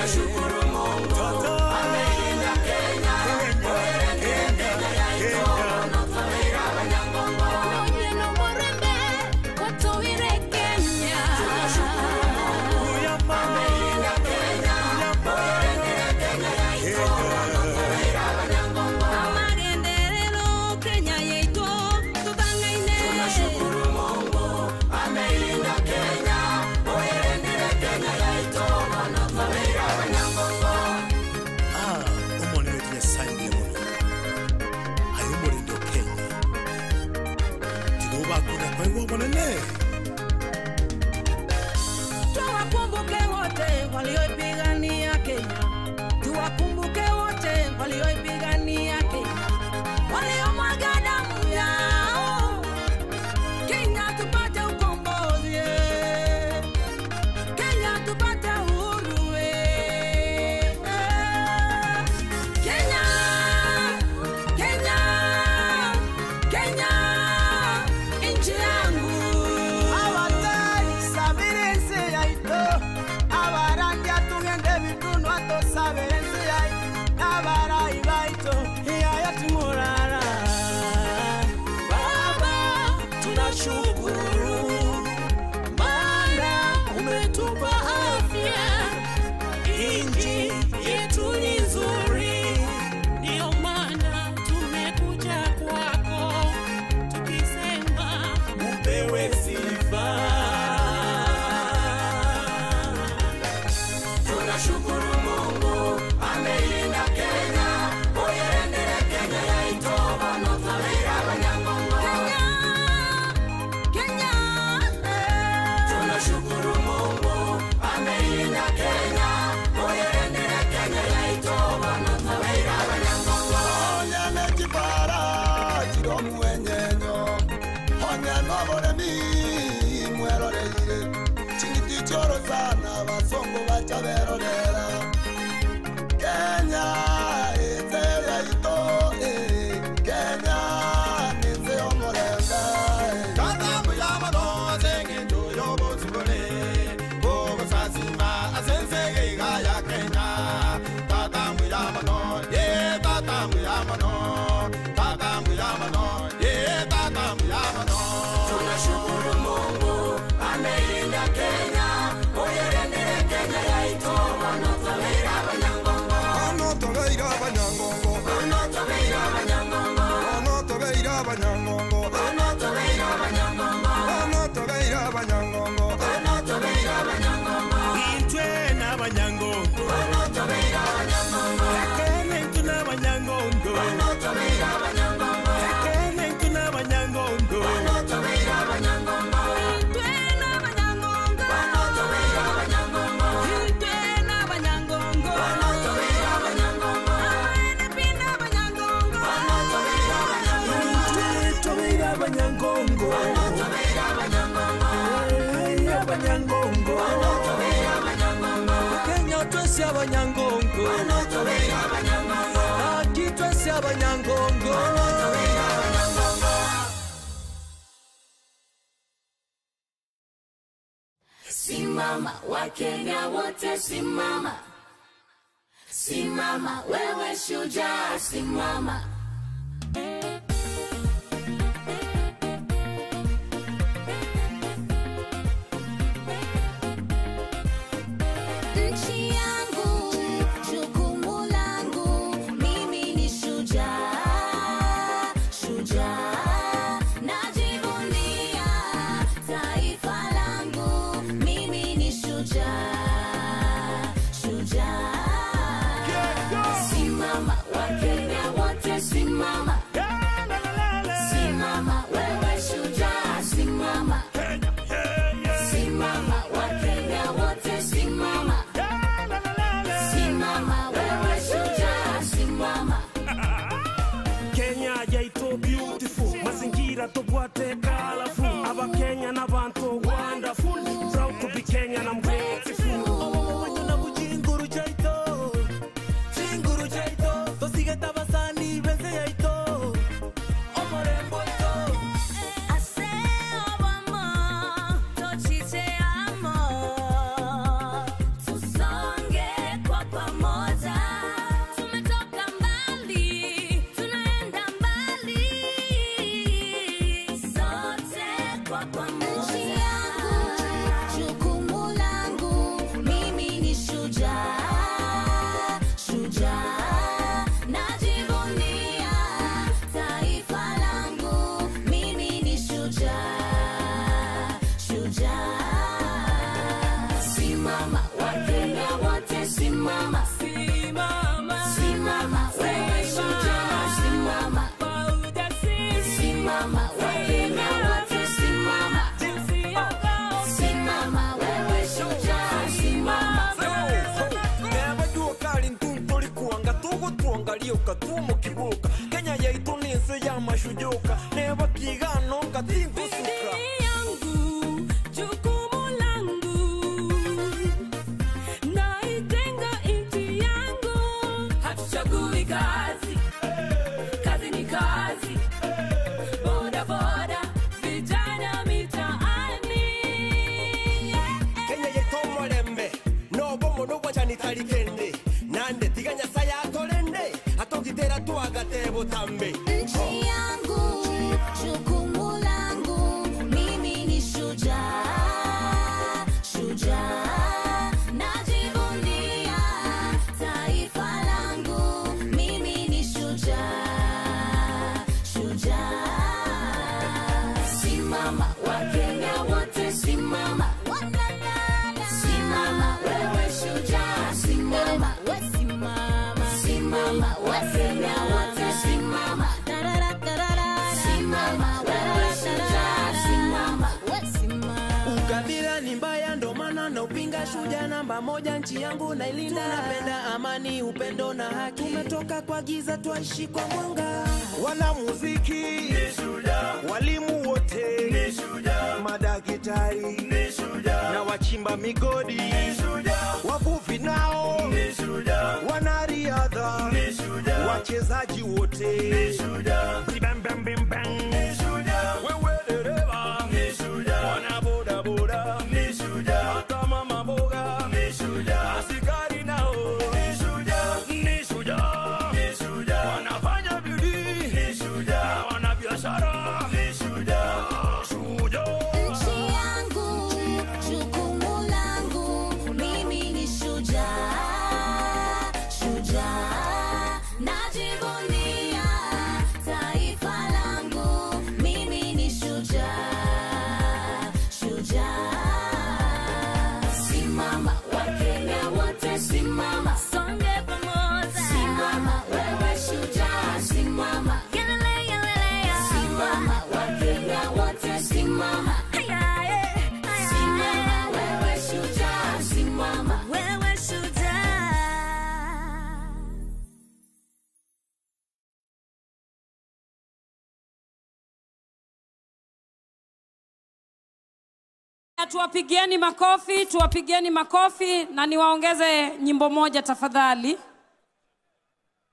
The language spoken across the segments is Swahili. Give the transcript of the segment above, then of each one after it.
tunashukuru Mungu ameilinda Kenya, Kenya yaito na tawira abanyangongo Nonyeno morembe watowire Kenya. tunashukuru Mungu ameilinda Kenya, Kenya yaito na tawira abanyangongo Amagenderero Kenya yaito tubangaine. tunashukuru Mungu ameilinda Kenya, Kenya yaito na tawira abanyangongo umone wetu sanye muno ayumuri ndo Kenya tigoba kuna kwa hiyo bonene Tuwakumbuke wote walioipigania Kenya. Tuwakumbuke wote walioipigania Kenya. Waliomwaga damu yao Kenya tupate ukombozi. Kenya tupate uhuru. Kenya, Kenya, Kenya, nchi yangu. Awatai sabirense yaito abarandia tugende bitunwa to sabirense yaito abarai baito iya tumurara Baba tunashukuru maana umetupa afya, inji yetu ni nzuri, ndio maana tumekuja kwako tukisema upewe sifa. Tunashukuru Mungu ameilinda Kenya, oyendere Kenya yaito na tawira abanyangongo Kenya, tunashukuru Mungu ameilinda Kenya, oyendere Kenya yaito na tawira abanyangongo onyane kibara kiro mwenyenyo onyane boremi mweroreire chingiti choro sana basongo bachaberorera Kenya eteya ito Kenya nize omorenda Katamu yamano zengi tuyobo sibole Bobo sasima asensege igaya Kenya Tatamu yamano ye tatamu yamano Tatamu yamano ye tatamu yamano tunashukuru Mungu ameilinda Kenya, oyendere Kenya yaito na tawira abanyangongo Ano tobeira abanyangongo na tawira abanyangongo Ano tobeira abanyangongo na tawira abanyangongo Ano tobeira abanyangongo na tawira abanyangongo itwe n'abanyangongo na tawira abanyangongo kene tuna abanyangongo na tawira abanyangongo kene tuna abanyangongo na tawira abanyangongo Tena banyangongo. na tawira abanyangongo Tena banyangongo. na tawira abanyangongo Ene pinda banyangongo. na tawira abanyangongo tobira abanyangongo na tawira abanyangongo abanyangongo na tawira abanyangongo Kenya twese abanyangongo na tawira abanyangongo aki twese abanyangongo na tawira abanyangongo Simama Wakenya wote simama, simama wewe shujaa simama. Nchi yangu, jukumu langu, mimi ni shujaa, shujaa. Najivunia taifa langu, mimi ni shujaa, shujaa. Simama Wakenya wote simama, simama wewe shujaa simama. Simama Wakenya wote simama, simama wewe shujaa simama. Kenya yaito beautiful mazingira tobwate colorful Aba Kenya n'abantu wonderful proud to be Kenyan I'm grateful shujaa namba moja, nchi yangu nailinda. Tunapenda amani, upendo na haki. Tumetoka kwa giza twaishi kwa mwanga. Wana muziki ni shujaa, walimu wote ni shujaa, madaktari ni shujaa, na wachimba migodi ni shujaa, wavuvi nao ni shujaa, wanariadha ni shujaa, wachezaji wote ni shujaa, bam bam bam bam ni shujaa, wewe dereva ni shujaa, wana boda boda ni shujaa, hata mama boga ni shujaa, askari nao ni shujaa, ni shujaa, ni shujaa, wanafanya bidii ni shujaa, wana biashara ni shujaa, shujaa. Nchi yangu, jukumu langu, mimi ni shujaa, shujaa. Najivunia taifa langu, mimi ni shujaa, shujaa. Simama, Wakenya wote simama. Songe pamoja. Simama, wewe shujaa, simama. Yelele, yelele, ya. Simama, Wakenya wote simama. Haya, Simama, wewe shujaa, simama. wewe shujaa. Tuwapigieni makofi, tuwapigieni makofi na niwaongeze nyimbo moja tafadhali.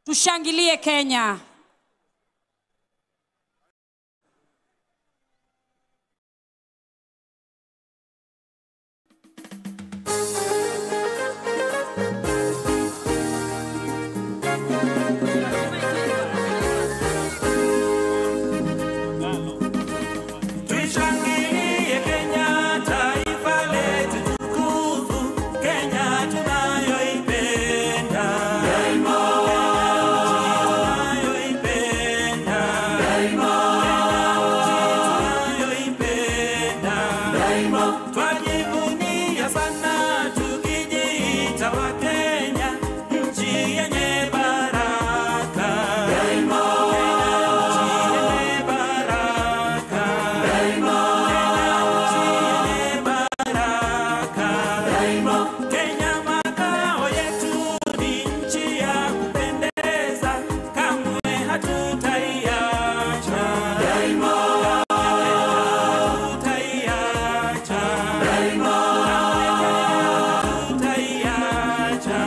Tushangilie Kenya. Tushangilie Kenya, taifa letu tukufu, Kenya tunayoipenda. Daima tunayoipenda. Daima tunayoipenda. Daima twajivunia sana tukijiita Wakenya, nchi yenye baraka. Daima nchi yenye baraka. Kenya makao yetu ni nchi ya kupendeza, kamwe hatutaiacha. Daima hatutaiacha. Daima hatutaiacha.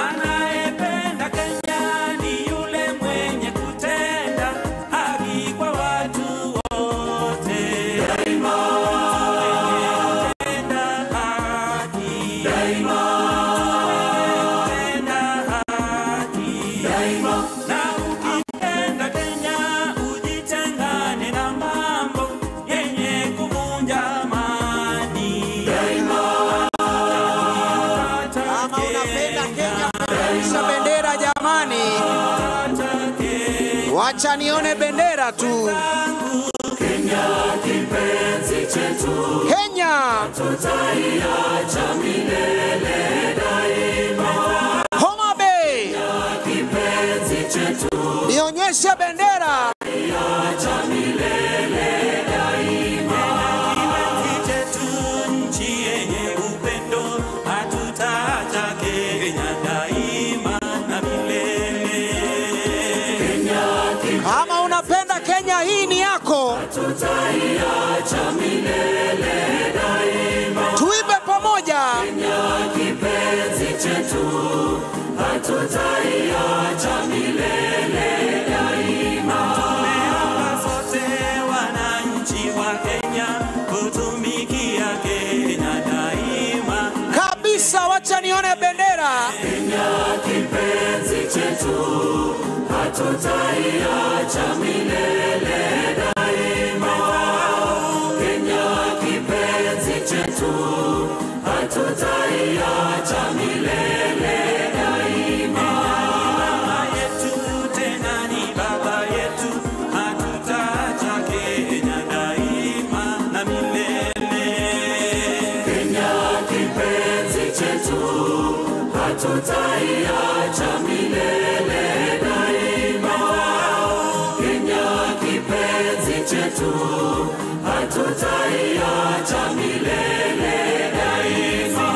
Anayependa Kenya ni yule mwenye kutenda haki kwa watu wote. Daima na ukipenda Kenya ujitengane na mambo yenye kuvunja amani. Kama unapenda Kenya, peperusha bendera jamani. Wacha nione bendera tu. Kenya kipenzi chetu. Kenya tutaiacha milele daima. Homa Bay. Kenya kipenzi chetu. Nionyeshe bendera. Tutaiacha milele daima. Kipenzi chetu, nchi yenye upendo, hatutaacha Kenya daima na milele. Kama unapenda Kenya, hii ni yako. Tutaiacha milele daima. Tuimbe pamoja. Kenya kipenzi chetu, hatutaiacha milele daima. Tumeomba sote wananchi wa Kenya kutumikia Kenya daima. Kabisa, wacha nione bendera. Kenya kipenzi chetu, hatutaiacha milele daima. Kenya kipenzi chetu, hatutaiacha milele daima. Mama yetu tena ni baba yetu, hatutaacha Kenya daima na milele. Kenya kipenzi chetu, hatutaiacha milele daima. Kenya kipenzi chetu, hatutaiacha milele daima.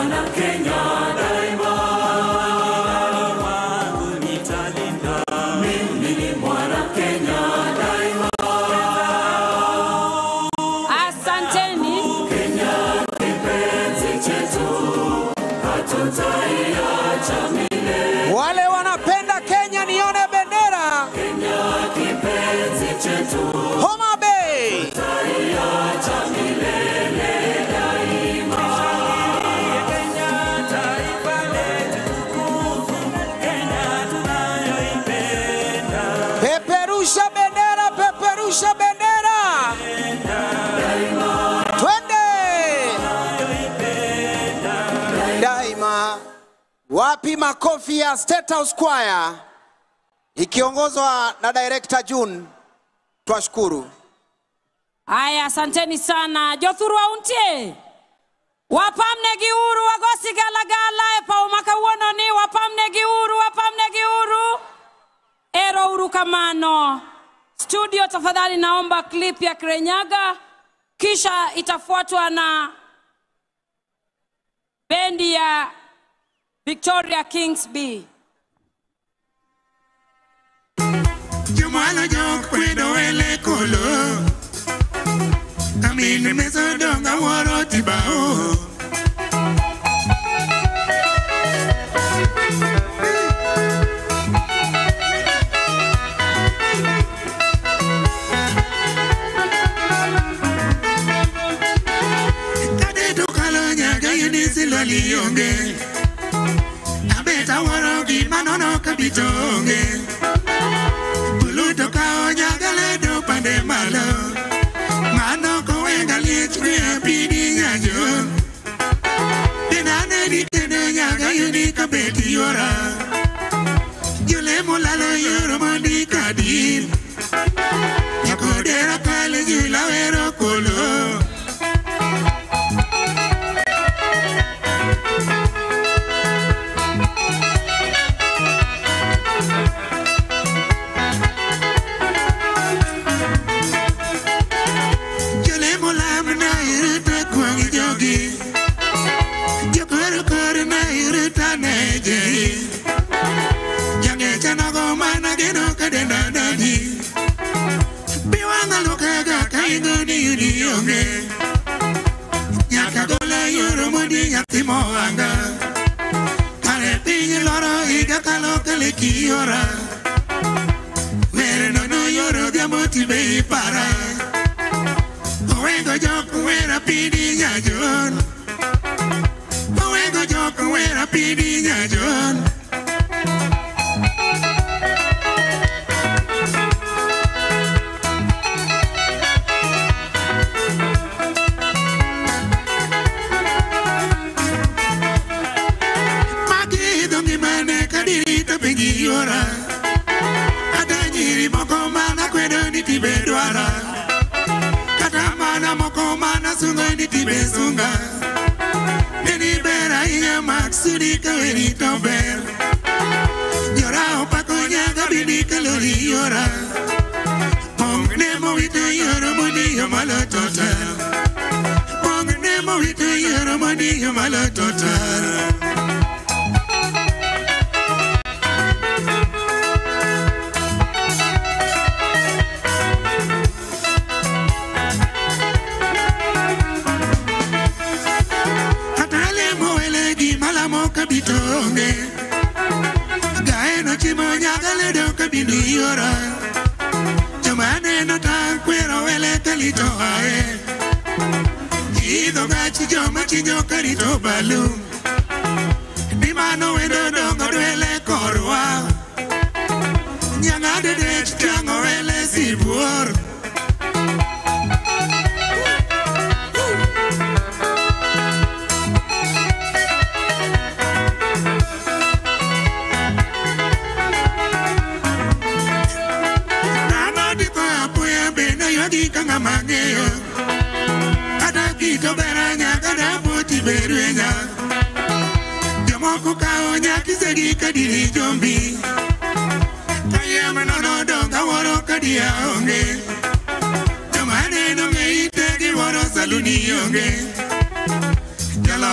mwana Kenya daima, wangu nitalinda. Mimi ni mwana Kenya daima. Asanteni. Kenya kipenzi chetu, hatutaiacha milele. Wale wanapenda Kenya nione bendera. Kenya kipenzi chetu, Homa Bay. hatutaiacha milele daima. Kenya taifa letu tukufu, Kenya tunayoipenda. Peperusha bendera, peperusha bendera. Twende. Daima. Wapi makofi ya State House Choir ikiongozwa na Director June. Twashukuru. Haya, asanteni sana. Jothuru auntie. Wapamne giuru wagosi galagala epa umaka uononi wapamne giuru. Ero urukamano. Studio tafadhali naomba clip ya Kirinyaga, kisha itafuatwa na bendi ya Victoria Kingsby. Jumala jok kwedo wele kolo, amine meso donga woro tibao. Kade tukalo nyaga yunisi lwali yonge, abeta woro gi manono kabitonge. Buluto kao nyagale do pande malo, mano kowenga lichwe pidi nyajo. Dinane di kene nyaga yunika beti yora, yule mulalo yoro mandi kadir. Yakodera kale yula wero kolo.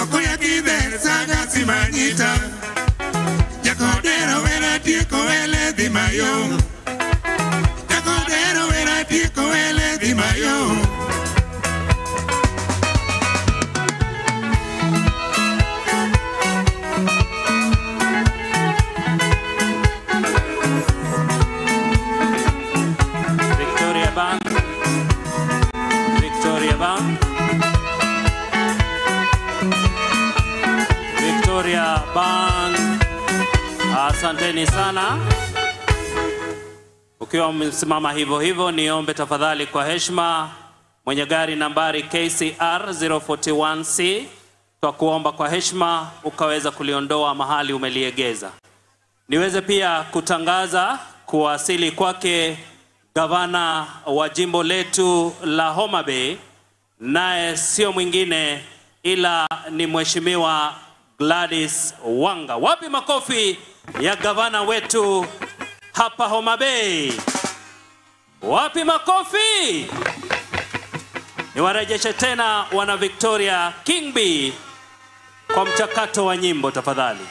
loko ya kide saga simanyita Jakodero wera tieko wele di mayo Jakodero wera tieko wele di mayo Victoria Band. Asanteni sana. Ukiwa msimama hivyo hivyo, niombe tafadhali kwa heshima mwenye gari nambari KCR 041C, kwa kuomba kwa heshima ukaweza kuliondoa mahali umeliegeza. Niweze pia kutangaza kuwasili kwake gavana wa jimbo letu la Homa Bay, naye sio mwingine ila ni mheshimiwa Gladys Wanga. Wapi makofi ya gavana wetu hapa Homa Bay? Wapi makofi? Niwarejeshe tena wana Victoria King B kwa mchakato wa nyimbo tafadhali.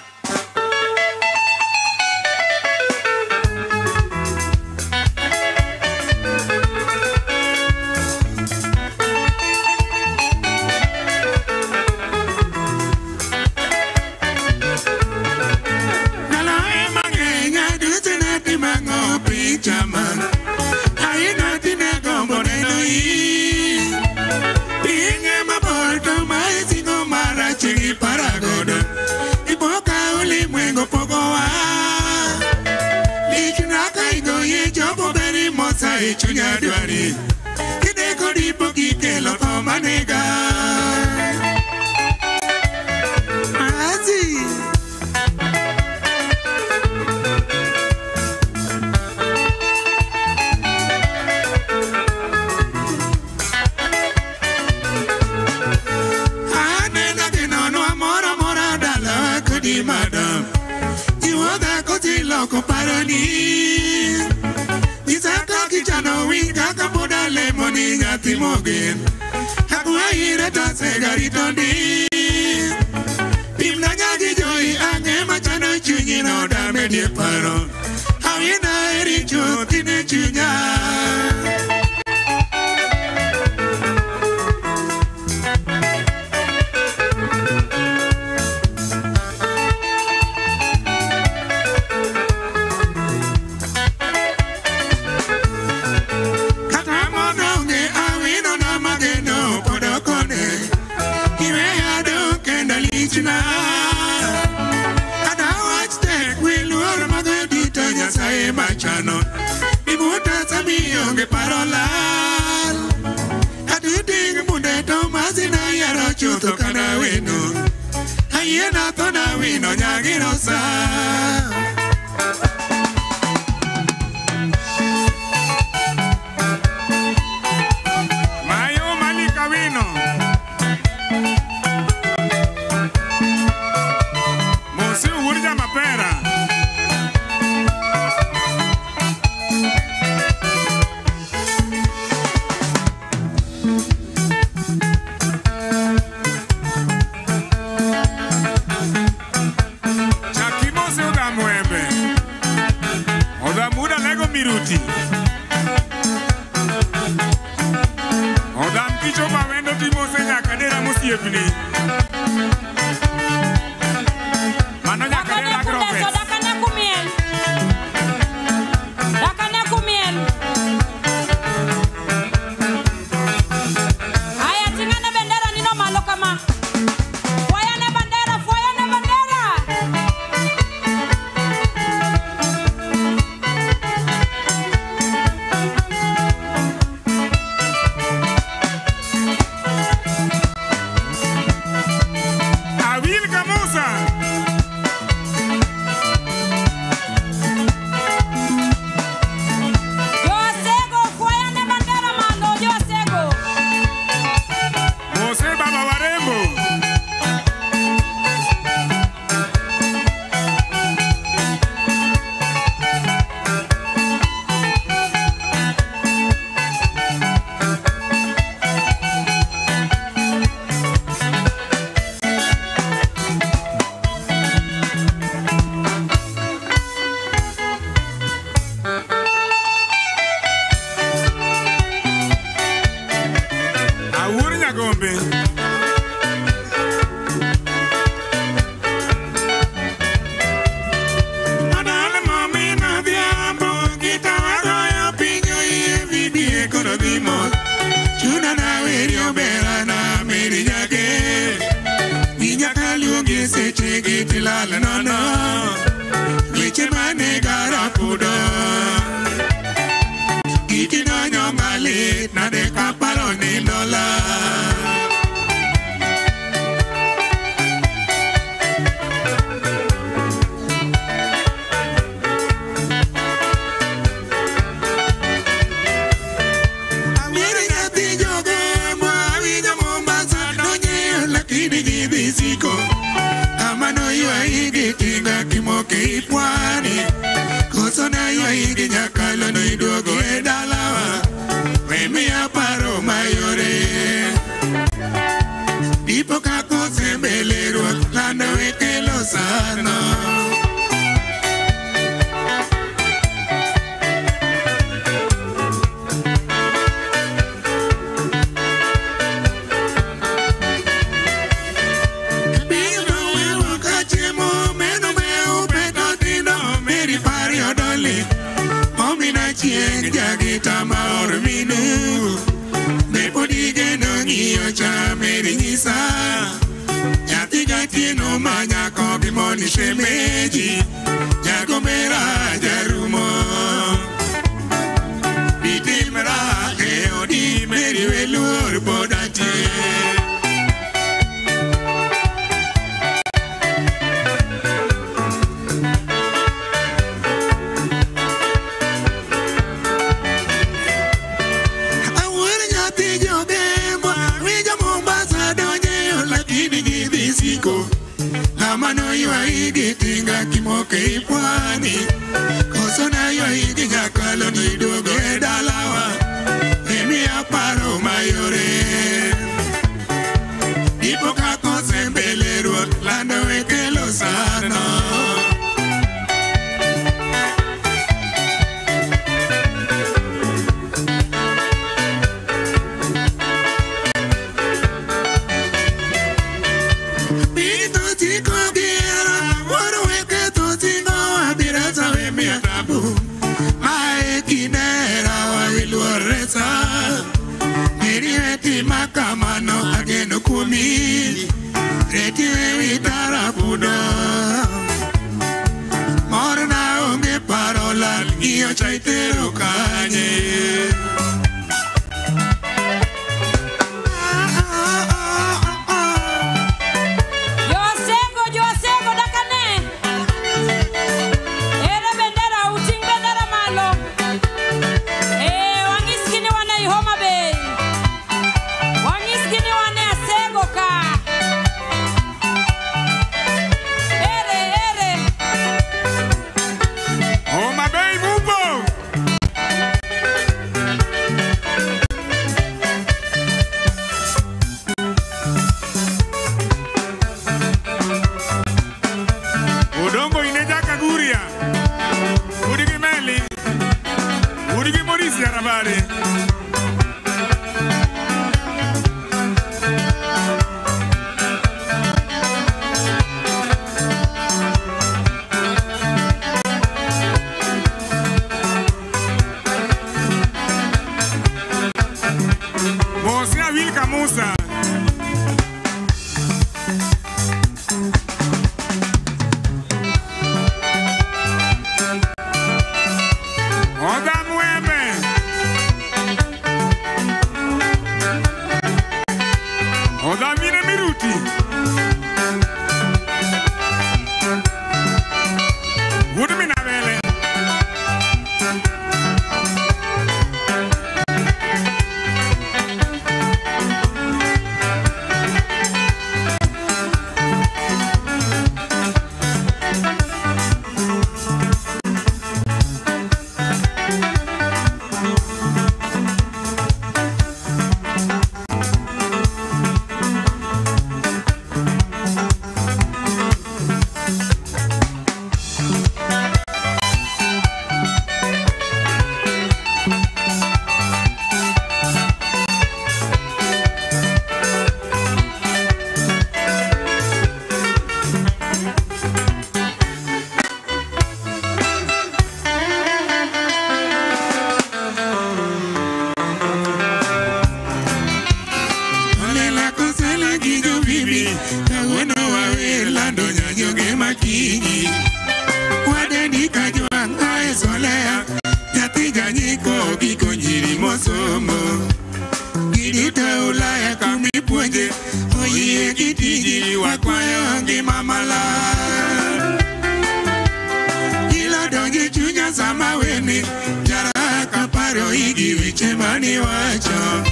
Chairman, I not in a gombo being a mabolto, my single mara chigi paragoda. Ipoka uli mwengo pogoa. Lichinaka igo ye jobo beri mosa ichunya duari. Kideko dipo kike lo tomanega. Azi. Madam, you want that coti loco parani. Isaka kichano winga kapoda lemoni ngati mogen. Hakuwa ireta segarito di. Pimna nyagi joy ange machano chunyi no dame die paro. Hawina eri chutine chunya. Machano, imuta samiyonge parola. Atuting munde tomasi na yaro chuto kana wino. Hayena tona wino nyagirosa. Mayo malika wino. Mosi urja mapera. Miruti Odam kicho mawendo timo senya kadera musiepni Mano nyakadera grofes Dakane kumien Aya tingane bendera nino malo kama Foyane bandera gitilal nono Wiche mane gara pudo Gitino nyongalit na de kaparo ni dola Amano yua igi tinga kimoke ipwani Kosona yua igi nyakalo no iduogo edalawa Wemi aparo mayore Dipo kako sembeleru lando wekelo sano Chien jagita maor minu Nepo dige no ng'iyo cha meri nyisa Nyati gatieno manyako bimoni shemeji Jago mera jarumo Biti mera odi meri welur bodati Amano yua igi tinga kimoke ipwani Kosona yua igi nyakalo ni duogo edalawa Emi aparo mayore Ipo kako sembeleru lando wekelo sano Makamano ageno kumi Reti wewi tarapudo Morna onge parola Iyo chaitero kanye Joasego dakane Ere bendera uting bendera malo Wangiskini wana ihoma bay Wangiskini wane asego ka Ere Homa Bay Mubo Udongo ineja kaguria Udigi Meli Udigi Morisi Arabare Mosia Wilka Musa Oda Mueme makinyi wadendika jwanga esolea nyatija nyiko gikonjiri mosomo gidita ulaya kamipuonje oyie gitiji wakwayo ngima malar ilodonji chunya sama weni jara kaparo igi weche mani wacho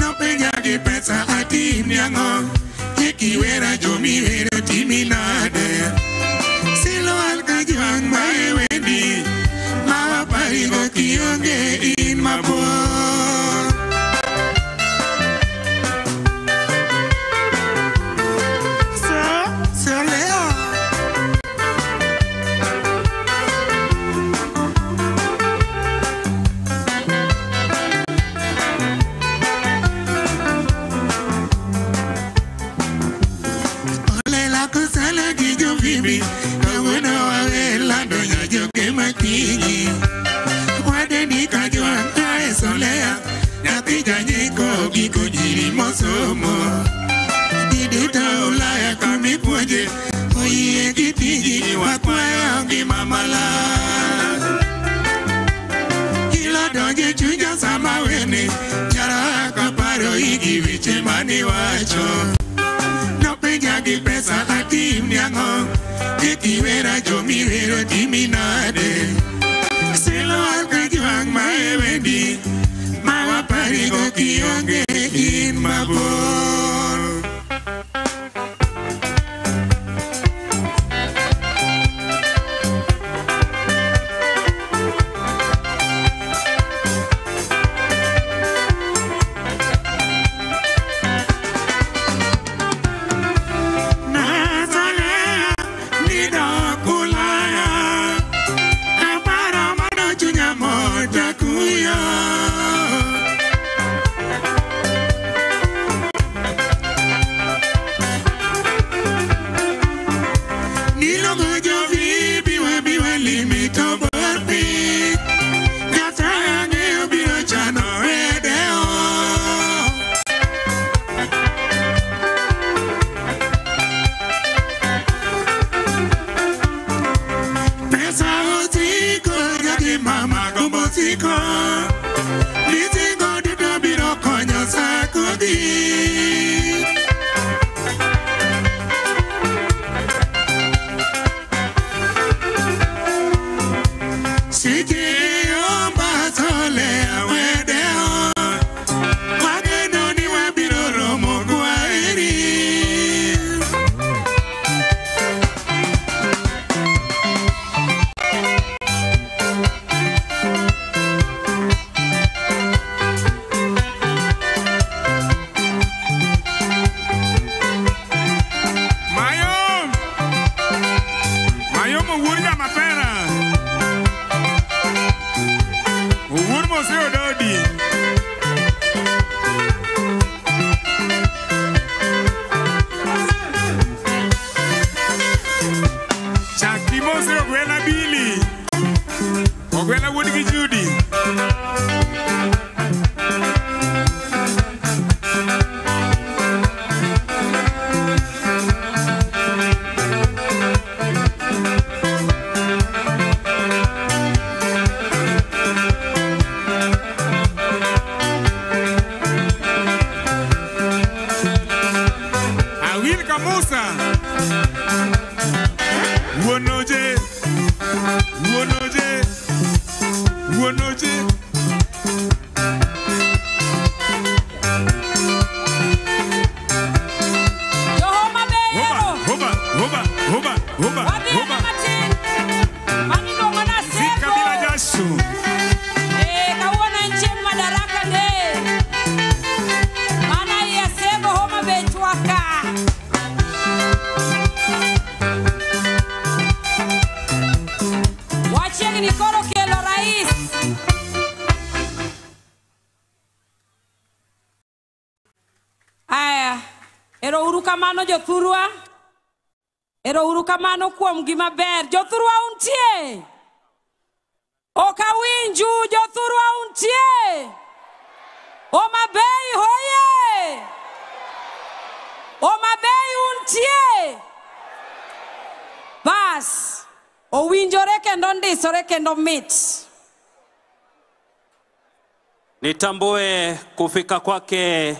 nopenja gi pesa atim niang'o kiwera jomi wero timi nade silo alka jwang mae wendi mawa parigo kionge in mabor so leo Bibi, kawana wawe lando nyajo ke makinyi wadeni kajwa solea natija nyiko giko jiri mosomo didita ulaya kamipuonje oyie gitiji wakwaya ngima malar ilodonje chunya sama weni jara kaparo igi weche mani wacho nopenja gi pesa atim niang'o kiwera jomi wero timi nade silo alka jwang mae wendi mawa parigo kionge in mabor Jothurwa ero uru kamano kuom gima ber Jothurwa untie okawinju Jothurwa untie Omabei hoye Omabei untie Bas, owinjore kendo ndisore kendo mit. Nitambue kufika kwake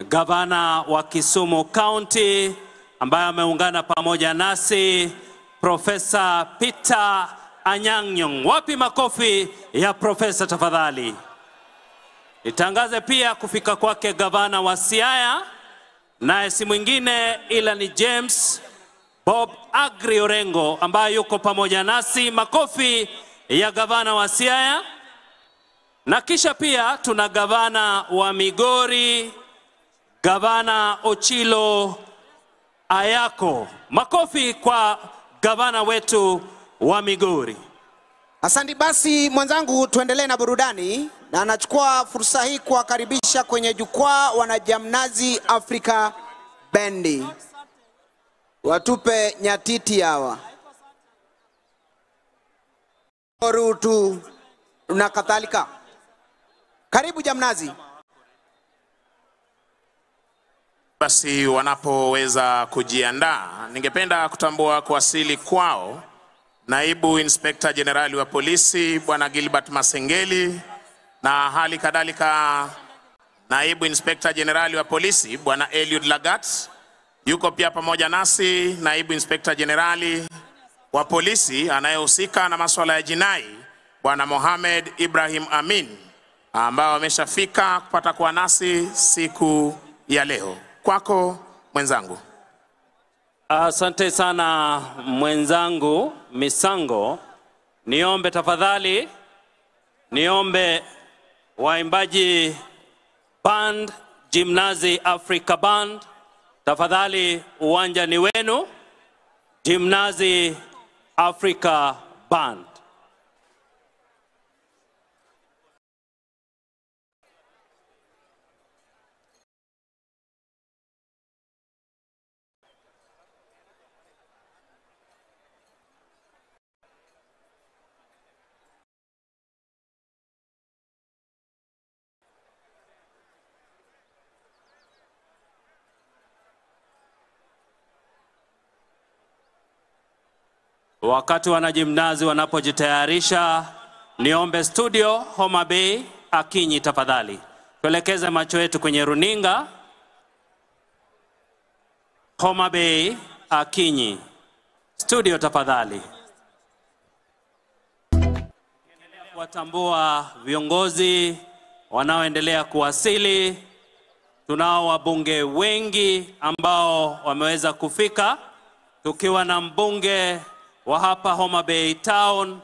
gavana wa Kisumu County ambaye ameungana pamoja nasi, Profesa Peter Anyang' Nyong'o. Wapi makofi ya profesa tafadhali? Nitangaze pia kufika kwake gavana wa Siaya, naye si mwingine ila ni James Bob Agri Orengo ambaye yuko pamoja nasi. Makofi ya gavana wa Siaya. Na kisha pia tuna gavana wa Migori, gavana Ochilo Ayako. Makofi kwa gavana wetu wa Migori. Asante basi mwenzangu, tuendelee na burudani, na anachukua fursa hii kuwakaribisha kwenye jukwaa wanajamnazi Africa Bendi. Watupe nyatiti hawa. Orutu na kadhalika. Karibu jamnazi. Basi wanapoweza kujiandaa, ningependa kutambua kuwasili kwao Naibu Inspector Generali wa Polisi Bwana Gilbert Masengeli, na hali kadhalika Naibu Inspector Generali wa Polisi Bwana Eliud Lagat. Yuko pia pamoja nasi Naibu Inspector Generali wa Polisi anayehusika na masuala ya jinai Bwana Mohamed Ibrahim Amin, ambao wameshafika kupata kuwa nasi siku ya leo. Kwako mwenzangu. Asante sana mwenzangu Misango. Niombe tafadhali, niombe waimbaji band Gymnazi Africa Band, tafadhali uwanja ni wenu. Gymnazi Africa Band. Wakati wanajimnazi wanapojitayarisha, niombe studio Homa Bay Akinyi tafadhali. Tuelekeze macho yetu kwenye runinga. Homa Bay Akinyi. Studio tafadhali. Watambua viongozi wanaoendelea kuwasili. Tunao wabunge wengi ambao wameweza kufika, tukiwa na mbunge wa hapa Homa Bay Town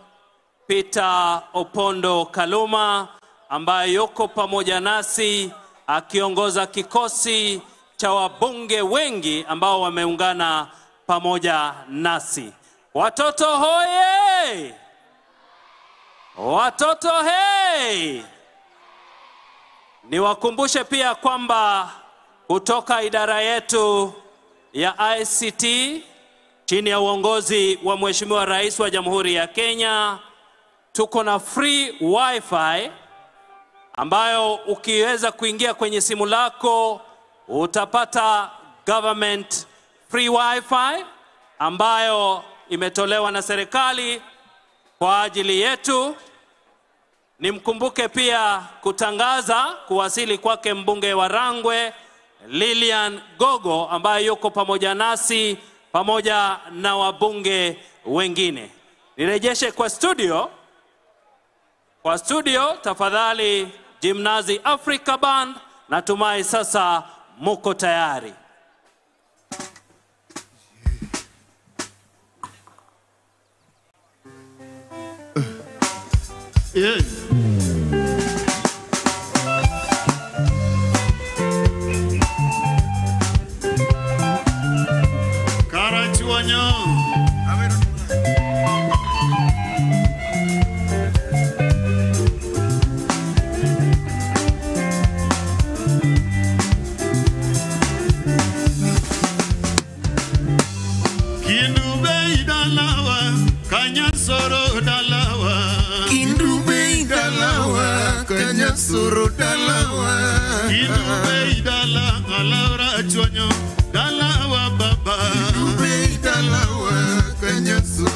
Peter Opondo Kaluma ambaye yuko pamoja nasi akiongoza kikosi cha wabunge wengi ambao wameungana pamoja nasi. Watoto hoye! Watoto hey! Niwakumbushe pia kwamba kutoka idara yetu ya ICT chini ya uongozi wa Mheshimiwa Rais wa Jamhuri ya Kenya, tuko na free wifi ambayo ukiweza kuingia kwenye simu lako utapata government free wifi ambayo imetolewa na serikali kwa ajili yetu. Nimkumbuke pia kutangaza kuwasili kwake mbunge wa Rangwe Lilian Gogo ambaye yuko pamoja nasi pamoja na wabunge wengine. Nirejeshe kwa studio. Kwa studio tafadhali Gymnazi Africa Band, natumai sasa muko tayari. Yeah. Karachuanyo. Kinube idalawa, Kanyasoro dalawa. Indube idalawa, Kanyasoro dalawa. Indube idala, Alaura chuanyo, dalawa baba. Indube idalawa, Kanyasoro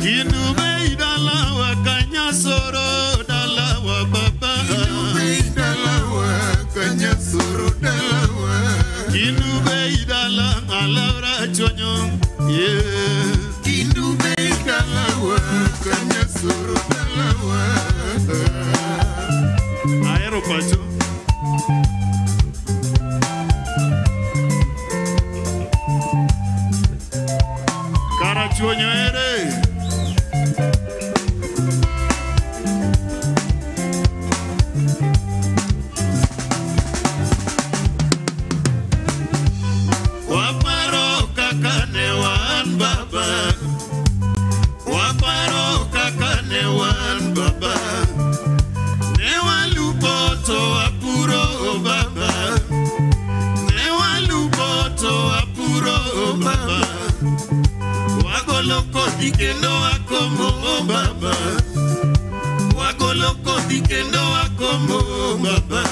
Kinube idalawa Kanyasoro dalawa baba. Kinube idalawa Kanyasoro dalawa. Kinube idala Alaura chonyo. Yeah. Kinube idalawa Kanyasoro dalawa. Aero pacho. Karachuonyo ere. Waparo kakane wan baba. Waparo kakane wan baba. Newalupoto apuro baba. Newalupoto apuro baba. Wagoloko dikendo akomo baba. Wagoloko dikendo akomo baba.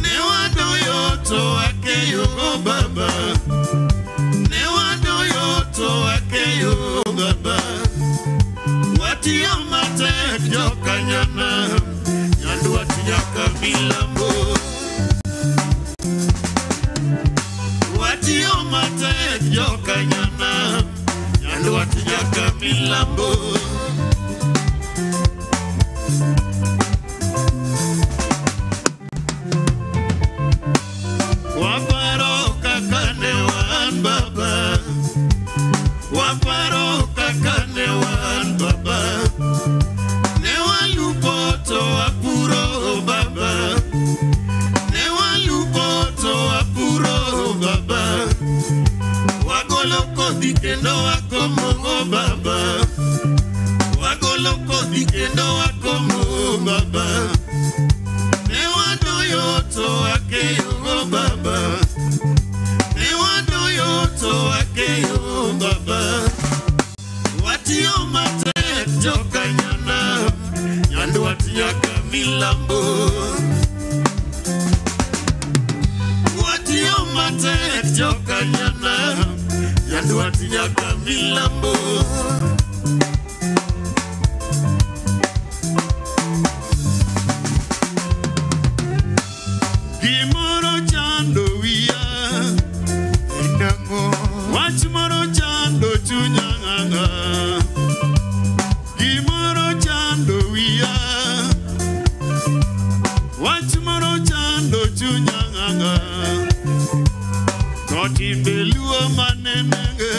Newadoyoto akeyo baba. Newadoyoto akeyo baba. Watiyo matek jokanyana. Nyandu watiyaka milambo. Watiyo matek jokanyana. Nyandu watiyaka milambo. Waparo kakane wan baba. Waparo kakane wan baba. Newalupoto apuro baba. Newalupoto apuro baba. Wagoloko dikendo akomo baba. Wagoloko dikendo akomo baba. Newadoyoto akeyo baba. Newadoyoto akeyo baba. Watiyo matek jokanyana. Nyandu watiyaka milambo. Watiyo matek jokanyana. Nyandu watiyaka milambo. Gimoro chando wiya. Inango. Wach moro chando chunya nganga. Gimoro chando wiya. Wach moro chando chunya nganga. Kotimbe luo manenenge.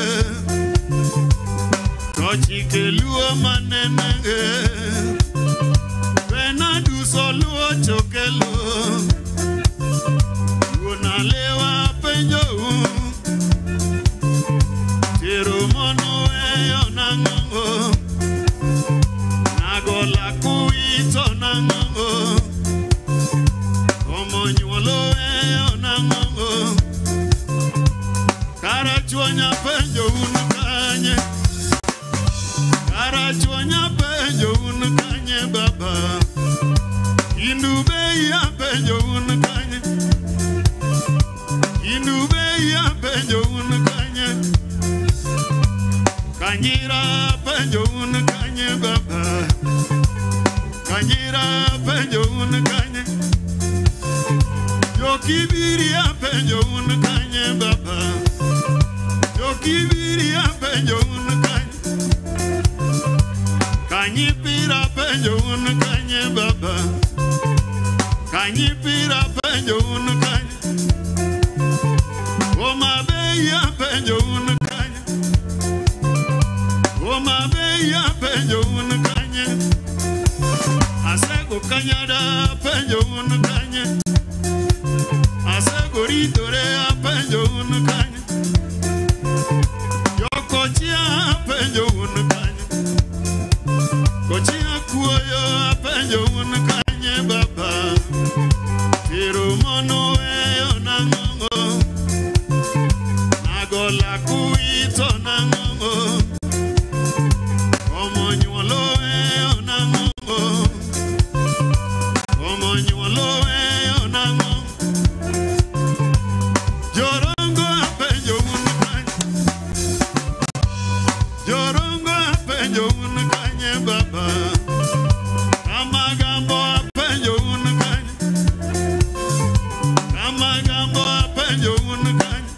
Kochike luo manenenge. Benadu soluo chokelo. Nalewa penjo Tero mono eyo nangongo Nagola kuito nangongo Omo nyuolo eyo nangongo Karachuonya penjo unukanye Karachuonya penjo unukanye baba Indube ya penjo unukanye Indube ya penjo unukanye Kanyira penjo unukanye baba Kanyira penjo unukanye Yokibiri ya penjo unukanye baba Yokibiri ya penjo unukanye Kanyipira penjo unukanye baba Kanyipira penjo unukanye Oma beya penjo unukanye Oma beya penjo unukanye Asego kanyada penjo unukanye Asego ritore penjo unukanye Yoko chia penjo unukanye Kochia kuoyo penjo unukanye baba Tiro mono eyo nangongo Nagola kuito nangongo Omo nyuolo eyo nangongo Omo nyuolo eyo nangongo Jorongo penjo unukanye Jorongo penjo un kanye baba. Kamagambo penjo un kanye. Kamagambo penjo un kanye.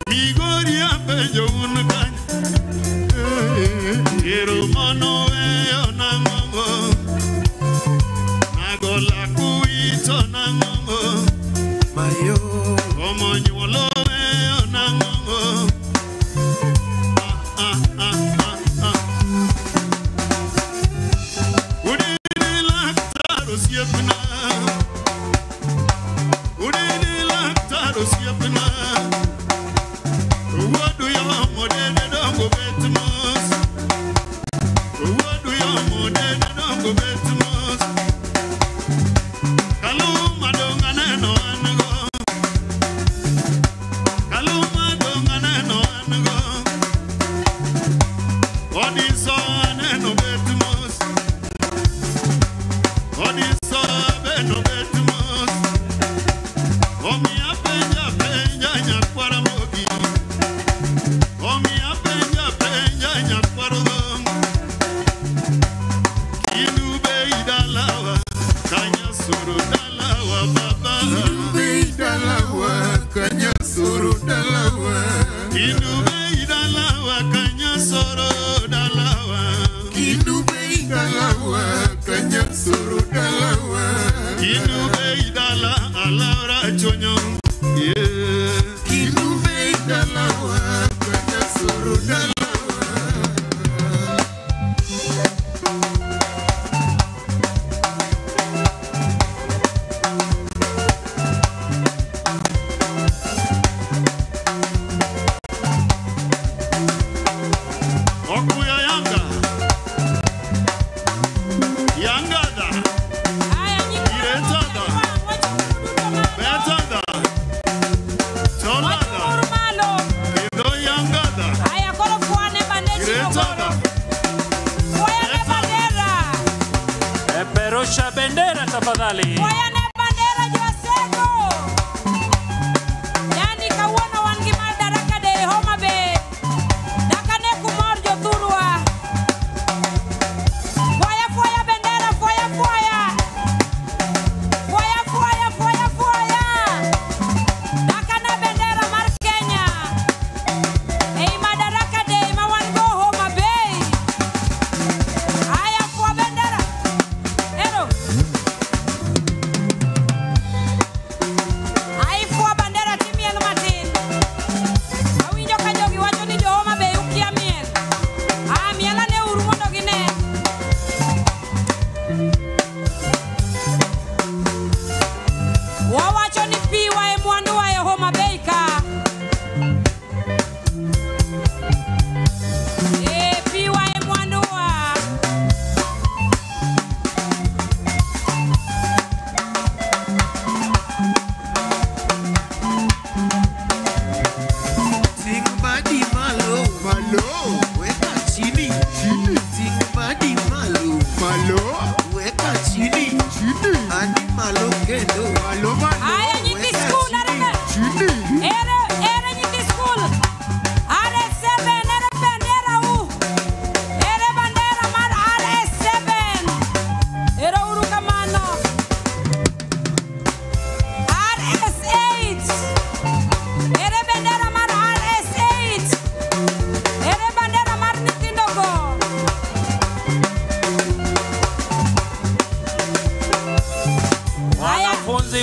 Migori penjo un kanye. Quiero mono onango. Nagola kuito nango. Mayo. Como nyolo onango. Peperusha bendera tafadhali.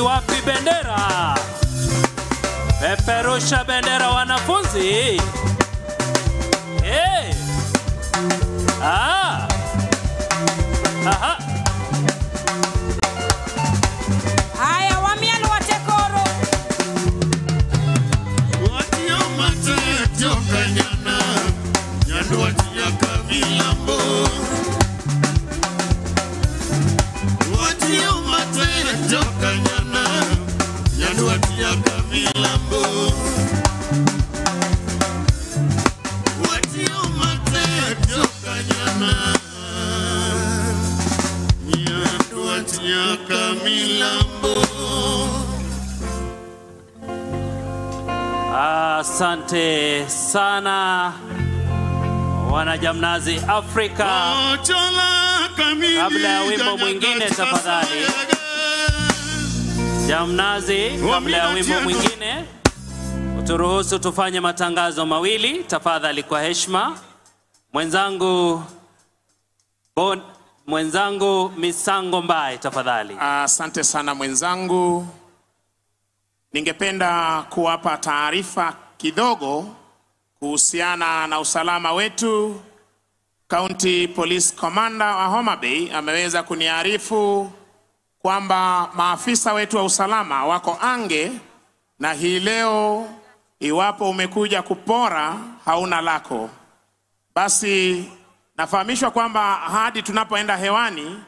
Wapi bendera? Peperusha bendera wanafunzi. Hey. Ah. Aha. Haya wamiano watekoro. Watio mate joka nyana. Nyandu watia kamilambo. Watio mate joka nyana. Nyandu watia kamilambo. Watio mate joka nyana. Nyandu watia kamilambo. Asante sana wana Jamnazi Afrika. Kabla ya wimbo mwingine tafadhali. Jamnazi, kabla ya wimbo mwingine uturuhusu tufanye matangazo mawili tafadhali kwa heshima. Mwenzangu Misango Mbae tafadhali. Asante sana mwenzangu. Ningependa kuwapa taarifa kidogo kuhusiana na usalama wetu. County Police Commander wa Homa Bay ameweza kuniarifu kwamba maafisa wetu wa usalama wako ange, na hii leo iwapo umekuja kupora hauna lako. Basi nafahamishwa kwamba hadi tunapoenda hewani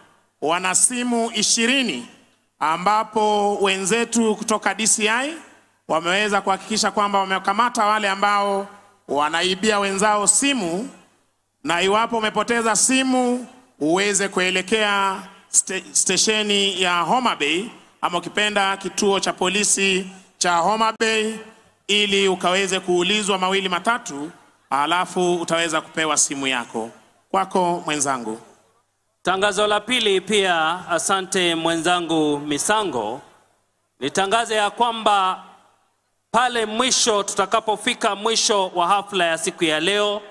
wana simu 20 ambapo wenzetu kutoka DCI wameweza kuhakikisha kwamba wamekamata wale ambao wanaibia wenzao simu, na iwapo umepoteza simu uweze kuelekea stesheni ya Homa Bay ama ukipenda kituo cha polisi cha Homa Bay ili ukaweze kuulizwa mawili matatu, alafu utaweza kupewa simu yako. Kwako mwenzangu. Tangazo la pili pia, asante mwenzangu Misango. Nitangaze ya kwamba pale mwisho, tutakapofika mwisho wa hafla ya siku ya leo,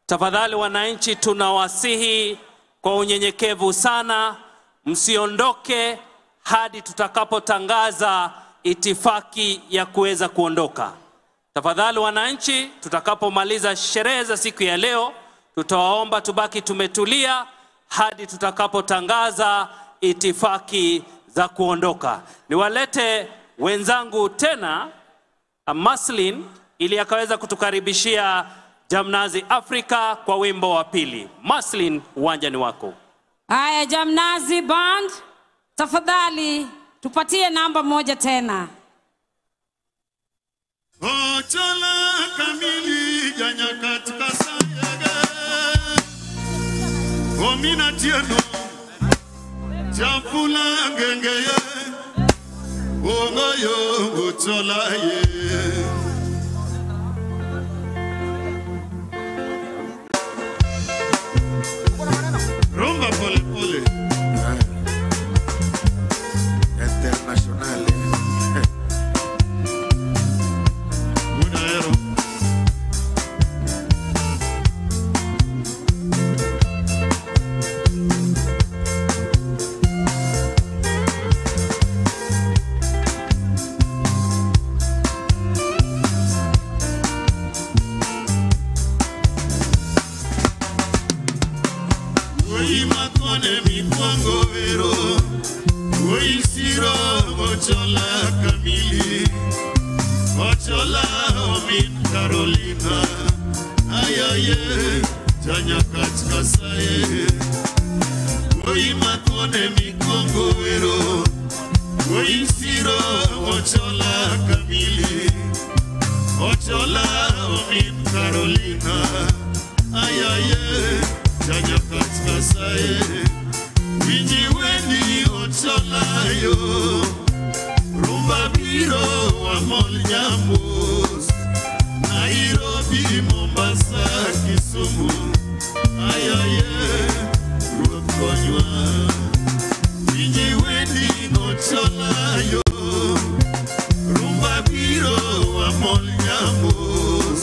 tafadhali wananchi tunawasihi kwa unyenyekevu sana, msiondoke hadi tutakapotangaza itifaki ya kuweza kuondoka. Tafadhali wananchi, tutakapomaliza sherehe za siku ya leo, tutawaomba tubaki tumetulia hadi tutakapotangaza itifaki za kuondoka. Niwalete wenzangu tena Maslin ili akaweza kutukaribishia Jamnazi Afrika kwa wimbo wa pili. Maslin, uwanja ni wako. Haya, Jamnazi Band, tafadhali tupatie namba 1 tena. Ochola kamili janya katika sayaga Omina tieno Chafula ngengeye Ongoyo ochola ye Rumba pole pole Internacional. Ochola Kamili, Ochola Omin Carolina, Ayaye, Janya Katkasaye, Oimakone Mikongo Vero, Oisiro, Ochola Kamili, Ochola Omin Carolina, Ayaye, Janya Katkasaye, Winji Wendi Ochola yo. Biro wa Molnyambos, Nairobi, Mombasa, Kisumu, Ayaye, Rukonywa, Winji Wendi Ochola yo. Rumba Biro wa Molnyambos,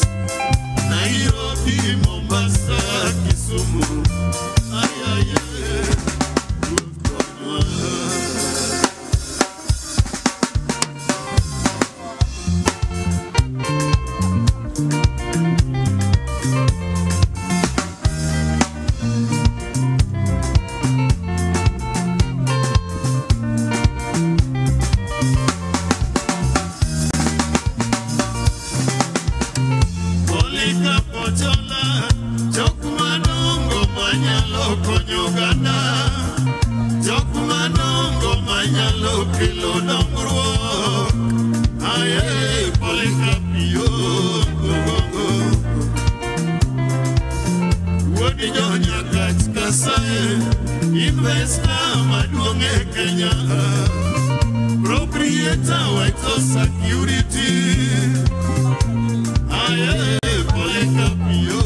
Nairobi, Mombasa, Kisumu, Ayaye, Rukonywa. Investor Maduonge Kenya, proprietor White House Security, Aye Polycarpio.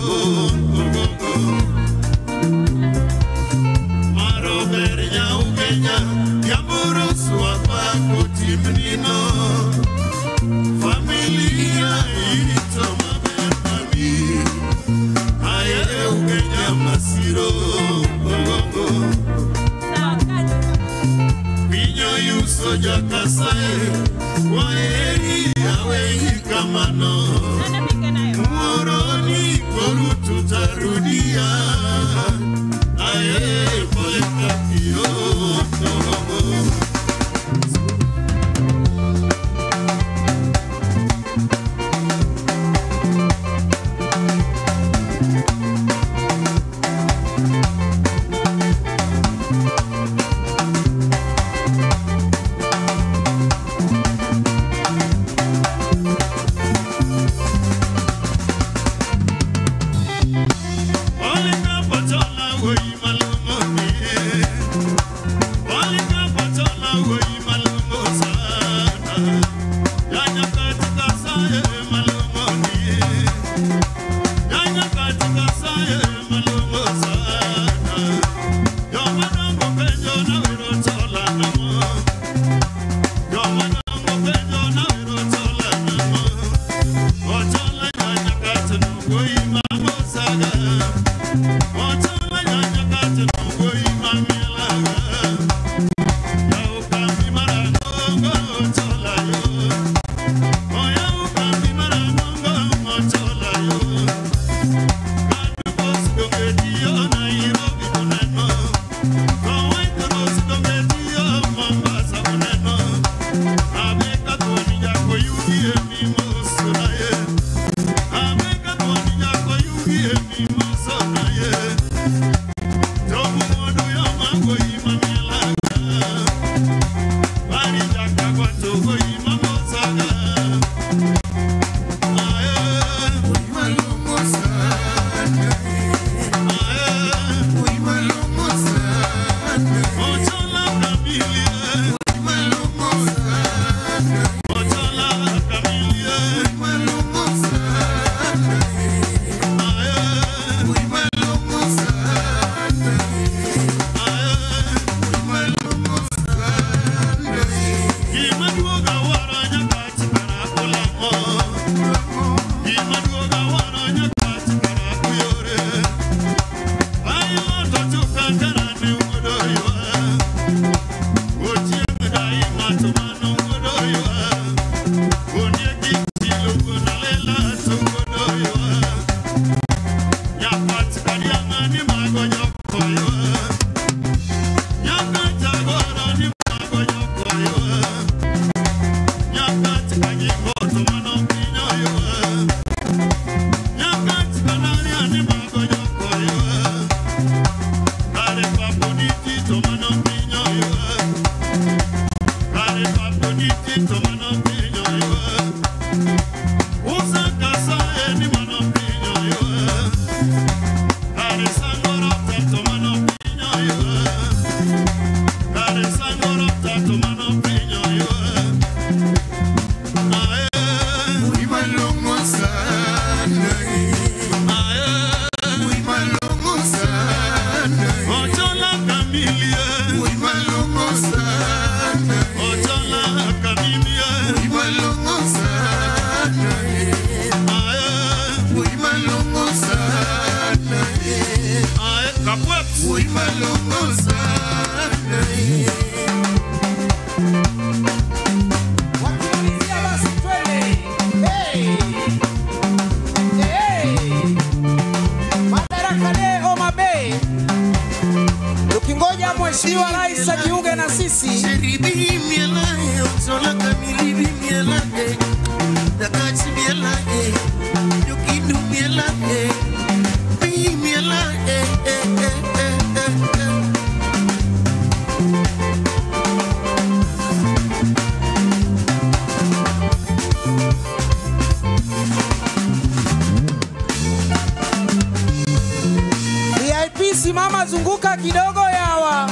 Simama zunguka kidogo yawa.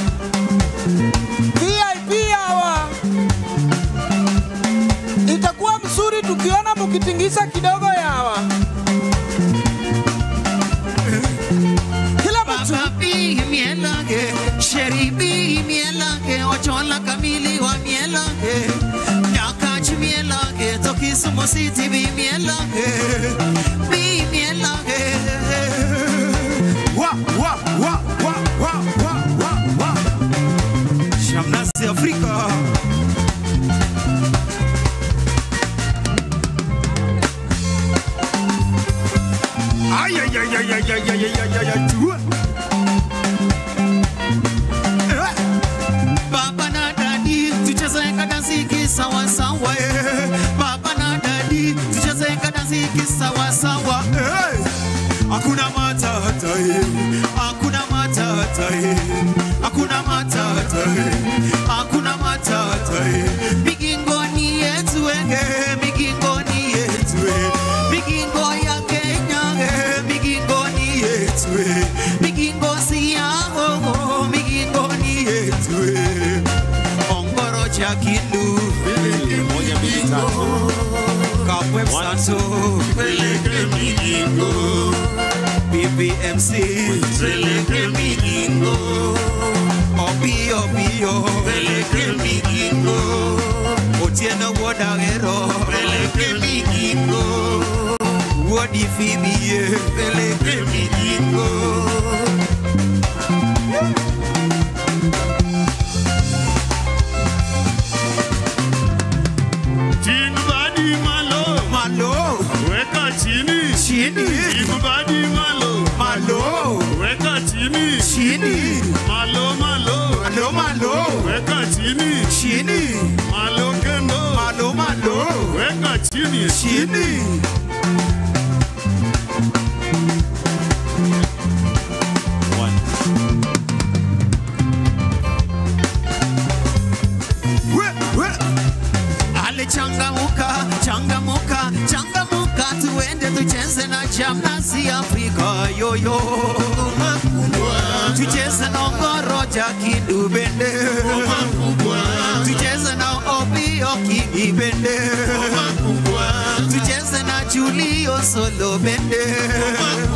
VIP yawa. Itakuwa mzuri tukiona mkitingisa kidogo yawa. Kila mtu Papi mielage, sheribi mielage, ochola kamili wa mielage. Nyakachi mielage, Tokisumo City bi mielage. Bi mielage. Wa wa wa wa wa wa wa wa. Shamnasi Afrika. Ay ay ay ay ay ay ay ay ay. Baba na dadi tucheze kadansi kisawa sawa. Baba na dadi tucheze kadansi kisawa sawa. Hakuna matata, hakuna matata, hakuna matata, hakuna matata. Migingoni yetu migingoni yetu, migingo ya Kenya migingoni yetu, migingo siyango migingoni yetu. Ongoro cha Kindu moja mbili tatu Kapwe Santo peleke migingo BBMC peleke migingo Opio peleke migingo Otieno Wodagero peleke migingo Wodi Phoebe peleke mijingo. Badi malo, malo, weka chini, chini. Badi malo, malo, weka chini, chini. Malo malo, malo malo, weka chini, chini. Malo kendo, malo malo, weka chini, chini. Changamuka, changamuka, changamuka, tuende tucheze na Jamnasi Afrika yoyo. Tucheze na Ngoroja Kidubende, tucheze na Obio Kidibende, tucheze na Julio Solo Bende.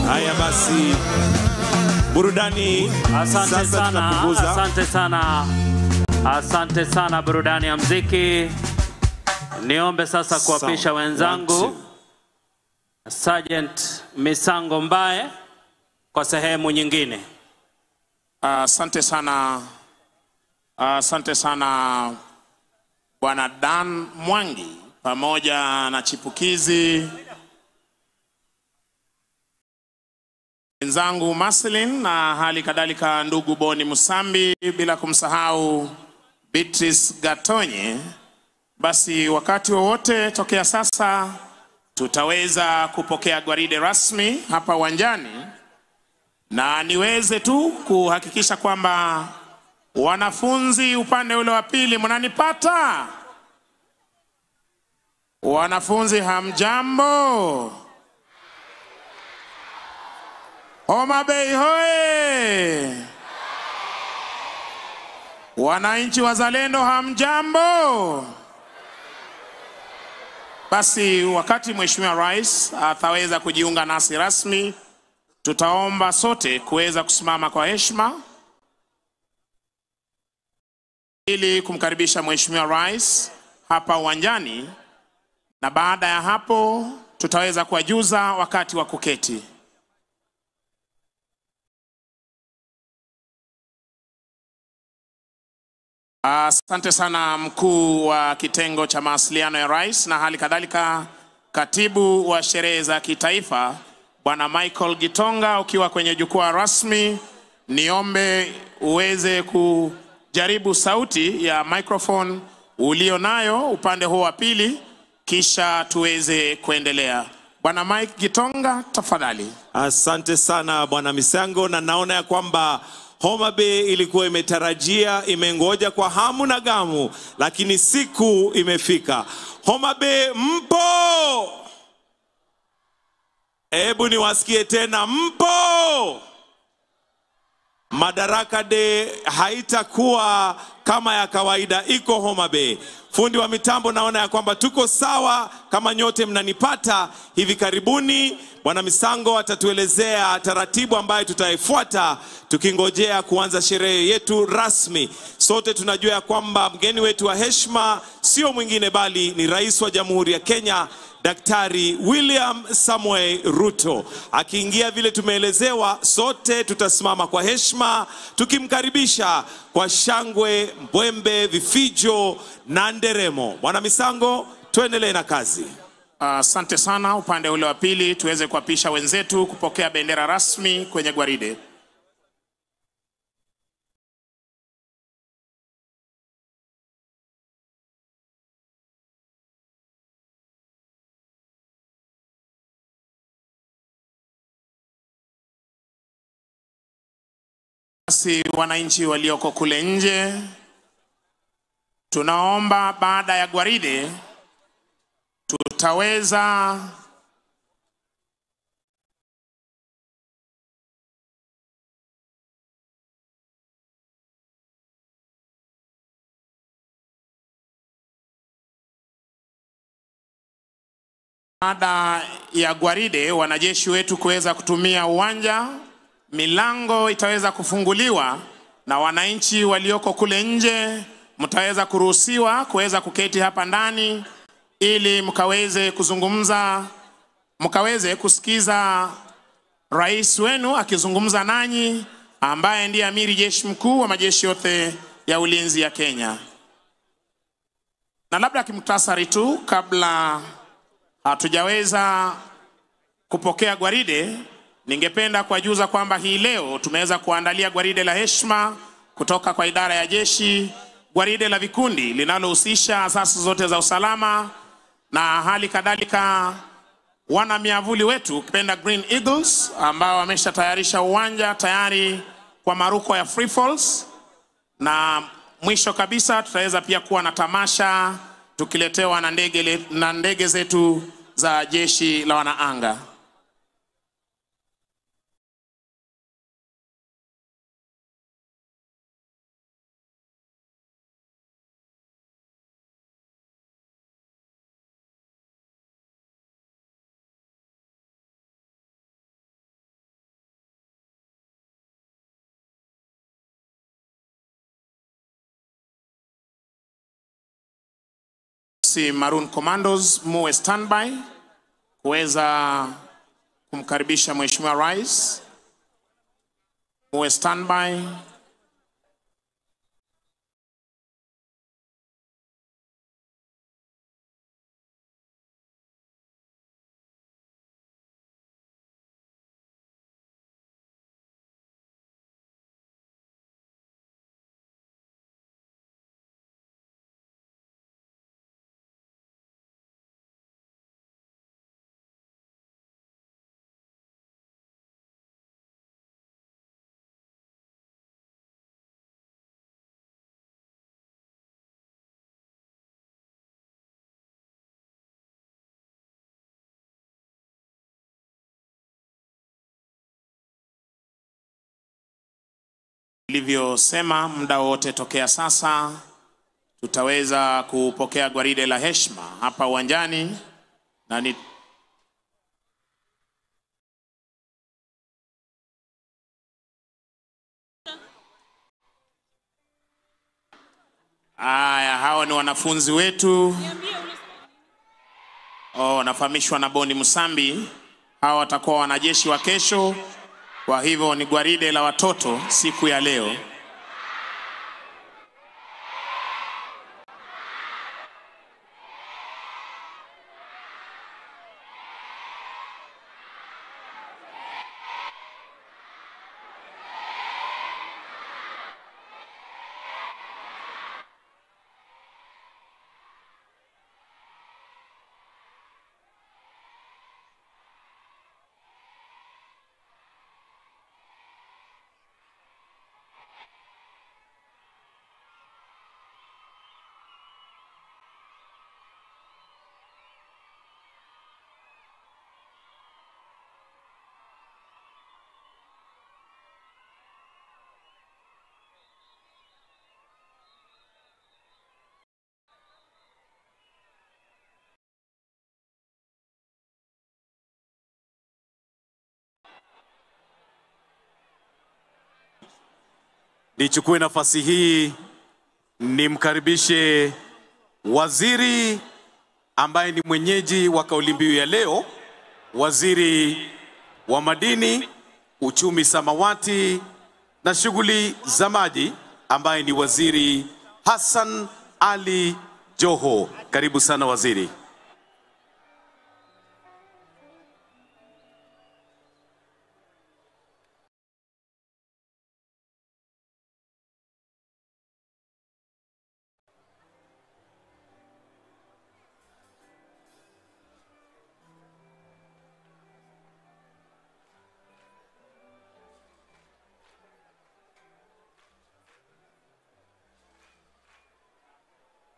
Haya basi, burudani. Asante sana, asante sana, asante sana, burudani ya mziki. Niombe sasa kuapisha wenzangu Sergeant Misango Mbae kwa sehemu nyingine. Asante sana. Asante sana Bwana Dan Mwangi pamoja na chipukizi wenzangu Marcelin na hali kadhalika ndugu Boni Musambi, bila kumsahau Beatrice Gatonye. Basi wakati wowote tokea sasa tutaweza kupokea gwaride rasmi hapa uwanjani, na niweze tu kuhakikisha kwamba wanafunzi upande ule wa pili mnanipata. Wanafunzi hamjambo? Homa Bay hoye! Wananchi wazalendo hamjambo? Basi wakati Mheshimiwa Rais ataweza kujiunga nasi rasmi, tutaomba sote kuweza kusimama kwa heshima ili kumkaribisha Mheshimiwa Rais hapa uwanjani, na baada ya hapo tutaweza kuwajuza wakati wa kuketi. Asante sana mkuu wa kitengo cha mawasiliano ya Rais na hali kadhalika katibu wa sherehe za kitaifa Bwana Michael Gitonga, ukiwa kwenye jukwaa rasmi. Niombe uweze kujaribu sauti ya microphone ulio nayo upande huo wa pili, kisha tuweze kuendelea. Bwana Mike Gitonga, tafadhali. Asante sana Bwana Misango, na naona ya kwamba Homa Bay ilikuwa imetarajia, imengoja kwa hamu na gamu, lakini siku imefika. Homa Bay mpo? Hebu niwasikie tena, mpo? Madaraka Day haitakuwa kama ya kawaida, iko Homa Bay. Fundi wa mitambo, naona ya kwamba tuko sawa, kama nyote mnanipata. Hivi karibuni Bwana Misango atatuelezea taratibu ambayo tutaifuata tukingojea kuanza sherehe yetu rasmi. Sote tunajua ya kwamba mgeni wetu wa heshima sio mwingine bali ni Rais wa Jamhuri ya Kenya, Daktari William Samoei Ruto. Akiingia vile tumeelezewa, sote tutasimama kwa heshima tukimkaribisha kwa shangwe, mbwembe, vifijo na nderemo. Bwana Misango, tuendelee na kazi. Asante sana. Upande ule wa pili tuweze kuapisha wenzetu kupokea bendera rasmi kwenye gwaride. Basi wananchi walioko kule nje, tunaomba baada ya gwaride tutaweza baada ya gwaride wanajeshi wetu kuweza kutumia uwanja, milango itaweza kufunguliwa na wananchi walioko kule nje mtaweza kuruhusiwa kuweza kuketi hapa ndani ili mkaweze kuzungumza mkaweze kusikiza rais wenu akizungumza nanyi, ambaye ndiye amiri jeshi mkuu wa majeshi yote ya ulinzi ya Kenya. Na labda kimtasari tu kabla hatujaweza kupokea gwaride, ningependa kuwajuza kwamba hii leo tumeweza kuandalia gwaride la heshima kutoka kwa idara ya jeshi, gwaride la vikundi linalohusisha asasi zote za usalama, na hali kadhalika wana miavuli wetu ukipenda Green Eagles ambao wameshatayarisha uwanja tayari kwa maruko ya Free Falls. Na mwisho kabisa tutaweza pia kuwa na tamasha tukiletewa na ndege zetu za jeshi la wanaanga. Maroon Commandos muwe standby kuweza kumkaribisha Mheshimiwa Rais. Muwe standby. Nilivyosema, muda wote tokea sasa tutaweza kupokea gwaride la heshima hapa uwanjani, na ni hao ni wanafunzi wetu. Nafahamishwa na Boni Musambi, hao watakuwa wanajeshi wa kesho. Kwa hivyo ni gwaride la watoto siku ya leo. Nichukue nafasi hii nimkaribishe waziri ambaye ni mwenyeji wa kauli mbiu ya leo, waziri wa madini, uchumi samawati na shughuli za maji, ambaye ni waziri Hassan Ali Joho. Karibu sana waziri.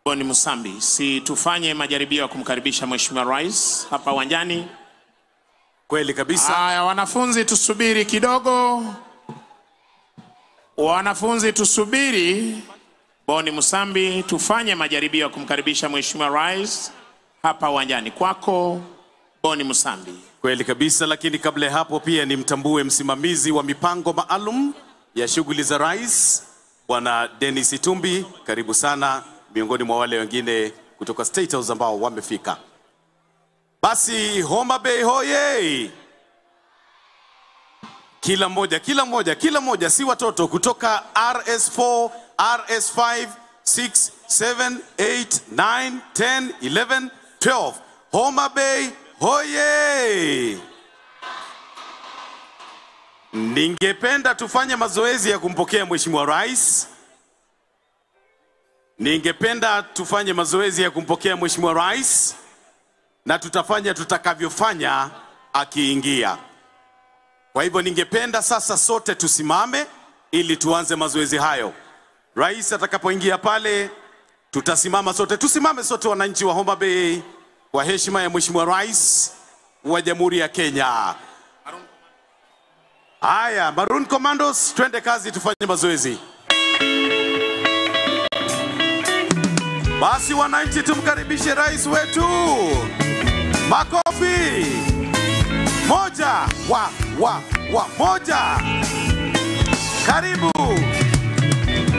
Boni Musambi, si tufanye majaribio ya kumkaribisha Mheshimiwa Rais hapa uwanjani? Kweli kabisa. Haya, wanafunzi tusubiri kidogo. Wanafunzi tusubiri. Boni Musambi, tufanye majaribio ya kumkaribisha Mheshimiwa Rais hapa uwanjani. Kwako Boni Musambi. Kweli kabisa, lakini kabla ya hapo pia nimtambue msimamizi wa mipango maalum ya shughuli za rais, Bwana Dennis Itumbi. Karibu sana, miongoni mwa wale wengine kutoka State House ambao wamefika. Basi Homa Bay hoye! Kila moja, si watoto kutoka RS4, RS5, 6, 7, 8, 9, 10, 11, 12. Homa Bay hoye! Ningependa tufanye mazoezi ya kumpokea Mheshimiwa Rais. Na tutafanya tutakavyofanya akiingia. Kwa hivyo ningependa sasa sote tusimame ili tuanze mazoezi hayo. Rais atakapoingia pale tutasimama sote. Tusimame sote wananchi wa Homa Bay kwa heshima ya Mheshimiwa Rais wa Jamhuri ya Kenya. Haya, Maroon Commandos, twende kazi tufanye mazoezi. Basi wananchi tumkaribishe rais wetu. Makofi. Moja, moja. Karibu.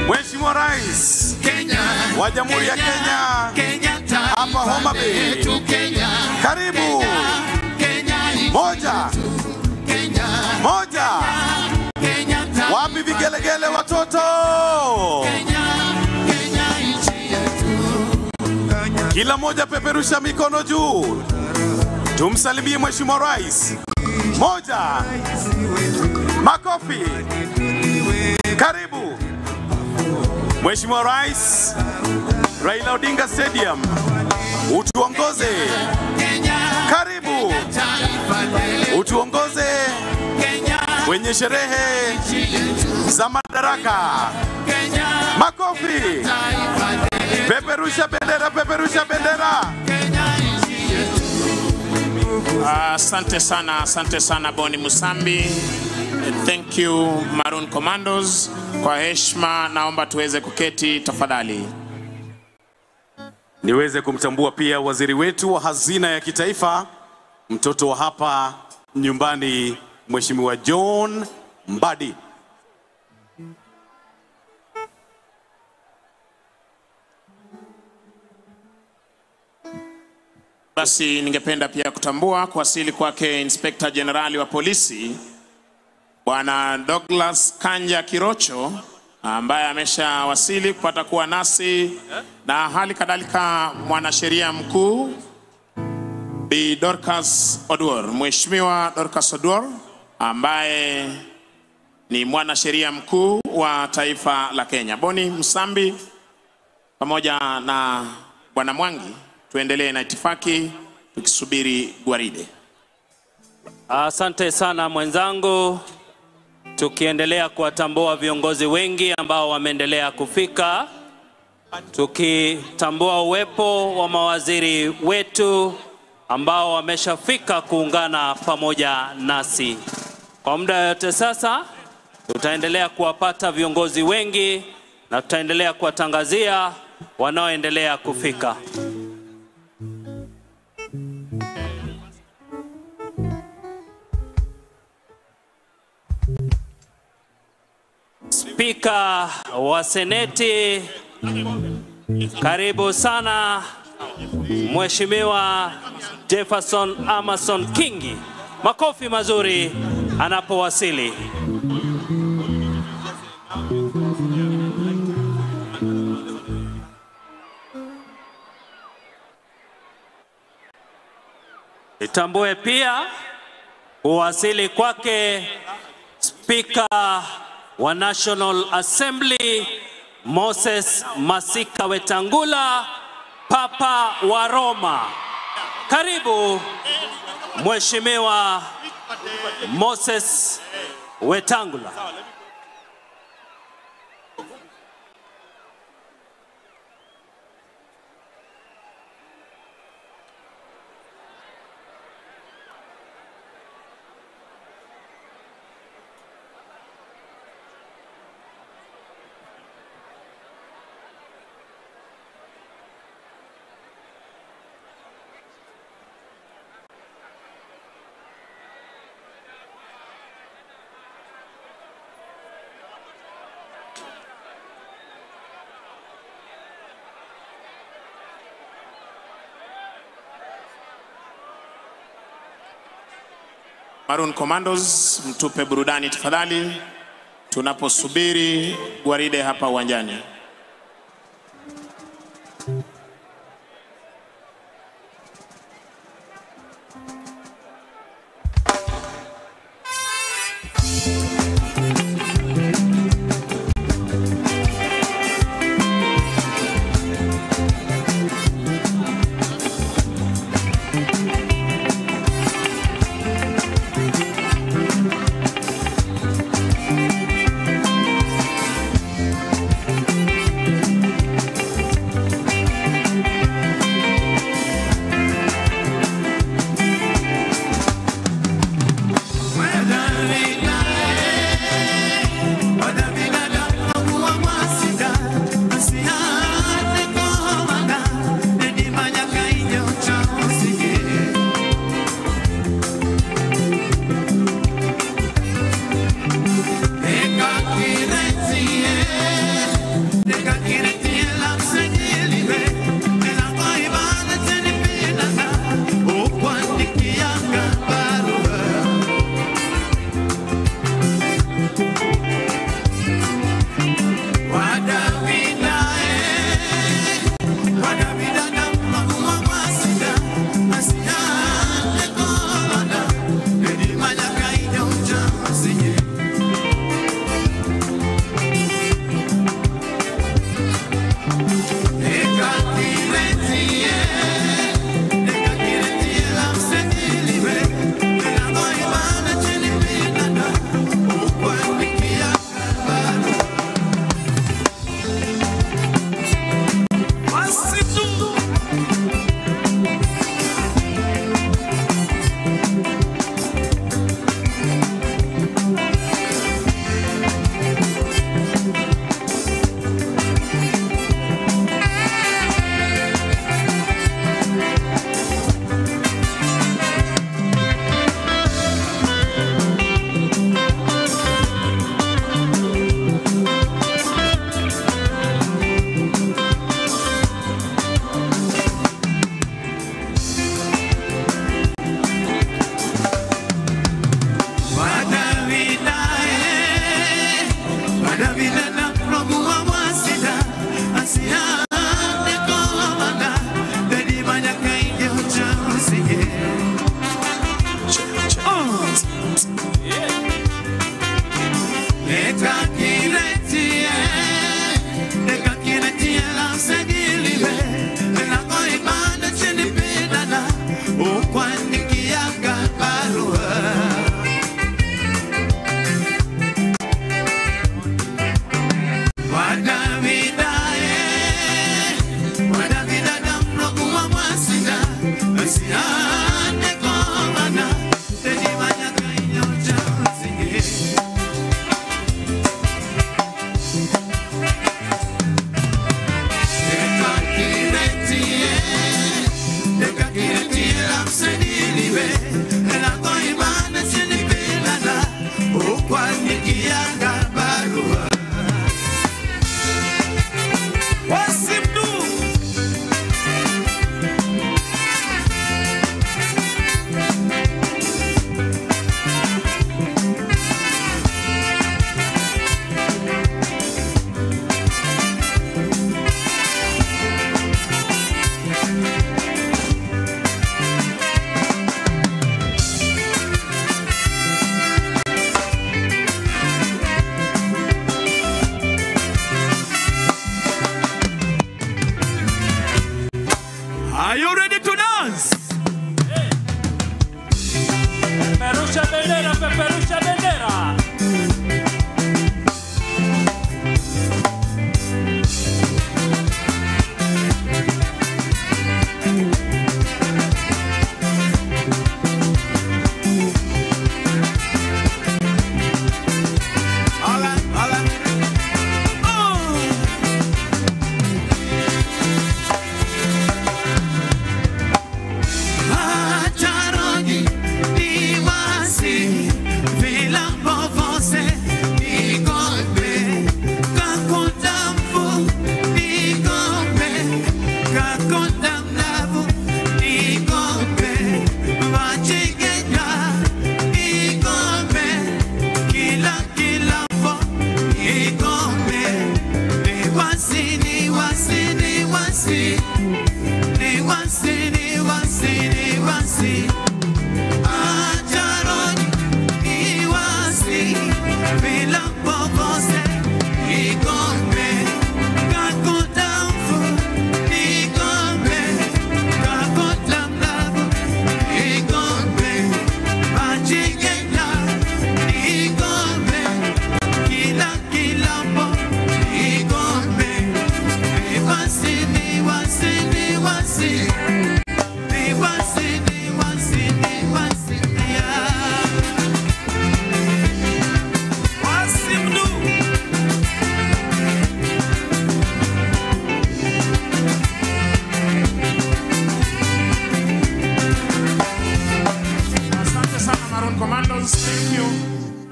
Mheshimiwa Rais wa Jamhuri ya Kenya hapa Homa Bay. Karibu. Moja. Wapi vigelegele watoto? Kila moja peperusha mikono juu. Tumsalimie Mheshimiwa Rais. Moja. Makofi. Karibu. Mheshimiwa Rais, Raila Odinga Stadium. Utuongoze. Karibu. Utuongoze kwenye sherehe za madaraka. Makofi. Peperusha bendera. Asante sana Boni Musambi. Thank you Maroon Commandos. Kwa heshima naomba tuweze kuketi tafadhali. Niweze kumtambua pia waziri wetu wa hazina ya kitaifa, mtoto wa hapa nyumbani, Mheshimiwa John Mbadi. Basi ningependa pia kutambua kuwasili kwake Inspector Generali wa Polisi Bwana Douglas Kanja Kirocho, ambaye ameshawasili kupata kuwa nasi, na hali kadhalika mwanasheria mkuu Bi Dorcas Oduor. Mheshimiwa Dorcas Oduor ambaye ni mwanasheria mkuu wa taifa la Kenya. Boni Musambi pamoja na Bwana Mwangi, tuendelee na itifaki tukisubiri gwaride. Asante sana mwenzangu. Tukiendelea kuwatambua viongozi wengi ambao wameendelea kufika, tukitambua uwepo wa mawaziri wetu ambao wameshafika kuungana pamoja nasi. Kwa muda yote sasa tutaendelea kuwapata viongozi wengi na tutaendelea kuwatangazia wanaoendelea kufika. Spika wa Seneti, karibu sana Mheshimiwa Jefferson Amason Kingi. Makofi mazuri anapowasili. Itambue pia kuwasili kwake Spika wa National Assembly Moses Masika Wetangula, Papa wa Roma. Karibu Mheshimiwa Moses Wetangula. Maroon Commandos, mtupe burudani tafadhali, tunaposubiri gwaride hapa uwanjani.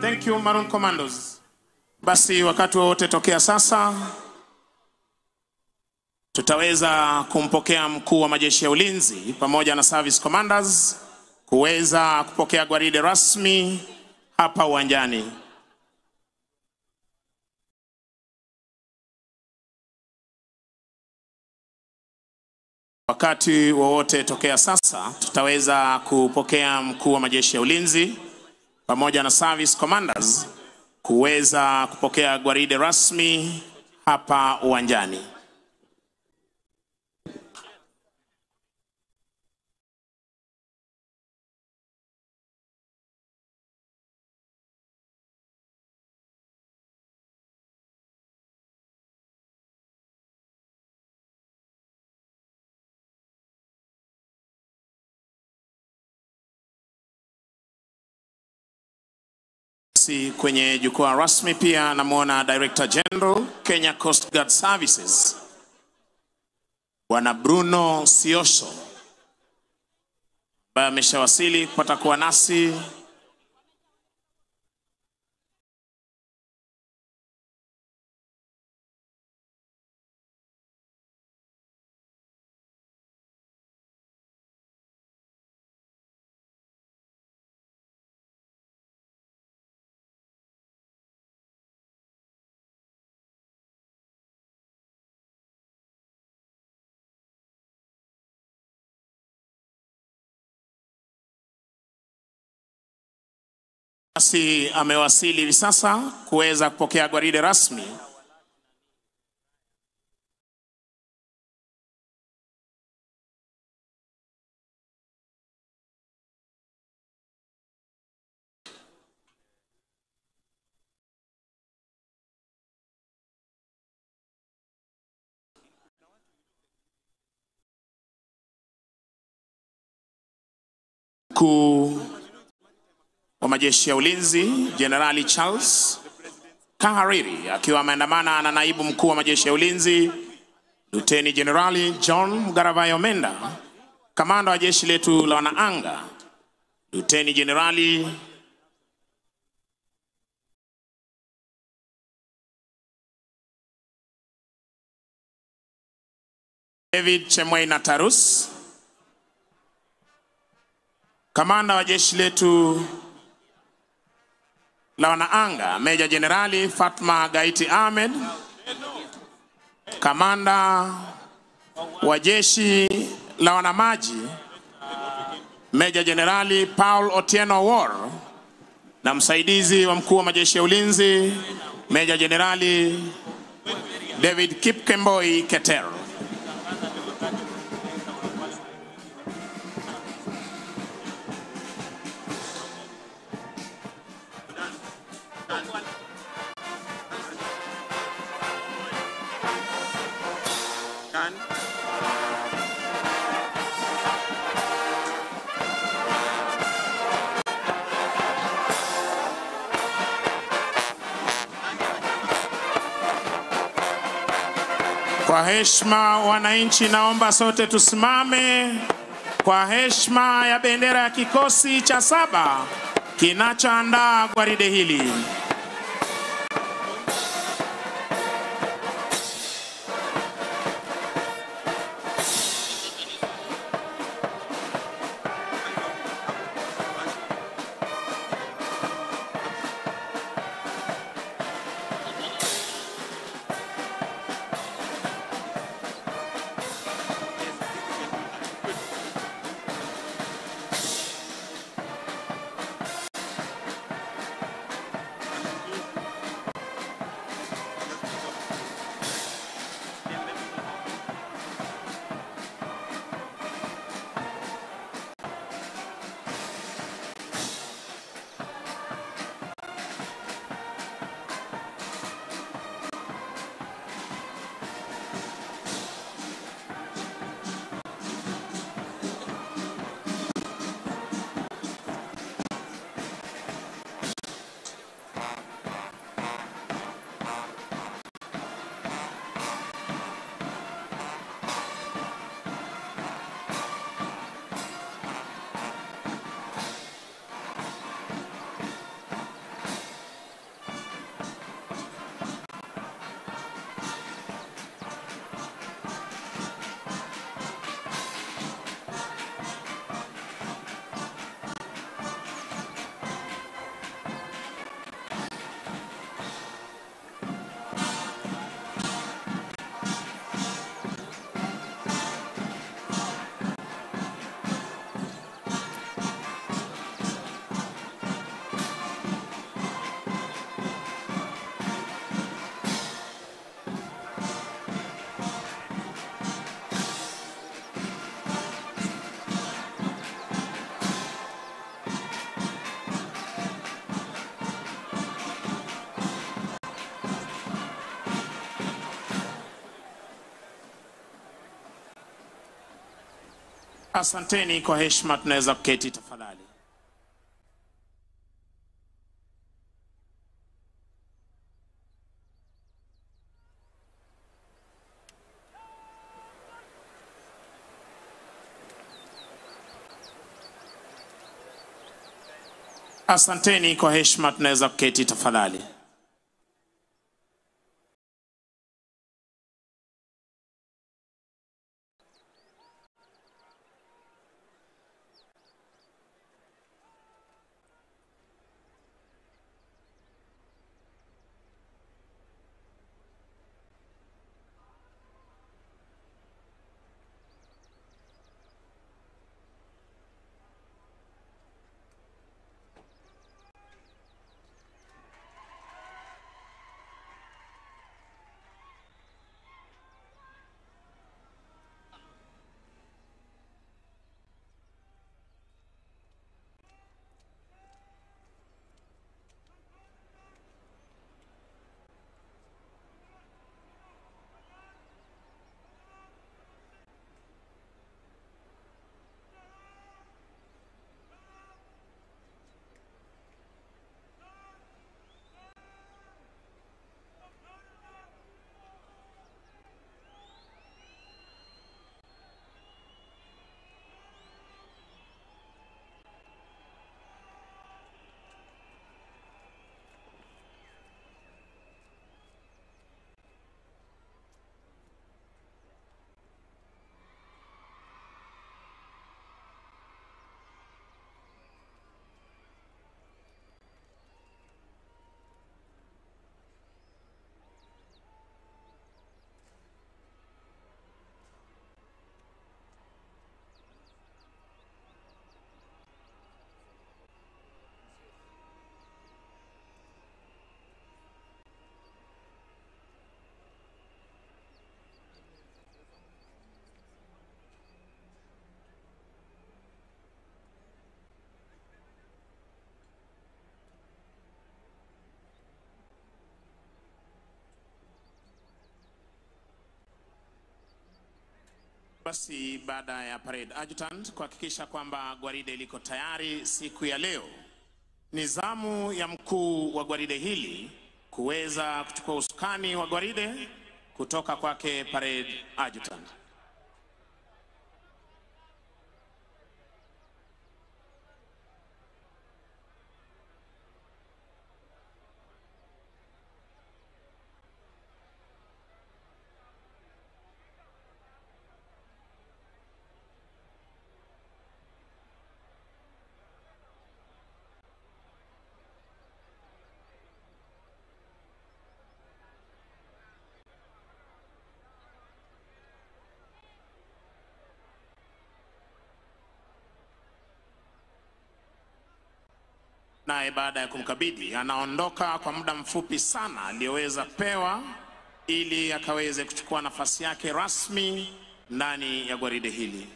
Thank you, Maroon Commandos. Basi wakati wote tokea sasa tutaweza kumpokea mkuu wa majeshi ya ulinzi pamoja na service commanders kuweza kupokea gwaride rasmi hapa uwanjani. Wakati wowote tokea sasa tutaweza kupokea mkuu wa majeshi ya ulinzi pamoja na service commanders kuweza kupokea gwaride rasmi hapa uwanjani. Kwenye jukwaa rasmi pia namuona Director General Kenya Coast Guard Services Bwana Bruno Siosho ambaye ameshawasili kupata kuwa nasi. Basi amewasili hivi sasa kuweza kupokea gwaride rasmi. Mkuu wa majeshi ya ulinzi Generali Charles Kahariri akiwa ameandamana na naibu mkuu wa majeshi ya ulinzi Luteni Generali John Garavayo Menda, kamanda wa jeshi letu la wanaanga Luteni Generali David Chemwei Tarus, kamanda wa jeshi letu la wanaanga Meja Generali Fatma Gaiti Ahmed, kamanda wa jeshi la wanamaji Meja Generali Paul Otieno War, na msaidizi wa mkuu wa majeshi ya ulinzi Meja Generali David Kipkemboi Keter. Kwa heshima wananchi, naomba sote tusimame kwa heshima ya bendera ya kikosi cha 7 kinachoandaa gwaride hili. Asanteni kwa heshima, tunaweza kuketi tafadhali. Asanteni kwa heshima, tunaweza kuketi tafadhali. Basi baada ya parade adjutant kuhakikisha kwamba gwaride liko tayari siku ya leo, ni zamu ya mkuu wa gwaride hili kuweza kuchukua usukani wa gwaride kutoka kwake parade adjutant. Naye baada ya kumkabidhi anaondoka kwa muda mfupi sana aliyoweza pewa ili akaweze kuchukua nafasi yake rasmi ndani ya gwaride hili.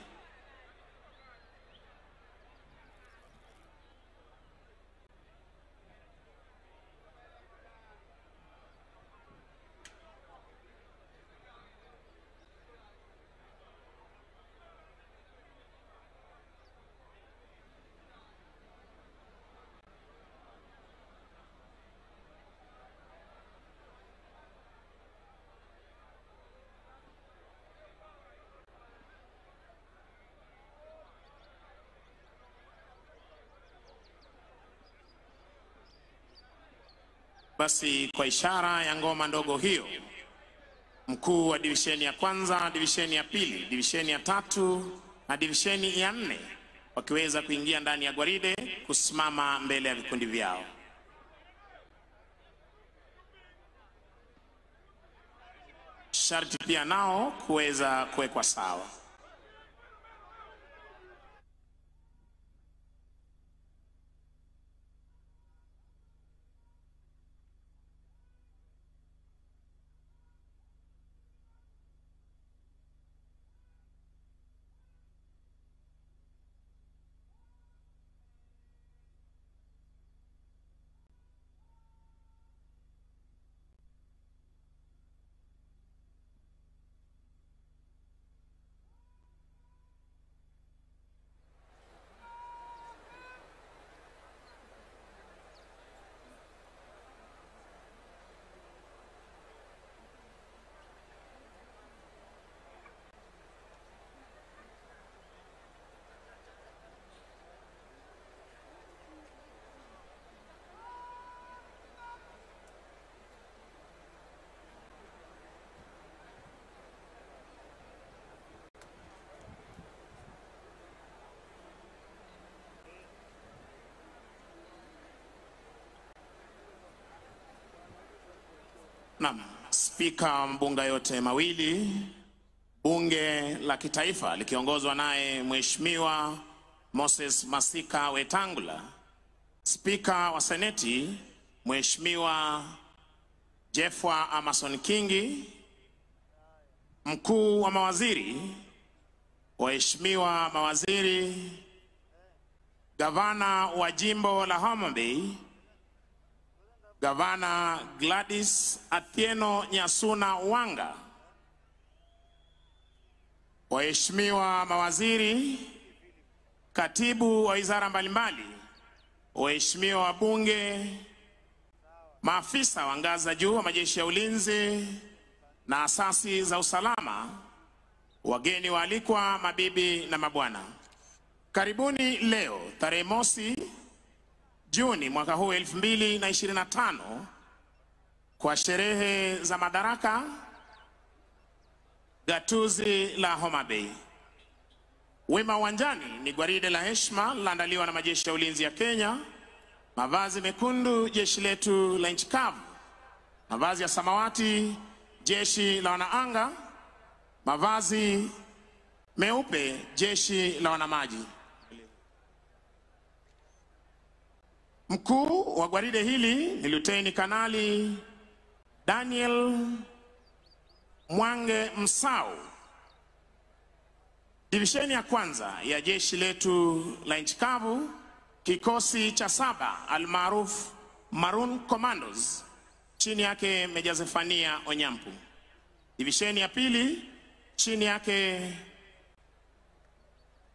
Basi kwa ishara ya ngoma ndogo hiyo, mkuu wa divisheni ya kwanza, divisheni ya pili, divisheni ya tatu na divisheni ya 4 wakiweza kuingia ndani ya gwaride kusimama mbele ya vikundi vyao. Sharti pia nao kuweza kuwekwa sawa. Naam, spika wa mabunge yote mawili, bunge la kitaifa likiongozwa naye Mheshimiwa Moses Masika Wetangula, spika wa seneti Mheshimiwa Jeffwa Amason Kingi, mkuu wa mawaziri, waheshimiwa mawaziri, gavana wa jimbo la Homa Bay, Gavana Gladys Atieno Nyasuna Wanga, waheshimiwa mawaziri, katibu wa wizara mbalimbali, waheshimiwa wabunge, maafisa wa ngazi za juu wa majeshi ya ulinzi na asasi za usalama, wageni waalikwa, mabibi na mabwana. Karibuni leo tarehe mosi Juni mwaka huu 2025 kwa sherehe za madaraka gatuzi la Homa Bay. Wema uwanjani ni gwaride la heshima lililoandaliwa na majeshi ya ulinzi ya Kenya, mavazi mekundu jeshi letu la nchi kavu, mavazi ya samawati jeshi la wanaanga, mavazi meupe jeshi la wanamaji. Mkuu wa gwaride hili ni Luteni Kanali Daniel Mwange Msau. Divisheni ya kwanza ya jeshi letu la nchi kavu, kikosi cha 7 almaarufu Maroon Commandos, chini yake Meja Zefania Onyampu. Divisheni ya pili chini yake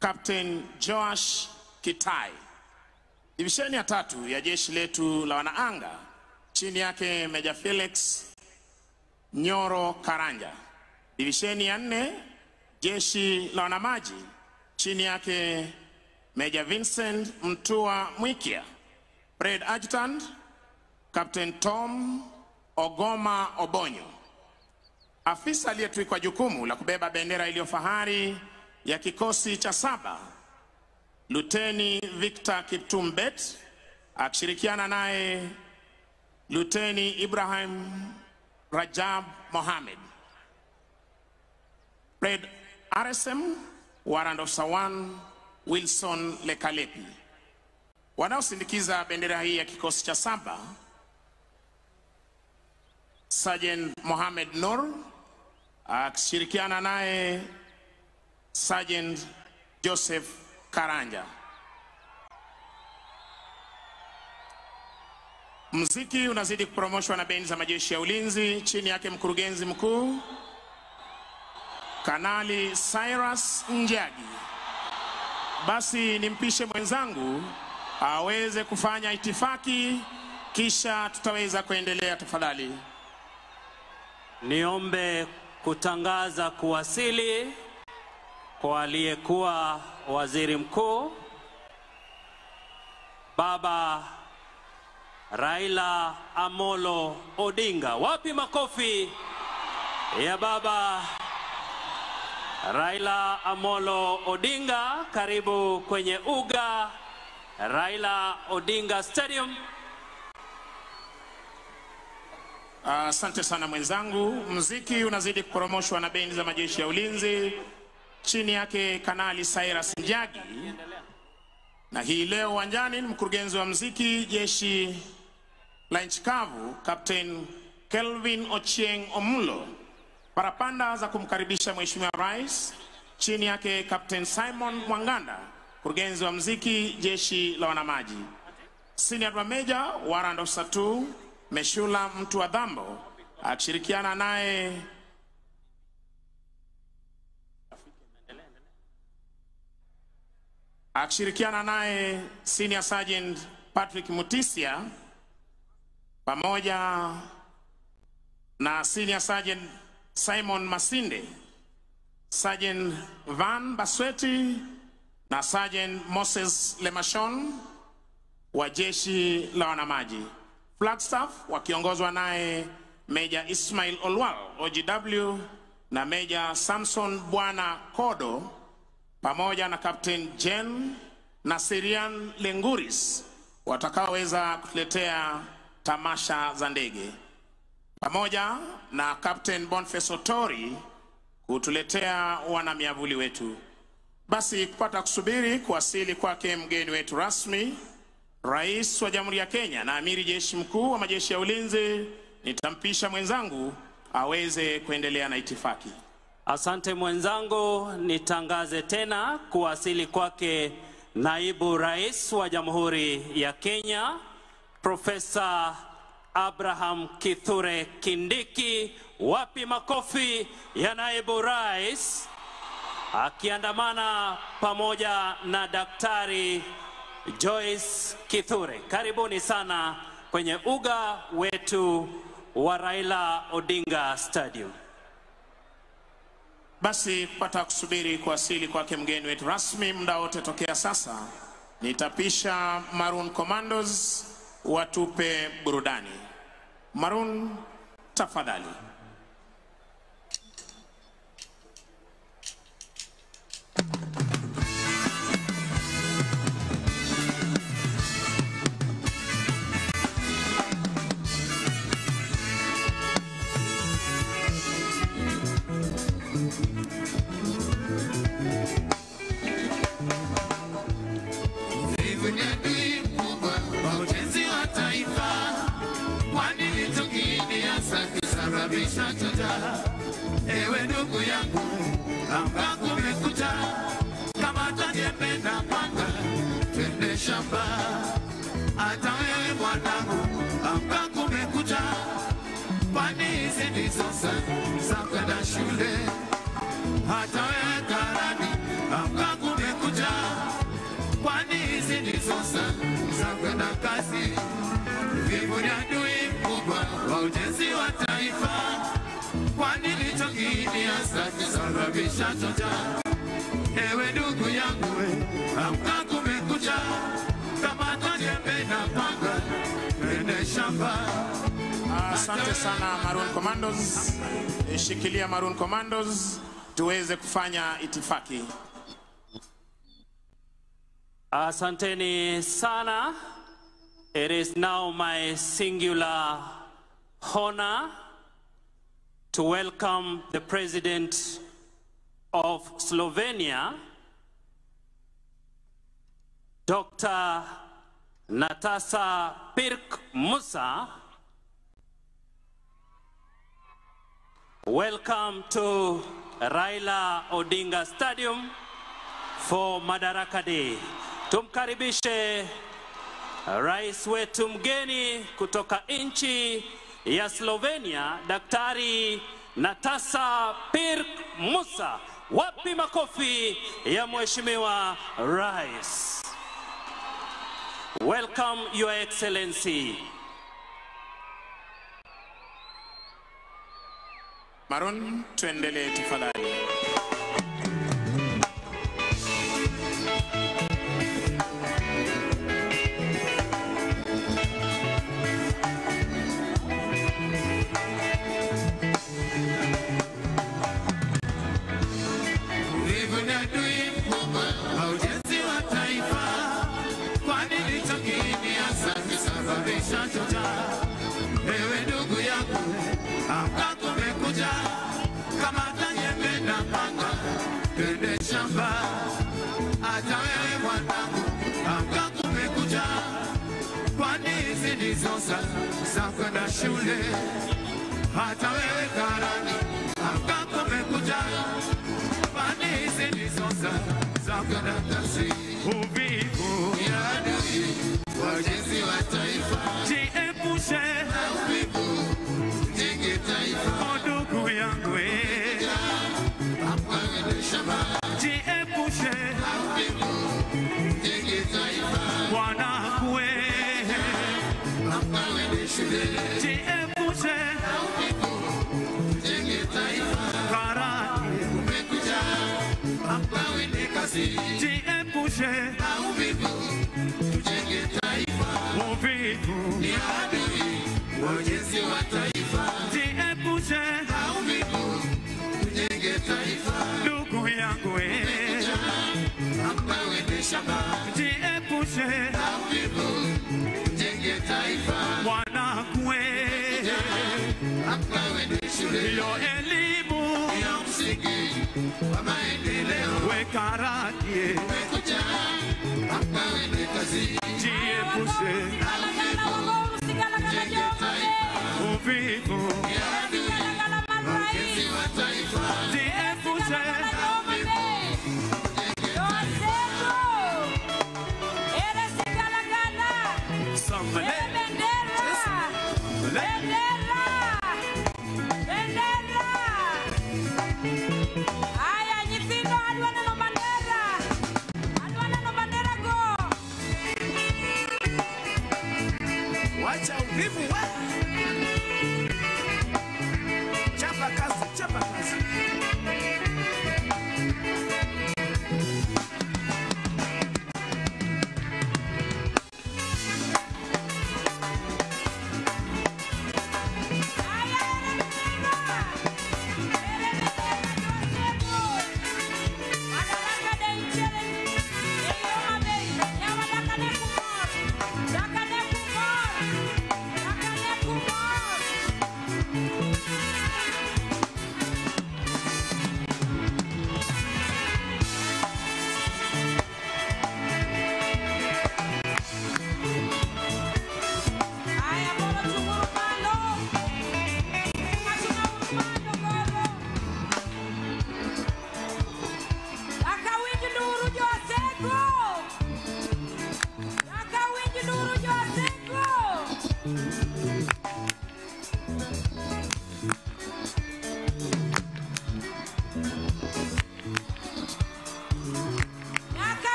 Captain Joash Kitai. Divisheni ya 3 ya jeshi letu la wanaanga, chini yake Meja Felix Nyoro Karanja. Divisheni ya 4 jeshi la wanamaji, chini yake Meja Vincent Mtua Mwikia. Brigade Adjutant Captain Tom Ogoma Obonyo. Afisa aliyetwikwa jukumu la kubeba bendera iliyo fahari ya kikosi cha 7, Luteni Victor Kiptumbet, akishirikiana naye Luteni Ibrahim Rajab Mohamed. Brigade RSM Warrant Officer 1 Wilson Lekalepi. Wanaosindikiza bendera hii ya kikosi cha 7, Sergeant Mohamed Nur, akishirikiana naye Sergeant Joseph Karanja. Muziki unazidi kupromoshwa na bendi za majeshi ya ulinzi, chini yake mkurugenzi mkuu Kanali Cyrus Njagi. Basi nimpishe mwenzangu aweze kufanya itifaki, kisha tutaweza kuendelea. Tafadhali niombe kutangaza kuwasili kwa aliyekuwa waziri mkuu Baba Raila Amolo Odinga. Wapi makofi ya Baba Raila Amolo Odinga? Karibu kwenye uga Raila Odinga Stadium. Asante sana mwenzangu. Muziki unazidi kupromoshwa na bendi za majeshi ya ulinzi, chini yake Kanali Cyrus Njagi. Na hii leo uwanjani ni mkurugenzi wa muziki jeshi la nchi kavu Captain Kelvin Ochieng Omulo. Parapanda za kumkaribisha Mheshimiwa Rais, chini yake Captain Simon Mwanganda, mkurugenzi wa muziki jeshi la wanamaji. Senior Major Warrant Officer 2 Meshula Mtu wa Dhambo, akishirikiana naye Senior Sergeant Patrick Mutisia, pamoja na Senior Sergeant Simon Masinde, Sergeant Van Basweti na Sergeant Moses Lemashon wa jeshi la wanamaji. Flagstaff wakiongozwa naye Major Ismail Olwal OGW na Major Samson Bwana Kodo, pamoja na Captain Jen na Sirian Lenguris watakaoweza kutuletea tamasha za ndege. pamoja na Captain Boniface Otori kutuletea wanamiavuli wetu. Basi kupata kusubiri kuwasili kwake mgeni wetu rasmi, Rais wa Jamhuri ya Kenya na Amiri Jeshi Mkuu wa Majeshi ya Ulinzi, nitampisha mwenzangu aweze kuendelea na itifaki. Asante mwenzangu, nitangaze tena kuwasili kwake Naibu Rais wa Jamhuri ya Kenya, Profesa Abraham Kithure Kindiki. Wapi makofi ya Naibu Rais, akiandamana pamoja na Daktari Joyce Kithure. Karibuni sana kwenye uga wetu wa Raila Odinga Stadium. Basi kupata kusubiri kuwasili kwake mgeni wetu rasmi muda wote tokea sasa, nitapisha Maroon Commandos watupe burudani. Maroon, tafadhali. Ewe ndugu yangu, anga kumekucha, kama tajembe na panga, twende shamba. Hata wewe mwanangu, anga kumekucha, kwani hizi ndizo za kwenda shule. Hata wewe karani, anga kumekucha, kwani hizi ndizo za kwenda kazi. Vifo ni adui mkubwa wa ujenzi wa taifa, kwani ndicho kiini hasa kisababisha chocha. Ewe ndugu yangu, amka kumekucha, kama tajembe na panga, twende shamba. Asante sana Maroon Commandos. Shikilia Maroon Commandos tuweze kufanya itifaki. Asanteni sana. It is now my singular honor to welcome the President of Slovenia, Dr. Nataša Pirc Musar. Welcome to Raila Odinga Stadium for Madaraka Day. Tumkaribishe Rais wetu mgeni kutoka nchi ya Slovenia, Daktari Nataša Pirc Musar. Wapi makofi ya Mheshimiwa Rais. Welcome, Your Excellency. Maroon, tuendelee tafadhali. Ewe ndugu yangu, amka kumekucha, kama tajembe na panga, twende shamba. Hata wewe mwanangu, amka kumekucha, kwani hizi ndizo za kwenda shule. Hata wewe karani, amka kumekucha, kwani hizi ndizo za kwenda kazi. Uvivu ni adui wa ujenzi wa taifa, jiepushe na uvivu, jenge taifa. Ndugu yangu, amka twende shamba, jiepushe na uvivu, jenge taifa. Wanakwe, amka twende shule, jiepushe na uvivu, jenge taifa. Karani kumekucha, amka twende kazi, jiepushe na uvivu, tujenge taifa. Uvivu ni adui wa ujenzi wa taifa, jiepushe na uvivu, tujenge taifa. Ndugu yangu, amka twende shamba, jiepushe na uvivu, tujenge taifa. Wanakwe, Ndiyo elimu ya msingi wa maendeleo. Weka radie jiepushe uvivu, jiepushe wacha uvivu we. Chapa kazi, chapa kazi.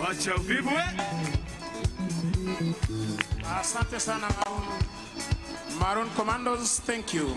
Wacha uvivu we. Asante sana Maroon Commandos, thank you.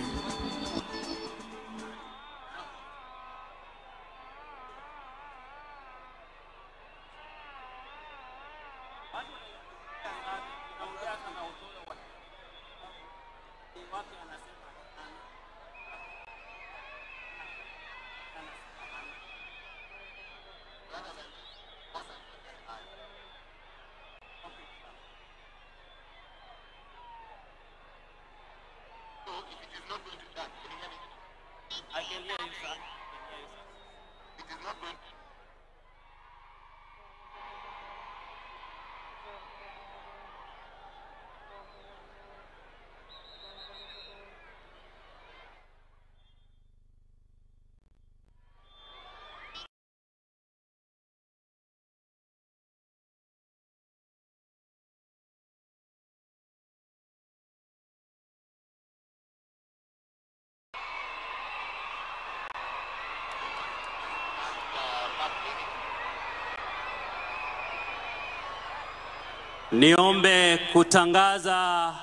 Niombe kutangaza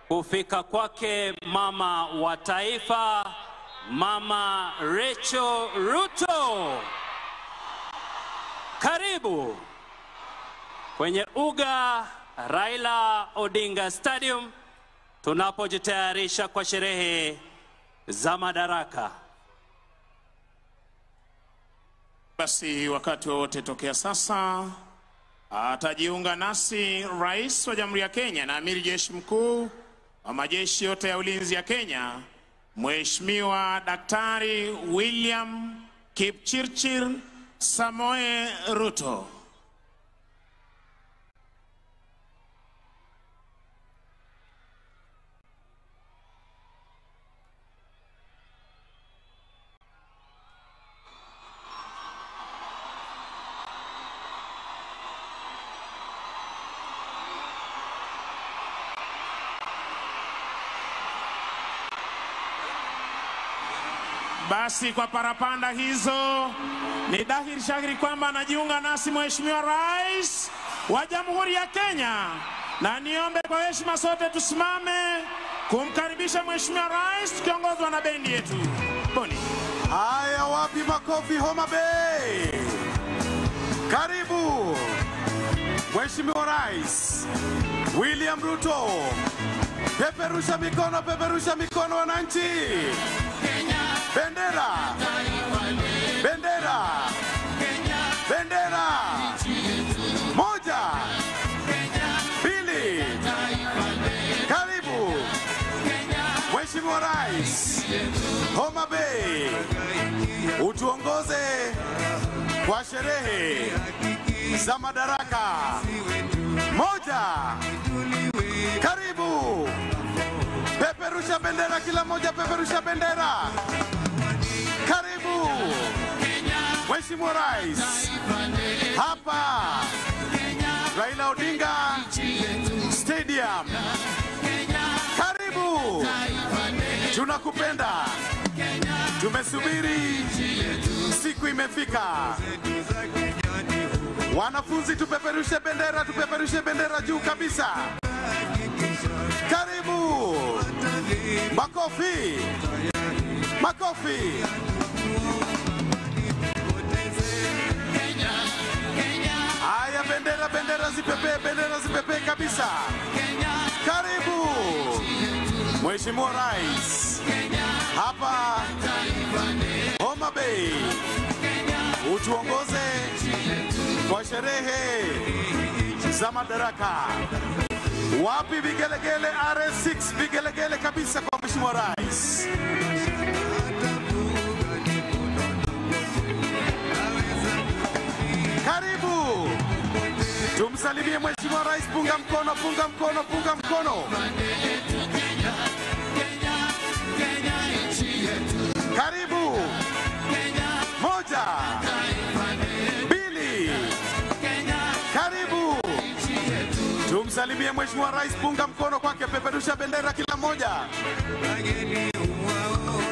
kufika kwake mama wa taifa, Mama Rachel Ruto. Karibu kwenye uga Raila Odinga Stadium tunapojitayarisha kwa sherehe za madaraka. Basi wakati wowote tokea sasa atajiunga nasi Rais wa Jamhuri ya Kenya na Amiri Jeshi Mkuu wa majeshi yote ya ulinzi ya Kenya, Mheshimiwa Daktari William Kipchirchir Samoei Ruto. Basi kwa parapanda hizo ni dhahiri shahiri kwamba anajiunga nasi Mheshimiwa Rais wa Jamhuri ya Kenya, na niombe kwa heshima sote tusimame kumkaribisha Mheshimiwa Rais tukiongozwa na bendi yetu. Boni. Haya, wapi makofi Homa Bay. Karibu Mheshimiwa Rais William Ruto. Peperusha mikono wananchi. Bendera. Bendera. Bendera. Moja. Pili. Karibu Mheshimiwa Rais Homa Bay, utuongoze kwa sherehe za madaraka. Moja. Karibu. Peperusha bendera, kila moja peperusha bendera. Karibu Mheshimiwa Rais. Hapa Raila Odinga Stadium. Karibu. Tunakupenda. Tumesubiri, siku imefika. Wanafunzi, tupeperushe bendera juu kabisa. Karibu. Makofi. Makofi. Aya, bendera zipepe kabisa. Karibu Mheshimiwa Rais hapa Homa Bay, utuongoze kwa sherehe za madaraka. Wapi vigelegele? RS6 vigelegele kabisa kwa Mheshimiwa Rais. Karibu. Tumsalimie Mheshimiwa Rais, punga mkono. Karibu. Moja. Pili. Karibu. Tumsalimie Mheshimiwa Rais, punga mkono kwake, peperusha bendera kila moja.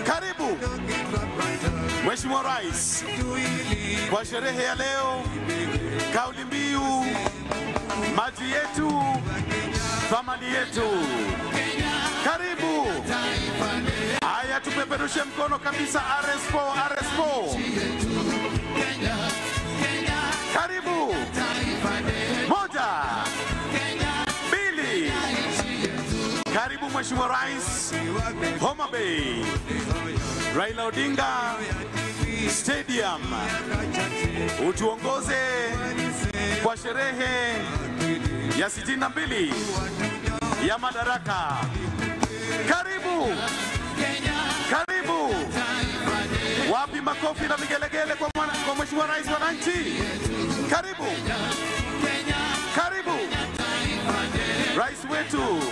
Karibu Mheshimiwa Rais kwa sherehe ya leo. Kauli mbiu, maji yetu, thamani yetu. Karibu. Haya, tupeperushe mkono kabisa. RS4. Karibu. Moja. Pili. Karibu Mheshimiwa Rais Homa Bay, Raila Odinga Stadium, utuongoze kwa sherehe ya 62 ya madaraka. Karibu. Karibu. Wapi makofi na vigelegele kwa Mheshimiwa Rais wananchi? Karibu. Karibu Rais wetu,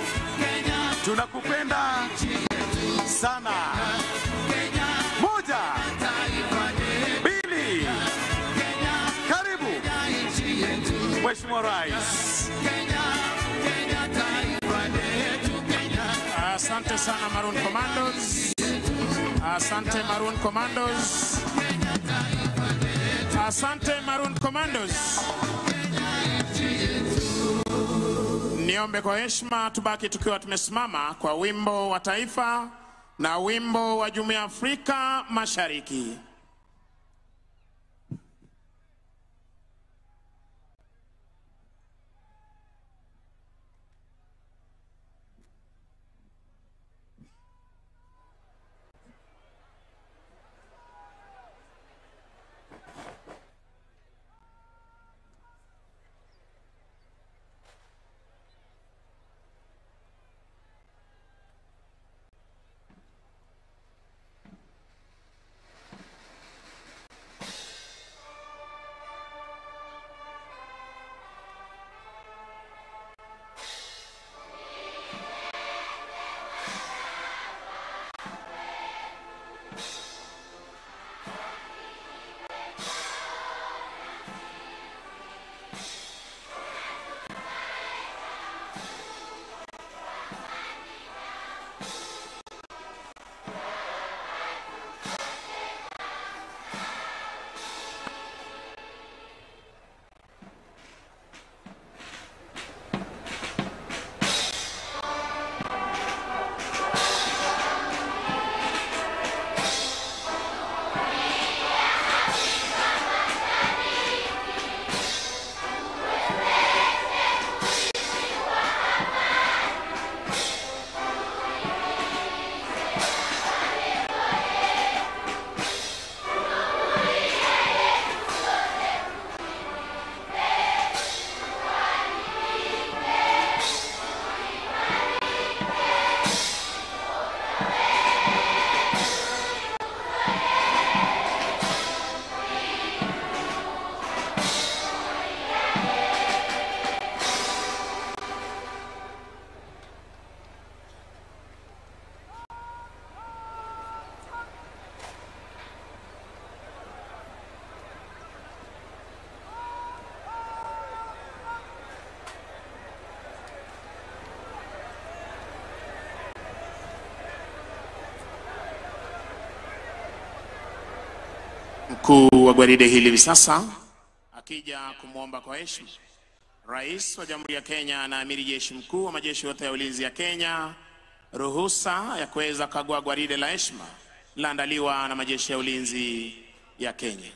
tunakupenda sana. Moja. Pili. Karibu Mheshimiwa Rais. Asante sana Maroon Commandos. Asante Maroon Commandos. Asante Maroon Commandos. Niombe kwa heshima tubaki tukiwa tumesimama kwa wimbo wa taifa na wimbo wa Jumuiya ya Afrika Mashariki. Mkuu wa gwaride hili hivi sasa akija kumwomba kwa heshima Rais wa Jamhuri ya Kenya na Amiri Jeshi Mkuu wa majeshi yote ya ulinzi ya Kenya ruhusa ya kuweza kagua gwaride la heshima laandaliwa na majeshi ya ulinzi ya Kenya.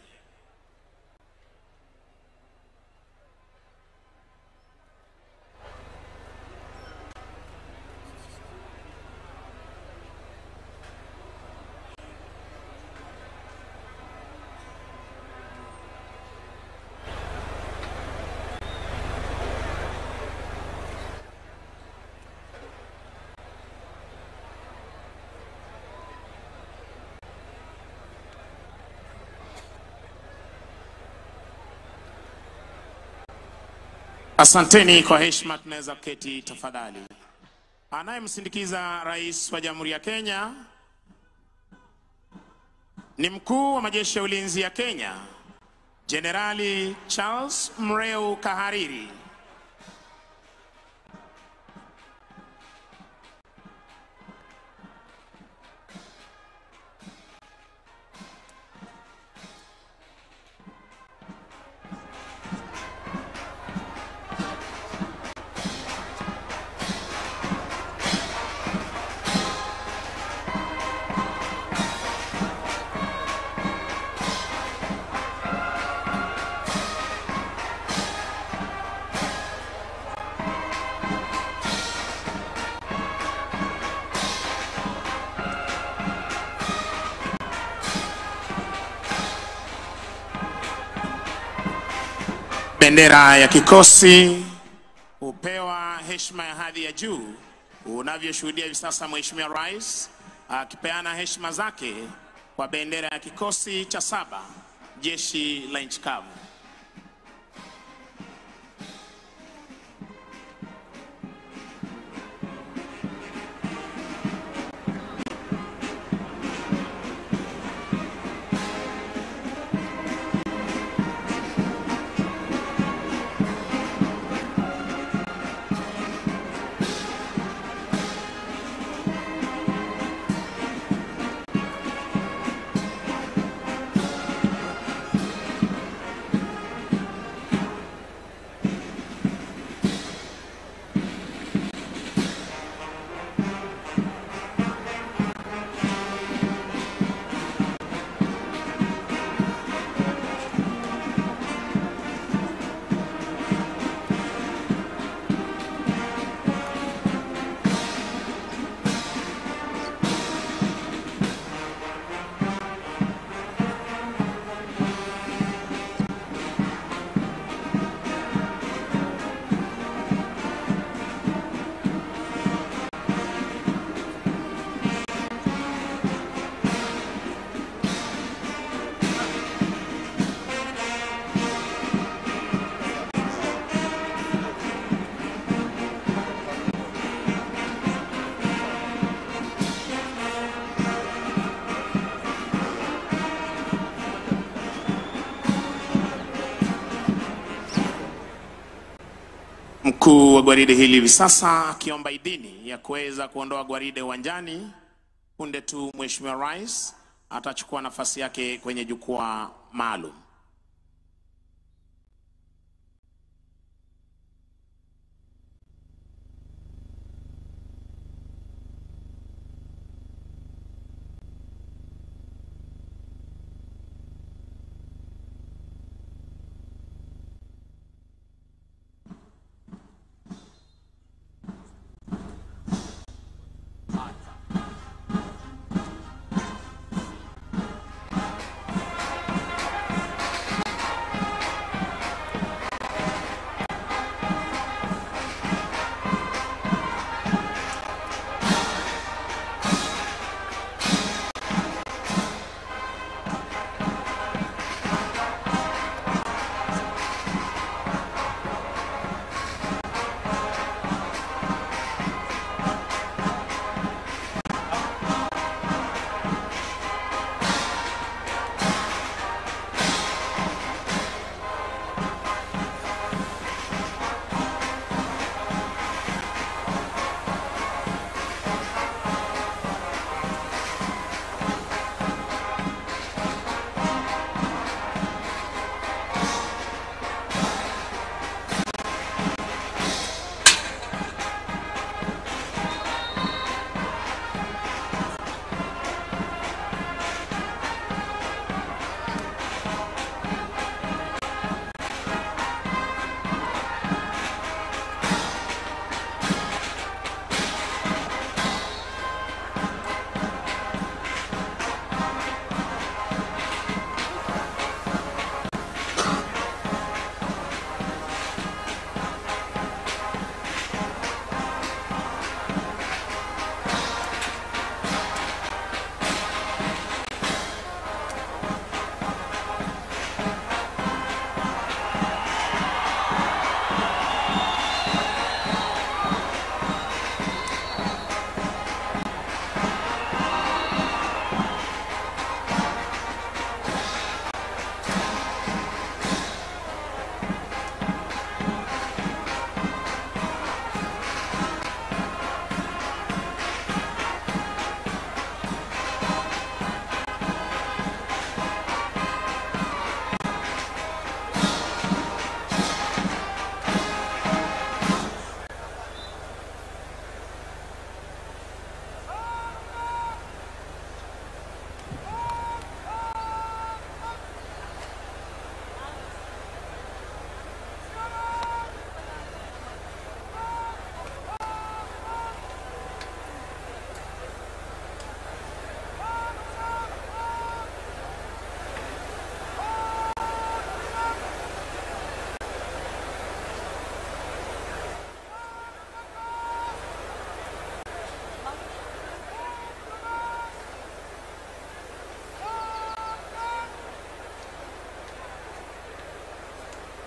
Asanteni kwa heshima, tunaweza keti tafadhali. Anayemsindikiza Rais wa Jamhuri ya Kenya ni Mkuu wa majeshi ya ulinzi ya Kenya, Jenerali Charles Mreu Kahariri. Bendera ya kikosi hupewa heshima ya hadhi ya juu, unavyoshuhudia hivi sasa Mheshimiwa Rais akipeana heshima zake kwa bendera ya kikosi cha 7 jeshi la nchi kavu. Mkuu wa gwaride hili hivi sasa akiomba idhini ya kuweza kuondoa gwaride uwanjani. Punde tu Mheshimiwa Rais atachukua nafasi yake kwenye jukwaa maalum.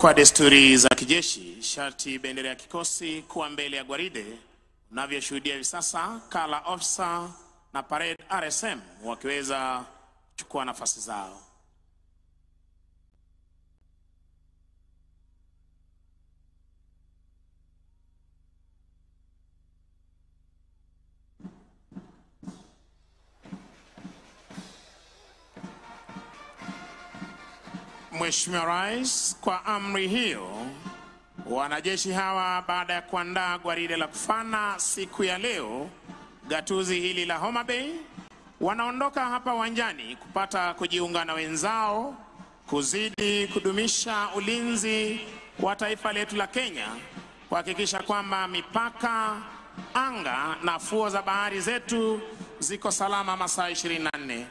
Kwa desturi za kijeshi, sharti bendera ya kikosi kuwa mbele ya gwaride. Unavyoshuhudia hivi sasa, Kala Officer na Parade RSM wakiweza kuchukua nafasi zao. Mheshimiwa Rais, kwa amri hiyo, wanajeshi hawa baada ya kuandaa gwaride la kufana siku ya leo, gatuzi hili la Homa Bay, wanaondoka hapa uwanjani kupata kujiunga na wenzao kuzidi kudumisha ulinzi wa taifa letu la Kenya, kuhakikisha kwamba mipaka, anga na fuo za bahari zetu ziko salama masaa 24.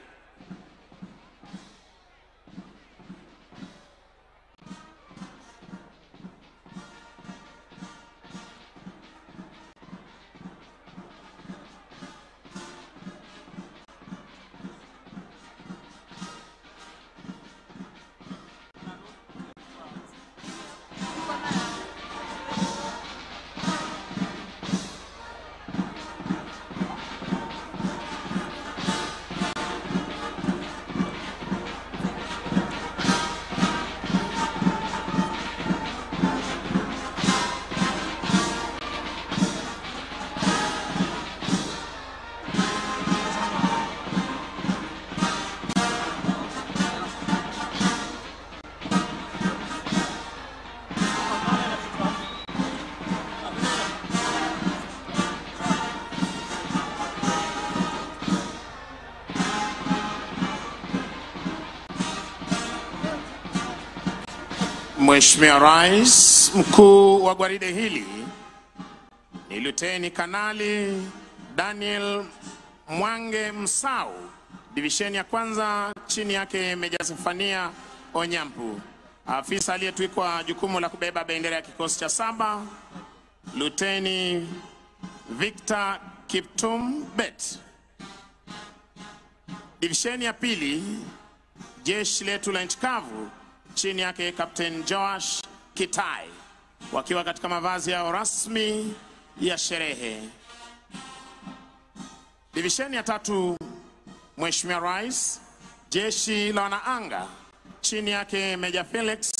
Mheshimiwa Rais, mkuu wa gwaride hili ni Luteni Kanali Daniel Mwange Msau, divisheni ya kwanza, chini yake Meja Sefania Onyampu. Afisa aliyetwikwa jukumu la kubeba bendera ya kikosi cha 7, Luteni Victor Kiptum Bet. Divisheni ya pili, jeshi letu la nchi kavu, chini yake Captain Joash Kitai, wakiwa katika mavazi yao rasmi ya sherehe. Divisheni ya 3, Mheshimiwa Rais, jeshi la wanaanga, chini yake Meja Felix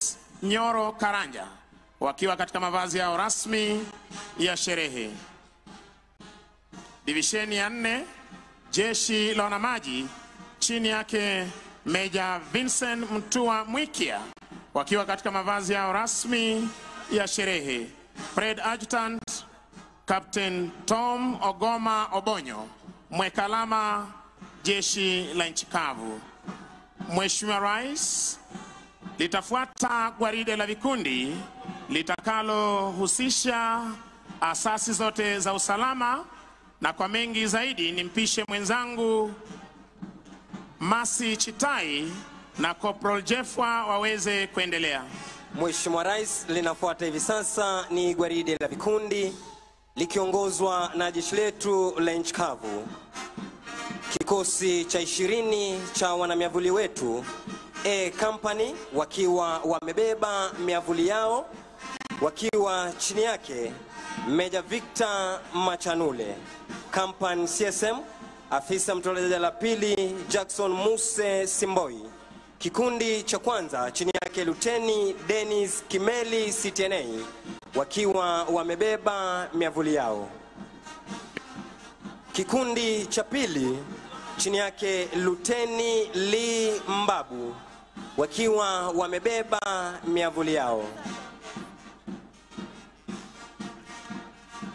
Nyoro Karanja, wakiwa katika mavazi yao rasmi ya sherehe. Divisheni ya 4, jeshi la wanamaji, chini yake Meja Vincent Mtua Mwikia, wakiwa katika mavazi yao rasmi ya sherehe. Parade Adjutant Captain Tom Ogoma Obonyo, mwekalama jeshi la nchi kavu. Mheshimiwa Rais, litafuata gwaride la vikundi litakalohusisha asasi zote za usalama, na kwa mengi zaidi nimpishe mwenzangu Masi Chitai na Corporal Jeffwa waweze kuendelea. Mheshimiwa Rais, linafuata hivi sasa ni gwaride la vikundi likiongozwa na jeshi letu la nchi kavu. Kikosi cha 20 cha wanamiavuli wetu A Company wakiwa wamebeba miavuli yao, wakiwa chini yake Meja Victor Machanule. Company CSM afisa mtolezaji la pili Jackson Muse Simboi. Kikundi cha kwanza chini yake Luteni Dennis Kimeli CTNA wakiwa wamebeba miavuli yao. Kikundi cha pili chini yake Luteni Lee Mbabu wakiwa wamebeba miavuli yao.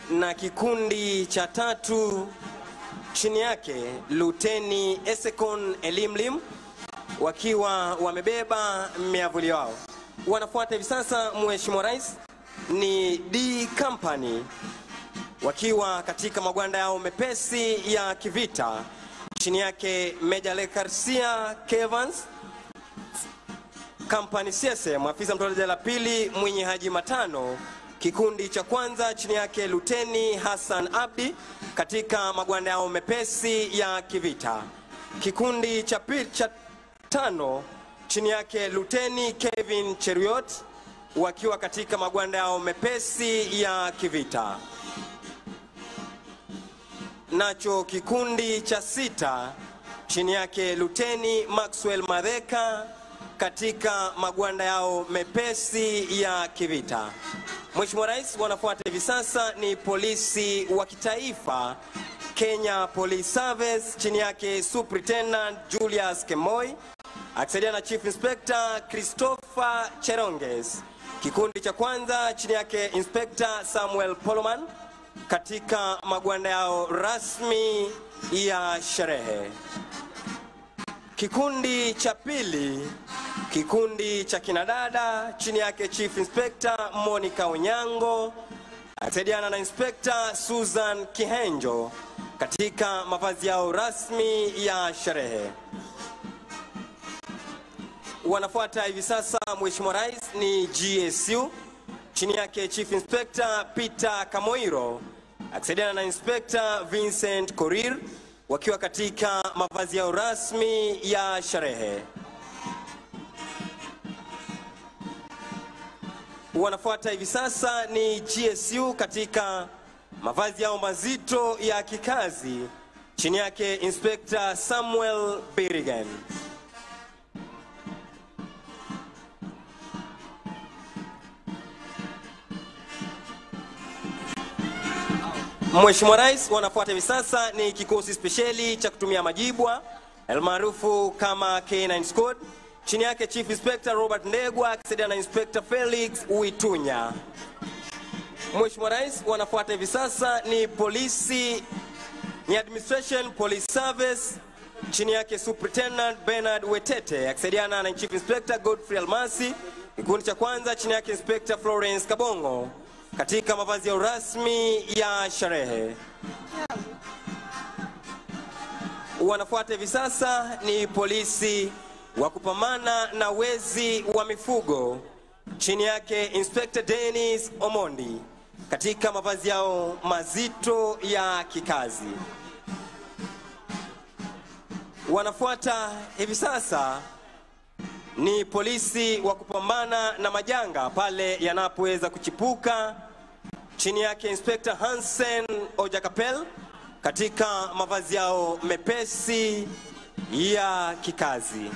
Na kikundi cha 3 chini yake Luteni Esekon Elimlim wakiwa wamebeba miavuli yao. Wanafuata hivi sasa, Mheshimiwa Rais, ni D Company wakiwa katika magwanda yao mepesi ya kivita, chini yake Meja Lekarsia Kevans. Company CSM afisa mtolezaji la pili Mwinyi Haji Matano. Kikundi cha kwanza chini yake Luteni Hassan Abdi katika magwanda yao mepesi ya kivita. Kikundi cha 5 chini yake Luteni Kevin Cheruiyot wakiwa katika magwanda yao mepesi ya kivita. Nacho kikundi cha 6 chini yake Luteni Maxwell Madheka katika magwanda yao mepesi ya kivita. Mheshimiwa Rais, wanafuata hivi sasa ni polisi wa kitaifa Kenya Police Service chini yake Superintendent Julius Kemoi akisaidia na Chief Inspector Christopher Cheronges. Kikundi cha kwanza chini yake Inspector Samuel Poloman katika magwanda yao rasmi ya sherehe. Kikundi cha pili, kikundi cha kinadada chini yake Chief Inspector Monica Onyango akisaidiana na Inspector Susan Kihenjo katika mavazi yao rasmi ya sherehe. Wanafuata hivi sasa Mheshimiwa Rais ni GSU chini yake Chief Inspector Peter Kamoiro akisaidiana na Inspector Vincent Korir wakiwa katika mavazi yao rasmi ya sherehe. Wanafuata hivi sasa ni GSU katika mavazi yao mazito ya kikazi chini yake Inspector Samuel Birigan. Mheshimiwa Rais, wanafuata hivi sasa ni kikosi spesheli cha kutumia majibwa almaarufu kama K9 Squad chini yake Chief Inspector Robert Ndegwa akisaidiana na Inspector Felix Uitunya. Mheshimiwa Rais, wanafuata hivi sasa ni polisi ni Administration Police Service chini yake Superintendent Bernard Wetete akisaidiana na Chief Inspector Godfrey Almasi. Kikundi cha kwanza chini yake Inspector Florence Kabongo katika mavazi ya rasmi ya sherehe. Wanafuata hivi sasa ni polisi wa kupambana na wezi wa mifugo chini yake Inspector Dennis Omondi katika mavazi yao mazito ya kikazi. Wanafuata hivi sasa ni polisi wa kupambana na majanga pale yanapoweza kuchipuka chini yake Inspector Hansen Ojakapel katika mavazi yao mepesi ya kikazi.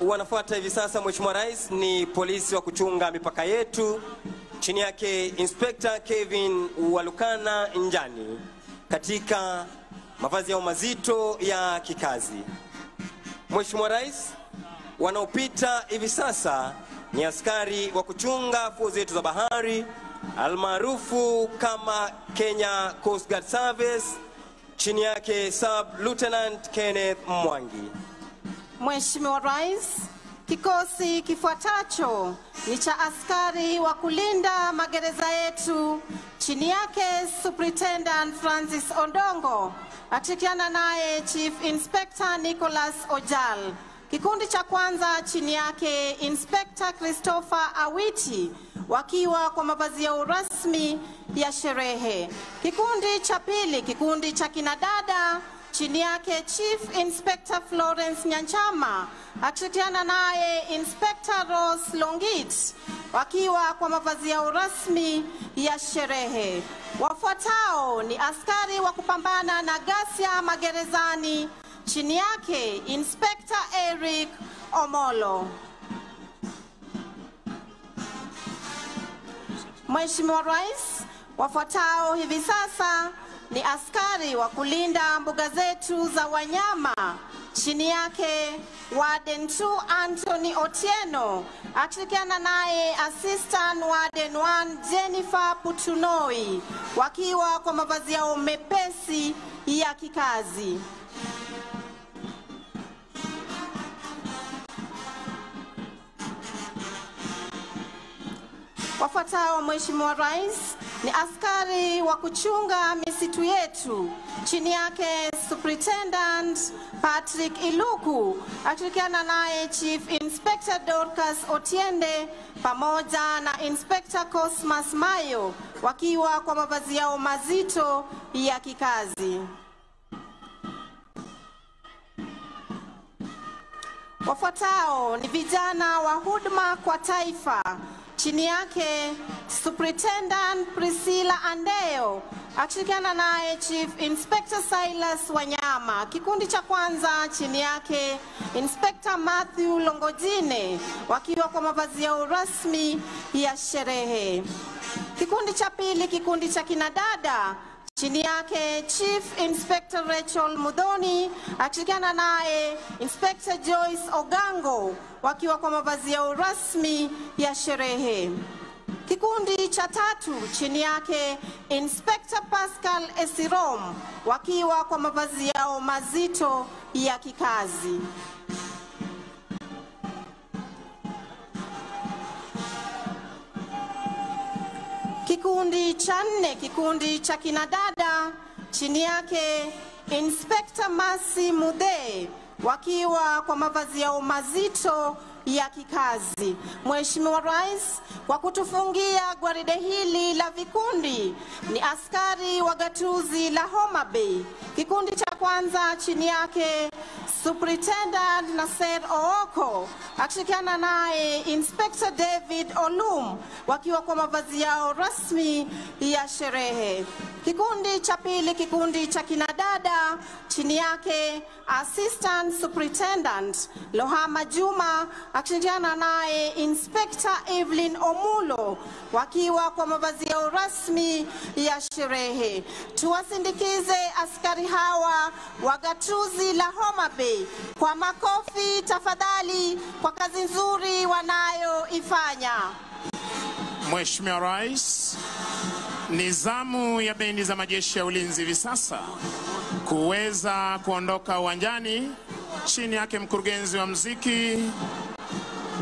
Wanafuata hivi sasa Mheshimiwa Rais ni polisi wa kuchunga mipaka yetu chini yake Inspector Kevin Walukana Njani katika mavazi yao mazito ya kikazi. Mheshimiwa Rais, wanaopita hivi sasa ni askari wa kuchunga fuo zetu za bahari almaarufu kama Kenya Coast Guard Service chini yake Sub Lieutenant Kenneth Mwangi. Mheshimiwa Rais, kikosi kifuatacho ni cha askari wa kulinda magereza yetu chini yake Superintendent Francis Ondongo akishirikiana naye Chief Inspector Nicholas Ojal. Kikundi cha kwanza chini yake Inspector Christopher Awiti wakiwa kwa mavazi yao rasmi ya sherehe. Kikundi cha pili, kikundi cha kinadada chini yake Chief Inspector Florence Nyanchama akishirikiana naye Inspector Rose Longit wakiwa kwa mavazi yao rasmi ya sherehe. Wafuatao ni askari wa kupambana na ghasia magerezani chini yake Inspector Eric Omolo. Mheshimiwa Rais, wafuatao hivi sasa ni askari wa kulinda mbuga zetu za wanyama chini yake Warden 2 Anthony Otieno akishirikiana naye Assistant Warden 1 Jennifer Putunoi wakiwa kwa mavazi yao mepesi ya kikazi. Wafuatao Mheshimiwa Rais ni askari wa kuchunga misitu yetu chini yake Superintendent Patrick Iluku akishirikiana naye Chief Inspector Dorcas Otiende pamoja na Inspector Cosmas Mayo wakiwa kwa mavazi yao mazito ya kikazi. Wafuatao ni vijana wa huduma kwa taifa, chini yake Superintendent Priscilla Andeo akishirikiana naye Chief Inspector Silas Wanyama. Kikundi cha kwanza chini yake Inspector Matthew Longojine wakiwa kwa mavazi yao rasmi ya sherehe. Kikundi cha pili, kikundi cha kinadada, chini yake Chief Inspector Rachel Mudhoni akishirikiana naye Inspector Joyce Ogango wakiwa kwa mavazi yao rasmi ya sherehe. Kikundi cha tatu, chini yake Inspector Pascal Esirom wakiwa kwa mavazi yao mazito ya kikazi. Kikundi cha nne, kikundi cha kinadada, chini yake Inspector Masi Mude wakiwa kwa mavazi yao mazito ya kikazi. Mheshimiwa Rais, kwa kutufungia gwaride hili la vikundi ni askari wa gatuzi la Homa Bay. Kikundi cha kwanza chini yake Superintendent Nasser Ooko akishirikiana naye Inspector David Olum wakiwa kwa mavazi yao rasmi ya sherehe. Kikundi cha pili, kikundi cha kinadada, chini yake Assistant Superintendent Lohama Juma akishirikiana naye Inspector Evelyn Omulo wakiwa kwa mavazi yao rasmi ya sherehe. Tuwasindikize askari hawa wa gatuzi la Homa Bay kwa makofi tafadhali kwa kazi nzuri wanayoifanya. Mheshimiwa Rais, nizamu ya bendi za majeshi ya ulinzi hivi sasa kuweza kuondoka uwanjani. Chini yake mkurugenzi wa muziki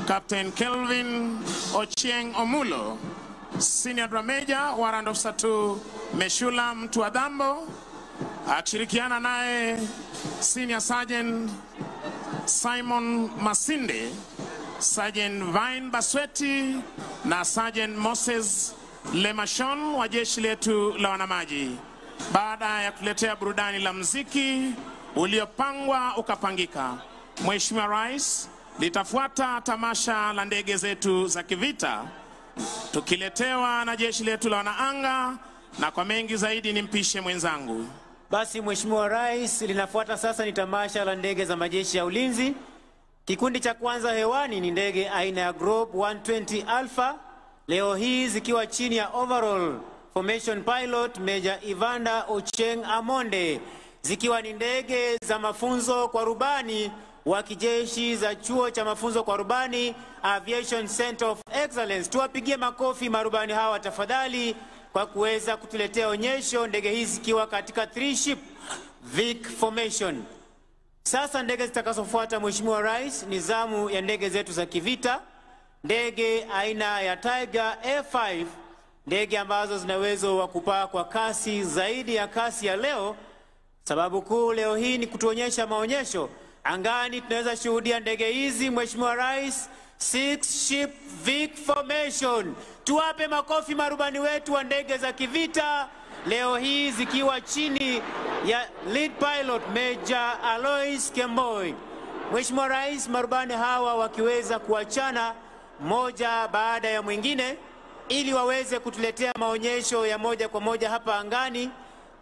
Captain Kelvin Ochieng Omulo, Senior Drum Major Warrant Officer 2 Meshula Mtuadhambo akishirikiana naye Senior Sergeant Simon Masinde, Sergeant Vine Basweti na Sergeant Moses Lemashon wa jeshi letu la wanamaji. Baada ya kuletea burudani la muziki uliopangwa ukapangika, Mheshimiwa Rais, litafuata tamasha la ndege zetu za kivita tukiletewa na jeshi letu la wanaanga, na kwa mengi zaidi nimpishe mwenzangu. Basi Mheshimiwa Rais, linafuata sasa ni tamasha la ndege za majeshi ya ulinzi. Kikundi cha kwanza hewani ni ndege aina ya Group 120 Alpha, leo hii zikiwa chini ya overall formation pilot Major Ivanda Ocheng Amonde, zikiwa ni ndege za mafunzo kwa rubani wa kijeshi za chuo cha mafunzo kwa rubani Aviation Center of Excellence. Tuwapigie makofi marubani hawa tafadhali kwa kuweza kutuletea onyesho, ndege hizi zikiwa katika 3 ship Vic formation. Sasa ndege zitakazofuata Mheshimiwa Rais ni zamu ya ndege zetu za kivita, ndege aina ya Tiger Air5, ndege ambazo zina uwezo wa kupaa kwa kasi zaidi ya kasi ya leo. Sababu kuu leo hii ni kutuonyesha maonyesho angani. Tunaweza shuhudia ndege hizi Mheshimiwa Rais, 6 ship Vic formation. Tuwape makofi marubani wetu wa ndege za kivita leo hii zikiwa chini ya lead pilot Major Alois Kemboi. Mheshimiwa Rais, marubani hawa wakiweza kuachana moja baada ya mwingine ili waweze kutuletea maonyesho ya moja kwa moja hapa angani,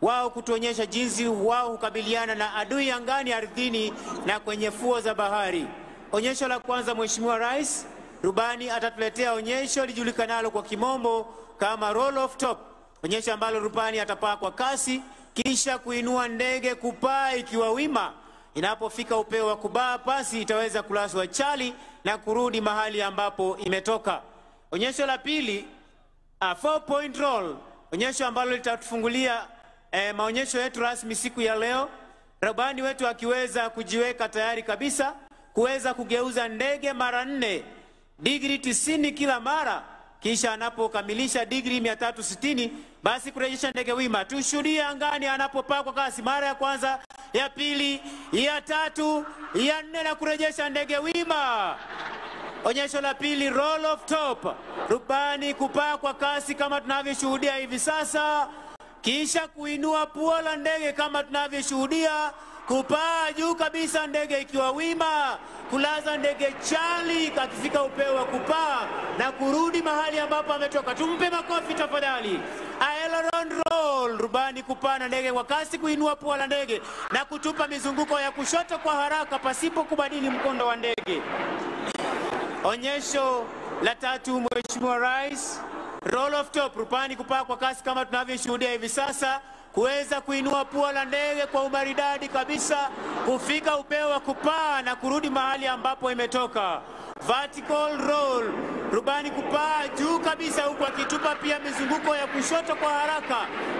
wao kutuonyesha jinsi wao hukabiliana na adui angani, ardhini na kwenye fuo za bahari. Onyesho la kwanza Mheshimiwa Rais, rubani atatuletea onyesho lijulikanalo kwa kimombo kama roll of top, onyesho ambalo rubani atapaa kwa kasi kisha kuinua ndege kupaa ikiwa wima. Inapofika upeo wa kubaa, pasi itaweza kulaswa chali na kurudi mahali ambapo imetoka. Onyesho la pili, 4-point roll, onyesho ambalo litatufungulia maonyesho yetu rasmi siku ya leo. Rubani wetu akiweza kujiweka tayari kabisa kuweza kugeuza ndege mara 4 digrii 90 kila mara, kisha anapokamilisha digrii 360 basi kurejesha ndege wima. Tushuhudie angani anapopaa kwa kasi mara ya kwanza, ya pili, ya tatu, ya 4 na kurejesha ndege wima. Onyesho la pili, roll of top, rubani kupaa kwa kasi kama tunavyoshuhudia hivi sasa, kisha kuinua pua la ndege kama tunavyoshuhudia, kupaa juu kabisa, ndege ikiwa wima, kulaza ndege chali akifika upeo wa kupaa na kurudi mahali ambapo ametoka. Tumpe makofi tafadhali. Aileron roll, rubani kupaa na ndege kwa kasi, kuinua pua la ndege na kutupa mizunguko ya kushoto kwa haraka pasipo kubadili mkondo wa ndege. Onyesho la tatu, Mheshimiwa Rais, roll of top, rubani kupaa kwa kasi kama tunavyoshuhudia hivi sasa, kuweza kuinua pua la ndege kwa umaridadi kabisa, kufika upeo wa kupaa na kurudi mahali ambapo imetoka. Vertical roll, rubani kupaa juu kabisa huku akitupa pia mizunguko ya kushoto kwa haraka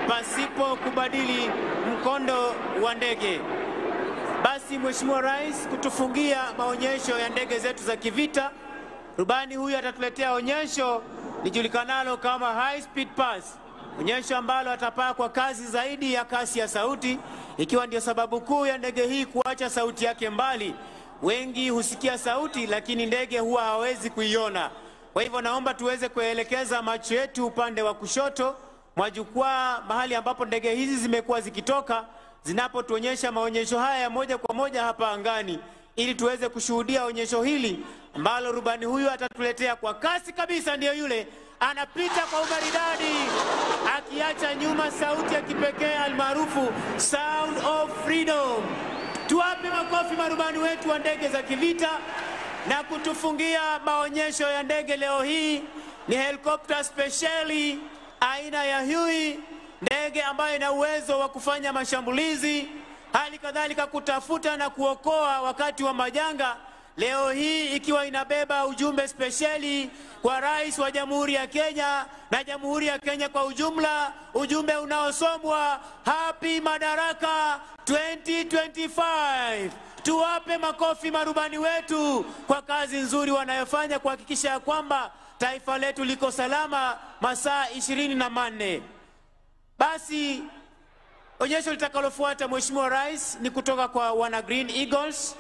pasipo kubadili mkondo wa ndege. Basi Mheshimiwa Rais, kutufungia maonyesho ya ndege zetu za kivita, rubani huyu atatuletea onyesho lijulikanalo kama high speed pass, onyesho ambalo atapaa kwa kasi zaidi ya kasi ya sauti, ikiwa ndio sababu kuu ya ndege hii kuacha sauti yake mbali. Wengi husikia sauti lakini ndege huwa hawezi kuiona. Kwa hivyo naomba tuweze kuelekeza macho yetu upande wa kushoto mwa jukwaa, mahali ambapo ndege hizi zimekuwa zikitoka zinapotuonyesha maonyesho haya ya moja kwa moja hapa angani, ili tuweze kushuhudia onyesho hili ambalo rubani huyu atatuletea kwa kasi kabisa. Ndiyo yule anapita kwa umaridadi akiacha nyuma sauti ya kipekee almaarufu Sound of Freedom. Tuwape makofi marubani wetu wa ndege za kivita. Na kutufungia maonyesho ya ndege leo hii ni helikopta speciali aina ya Huey, ndege ambayo ina uwezo wa kufanya mashambulizi, hali kadhalika kutafuta na kuokoa wakati wa majanga. Leo hii ikiwa inabeba ujumbe speciali kwa Rais wa Jamhuri ya Kenya na Jamhuri ya Kenya kwa ujumla, ujumbe unaosomwa Happy Madaraka 2025. Tuwape makofi marubani wetu kwa kazi nzuri wanayofanya kuhakikisha ya kwamba taifa letu liko salama masaa 24. Basi onyesho litakalofuata Mheshimiwa Rais ni kutoka kwa wana Green Eagles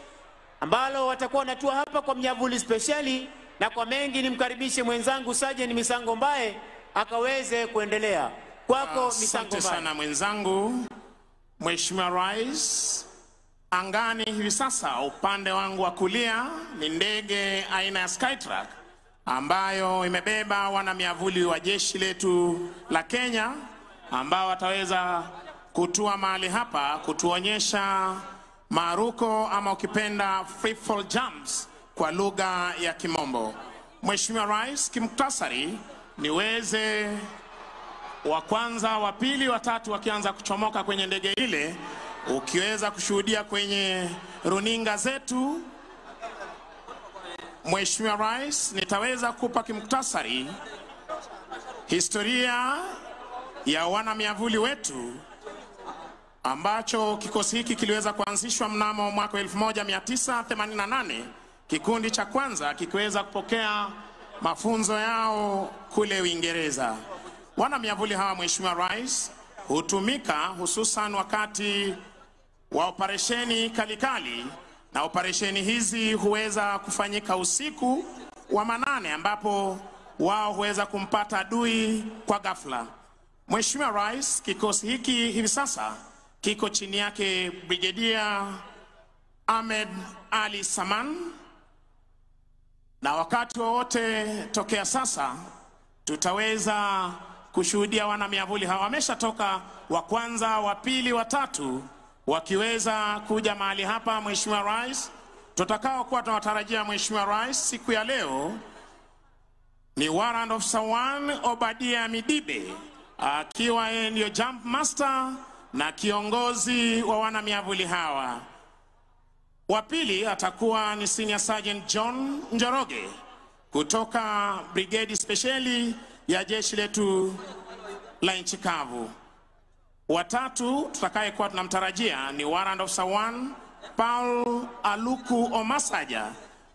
ambalo watakuwa wanatua hapa kwa mnyavuli speciali, na kwa mengi nimkaribishe mwenzangu Sergeant Misango Mbae akaweze kuendelea. Kwako Misango Mbae. Asante sana mwenzangu. Mheshimiwa Rais, angani hivi sasa upande wangu wa kulia ni ndege aina ya Skytrack ambayo imebeba wana miavuli wa jeshi letu la Kenya ambao wataweza kutua mahali hapa kutuonyesha maruko ama ukipenda free fall jumps kwa lugha ya Kimombo. Mheshimiwa Rais, kimuktasari niweze wa kwanza, wa pili, wa tatu wakianza kuchomoka kwenye ndege ile, ukiweza kushuhudia kwenye runinga zetu. Mheshimiwa Rais, nitaweza kupa kimuktasari historia ya wana miavuli wetu ambacho kikosi hiki kiliweza kuanzishwa mnamo mwaka 1988, kikundi cha kwanza kikiweza kupokea mafunzo yao kule Uingereza. Wana miavuli hawa Mheshimiwa Rais hutumika hususan wakati wa operesheni kalikali, na operesheni hizi huweza kufanyika usiku wa manane ambapo wao huweza kumpata adui kwa ghafla. Mheshimiwa Rais, kikosi hiki hivi sasa kiko chini yake Brigadier Ahmed Ali Saman, na wakati wowote tokea sasa tutaweza kushuhudia wana miavuli hawa wameshatoka, wa kwanza, wa pili, wa tatu wakiweza kuja mahali hapa. Mheshimiwa Rais, tutakao kuwa tunawatarajia Mheshimiwa Rais siku ya leo ni Warrant Officer 1 Obadia Midibe akiwa yeye ndio jump master na kiongozi wa wana miavuli hawa. Wa pili atakuwa ni Senior Sergeant John Njoroge kutoka Brigade Speciali ya jeshi letu la nchi kavu. Wa tatu tutakaye kuwa tunamtarajia ni Warrant Officer 1 Paul Aluku Omasaja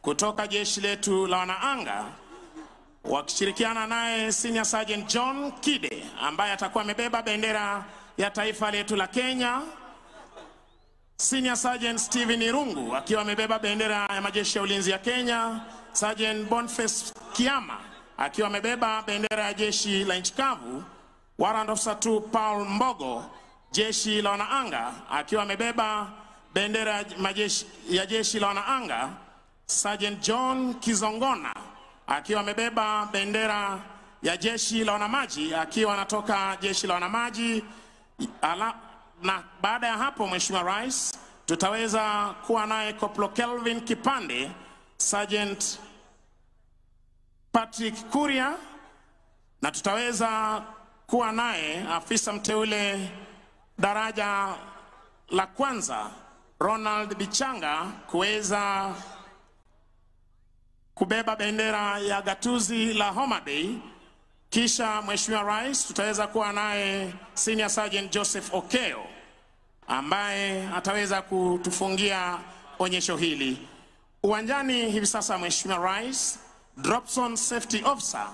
kutoka jeshi letu la wanaanga, wakishirikiana naye Senior Sergeant John Kide ambaye atakuwa amebeba bendera ya taifa letu la Kenya, Senior Sergeant Steven Irungu akiwa amebeba bendera ya majeshi ya ulinzi ya Kenya, Sergeant Boniface Kiama akiwa amebeba bendera ya jeshi la nchi kavu, Warrant Officer 2 Paul Mbogo jeshi la wanaanga akiwa amebeba bendera ya jeshi la wanaanga Sergeant John Kizongona akiwa amebeba bendera ya jeshi la wanamaji akiwa anatoka jeshi la wanamaji. Na baada ya hapo, Mheshimiwa Rais, tutaweza kuwa naye Koplo Kelvin Kipande, Sergeant Patrick Kuria, na tutaweza kuwa naye afisa mteule daraja la kwanza Ronald Bichanga kuweza kubeba bendera ya gatuzi la Homa Bay. Kisha Mheshimiwa Rais, tutaweza kuwa naye Senior Sergeant Joseph Okeo ambaye ataweza kutufungia onyesho hili. Uwanjani hivi sasa, Mheshimiwa Rais, Dropson Safety Officer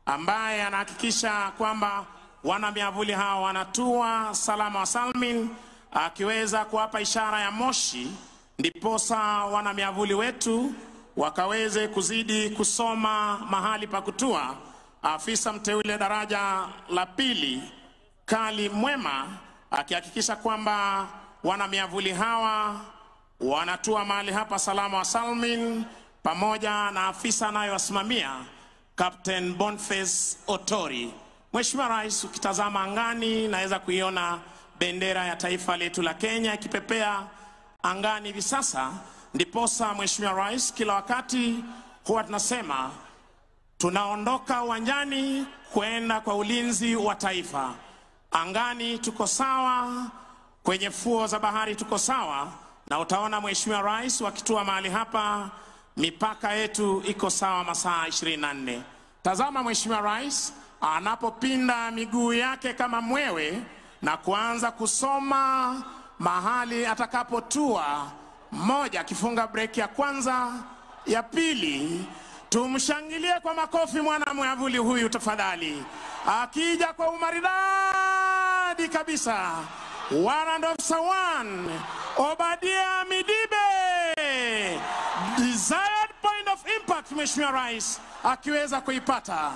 ambaye anahakikisha kwamba wana miavuli hao wanatua salama wa salmin, akiweza kuwapa ishara ya moshi, ndiposa wana miavuli wetu wakaweze kuzidi kusoma mahali pa kutua. Afisa mteule daraja la pili Kali Mwema akihakikisha kwamba wana miavuli hawa wanatua mahali hapa salama wa salmin, pamoja na afisa anayewasimamia Captain Boniface Otori. Mheshimiwa Rais, ukitazama angani naweza kuiona bendera ya taifa letu la Kenya ikipepea angani hivi sasa. Ndiposa Mheshimiwa Rais, kila wakati huwa tunasema tunaondoka uwanjani kwenda kwa ulinzi wa taifa. Angani tuko sawa, kwenye fuo za bahari tuko sawa, na utaona Mheshimiwa Rais wakitua mahali hapa, mipaka yetu iko sawa masaa 24. Tazama Mheshimiwa Rais anapopinda miguu yake kama mwewe na kuanza kusoma mahali atakapotua. Moja, akifunga break ya kwanza, ya pili. Tumshangilie kwa makofi mwana mwavuli huyu tafadhali. Akija kwa umaridadi kabisa, Warrant Officer 1 Obadia Midibe, desired point of impact. Mheshimiwa Rais akiweza kuipata,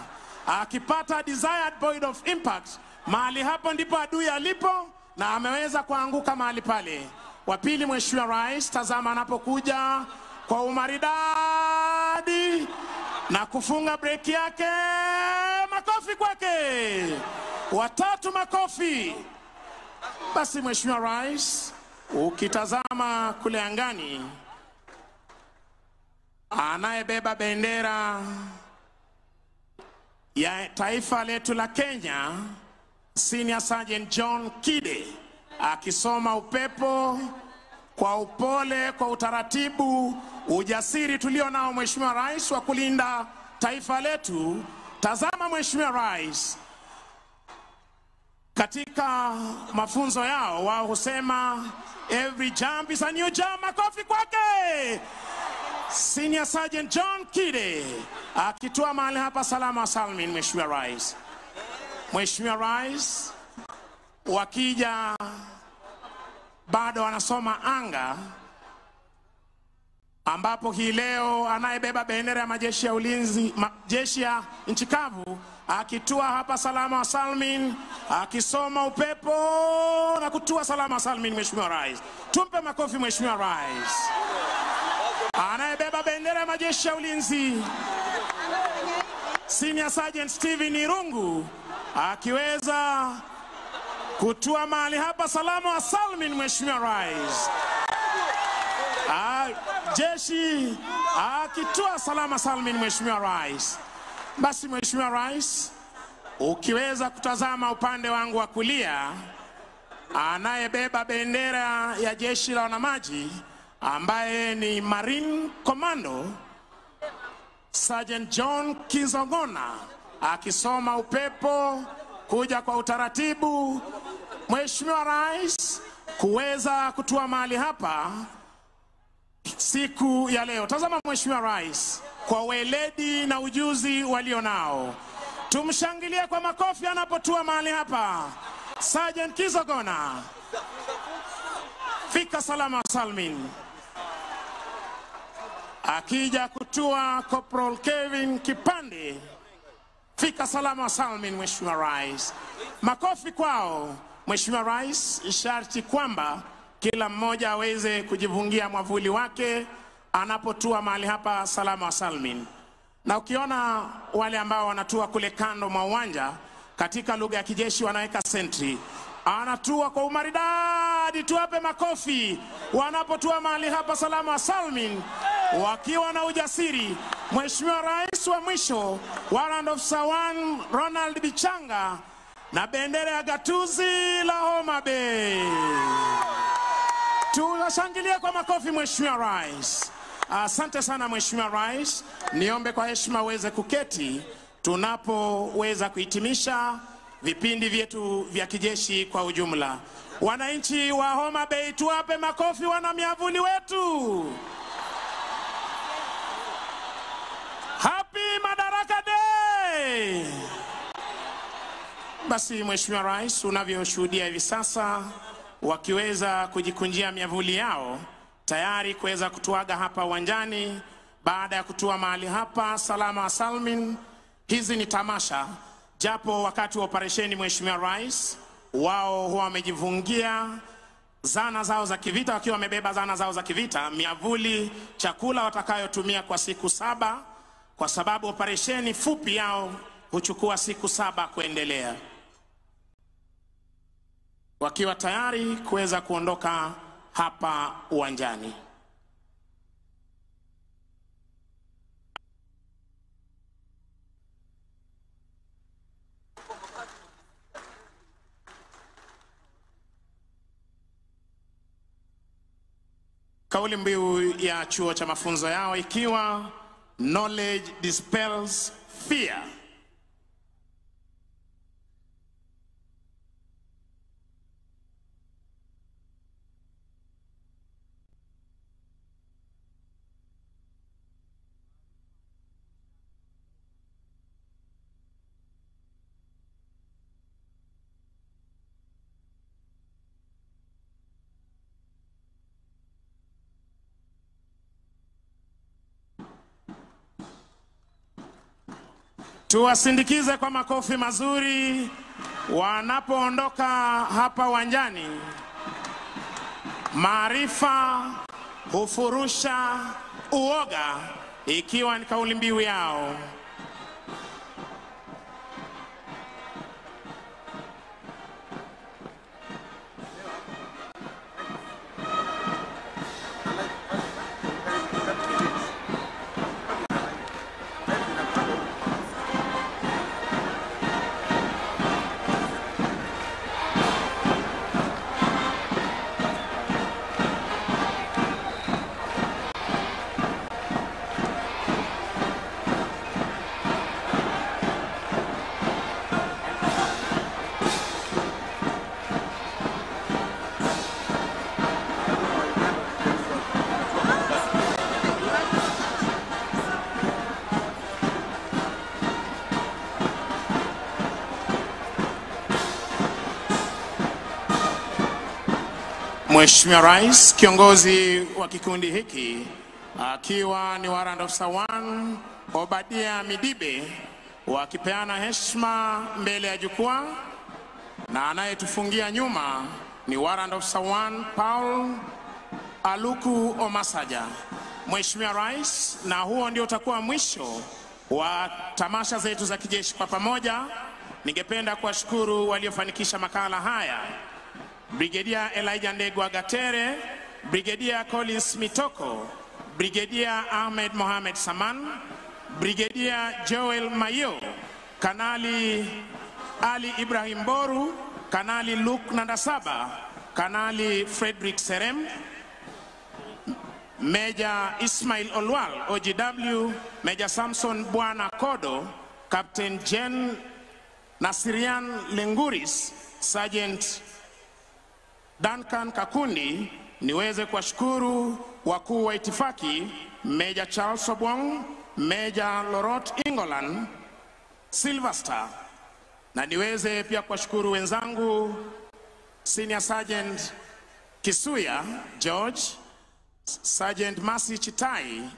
akipata desired point of impact, mahali hapo ndipo adui alipo na ameweza kuanguka mahali pale. Wa pili, Mheshimiwa Rais, tazama anapokuja kwa umaridadi na kufunga break yake, makofi kwake. Watatu, makofi. Basi Mheshimiwa Rais, ukitazama kule angani, anayebeba bendera ya taifa letu la Kenya Senior Sergeant John Kide akisoma upepo kwa upole, kwa utaratibu, ujasiri tulio nao Mheshimiwa Rais wa kulinda taifa letu. Tazama Mheshimiwa Rais, katika mafunzo yao wao husema every jump is a new jump. Makofi kwake. Senior Sergeant John Kide akitua mahali hapa salama wa salmin. Mheshimiwa Rais, Mheshimiwa Rais, wakija bado wanasoma anga, ambapo hii leo anayebeba bendera ya majeshi ya ulinzi, jeshi ya nchi kavu, akitua hapa salama wa salmin, akisoma upepo na kutua salama wa salmin. Mheshimiwa Rais, tumpe makofi Mheshimiwa Rais. Anayebeba bendera ya majeshi ya ulinzi Senior Sergeant Steven Irungu akiweza kutua mahali hapa salama wa salmin. Mheshimiwa Rais, jeshi akitua salama salmin. Mheshimiwa Rais, basi Mheshimiwa Rais, ukiweza kutazama upande wangu wa kulia, anayebeba bendera ya jeshi la wanamaji ambaye ni Marine Commando Sergeant John Kizongona akisoma upepo kuja kwa utaratibu. Mheshimiwa Rais, kuweza kutua mahali hapa siku ya leo. Tazama Mheshimiwa Rais kwa weledi na ujuzi walio nao. Tumshangilie kwa makofi anapotua mahali hapa. Sergeant Kizongona, fika salama salmin. Akija kutua Corporal Kevin Kipande, fika salama salmin. Mheshimiwa Rais, makofi kwao. Mheshimiwa Rais, sharti kwamba kila mmoja aweze kujivungia mwavuli wake anapotua mahali hapa salama wa salmin. Na ukiona wale ambao wanatua kule kando mwa uwanja, katika lugha ya kijeshi wanaweka sentry, anatua kwa umaridadi, tuwape makofi wanapotua mahali hapa salama wa salmin wakiwa na ujasiri. Mheshimiwa Rais wa mwisho Warrant Officer 1 Ronald Bichanga na bendera ya gatuzi la Homa Bay. Tunashangilia kwa makofi Mheshimiwa Rais. Asante sana Mheshimiwa Rais. Niombe kwa heshima uweze kuketi tunapoweza kuhitimisha vipindi vyetu vya kijeshi kwa ujumla. Wananchi wa Homa Bay, tuwape makofi wana miavuli wetu. Happy Madaraka Day! Basi Mheshimiwa Rais, unavyoshuhudia hivi sasa wakiweza kujikunjia miavuli yao tayari kuweza kutuaga hapa uwanjani baada ya kutua mahali hapa salama wa salmin. Hizi ni tamasha, japo wakati wa operesheni Mheshimiwa Rais wao huwa wamejivungia zana zao za kivita, wakiwa wamebeba zana zao za kivita, miavuli, chakula watakayotumia kwa siku 7, kwa sababu operesheni fupi yao huchukua siku 7 kuendelea, wakiwa tayari kuweza kuondoka hapa uwanjani. Kauli mbiu ya chuo cha mafunzo yao ikiwa knowledge dispels fear. Tuwasindikize kwa makofi mazuri wanapoondoka hapa uwanjani. Maarifa hufurusha uoga, ikiwa ni kauli mbiu yao. Mheshimiwa Rais, kiongozi wa kikundi hiki akiwa ni Warrant Officer 1 Obadia Midibe, wakipeana heshima mbele ya jukwaa, na anayetufungia nyuma ni Warrant Officer 1 Paul Aluku Omasaja. Mheshimiwa Rais, na huo ndio utakuwa mwisho wa tamasha zetu za kijeshi kwa pamoja. Ningependa kuwashukuru waliofanikisha makala haya: Brigadier Elijah Ndegwa Gatere, Brigadier Collins Mitoko, Brigadier Ahmed Mohamed Saman, Brigadier Joel Mayo, Kanali Ali Ibrahim Boru, Kanali Luke Nandasaba, Kanali Frederick Serem, Major Ismail Olwal, OGW, Major Samson Bwana Kodo, Captain Jen Nasirian Lenguris, Sergeant Duncan Kakundi. Niweze kuwashukuru wakuu wa itifaki, Major Charles Obwong, Major Lorot Ingolan, Silverstar, na niweze pia kuwashukuru wenzangu Senior Sergeant Kisuya George, Sergeant Masi Chitai,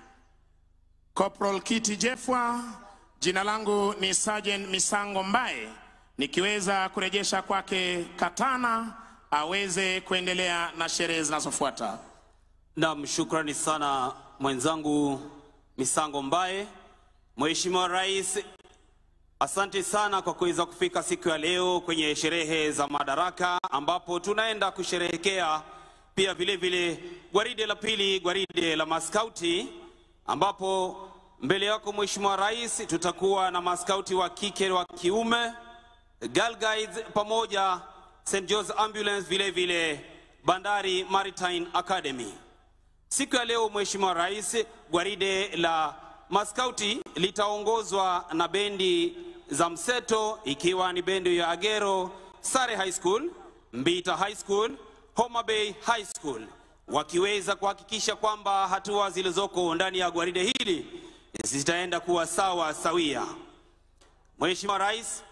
Corporal Kiti Jefwa. Jina langu ni Sergeant Misango Mbae, nikiweza kurejesha kwake katana aweze kuendelea na sherehe zinazofuata. Naam, shukrani sana mwenzangu Misango Mbae. Mheshimiwa Rais, asante sana kwa kuweza kufika siku ya leo kwenye sherehe za madaraka, ambapo tunaenda kusherehekea pia vile vile gwaride la pili, gwaride la maskauti, ambapo mbele yako Mheshimiwa Rais tutakuwa na maskauti wa kike wa kiume, Girl Guides pamoja St. John's Ambulance, vile vile Bandari Maritime Academy. Siku ya leo Mheshimiwa Rais, gwaride la maskauti litaongozwa na bendi za mseto, ikiwa ni bendi ya Agero Sare High School, Mbita High School, Homa Bay High School, wakiweza kuhakikisha kwamba hatua zilizoko ndani ya gwaride hili zitaenda kuwa sawa sawia. Mheshimiwa Rais,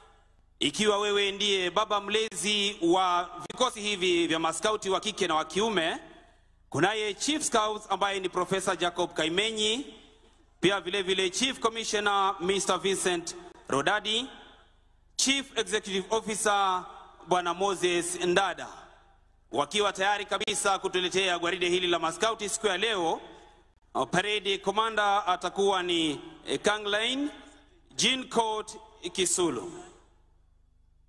ikiwa wewe ndiye baba mlezi wa vikosi hivi vya maskauti wa kike na wa kiume, kunaye Chief Scouts ambaye ni Professor Jacob Kaimenyi, pia vile vile Chief Commissioner Mr. Vincent Rodadi, Chief Executive Officer Bwana Moses Ndada, wakiwa tayari kabisa kutuletea gwaride hili la maskauti siku ya leo. Parade Commander atakuwa ni Kanglain Jean Court Kisulu.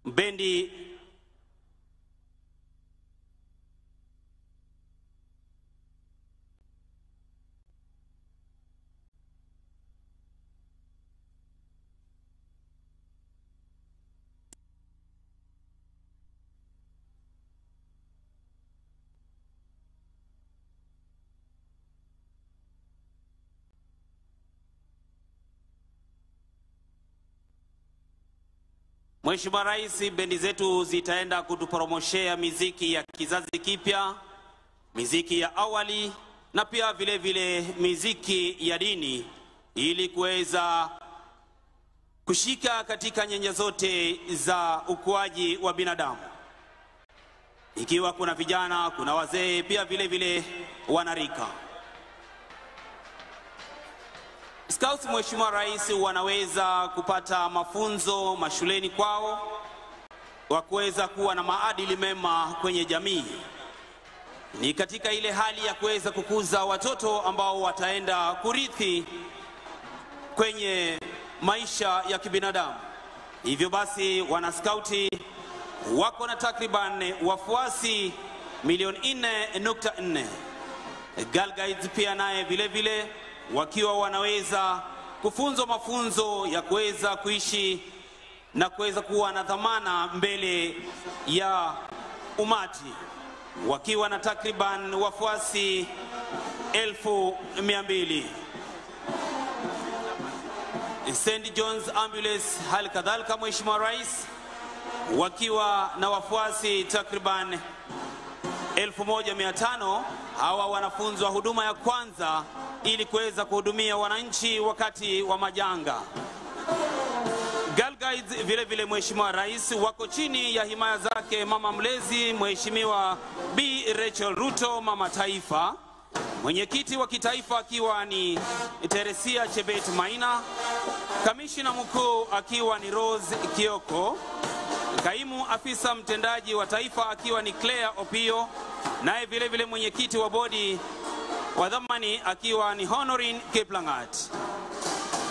Bendi Mheshimiwa Rais, bendi zetu zitaenda kutupromoshea miziki ya kizazi kipya, miziki ya awali na pia vile vile miziki ya dini, ili kuweza kushika katika nyanja zote za ukuaji wa binadamu. Ikiwa kuna vijana, kuna wazee, pia vile vile wanarika. Scouts Mheshimiwa Rais wanaweza kupata mafunzo mashuleni kwao wa kuweza kuwa na maadili mema kwenye jamii. Ni katika ile hali ya kuweza kukuza watoto ambao wataenda kurithi kwenye maisha ya kibinadamu. Hivyo basi wana skauti wako na takriban wafuasi 4.4. Girl Guides pia naye vile vile wakiwa wanaweza kufunzwa mafunzo ya kuweza kuishi na kuweza kuwa na dhamana mbele ya umati, wakiwa na takriban wafuasi 200,000. St. John's Ambulance hali kadhalika Mheshimiwa Rais wakiwa na wafuasi takriban 1,500. Hawa wanafunzwa huduma ya kwanza ili kuweza kuhudumia wananchi wakati wa majanga. Girl Guides vile vile Mheshimiwa Rais wako chini ya himaya zake mama mlezi Mheshimiwa B. Rachel Ruto, mama taifa, mwenyekiti wa kitaifa akiwa ni Teresia Chebet Maina, kamishina mkuu akiwa ni Rose Kioko, kaimu afisa mtendaji wa taifa akiwa ni Claire Opio, naye vile vile mwenyekiti wa bodi wa dhamani akiwa ni Honorin Kiplangat.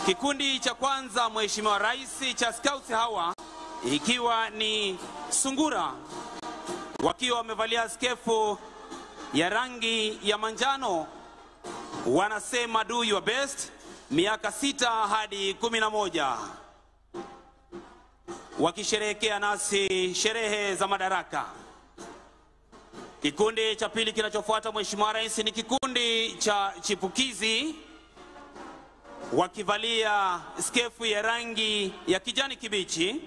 Kikundi cha kwanza Mheshimiwa Rais cha Scouts hawa ikiwa ni Sungura, wakiwa wamevalia skefu ya rangi ya manjano, wanasema do your best, miaka 6 hadi 11, wakisherehekea nasi sherehe za madaraka. Kikundi cha pili kinachofuata Mheshimiwa Rais ni kikundi cha chipukizi, wakivalia skefu ya rangi ya kijani kibichi,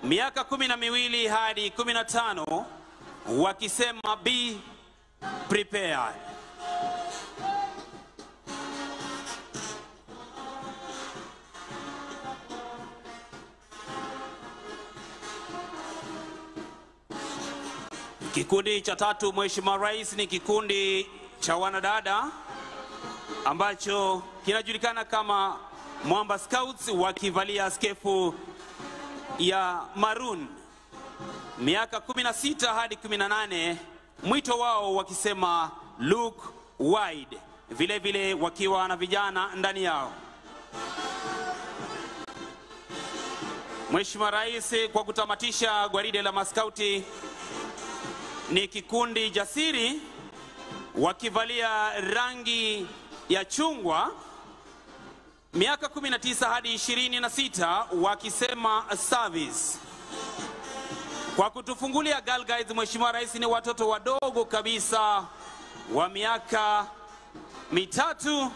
miaka 12 hadi 15, wakisema be prepared. Kikundi cha tatu Mheshimiwa Rais ni kikundi cha wanadada ambacho kinajulikana kama Mwamba Scouts, wakivalia skefu ya maroon, miaka 16 hadi 18, mwito wao wakisema look wide, vile vile wakiwa na vijana ndani yao. Mheshimiwa Rais, kwa kutamatisha gwaride la maskauti ni kikundi jasiri wakivalia rangi ya chungwa, miaka 19 hadi 26, wakisema service. Kwa kutufungulia Girl Guides, Mheshimiwa Rais, ni watoto wadogo kabisa wa miaka 3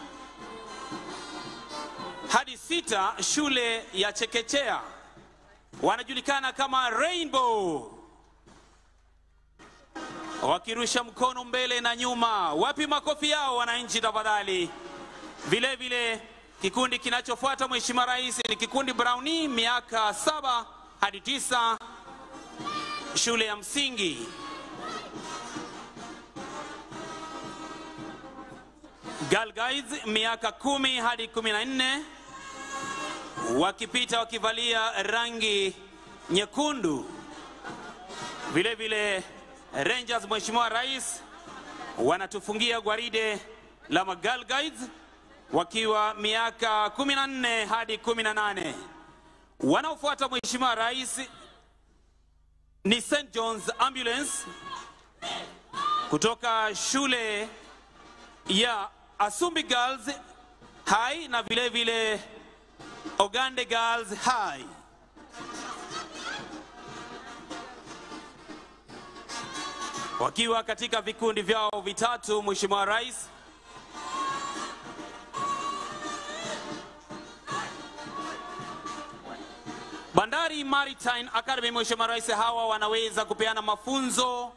hadi 6, shule ya chekechea, wanajulikana kama Rainbow, wakirusha mkono mbele na nyuma. Wapi makofi yao wananchi tafadhali? Vile vile kikundi kinachofuata Mheshimiwa Rais ni kikundi Brownie, miaka 7 hadi 9, shule ya msingi. Girl Guides, miaka 10 hadi 14, wakipita wakivalia rangi nyekundu. Vile vile Rangers, Mheshimiwa Rais, wanatufungia gwaride la Girl Guides wakiwa miaka 14 hadi 18. Wanaofuata Mheshimiwa Rais ni St. John's Ambulance kutoka shule ya Asumbi Girls High na vile vile Ogande Girls High. Wakiwa katika vikundi vyao vitatu, Mheshimiwa Rais, Bandari Maritime Academy, Mheshimiwa Rais, hawa wanaweza kupeana mafunzo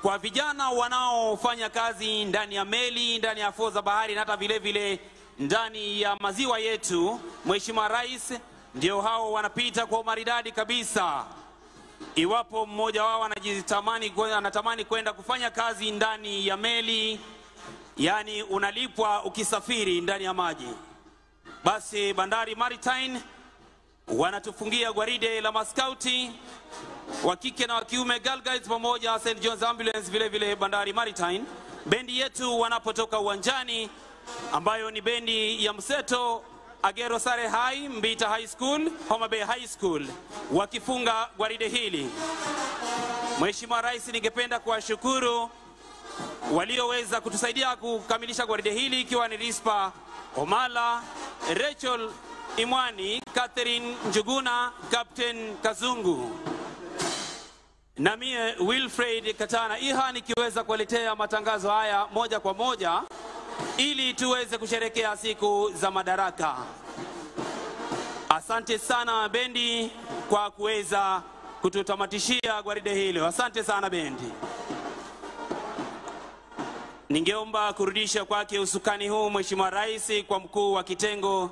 kwa vijana wanaofanya kazi ndani ya meli, ndani ya fuo za bahari na hata vile vile ndani ya maziwa yetu. Mheshimiwa Rais, ndio hao wanapita kwa umaridadi kabisa. Iwapo mmoja wao anatamani kwenda kufanya kazi ndani ya meli, yani unalipwa ukisafiri ndani ya maji, basi Bandari Maritime wanatufungia gwaride la maskauti wa kike na wa kiume, Girl Guides pamoja St. John's Ambulance, vile vile Bandari Maritime. Bendi yetu wanapotoka uwanjani, ambayo ni bendi ya mseto Agero Sare High, Mbita High School, Homa Bay High School, wakifunga gwaride hili. Mheshimiwa Rais, ningependa kuwashukuru walioweza kutusaidia kukamilisha gwaride hili, ikiwa ni Rispa Omala, Rachel Imwani, Catherine Njuguna, Captain Kazungu, na mie Wilfred Katana Iha, nikiweza kuwaletea matangazo haya moja kwa moja ili tuweze kusherekea siku za madaraka. Asante sana bendi kwa kuweza kututamatishia gwaride hilo. Asante sana bendi. Ningeomba kurudisha kwake usukani huu Mheshimiwa Rais kwa mkuu wa kitengo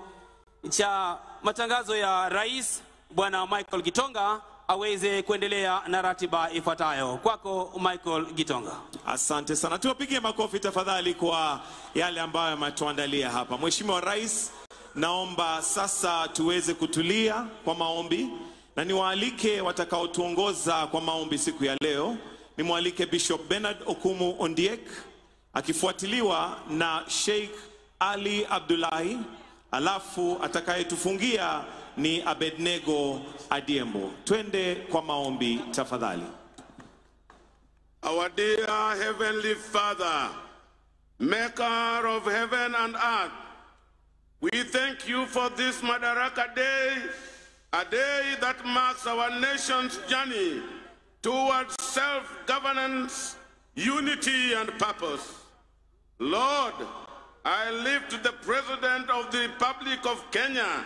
cha matangazo ya Rais, Bwana Michael Gitonga, aweze kuendelea na ratiba ifuatayo. Kwako Michael Gitonga. Asante sana. Tuwapigie makofi tafadhali kwa yale ambayo ametuandalia hapa. Mheshimiwa Rais, naomba sasa tuweze kutulia kwa maombi, na niwaalike watakaotuongoza kwa maombi siku ya leo. Nimwalike Bishop Bernard Okumu Ondiek, akifuatiliwa na Sheikh Ali Abdullahi, alafu atakayetufungia ni Abednego Adiembo. Twende kwa maombi tafadhali. Our dear Heavenly Father, Maker of heaven and earth, we thank you for this Madaraka Day, a day that marks our nation's journey towards self-governance, unity and purpose. Lord, I lift the President of the Republic of Kenya,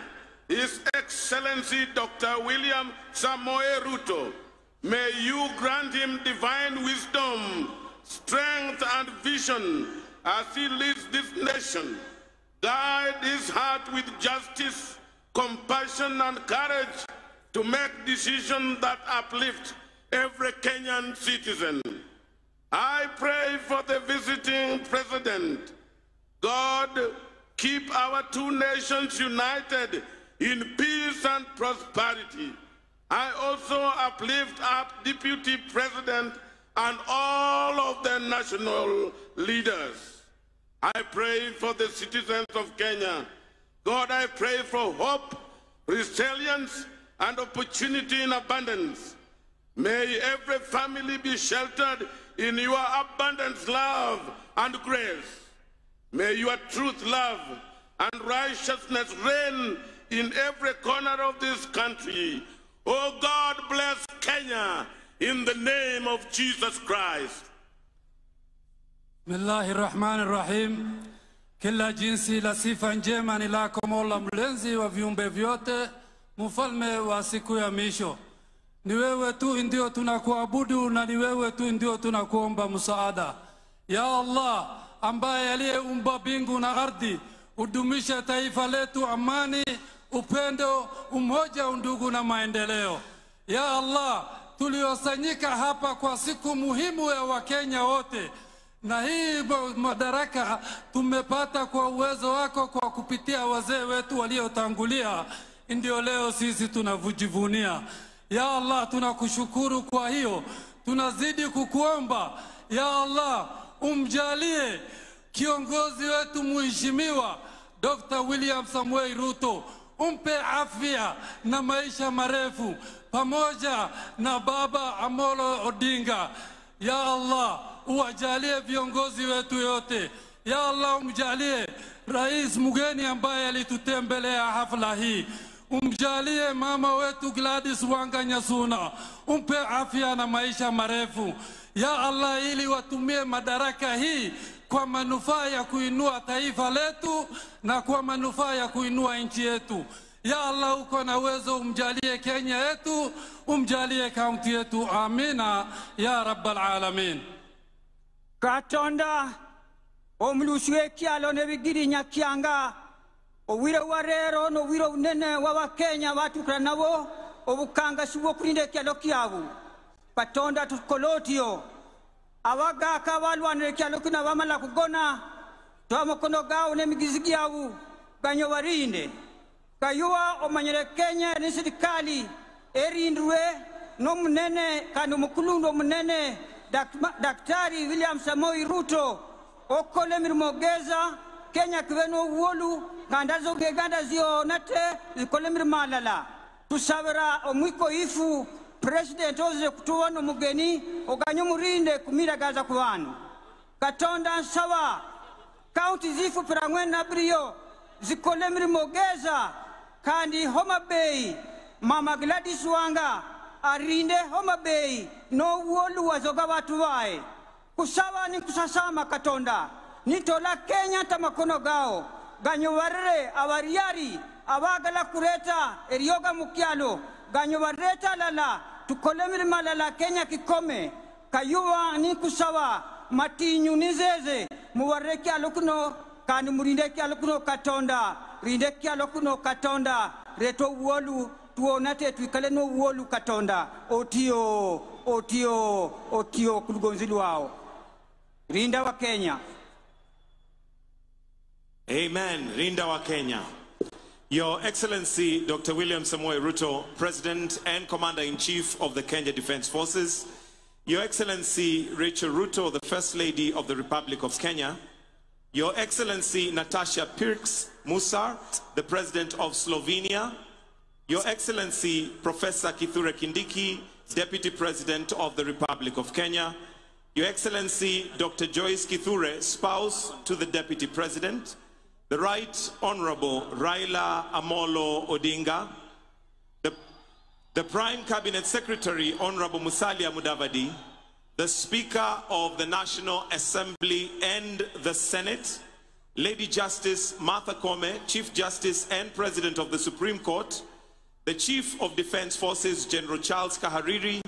His Excellency Dr. William Samoei Ruto. May you grant him divine wisdom, strength and vision as he leads this nation. Guide his heart with justice, compassion and courage to make decisions that uplift every Kenyan citizen. I pray for the visiting president. God, keep our two nations united in peace and prosperity. I also uplift up Deputy President and all of the national leaders. I pray for the citizens of Kenya. God, I pray for hope, resilience, and opportunity in abundance. May every family be sheltered in your abundant love and grace. May your truth, love, and righteousness reign in every corner of this country. Oh God, bless Kenya in the name of Jesus Christ. Bismillahirrahmanirrahim. Kila jinsi la sifa njema ni lako Mola mlenzi wa viumbe vyote, mfalme wa siku ya misho. Ni wewe tu ndio tunakuabudu na ni wewe tu ndio tunakuomba msaada. Ya Allah, ambaye aliyeumba mbingu na ardhi, udumisha taifa letu amani, upendo, umoja, undugu na maendeleo. Ya Allah, tuliosanyika hapa kwa siku muhimu ya Wakenya wote, na hii madaraka tumepata kwa uwezo wako kwa kupitia wazee wetu waliotangulia, ndio leo sisi tunavujivunia. Ya Allah, tunakushukuru kwa hiyo. Tunazidi kukuomba, ya Allah, umjalie kiongozi wetu mheshimiwa Dr. William Samoei Ruto, umpe afya na maisha marefu pamoja na baba Amolo Odinga. Ya Allah, uwajalie viongozi wetu yote. Ya Allah, umjalie rais mgeni ambaye alitutembelea hafla hii. Umjalie mama wetu Gladys Wanga Nyasuna, umpe afya na maisha marefu. Ya Allah, ili watumie madaraka hii kwa manufaa ya kuinua taifa letu na kwa manufaa ya kuinua nchi yetu. Ya Allah, uko na uwezo, umjalie Kenya yetu, umjalie kaunti yetu. Amina ya rabbal alamin. Katonda omluswe kyalo ne bigiri nyakyanga owire warero no wiro unene wa Wakenya batukira nabo obukanga sibo kulinde kyalo kyabu. Katonda tukolotio abagaka balwanire kyalo kina bamala kugona twamukono gawo ne migizigi yabu ganyo barinde kayuwa omanyere Kenya ni serikali erindwe no munene kandi mukulundo munene Daktari William Samoei Ruto okole mirmogeza Kenya kweno wolu kandazo geganda zio nate ikole mirmalala tusabira omwiko ifu president oze kutuwa no mugeni oganyo murinde kumira gaza kubanu Katonda sawa county zifu pirangwe na brio zikole mirmogeza kandi Homa Bay Mama Gladys Wanga arinde Homa Bay no wolu wazoga watu wae kusawa ni kusasama Katonda nitola Kenya tamakono gao ganyo warre awariari abagala kureta erioga mukialo ganyo wareta lala tukolemiri malala Kenya kikome kayuwa ni kusawa matinyu nizeze muwarre kialo kuno kandi murinde kialo kuno Katonda rinde kialo kuno Katonda reto wolu tuonate tuikale no wolu Katonda otio kulugonzili wao rinda wa Kenya. Amen. Rinda wa Kenya. Your Excellency Dr. William Samoei Ruto, President and Commander-in-Chief of the Kenya Defence Forces, Your Excellency Rachel Ruto, the First Lady of the Republic of Kenya, Your Excellency Natasha Pirks Musar, the President of Slovenia, Your Excellency Professor Kithure Kindiki, Deputy President of the Republic of Kenya, Your Excellency Dr. Joyce Kithure, spouse to the Deputy President, the Right Honorable Raila Amolo Odinga, the Prime Cabinet Secretary Honorable Musalia Mudavadi, the Speaker of the National Assembly and the Senate, Lady Justice Martha Koome, Chief Justice and President of the Supreme Court, the Chief of Defense Forces General Charles Kahariri,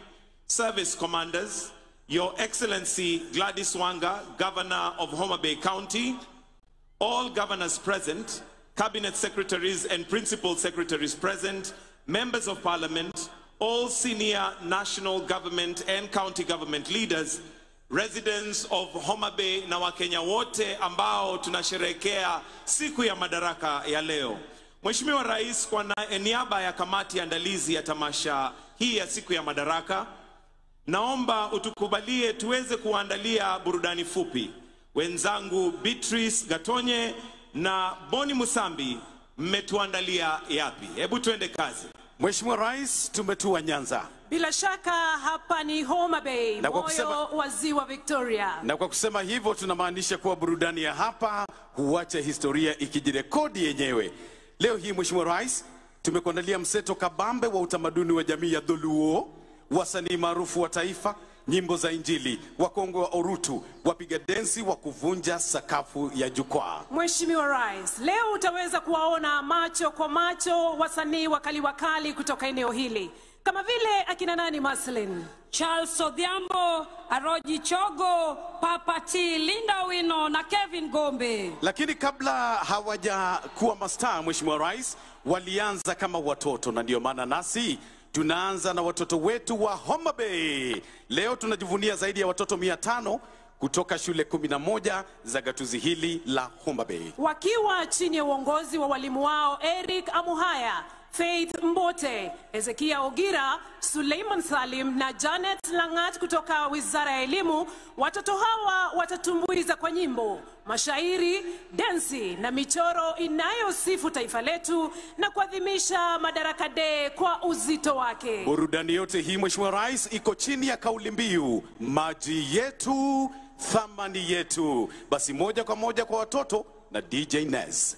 service commanders, Your Excellency Gladys Wanga, Governor of Homa Bay County, all governors present, cabinet secretaries and principal secretaries present, members of parliament, all senior national government and county government leaders, residents of Homa Bay na Wakenya wote ambao tunasherehekea siku ya madaraka ya leo. Mheshimiwa Rais, kwa niaba ya kamati ya andalizi ya tamasha hii ya siku ya Madaraka, naomba utukubalie tuweze kuandalia burudani fupi. Wenzangu Beatrice Gatonye na Boni Musambi, mmetuandalia yapi? Hebu tuende kazi. Mheshimiwa Rais, tumetua Nyanza. Bila shaka hapa ni Homa Bay, Na kwa moyo wa ziwa Victoria. Na kwa kusema hivyo tunamaanisha kuwa burudani ya hapa huacha historia ikijirekodi yenyewe. Leo hii Mheshimiwa Rais, tumekuandalia mseto kabambe wa utamaduni wa jamii ya Dholuo, wasanii maarufu wa taifa, nyimbo za Injili, wakongwe wa Orutu, wapiga densi wa kuvunja sakafu ya jukwaa. Mheshimiwa Rais, leo utaweza kuwaona macho kwa macho wasanii wakali kutoka eneo hili. Kama vile akina nani Marceline, Charles Odhiambo, Aroji Chogo, Papa T, Linda Wino na Kevin Gombe. Lakini kabla hawaja kuwa mastaa, Mheshimiwa Rais, walianza kama watoto, na ndio maana nasi tunaanza na watoto wetu wa Homa Bay. Leo tunajivunia zaidi ya watoto 500 kutoka shule 11 za gatuzi hili la Homa Bay, wakiwa chini ya uongozi wa walimu wao Eric Amuhaya, Faith Mbote, Ezekia Ogira, Suleiman Salim na Janet Langat kutoka Wizara ya Elimu. Watoto hawa watatumbuiza kwa nyimbo, mashairi, densi na michoro inayosifu taifa letu na kuadhimisha Madaraka Day kwa uzito wake. Burudani yote hii Mheshimiwa Rais iko chini ya kauli mbiu maji yetu, thamani yetu. Basi moja kwa moja kwa watoto na DJ Nez.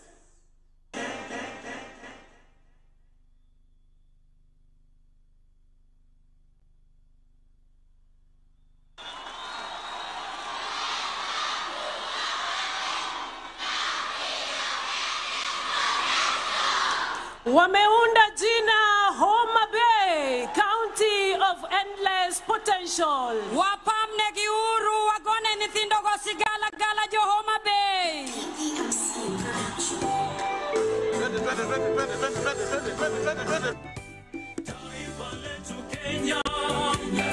Wameunda jina Homa Bay, County of Endless Potential. Wapamne giuru wagone nithindogo sigala gala jo Homa Bay. Kenya,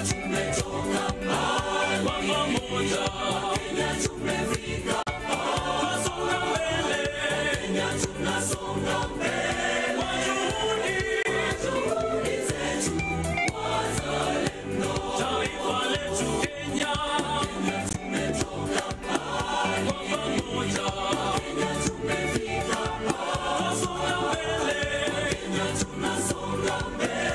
tumetoka mbali kwa pamoja. Kenya tumefika mbali, tunasonga mbele. Kenya tunasonga mbele kwa juhudi zetu wazalendo. Taifa letu Kenya, tumetoka mbali kwa pamoja. Kenya tumefika mbali, tunasonga mbele. Kenya tunasonga mbele.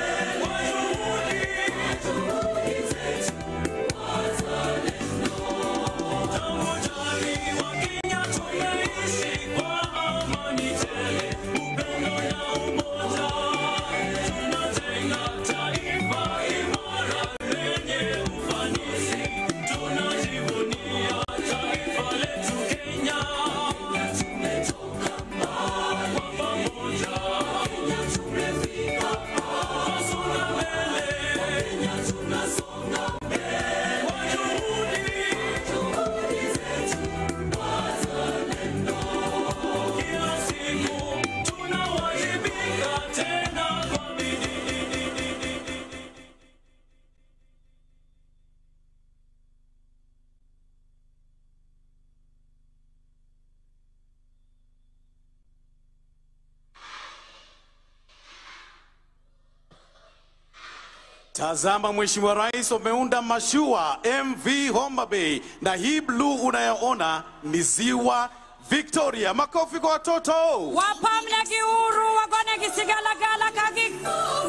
Tazama Mheshimiwa Rais, umeunda mashua MV Homa Bay, na hii blue unayoona ni ziwa Victoria. Makofi kwa watoto. Wapamne giuru wagone kisigala gala kagi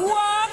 walk.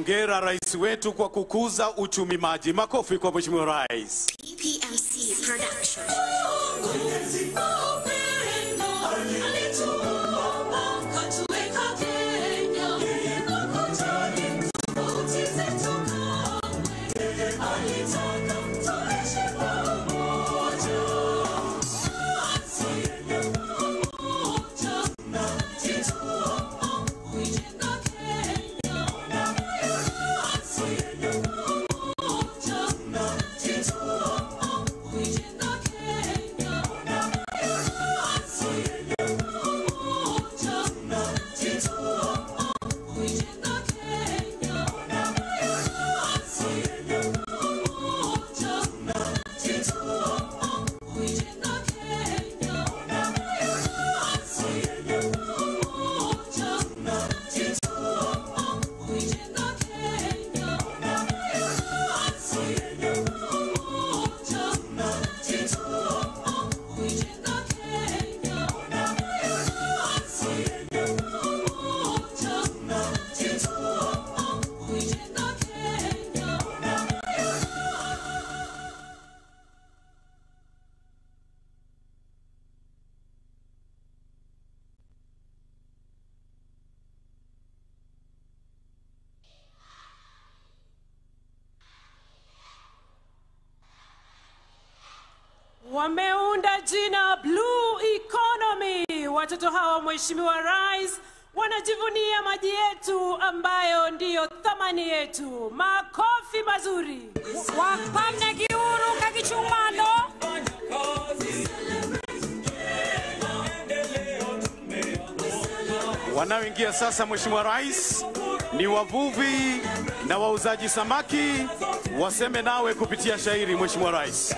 Hongera rais wetu kwa kukuza uchumi maji. Makofi kwa Mheshimiwa Rais. PMC Production. Wameunda jina Blue Economy. Watoto hawa Mheshimiwa Rais wanajivunia maji yetu ambayo ndiyo thamani yetu. Makofi mazuri. Wapamne kiuru kakichumano. Wanaoingia sasa Mheshimiwa Rais ni wavuvi na wauzaji samaki. Waseme nawe kupitia shairi Mheshimiwa Rais.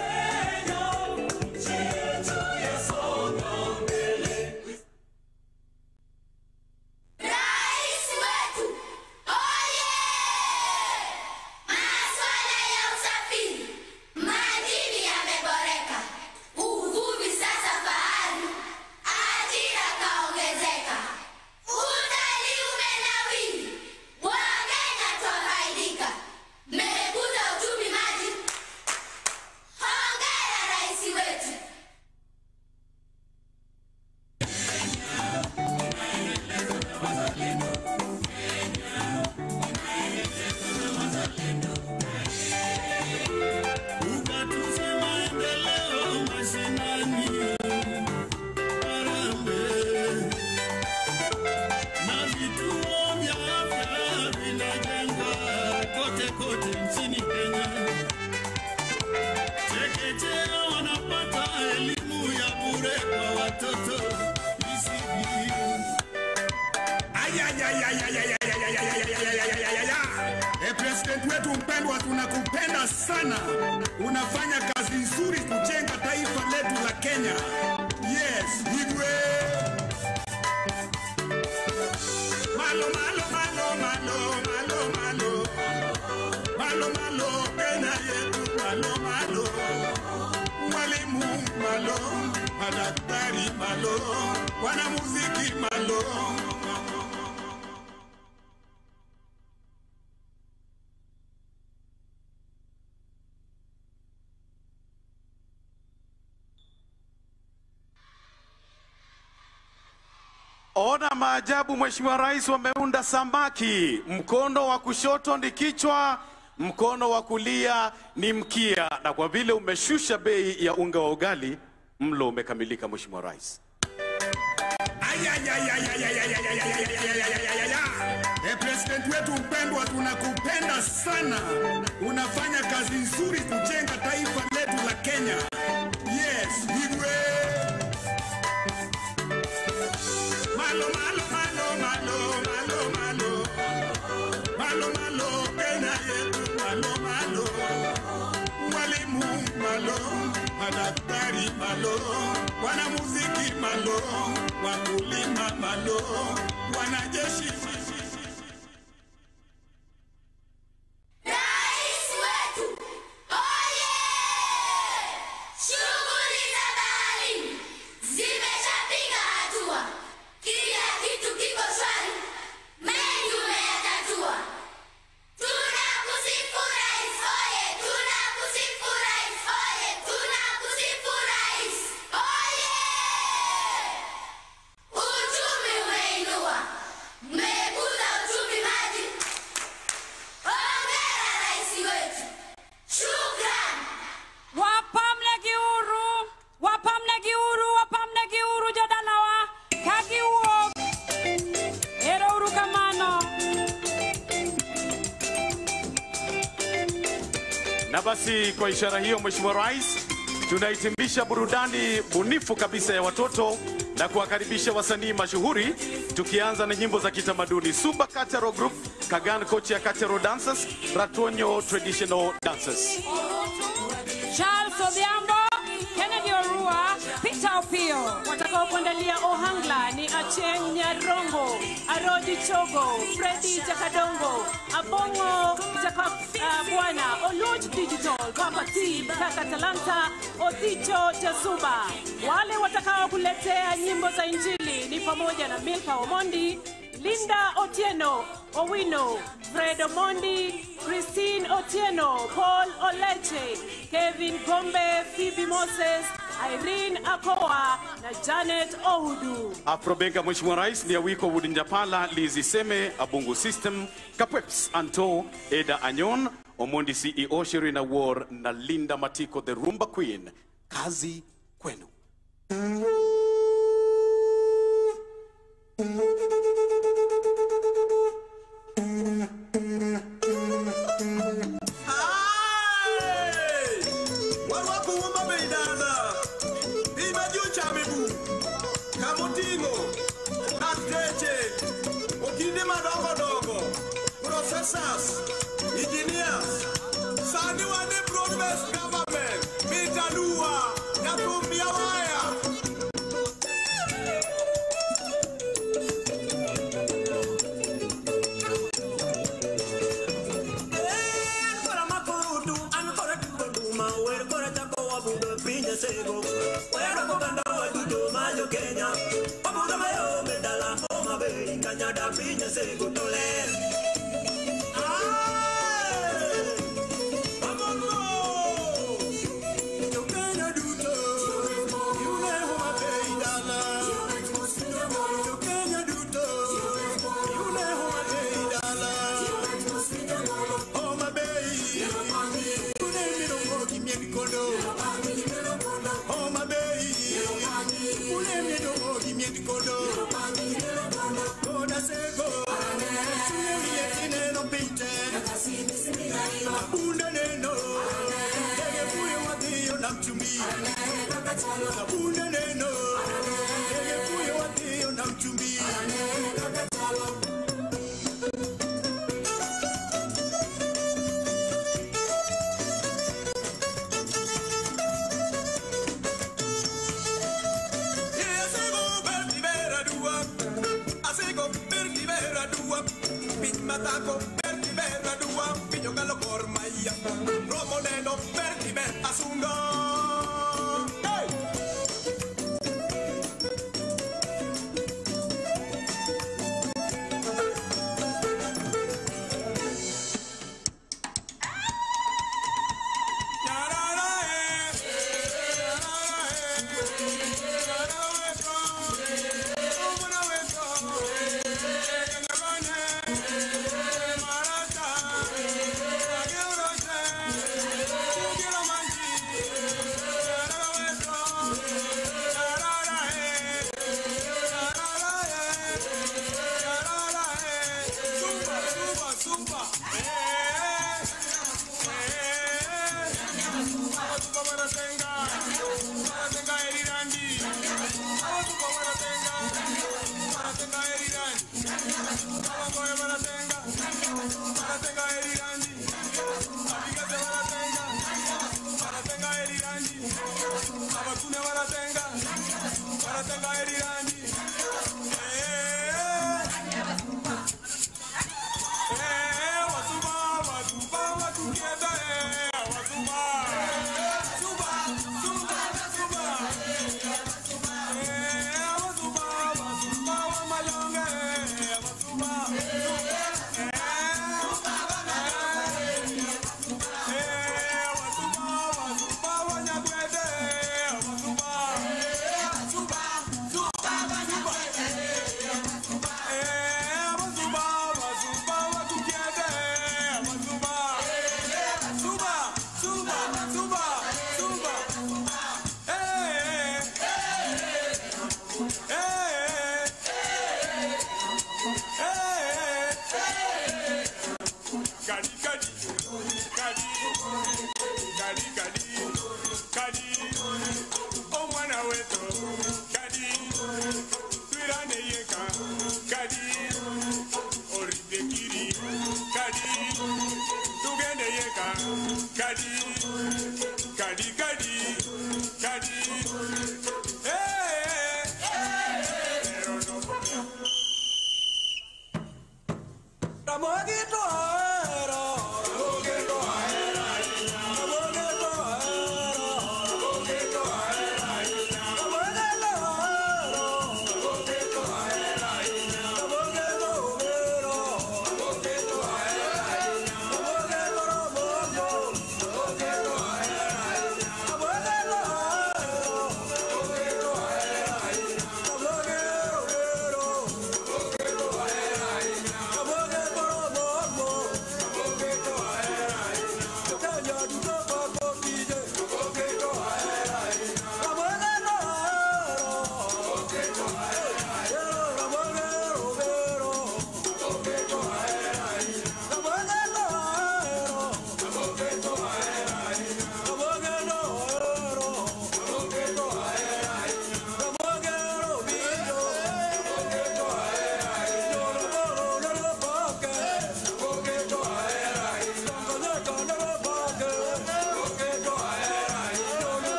President wetu mpendwa, tunakupenda sana. Unafanya kazi nzuri kujenga taifa letu la Kenya. Yes, Igwe. Malo malo malo malo malo malo. Malo malo Kenya yetu malo malo. Walimu malo, madaktari malo, wanamuziki malo. Ona maajabu Mheshimiwa Rais, wameunda samaki. Mkono wa kushoto ni kichwa, mkono wa kulia ni mkia. Na kwa vile umeshusha bei ya unga wa ugali, mlo umekamilika Mheshimiwa Rais. President wetu mpendwa, tunakupenda sana. Unafanya kazi nzuri kujenga taifa letu la Kenya. Yes, Igwe. Malo malo malo malo malo malo. Malo malo Kenya yetu malo malo. Walimu malo, madaktari malo, wanamuziki malo, wakulima malo, wanajeshi. Rais wetu, oye! Shughuli za baharini zimeshapiga hatua. Kila kitu kiko shwari, mengi umeyatatua. Basi kwa ishara hiyo, Mheshimiwa Rais, tunahitimisha burudani bunifu kabisa ya watoto na kuwakaribisha wasanii mashuhuri, tukianza na nyimbo za kitamaduni. Suba Cultural Group, Kagan Kochia Cultural Dancers, Ratonyo Traditional Dancers. Charles Odhiambo, Kennedy Orua, Peter Opio. Watakao kuandalia Ohangla ni Acheng Nyarongo, Arodi Chogo, Freddy Jakadongo, Abongo Bwana, Oluch Digital, Papa T, Kaka Talanta, Odhicho Jasuba. Wale watakao kuletea nyimbo za Injili ni pamoja na Milka Omondi, Linda Otieno, Owino, Fred Omondi, Christine Otieno, Paul Oleche, Kevin Gombe, Phoebe Moses, Irene Akoa na Janet Ohudu. Afrobenga Mheshimiwa Rais ni Awiko Wudinjapala, Lizi Seme, Abungu System, Kapweps Anto, Eda Anyon, Omondi CEO, Sherina War na Linda Matiko, the Rumba Queen. Kazi kwenu. Professors, engineers, Sani Wane Progress Government, Mitanua, Nakumia Waya.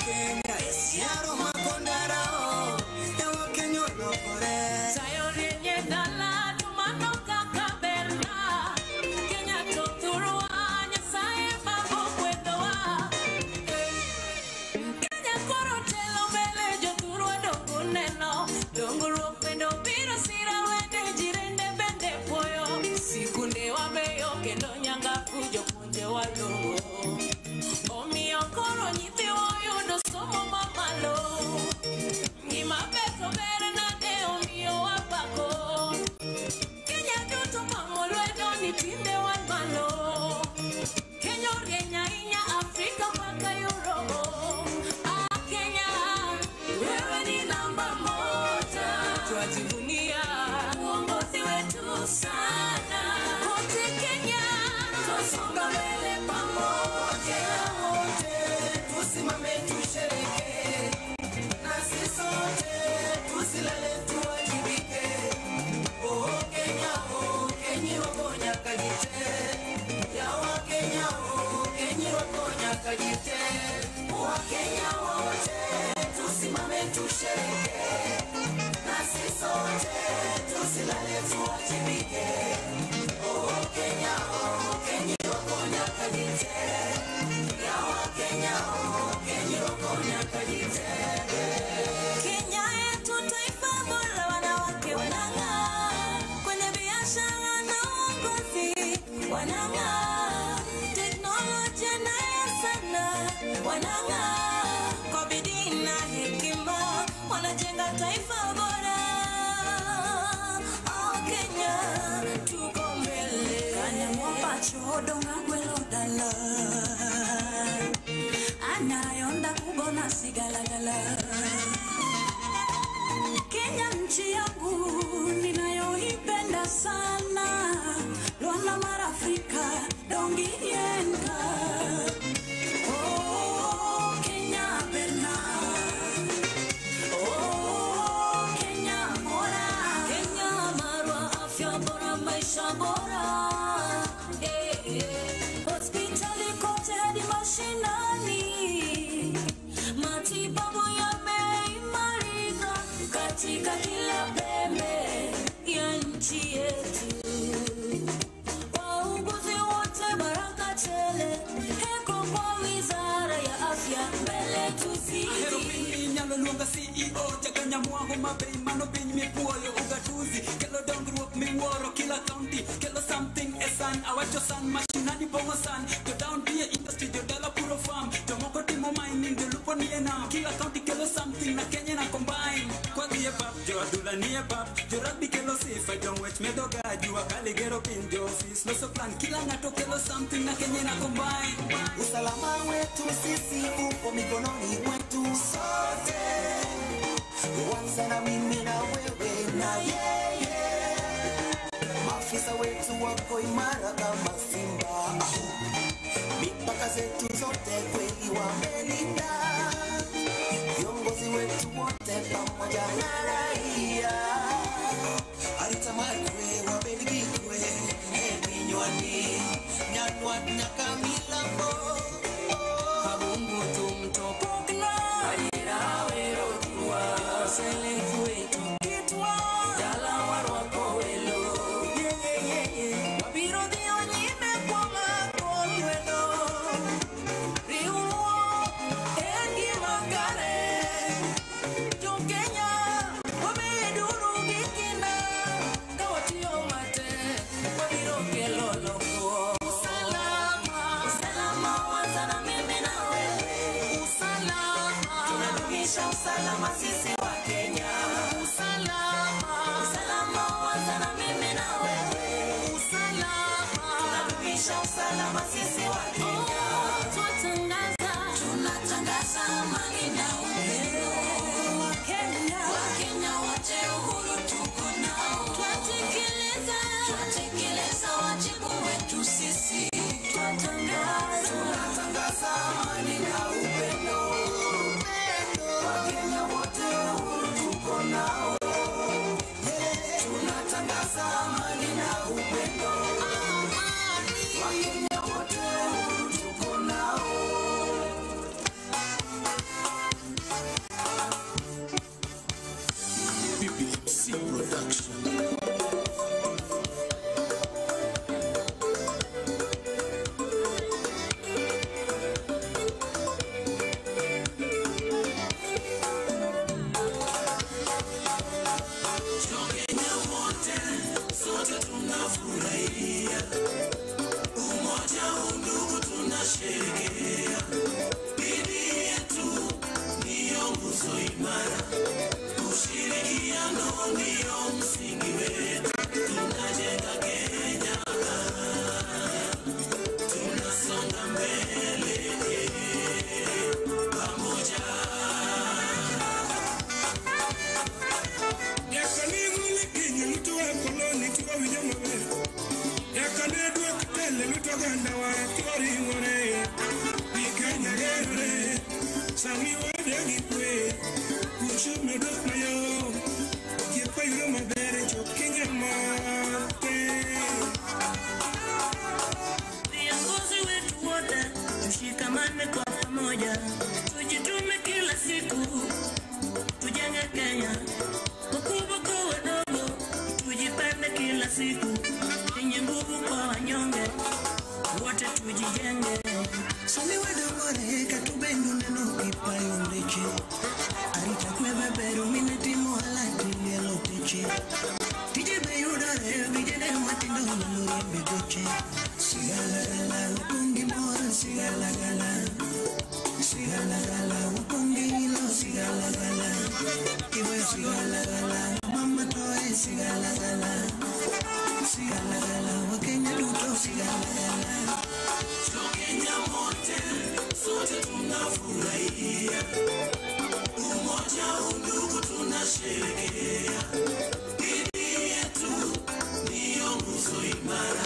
Kenya, Siaro Makondara, Ewa Kenya, no, tusherehekee, nasi sote tusilale tuwajibike. Oh Kenya, wako nyakajite, ya Wakenya, Kenya wako nyakajite. Kenya yetu taifa bora, wanawake wanang'aa kwenye biashara na uongozi, wanang'aa teknolojia nayo sana, wanang'aa kwa bidii na hekima, wanajenga taifa bora. Oh Kenya, tuko mbele. Kanya mwapa chodo ngagwelo dala, anayonda kubona sigalagala. Kenya nchi yangu ninayoipenda sana, Luanda mara Afrika dongienga. Oh Kenya bena, oh Kenya bora, Kenya marwa afya bora, maisha bora. Hospitali kote hadi mashinani, matibabu yameimarika katika kila pembe ya nchi yetu. Wauguzi wote baraka tele, heko kwa wizara ya afya, mbele tuzidi. Ahero piny nyalo luonga CEO Chakanya mwango mabei mano piny mipuoyo ugatuzi kelo dongruok miwuoro kila county kelo something esan awacho san mashinani pongo san jo down pia industry jo dala puro farm jo moko timo mining jo lupo nie nam kila county kelo something na Kenya na combine kwa dhie pap jo adula nie pap jo rugby kelo sifa jo ng'wech medo ga jua kali gero piny jo office loso plan kila ng'ato kelo something na Kenya na combine. Usalama wetu sisi upo mikononi mwetu sote, uanze na mimi na wewe na yeye. Maafisa wetu wako imara kama simba, mipaka zetu zote kweli wamelinda. Viongozi wetu wote pamoja na raia, alitamakwe wabelgikwe ebinywani nyanwa na kamilambo. Kabungu tumtopokna ayira wero tuwa selefu wetu kitwa dala warwako welo wabiro dio nyime kwa makolwelo riuo engi magare jo Kenya wameduru gikina kawatio mate wabiro kelo loko. Usalama wanza na mimi na wewe. Usalama tunadumisha usalama sisi wa Kenya. Usalama wanza na mimi na wewe. Usalama tunadumisha usalama sisi wa Kenya. Tunatangaza amani na upendo wa Kenya. Wakenya wote uhuru tuko nao. Twatekeleza wajibu wetu sisi. Tunatangaza amani na upendo. Wakenya wote uhuru tuko nao. Tunatangaza amani na upendo. Wakenya wote uhuru tuko nao. BBMC Production. Tunafurahia umoja, undugu tunasherehekea. Bidii yetu ndiyo nguzo imara, ushirikiano ndiyo msingi wetu. Tunajenga Kenya, tunasonga mbele pamoja. Yakanigule Kenya mtu wa koloni tuwa vijama wewe. Yakanedwe kutele luto ganda wa tuwari ngore. Kenya gere sami wade gikwe kuchume dok na yo. Kiepa yuro mabere chok Kenya mate. Viongozi wetu wote tushikamane kwa pamoja, tujitume kila siku, Mochi, Sigalagala, Wapungi Mora, Sigalagala, Sigalagala, Wapungi Lo, Sigalagala, Iwe Sigalagala, Mama Toy, Sigalagala, Sigalagala, Wakenya Duto, Sigalagala. Kenya mote, sote tunafurahia, umoja undugu tunasherehekea. Dini yetu ndiyo nguzo imara,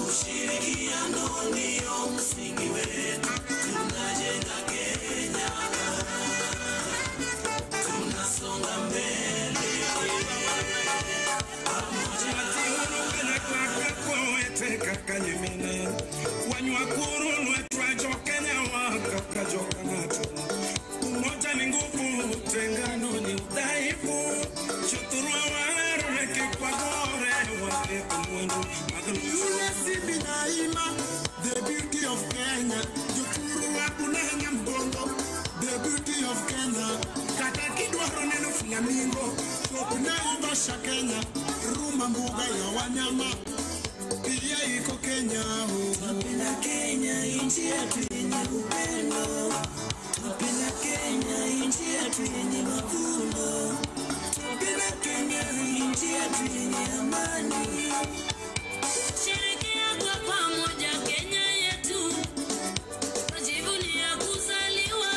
ushirikiano ndiyo msingi wetu. Tunajenga Kenya, tunasonga mbele pamoja. Kakanyemina wanywa kuru nwetwa Kenya waka Kanato. Umoja ni nguvu, utengano ni udhaifu. Shuturua wareke kwa gore wale kumwendu. Unesi binaima, the beauty of Kenya. Juturua kunenya mbongo, the beauty of Kenya. Kata kidwaro neno flamingo, sopna Ivasha Kenya. Ruma mbuga ya wanyama. Pia iko Kenya ho. Tunapenda Kenya, nchi yetu yenye upendo. Tunapenda Kenya, nchi yetu yenye mavuno. Tunapenda Kenya, nchi yetu yenye amani. Sherekea kwa pamoja Kenya yetu, tujivunia kuzaliwa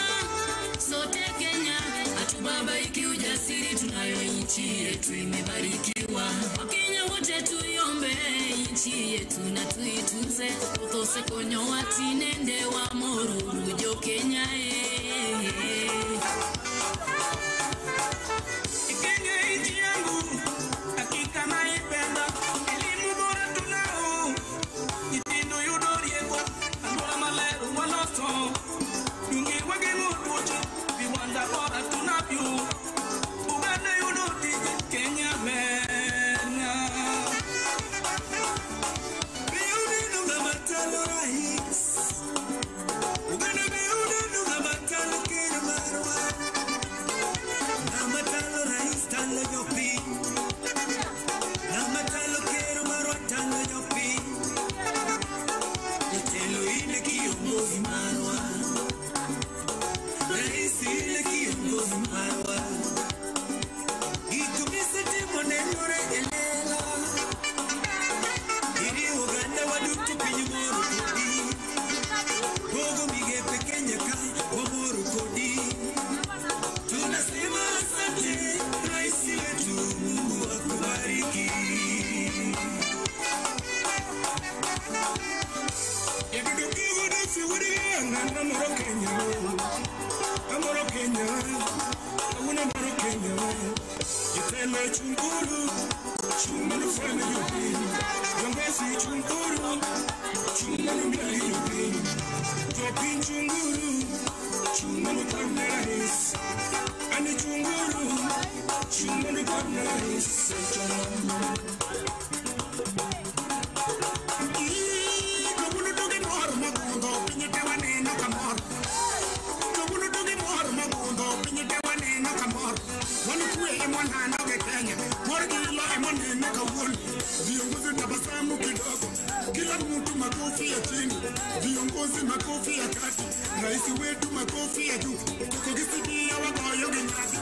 sote Kenya. Hatubabaiki, ujasiri tunayo, nchi yetu imebarikiwa. Wakenya wote tuiombe nchi yetu na tuitunze, utose konyo watinende wa moruru jo Kenya Kenya nchi yangu, hakika naipenda. Elimu bora tunao, itindo yudoriego, andora malero waloso. Dungi wage mutuche, viwanda bora tunavyo. Uganda yudoti, Kenya mena. Biudi nunga matalo rais. Uganda biudi nunga matalo Kenya marwa. Namatalo rais talo yopi. Namatalo Kenya marwa talo yopi. Yetelo ile kiongozi marwa. Rais ile kiongozi marwa. Itumisi timo nenore elela. Ili Uganda wadutu pinyu moru kodi. Bogo migepe Kenya kai wa moru kodi. Tunasema asante rais wetu, Mungu akubariki. Yakidoki wadasi wadianga na moro Kenya. Amoro Kenya, awuna moro Kenya. Yiteme chunguru, chunguru fana yupi. Yambesi chunguru, chunguru mbili yupi. Jopi chunguru, chunguru kwa rais. Ani chunguru, chunguru kwa rais. Kabulu dogi moro magundo, pinyete waneno kamoro. Kabulu dogi moro magundo, pinyete waneno kamoro. Wanukue emonano ke Kenya, morgilo emonene kawuono. Viongozi tabasamu kidogo, kila mtu makofi ya chini. Viongozi makofi ya kati, rais wetu makofi ya juu. Tukogisikia wagoyo ginyati.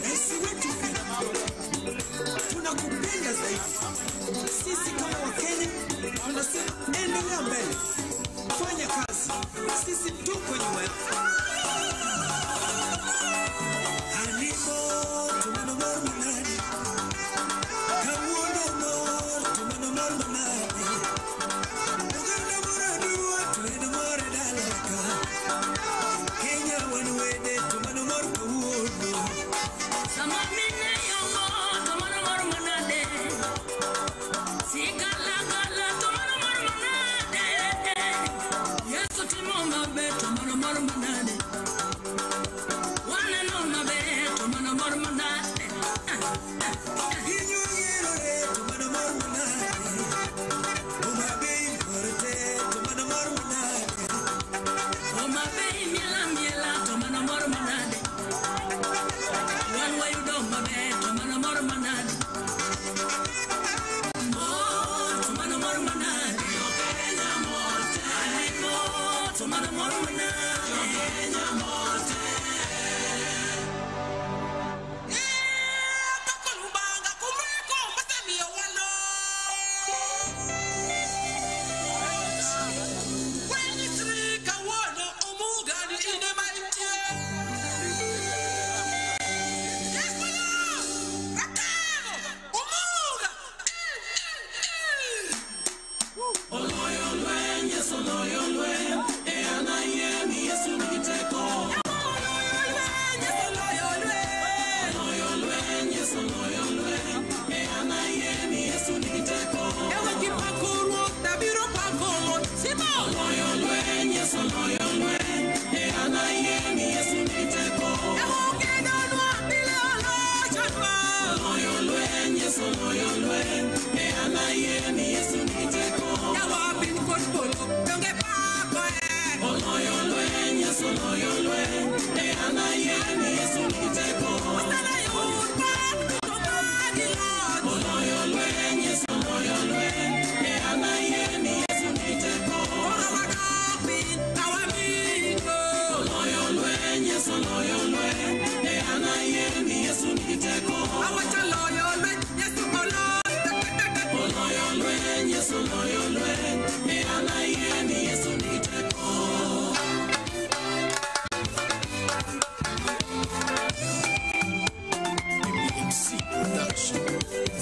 Rais wetu tunakupenda zaidi. Sisi kama Wakenya tunasema endelea mbele, fanya kazi, sisi tuko nyuma yako. Animo tumenomor manani, kamuono mor tumenomor manani. Uganda mora duwa tumenomor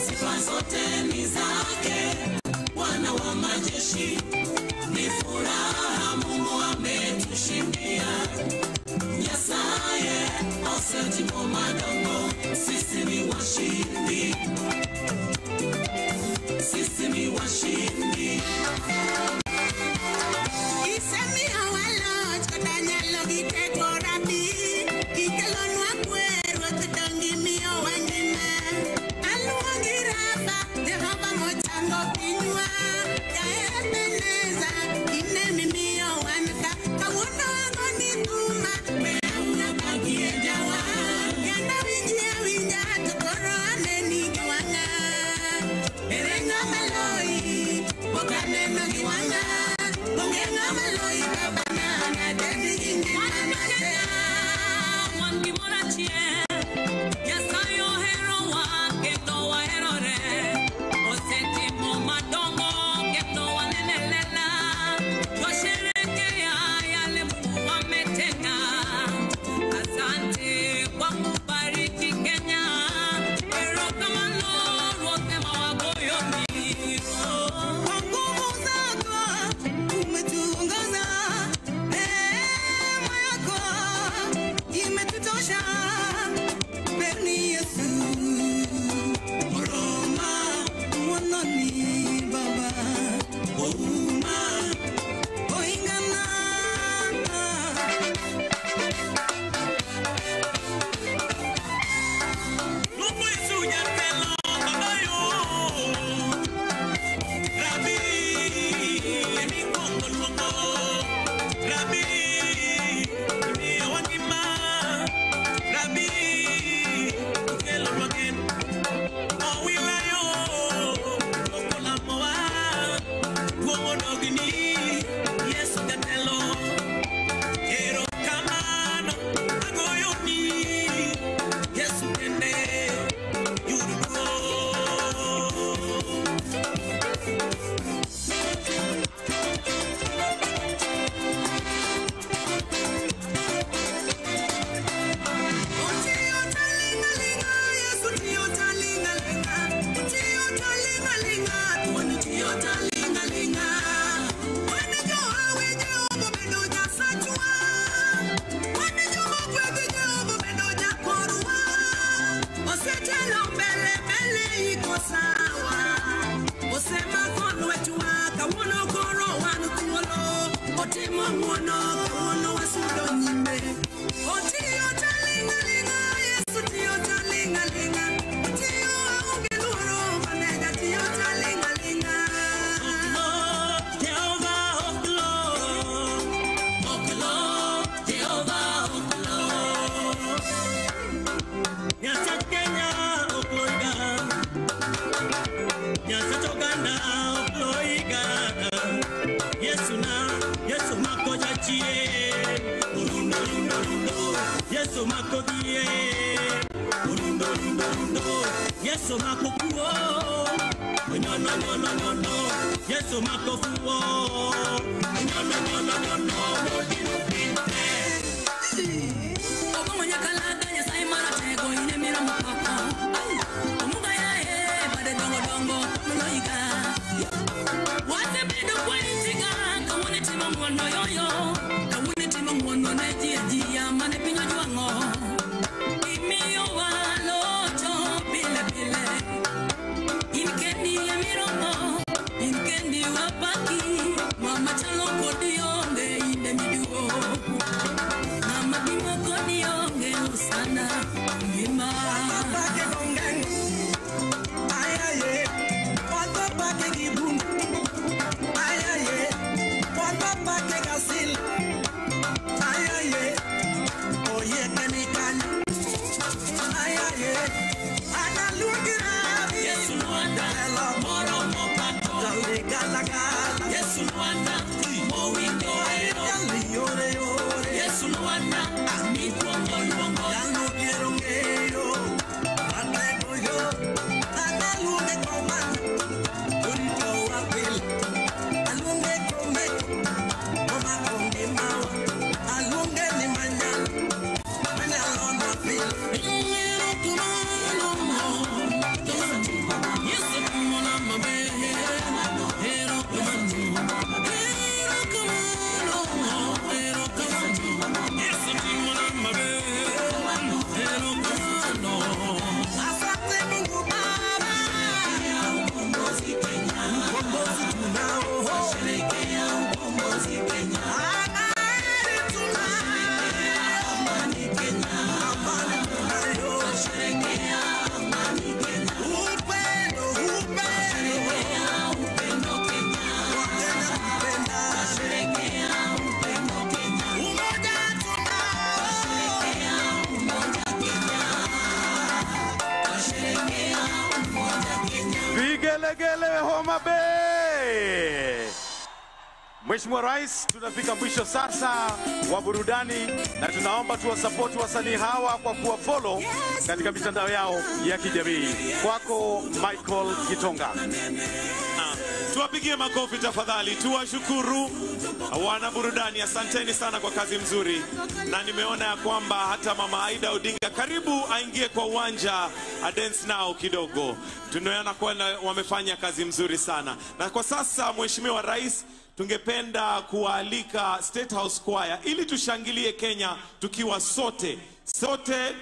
Sifa zote ni zake, Bwana wa majeshi, ni furaha Mungu ametushindia. Nyasaye osetimo madongo, sisi ni washindi, sisi ni washindi. Isemi awalo chkodanyalo giteko rabi, ikelonwa kwero tudongi miyo wangime. Aluongi raba, Jehova mochango pinywa, Ebeneza, ine mimiyo wanka, kawuono agoni thuma, weuna bagie jawa, yanda winja to koro aneni gi wanga. Ere ng'ama loyi, pok aneno gi wanga. Onge ng'ama loyi baba na dendi gi ngimana te. Wan gimoro achiel, Nyasaye oherowa kendo waherore. Osetimo madongo kendo wanene lela. Twasherehekea yale Mungu ametenda. Asante kwa kubariki Kenya. Erokamano wote mawagoyo mio. Kwa nguvu zako umetuongoza, neema yako imetutosha. Beni Yesu, Roma mwanani baba, ouma oingana. Mungu Yesu nyakelo babayo. Rabi, emi kongo luongo. Rabi, imiyo wangima. Rabi, kelo rwagen. Owilayo, okolamowa. Kuongo dogni, Yesu jatelo. Erokamano, agoyoni. Yesu kende, yudo duong'. Utiyo talingalinga, Yesu tiyo talingalinga. Utiyo talingalinga, tuoni tiyo talingalinga. Wane jowa we Jehova bedo jasachwa. Wane jowa kwedhi Jehova bedo jakorwa. Osetelo mbele mbele iko sawa. Osemako lwetwa kawuono koro wan thuolo. Otimo ng'wono kawuono wasudo nyime. Otiyo talingalinga, Yesu tiyo talingalinga. Otiyo aonge luoro, manega tiyo talingalinga. Jehova oklo, Jehova oklo. Nyasach Kenya okloiga, Nyasach oganda okloiga. Yesu mako jachie, urundo rundo rundo. Yesu mako gie, urundo rundo rundo. Yesu mako kuo, no no no no no no. Yesu mako fuo, no no no no no no. Modino pinte. Ogo mwenye kalada Nyasaye maratego ine mira mukoko. Omunga yae bade dongo dongo mloiga. Wate bedo kwa intiga kawune tima mwono yoyo. Kawune tima mwono na jia mane pinyo juango. Imiyo waloto pile pile. Inkendi ya mirongo, inkendi wapaki. Mama chalo kodi onge ine miduo. Mama bimo kodi onge usana ngima. Pake gongeng, ayaye. Wata pake gibum, ayaye. Wata pake gasil, ayaye. Vigelegele Homa Bay. Mheshimiwa Rais, tunafika mwisho sasa wa burudani na tunaomba tuwasapoti wasanii hawa kwa kuwa follow katika mitandao yao ya kijamii. Kwako Michael Gitonga. Tuwapigie makofi tafadhali, tuwashukuru wana burudani. Asanteni sana kwa kazi mzuri, na nimeona ya kwamba hata Mama Aida Odinga karibu aingie kwa uwanja a dance nao kidogo. Tunaona kwa wamefanya kazi mzuri sana, na kwa sasa Mheshimiwa Rais, tungependa kualika State House Choir ili tushangilie Kenya tukiwa sote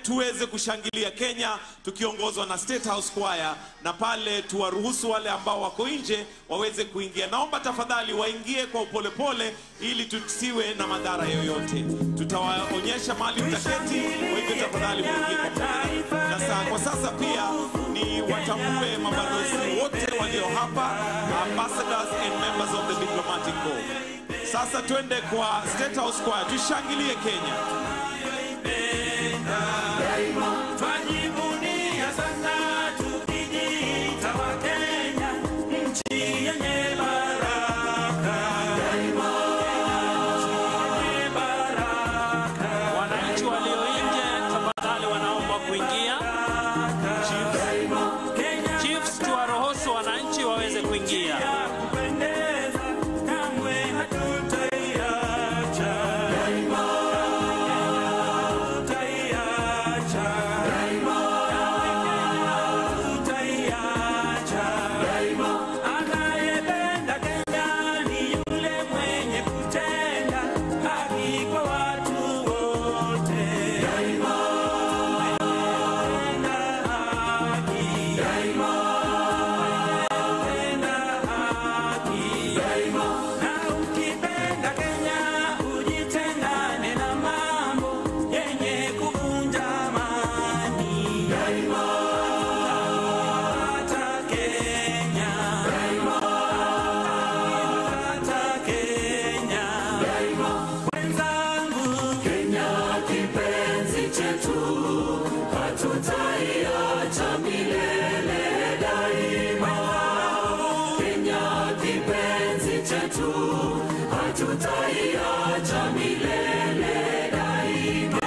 tuweze kushangilia Kenya tukiongozwa na State House Choir, na pale tuwaruhusu wale ambao wako nje waweze kuingia. Naomba tafadhali waingie kwa upolepole ili tusiwe na madhara yoyote. Tutawaonyesha mahali mtaketi, kwa hivyo tafadhali muingie kwa upolepole. Na kwa sasa pia ni watambue mabalozi wote walio hapa, ambassadors and members of the diplomatic corps. Sasa twende kwa State House Choir tushangilie Kenya. Twajivunia sana tukijiita wa Kenya, nchi yenye baraka. Wananchi walio nje tafadhali wanaomba kuingia. Chiefs, tuwaruhusu wananchi waweze kuingia. Hatutaiacha milele daima.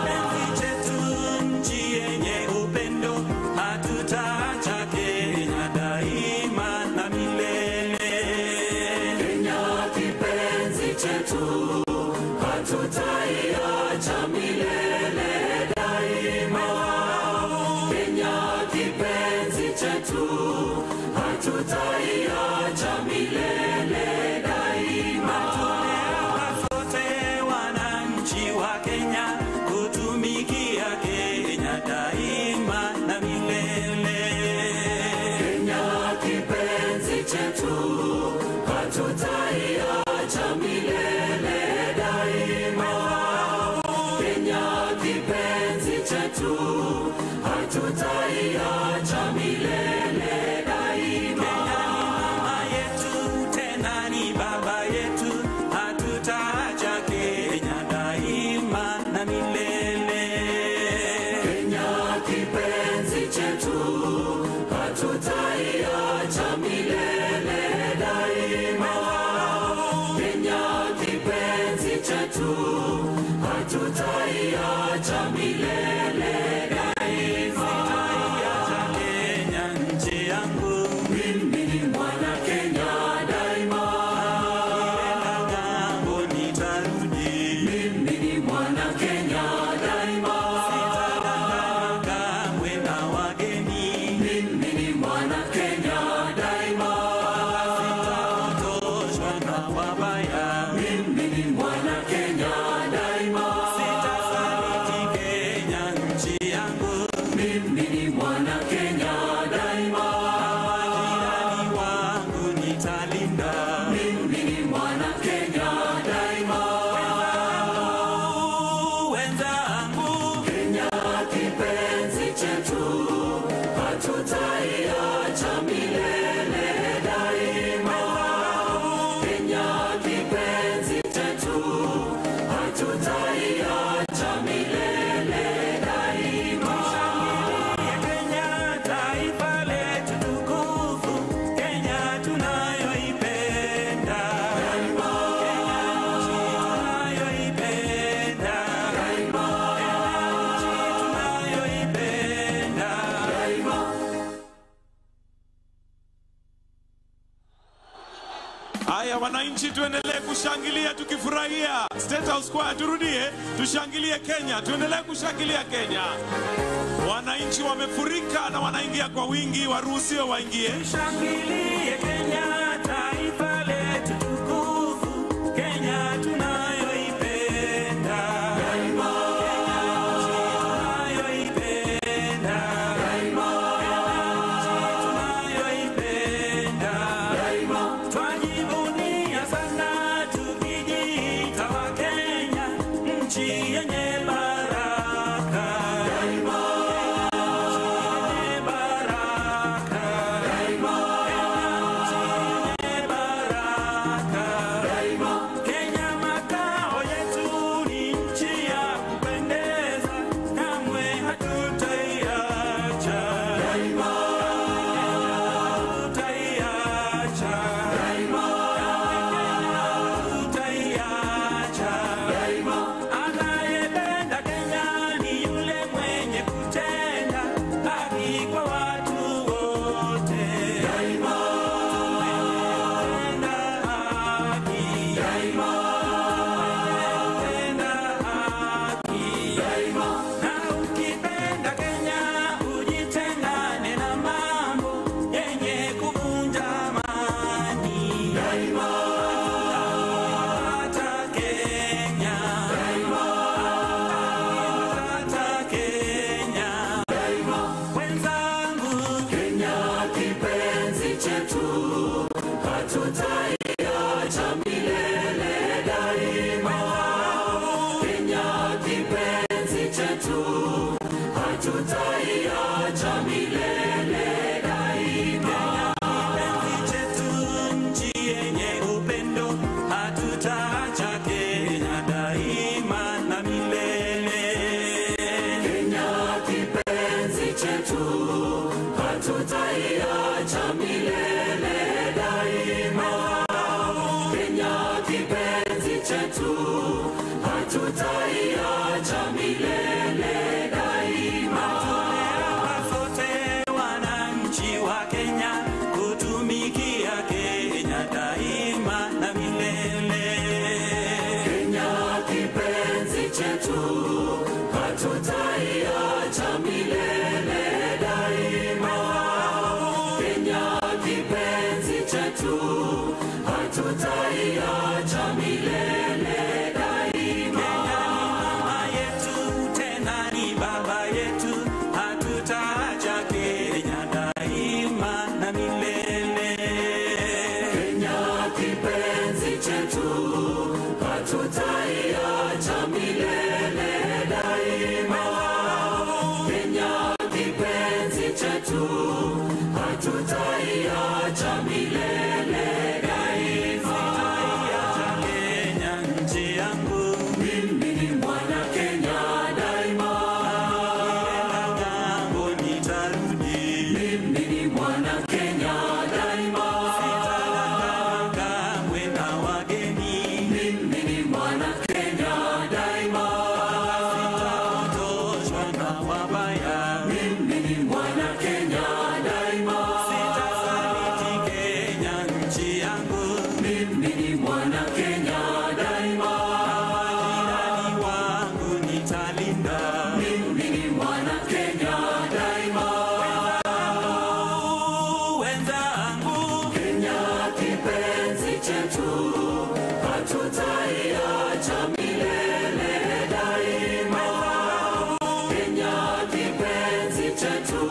Kipenzi chetu, nchi yenye upendo, hatutaacha Kenya daima na milele. Kenya kipenzi chetu, hatutaiacha milele daima. Kenya kipenzi chetu, hatutaiacha milele. Hatutaiacha milele daima. Kenya kipenzi chetu, hatutaiacha milele daima. cha milele daima. Sitaiacha Kenya nchi yangu, mimi ni mwana Kenya daima. Nikienda ng'ambo nitarudi, mimi ni mwana Kenya daima. Sitadanganywa kamwe na wageni, mimi ni mwana Kenya daima. Sitapotoshwa na wabaya, mimi ni mwana Kenya daima. Sitasaliti Kenya nchi yangu, mimi ni mwana Kenya daima. Majirani wangu nitalinda, mimi ni mwana Kenya daima. Wenzangu, Kenya kipenzi chetu, hatutaiacha milele daima. Kenya kipenzi chetu, hatutaiacha milele daima. Tushangilie Kenya, taifa letu tukufu, Kenya tunayoipenda daima. Kenya nchi tunayoipenda daima. Kenya nchi tunayoipenda daima. Haya wananchi, tuendelee kushangilia tukifurahia. State House Choir, turudie tushangilie Kenya, tuendelee kushangilia Kenya. Wananchi wamefurika na wanaingia kwa wingi, waruhusiwe waingie. Tushangilie Kenya, taifa letu tukufu, Kenya tunayoipenda daima. Kenya nchi tunayoipenda daima. Kenya nchi tunayoipenda daima. Twajivunia sana tukijiita wa Kenya, nchi yenye baraka daima. Kenya makao yetu ni nchi ya kupendeza, kamwe hatutaiacha daima. Hatutaiacha daima. Hatutaiacha daima. Anayependa Kenya ni yule mwenye kutenda haki kwa watu wote daima. Tupenda haki daima. Tupenda haki daima. Na ukipenda Kenya ujitengane na mambo yenye kuvunja amani daima. Hata Kenya daima. Hata Kenya daima. Wenzangu, Kenya kipenzi chetu, hatutaiacha milele daima. Kenya kipenzi chetu, hatutaiacha milele daima. Kipenzi chetu, nchi yenye upendo, hatutaacha Kenya daima na milele. Kenya kipenzi chetu, hatutaiacha milele daima. Kenya kipenzi chetu, hatutaiacha milele daima. Tumeapa sote wananchi wa Kenya kutumikia Kenya daima na milele. Kenya kipenzi chetu, hatutaiacha milele daima. Kenya kipenzi chetu, hatutaiacha milele daima. Kenya ni mama yetu, tena ni baba yetu, hatutaacha Kenya daima na milele. Kenya kipenzi chetu, hatutaiacha milele daima. Kenya kipenzi chetu, hatutaiacha milele daima. Sitaiacha Kenya nchi yangu, mimi ni mwana Kenya daima. Nikienda ng'ambo nitarudi, mimi ni mwana Kenya daima. Sitadanganywa kamwe na wageni, mimi ni mwana Kenya daima. nitalinda. Mimi ni mwana Kenya daima. Wenzangu, Kenya kipenzi chetu, hatutaiacha milele daima. Kenya kipenzi chetu,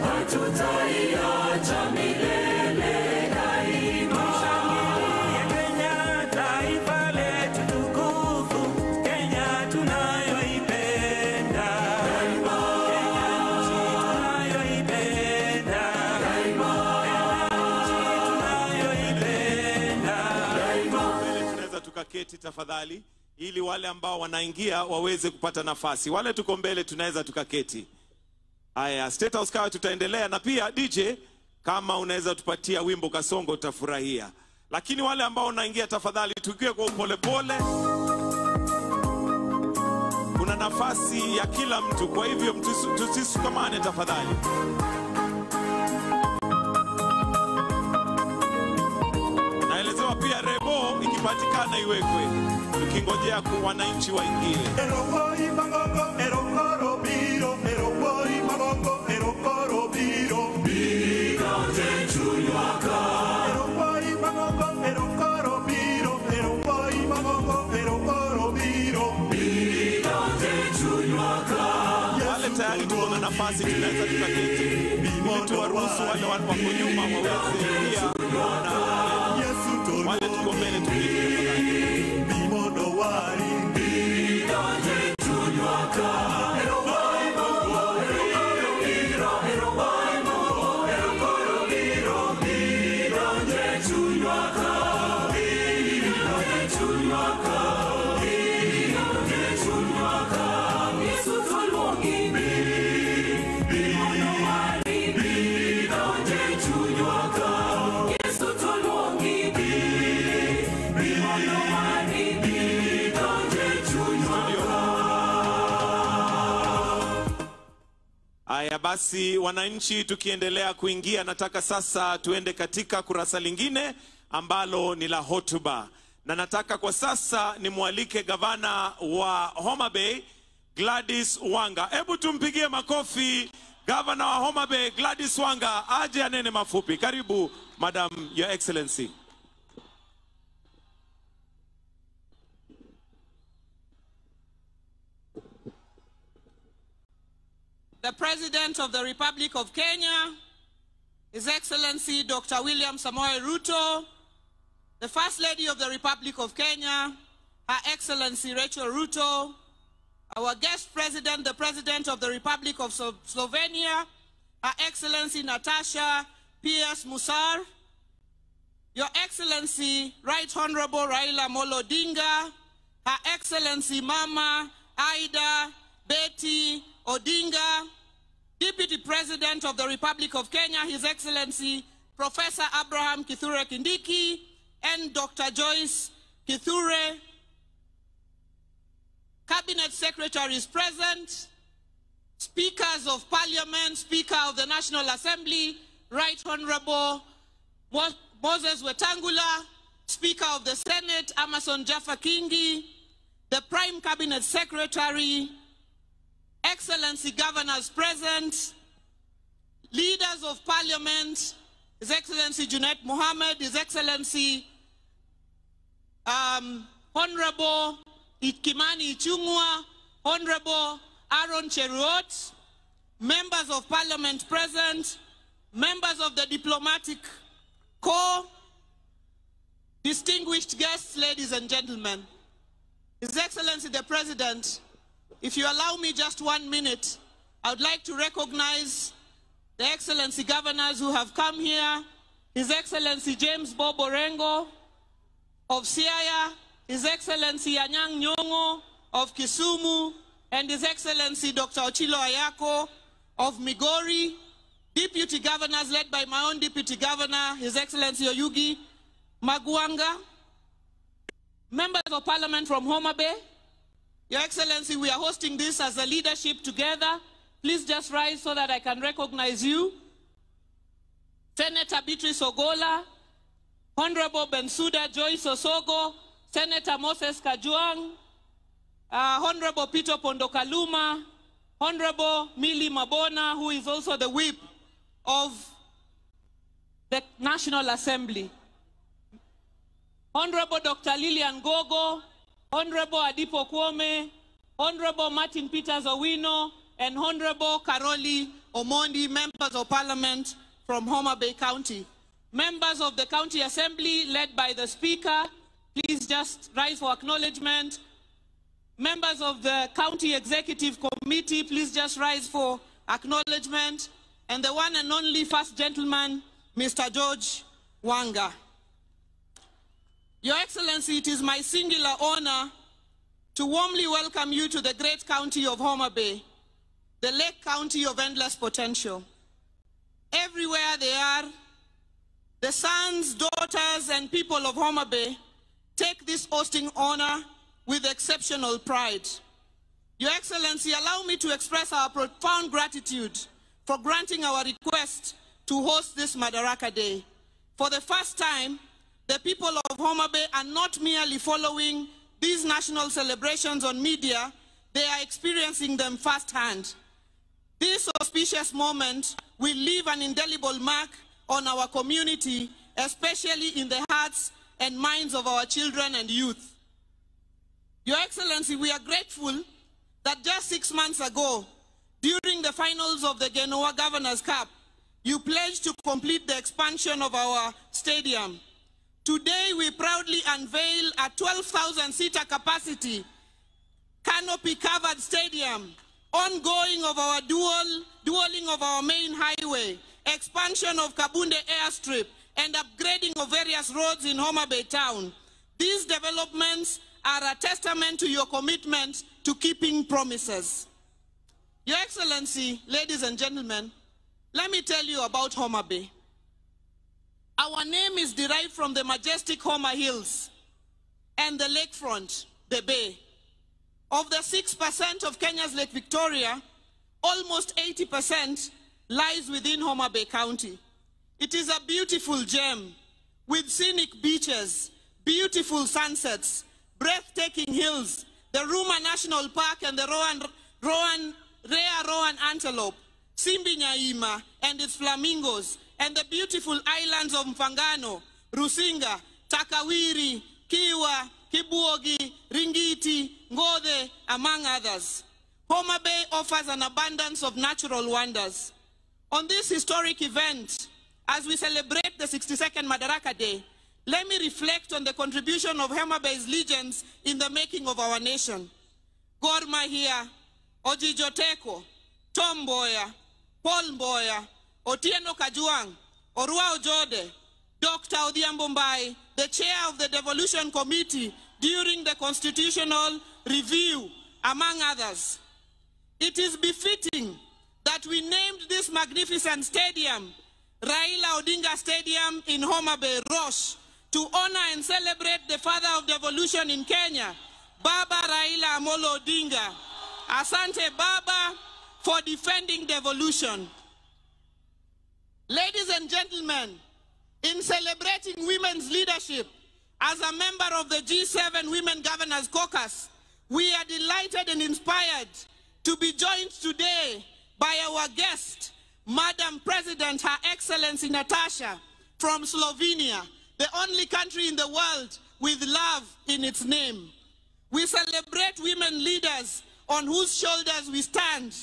hatutaiacha milele daima. Tushangilie Kenya, taifa letu tukufu, Kenya tunayoipenda daima. Kenya nchi tunayoipenda daima. Tunaweza tukaketi tafadhali, ili wale ambao wanaingia waweze kupata nafasi. Wale tuko mbele tunaweza tukaketi. Haya, State House kawa tutaendelea, na pia DJ kama unaweza tupatia wimbo Kasongo tutafurahia. Lakini wale ambao wanaingia tafadhali tukiwe kwa upole pole. Kuna nafasi ya kila mtu, kwa hivyo tusisukamane tafadhali. Naelezewa pia rebo ikipatikana iwekwe, tukingojea kwa wananchi waingie. Wale tayari tuko na nafasi, tunaweza tukaketi ili tuwaruhusu wale wako nyuma waweze pia kuona. Wale tuko mbele tukiketi. Haya basi, wananchi tukiendelea kuingia, nataka sasa tuende katika kurasa lingine ambalo ni la hotuba. Na nataka kwa sasa nimwalike gavana wa Homa Bay Gladys Wanga. Hebu tumpigie makofi gavana wa Homa Bay Gladys Wanga aje anene mafupi. Karibu Madam Your Excellency. The President of the Republic of Kenya, His Excellency Dr. William Samoei Ruto, the First Lady of the Republic of Kenya, Her Excellency Rachel Ruto, our guest president, the President of the Republic of Slovenia, Her Excellency Natasha P.S. Musar, Your Excellency Right Honorable Raila Amolo Odinga, Her Excellency Mama Aida Betty Odinga, Deputy President of the Republic of Kenya, His Excellency Professor Abraham Kithure Kindiki, and Dr. Joyce Kithure. Cabinet Secretaries present, Speakers of Parliament, Speaker of the National Assembly, Right Honorable Moses Wetangula, Speaker of the Senate, Amason Jaffa Kingi, the Prime Cabinet Secretary, Excellency Governors present, Leaders of Parliament, His Excellency Junet Mohammed, His Excellency Honorable Kimani Ichung'wa, Honorable Aaron Cheruiyot, Members of Parliament present, Members of the Diplomatic Corps, distinguished guests, ladies and gentlemen. His Excellency the President, if you allow me just 1 minute, I would like to recognize the Excellency Governors who have come here. His Excellency James Bob Orengo of Siaya, His Excellency Anyang' Nyong'o of Kisumu, and His Excellency Dr. Ochilo Ayako of Migori. Deputy Governors led by my own Deputy Governor, His Excellency Oyugi Maguanga. Members of Parliament from Homa Bay, Your Excellency, we are hosting this as a leadership together. Please just rise so that I can recognize you. Senator Beatrice Ogola, Honorable Bensouda Joyce Osogo, Senator Moses Kajwang, Honorable Peter Pondokaluma, Honorable Millie Mabona, who is also the whip of the National Assembly, Honorable Dr. Lilian Gogo, Honorable Adipo Kwome, Honorable Martin Peters Owino, and Honorable Karoli Omondi, members of Parliament from Homa Bay County. Members of the County Assembly, led by the Speaker, please just rise for acknowledgement. Members of the County Executive Committee, please just rise for acknowledgement. And the one and only First Gentleman, Mr. George Wanga. Your Excellency, it is my singular honor to warmly welcome you to the great county of Homa Bay, the Lake County of endless potential. Everywhere they are, the sons, daughters, and people of Homa Bay take this hosting honor with exceptional pride. Your Excellency, allow me to express our profound gratitude for granting our request to host this Madaraka Day. For the first time, the people of Homa Bay are not merely following these national celebrations on media, they are experiencing them firsthand. This auspicious moment will leave an indelible mark on our community, especially in the hearts and minds of our children and youth. Your Excellency, we are grateful that just 6 months ago, during the finals of the Genoa Governor's Cup, you pledged to complete the expansion of our stadium. Today, we proudly unveil a 12,000-seater capacity, canopy-covered stadium, ongoing of our dualing of our main highway, expansion of Kabunde airstrip, and upgrading of various roads in Homa Bay town. These developments are a testament to your commitment to keeping promises. Your Excellency, ladies and gentlemen, let me tell you about Homa Bay. Our name is derived from the majestic Homa Hills and the lakefront, the bay. Of the 6% of Kenya's Lake Victoria, almost 80% lies within Homa Bay County. It is a beautiful gem with scenic beaches, beautiful sunsets, breathtaking hills, the Ruma National Park and the rare Rowan antelope, Simbi Nyaima and its flamingos, and the beautiful islands of Mfangano, Rusinga, Takawiri, Kiwa, Kibuogi, Ringiti, Ngode, among others. Homa Bay offers an abundance of natural wonders. On this historic event, as we celebrate the 62nd Madaraka Day, let me reflect on the contribution of Homa Bay's legends in the making of our nation. Gor Mahia, Ojijoteko, Tom Mboya, Paul Mboya, Otieno Kajwang, Orua Ojode, Dr. Odhiambo Mbai, the chair of the Devolution Committee during the Constitutional Review, among others. It is befitting that we named this magnificent stadium Raila Odinga Stadium in Homa Bay, Rosh, to honor and celebrate the father of devolution in Kenya, Baba Raila Amolo Odinga. Asante Baba for defending devolution. Ladies and gentlemen, in celebrating women's leadership, as a member of the G7 Women Governors Caucus, we are delighted and inspired to be joined today by our guest, Madam President, Her Excellency Natasha from Slovenia, the only country in the world with love in its name. We celebrate women leaders on whose shoulders we stand.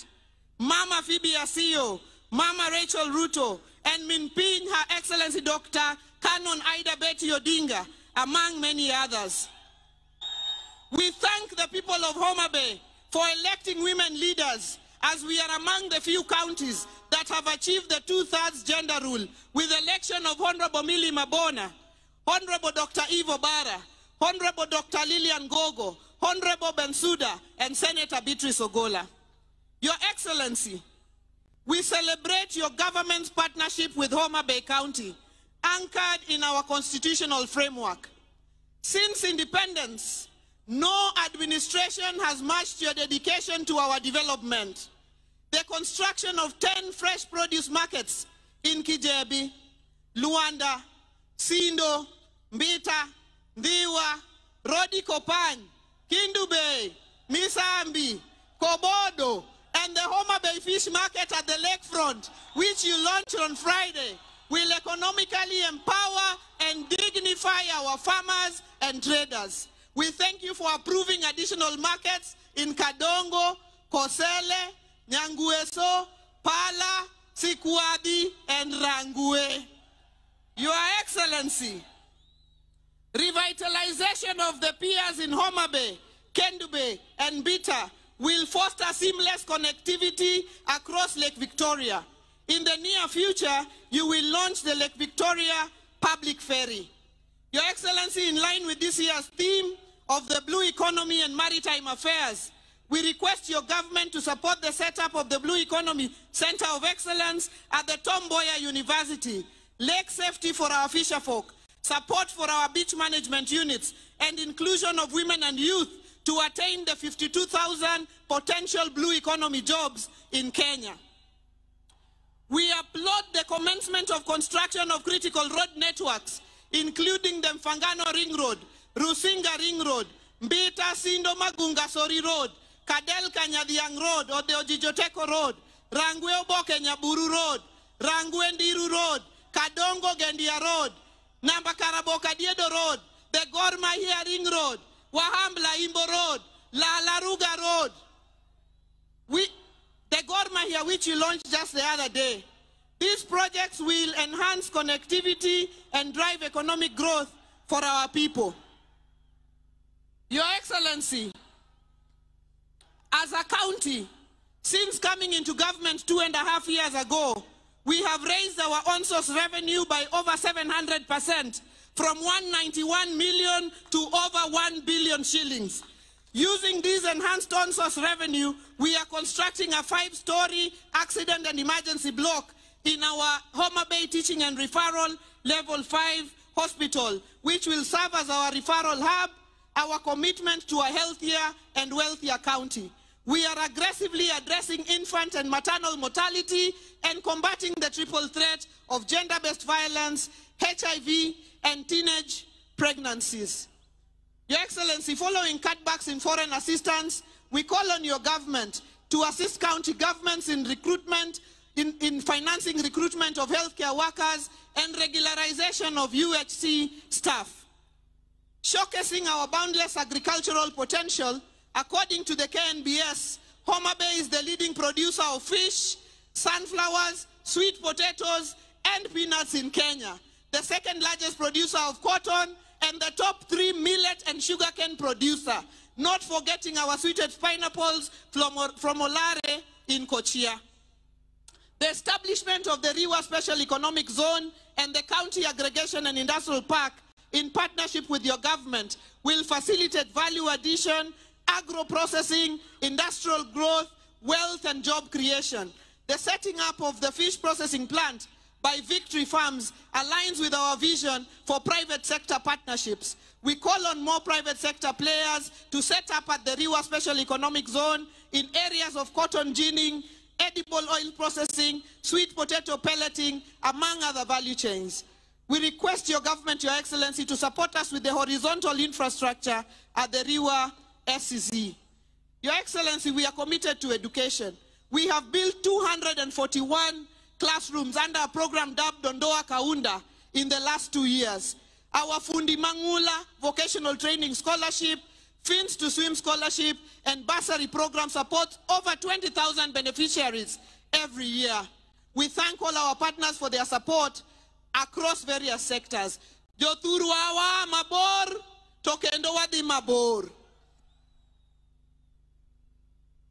Mama Phoebe Asio, Mama Rachel Ruto, and Minping, Her Excellency Dr. Canon Ida Betty Odinga, among many others. We thank the people of Homa Bay for electing women leaders, as we are among the few counties that have achieved the 2/3 gender rule, with election of Honorable Millie Mabona, Honorable Dr. Ivo Bara, Honorable Dr. Lilian Gogo, Honorable Bensouda, and Senator Beatrice Ogola. Your Excellency, we celebrate your government's partnership with Homa Bay County, anchored in our constitutional framework. Since independence, no administration has matched your dedication to our development. The construction of 10 fresh produce markets in Kijebi, Luanda, Sindo, Mbita, Ndiwa, Rodi Kopany, Kindu Bay, Misambi, Kobodo, and the Homa Bay Fish Market at the lakefront, which you launched on Friday, will economically empower and dignify our farmers and traders. We thank you for approving additional markets in Kadongo, Kosele, Nyangueso, Pala, Sikuadi, and Rangue. Your Excellency, revitalization of the piers in Homa Bay, Kendu Bay, and Bita will foster seamless connectivity across Lake Victoria. In the near future, you will launch the Lake Victoria Public Ferry. Your Excellency, in line with this year's theme of the Blue Economy and Maritime Affairs, we request your government to support the setup of the Blue Economy Center of Excellence at the Tom Mboya University, lake safety for our fisherfolk, support for our beach management units, and inclusion of women and youth to attain the 52,000 potential blue economy jobs in Kenya. We applaud the commencement of construction of critical road networks, including the Mfangano Ring Road, Rusinga Ring Road, Mbita Sindo Magunga Sori Road, Kadel Kanyadiang Road or the Ojijoteko Road, Rangwe Oboke Nyaburu Road, Rangwe Ndiru Road, Kadongo Gendia Road, Nambakaraboka Diedo Road, the Gor Mahia Ring Road, Wahambla Imbo Road, La Laruga Road. The Gor Mahia, which you launched just the other day. These projects will enhance connectivity and drive economic growth for our people. Your Excellency, as a county, since coming into government 2.5 years ago, we have raised our on-source revenue by over 700%, from 191 million to over 1 billion shillings. Using this enhanced on-source revenue, we are constructing a 5-story accident and emergency block in our Homa Bay Teaching and Referral Level 5 hospital, which will serve as our referral hub, our commitment to a healthier and wealthier county. We are aggressively addressing infant and maternal mortality and combating the triple threat of gender-based violence, HIV, and teenage pregnancies. Your Excellency, following cutbacks in foreign assistance, we call on your government to assist county governments in recruitment, in financing recruitment of healthcare workers and regularization of UHC staff. Showcasing our boundless agricultural potential, according to the KNBS, Homa Bay is the leading producer of fish, sunflowers, sweet potatoes, and peanuts in Kenya, the second largest producer of cotton, and the top 3 millet and sugarcane producer, not forgetting our sweeted pineapples from Olare in Kochia. The establishment of the Riwa Special Economic Zone and the County Aggregation and Industrial Park, in partnership with your government, will facilitate value addition, agro-processing, industrial growth, wealth, and job creation. The setting up of the fish processing plant by Victory Farms aligns with our vision for private sector partnerships. We call on more private sector players to set up at the Riwa Special Economic Zone in areas of cotton ginning, edible oil processing, sweet potato pelleting, among other value chains. We request your government, Your Excellency, to support us with the horizontal infrastructure at the Riwa SCZ. Your Excellency, we are committed to education. We have built 241 classrooms under a program dubbed Dondoa Kaunda in the last 2 years. Our Fundi Mangula Vocational Training Scholarship, Fins to Swim Scholarship, and bursary program support over 20,000 beneficiaries every year. We thank all our partners for their support across various sectors. Joturuawa Mabor, Tokendo Wadi Mabor.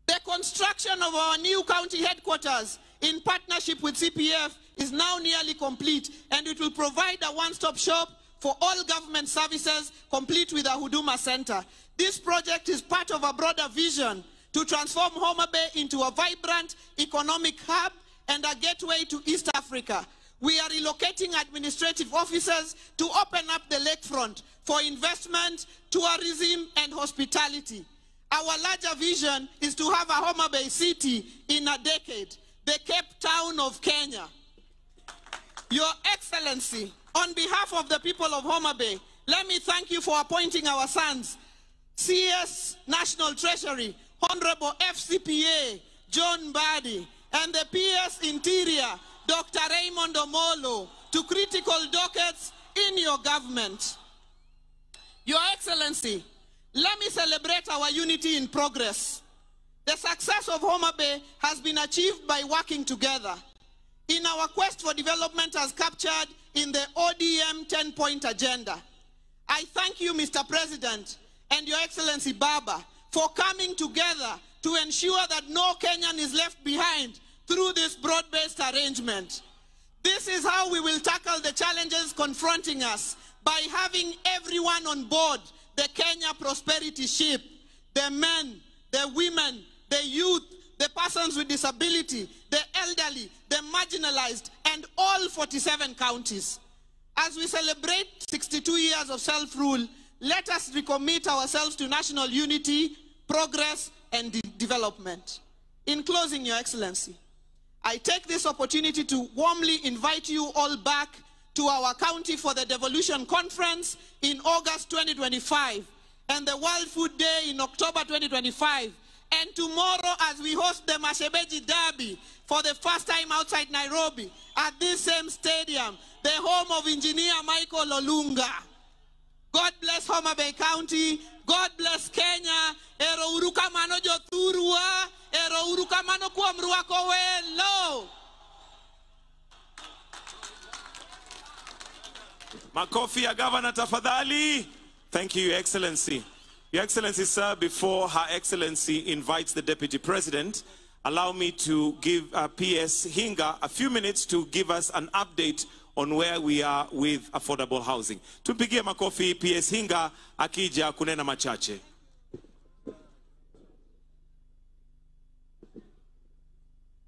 The construction of our new county headquarters in partnership with CPF is now nearly complete, and it will provide a one-stop shop for all government services, complete with a Huduma Center. This project is part of a broader vision to transform Homa Bay into a vibrant economic hub and a gateway to East Africa. We are relocating administrative offices to open up the lakefront for investment, tourism, and hospitality. Our larger vision is to have a Homa Bay city in a decade, the Cape Town of Kenya. Your Excellency, on behalf of the people of Homa Bay, let me thank you for appointing our sons, CS National Treasury, Honorable FCPA John Mbadi, and the PS Interior, Dr. Raymond Omolo, to critical dockets in your government. Your Excellency, let me celebrate our unity in progress. The success of Homa Bay has been achieved by working together in our quest for development as captured in the ODM 10-point agenda. I thank you, Mr. President, and Your Excellency Baba, for coming together to ensure that no Kenyan is left behind through this broad-based arrangement. This is how we will tackle the challenges confronting us, by having everyone on board the Kenya prosperity ship: the men, the women, the youth, the persons with disability, the elderly, the marginalized, and all 47 counties. As we celebrate 62 years of self-rule, let us recommit ourselves to national unity, progress, and development. In closing, Your Excellency, I take this opportunity to warmly invite you all back to our county for the Devolution Conference in August 2025 and the World Food Day in October 2025. And tomorrow, as we host the Mashebeji Derby for the first time outside Nairobi at this same stadium, the home of Engineer Michael Olunga. God bless Homa Bay County. God bless Kenya. Ero uruka mano jothurua. Ero uruka mano kuamrua kowelo. Makofi ya Governor tafadhali. Thank you, Your Excellency. Your Excellency, sir, before Her Excellency invites the Deputy President, allow me to give PS Hinga a few minutes to give us an update on where we are with affordable housing. Tumpigie makofi PS Hinga akija kunena machache.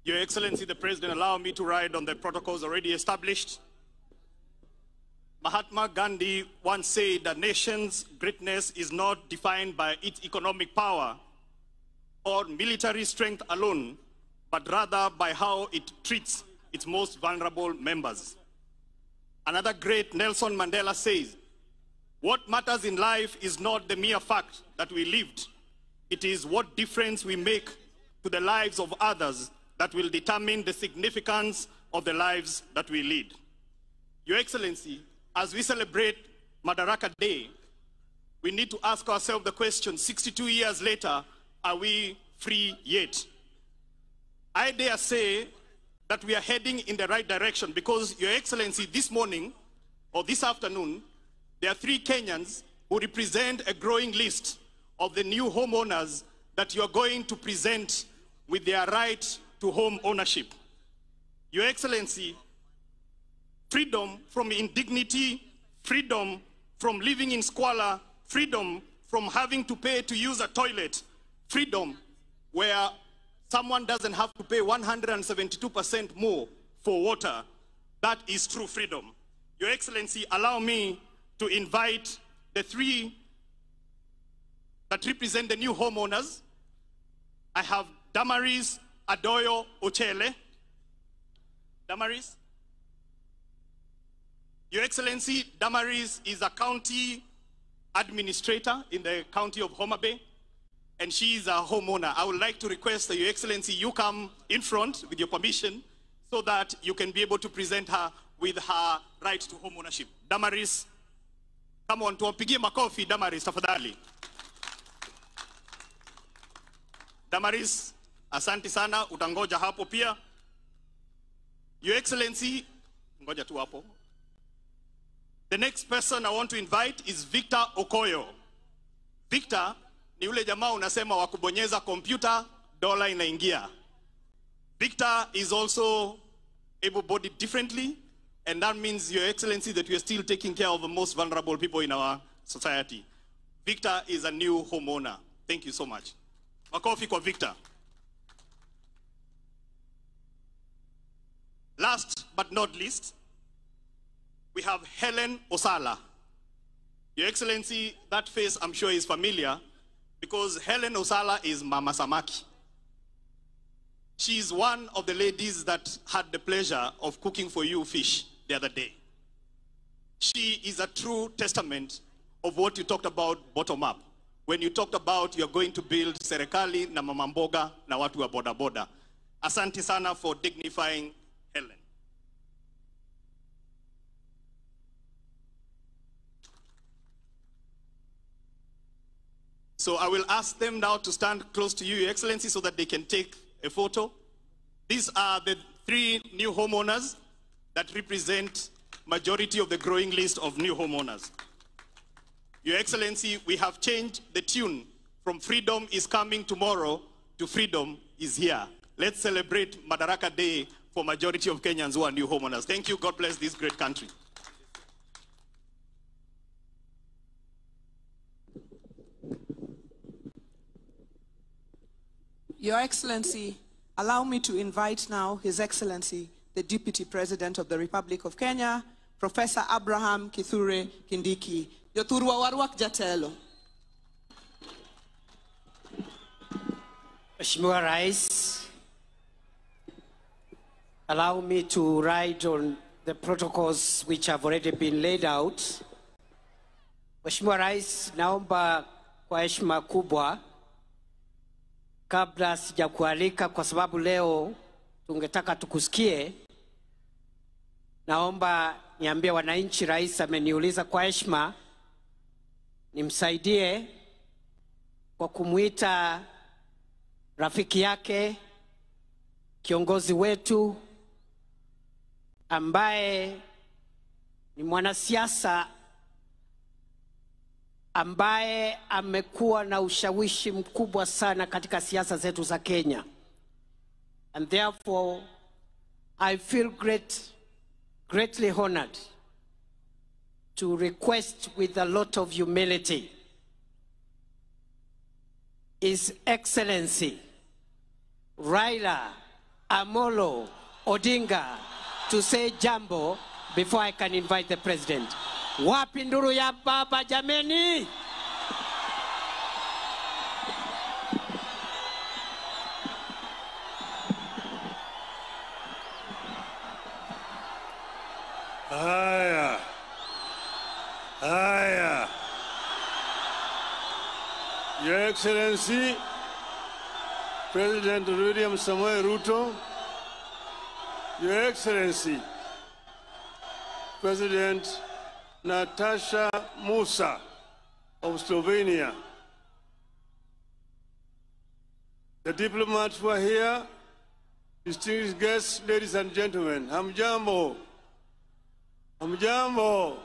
Your Excellency, the President, allow me to ride on the protocols already established. Mahatma Gandhi once said that nation's greatness is not defined by its economic power or military strength alone, but rather by how it treats its most vulnerable members. Another great, Nelson Mandela, says, "What matters in life is not the mere fact that we lived. It is what difference we make to the lives of others that will determine the significance of the lives that we lead." Your Excellency, as we celebrate Madaraka Day, we need to ask ourselves the question, 62 years later, are we free yet? I dare say that we are heading in the right direction because, Your Excellency, this morning or this afternoon, there are 3 Kenyans who represent a growing list of the new homeowners that you are going to present with their right to home ownership. Your Excellency, freedom from indignity, freedom from living in squalor, freedom from having to pay to use a toilet, freedom where someone doesn't have to pay 172% more for water. That is true freedom. Your Excellency, allow me to invite the 3 that represent the new homeowners. I have Damaris Adoyo Ochele. Damaris. Your Excellency, Damaris is a county administrator in the county of Homa Bay, and she is a homeowner. I would like to request that, Your Excellency, you come in front with your permission so that you can be able to present her with her right to home ownership. Damaris, come on, tuwapigie makofi Damaris tafadhali. Damaris, asante sana, utangoja hapo pia. Your Excellency, ngoja tu hapo. The next person I want to invite is Victor Okoyo. Victor ni ule jamaa unasema wakubonyeza kompyuta dola inaingia. Victor is also able-bodied differently, and that means, Your Excellency, that we are still taking care of the most vulnerable people in our society. Victor is a new homeowner. Thank you so much. Makofi kwa Victor. Last but not least, we have Helen Osala. Your Excellency, that face I'm sure is familiar because Helen Osala is Mama Samaki. She's one of the ladies that had the pleasure of cooking for you fish the other day. She is a true testament of what you talked about bottom up. when you talked about you're going to build serikali na mama mboga na watu wa boda boda. Asante sana for dignifying Helen. So I will ask them now to stand close to you, Your Excellency, so that they can take a photo. These are the 3 new homeowners that represent majority of the growing list of new homeowners. Your Excellency, we have changed the tune from freedom is coming tomorrow to freedom is here. Let's celebrate Madaraka Day for majority of Kenyans who are new homeowners. Thank you. God bless this great country. Your Excellency, allow me to invite now His Excellency, the Deputy President of the Republic of Kenya, Professor Abraham Kithure Kindiki. Yothurwa warwak jatelo. Mheshimiwa Rais, allow me to ride on the protocols which have already been laid out. Mheshimiwa Rais, naomba kwa heshima kubwa, kabla sijakualika kwa sababu leo tungetaka tukusikie, naomba niambie wananchi Rais ameniuliza kwa heshima nimsaidie kwa kumuita rafiki yake, kiongozi wetu ambaye ni mwanasiasa ambaye amekuwa na ushawishi mkubwa sana katika siasa zetu za Kenya. And therefore, I feel greatly honored to request with a lot of humility His Excellency Raila Amolo Odinga to say jambo before I can invite the President. Wapi nduru ya baba jameni? Haya. Your Excellency, President William Samoei Ruto, Your Excellency, President Natasha Musa of Slovenia, the diplomats who are here, distinguished guests, ladies and gentlemen, hamjambo, hamjambo,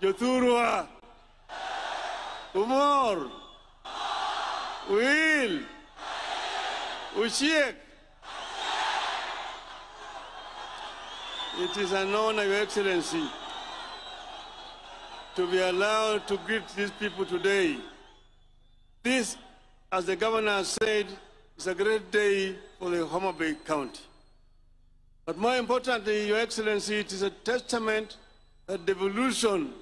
Jothurwa, Umor, Will, Uchiek. It is an honor, Your Excellency, to be allowed to greet these people today. This, as the governor said, is a great day for the Homa Bay County. But more importantly, Your Excellency, it is a testament that devolution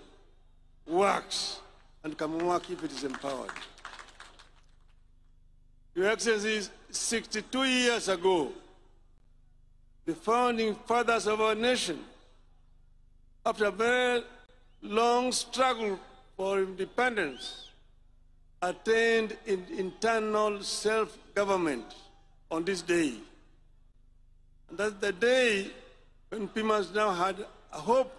works and can work if it is empowered. Your Excellency, 62 years ago, the founding fathers of our nation, after a very long struggle for independence, attained internal self-government on this day. And that's the day when Pimas now had a hope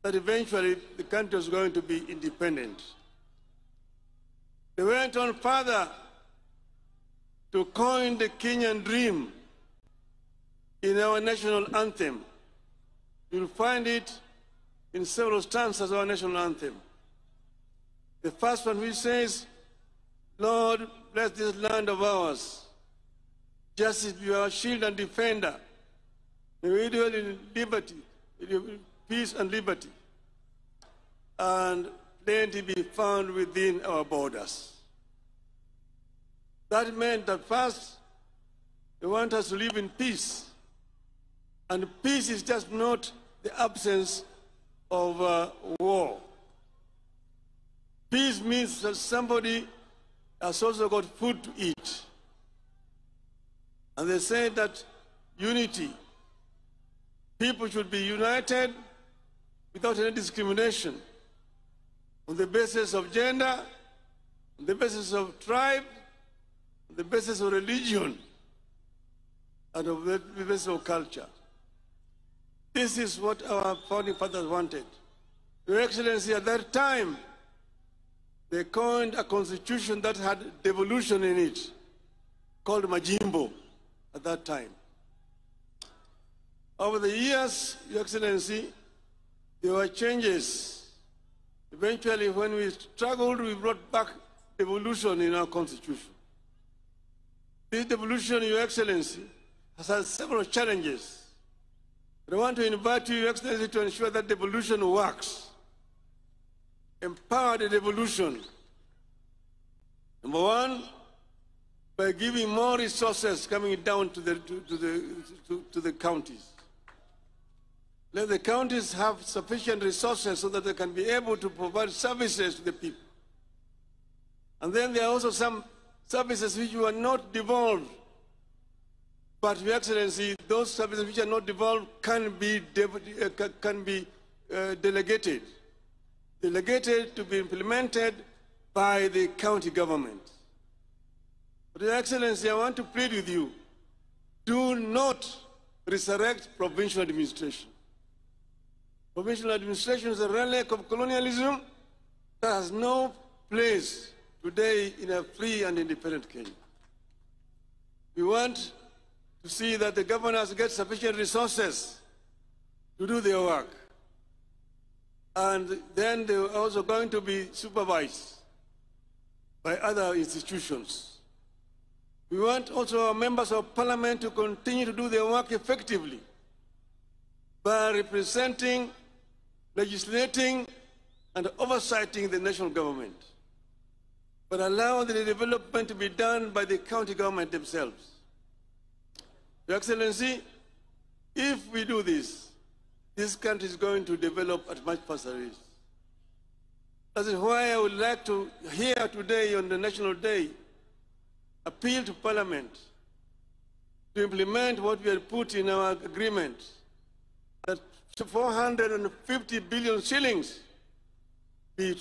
that eventually the country was going to be independent. They went on further to coin the Kenyan dream in our national anthem. You'll find it in several stanzas of our national anthem. The first one which says, Lord, bless this land of ours. Justice be our shield and defender. May we dwell in liberty, in peace and liberty, and plenty be found within our borders. That meant that first, they want us to live in peace. And peace is just not the absence of war. Peace means that somebody has also got food to eat. And they say that unity, people should be united without any discrimination on the basis of gender, on the basis of tribe, on the basis of religion, and on the basis of culture. This is what our founding fathers wanted. Your Excellency, at that time, they coined a constitution that had devolution in it, called Majimbo at that time. Over the years, Your Excellency, there were changes. Eventually, when we struggled, we brought back devolution in our constitution. This devolution, Your Excellency, has had several challenges. But I want to invite you, Your Excellency, to ensure that devolution works. Empower the devolution. Number one, by giving more resources coming down to the counties. Let the counties have sufficient resources so that they can be able to provide services to the people. And then there are also some services which were not devolved. But, Your Excellency, those services which are not devolved can be delegated. Delegated to be implemented by the county government. But, Your Excellency, I want to plead with you, do not resurrect provincial administration. Provincial administration is a relic of colonialism that has no place today in a free and independent Kenya. We want to see that the governors get sufficient resources to do their work. And then they are also going to be supervised by other institutions. We want also our members of parliament to continue to do their work effectively by representing, legislating, and oversighting the national government, but allow the development to be done by the county government themselves. Your Excellency, if we do this, this country is going to develop at much faster rate. That is why I would like to, here today on the National Day, appeal to Parliament to implement what we had put in our agreement, that 450 billion shillings be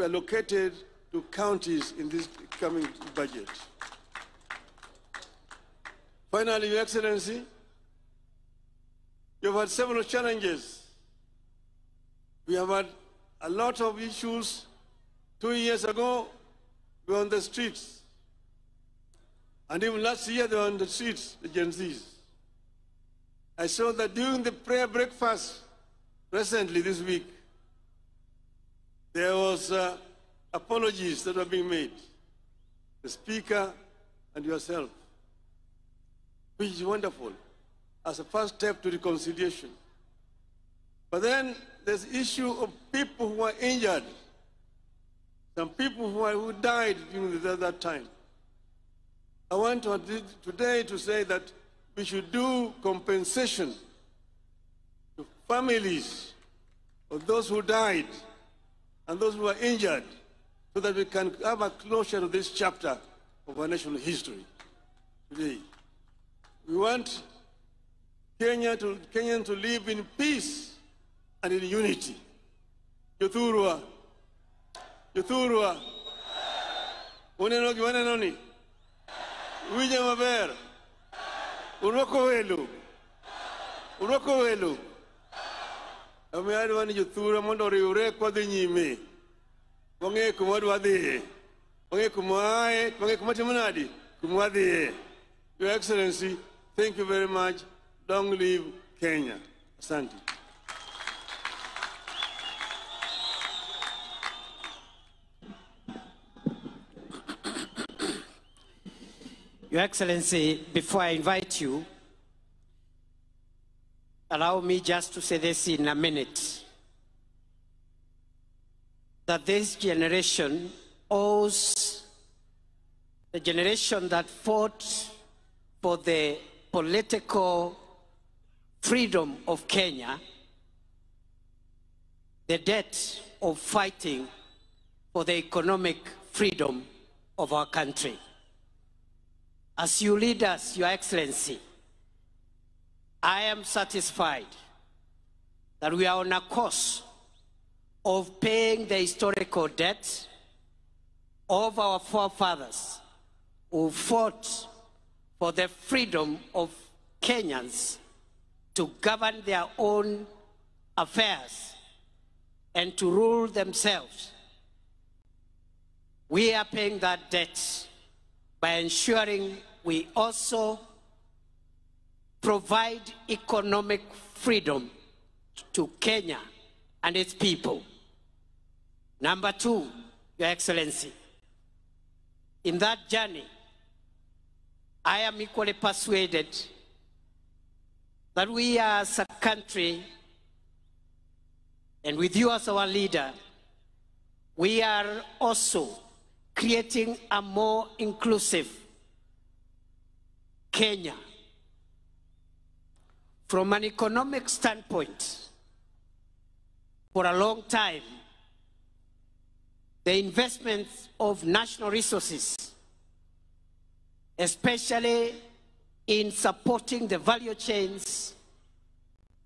allocated to counties in this coming budget. Finally, Your Excellency, you've had several challenges. We have had a lot of issues. 2 years ago, we were on the streets. And even last year, they were on the streets, the Gen Zs. I saw that during the prayer breakfast recently this week, there was apologies that were being made, the Speaker and yourself, which is wonderful as a first step to reconciliation. But then there's the issue of people who are injured, some people who died during that time. I want today to say that we should do compensation to families of those who died and those who are injured, so that we can have a closure to this chapter of our national history today. We want Kenyans to live in peace and in unity. Yothurwa. Yothurwa. Unenogi wanenoni. Wija maber. Uroko welu. Uroko welu. Ameari wani Yothurwa mondo riure kwa dhi nyime. Wange kumwadwa dhi. Wange kumwae. Wange kumatimunadi. Kumwadhi. Your Excellency, thank you very much. Long live Kenya. Asante. Your Excellency, before I invite you, allow me just to say this in a minute. That this generation owes the generation that fought for the political freedom of Kenya, the debt of fighting for the economic freedom of our country. As you lead us, Your Excellency, I am satisfied that we are on a course of paying the historical debt of our forefathers who fought for the freedom of Kenyans to govern their own affairs and to rule themselves. We are paying that debt by ensuring we also provide economic freedom to Kenya and its people. Number two, Your Excellency, in that journey, I am equally persuaded that we as a country, and with you as our leader, we are also creating a more inclusive Kenya. From an economic standpoint, for a long time, the investments of national resources, especially in supporting the value chains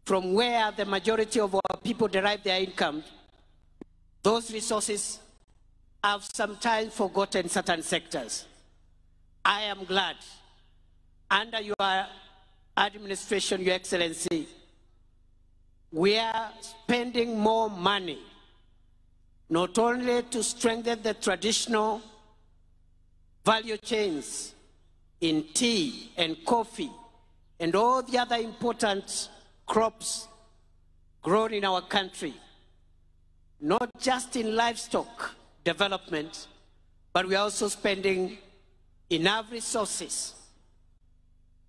from where the majority of our people derive their income, those resources have sometimes forgotten certain sectors. I am glad, under your administration, Your Excellency, we are spending more money, not only to strengthen the traditional value chains in tea and coffee and all the other important crops grown in our country, not just in livestock development, but we are also spending enough resources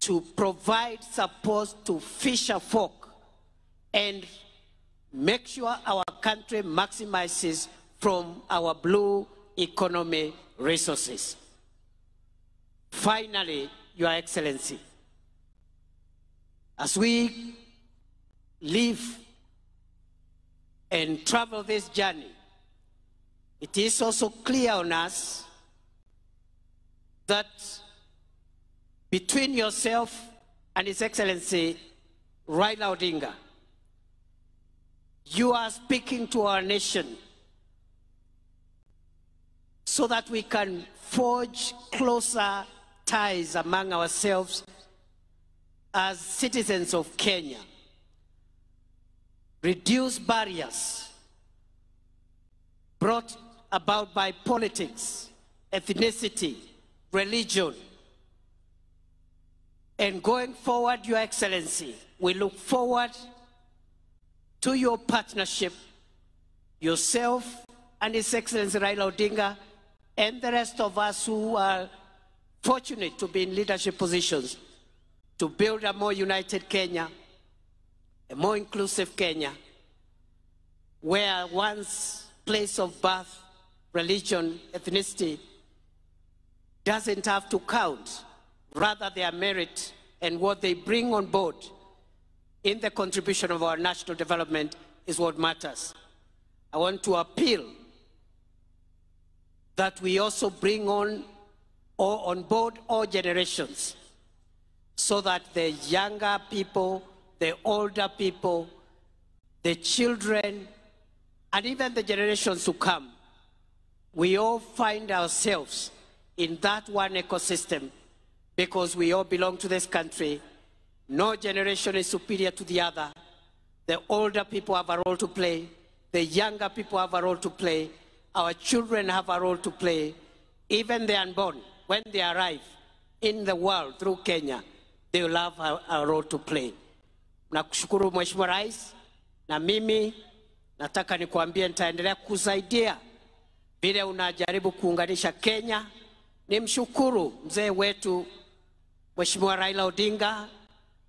to provide support to fisher folk and make sure our country maximizes from our blue economy resources. Finally, Your Excellency, as we live and travel this journey, it is also clear on us that between yourself and His Excellency Raila Odinga, you are speaking to our nation so that we can forge closer ties among ourselves as citizens of Kenya, reduce barriers brought about by politics, ethnicity, religion. And going forward, Your Excellency, we look forward to your partnership, yourself and His Excellency Raila Odinga, and the rest of us who are fortunate to be in leadership positions, to build a more united Kenya, a more inclusive Kenya, where one's place of birth, religion, ethnicity doesn't have to count. Rather, their merit and what they bring on board in the contribution of our national development is what matters. I want to appeal that we also bring on board all generations, so that the younger people, the older people, the children, and even the generations to come, we all find ourselves in that one ecosystem, because we all belong to this country. No generation is superior to the other. The older people have a role to play. The younger people have a role to play. Our children have a role to play. Even the unborn, when they arrive in the world through Kenya, they will have a role to play. Nakushukuru Mheshimiwa Rais, na mimi nataka nikuambie nitaendelea kusaidia vile unajaribu kuunganisha Kenya. Nimshukuru mzee wetu Mheshimiwa Raila Odinga,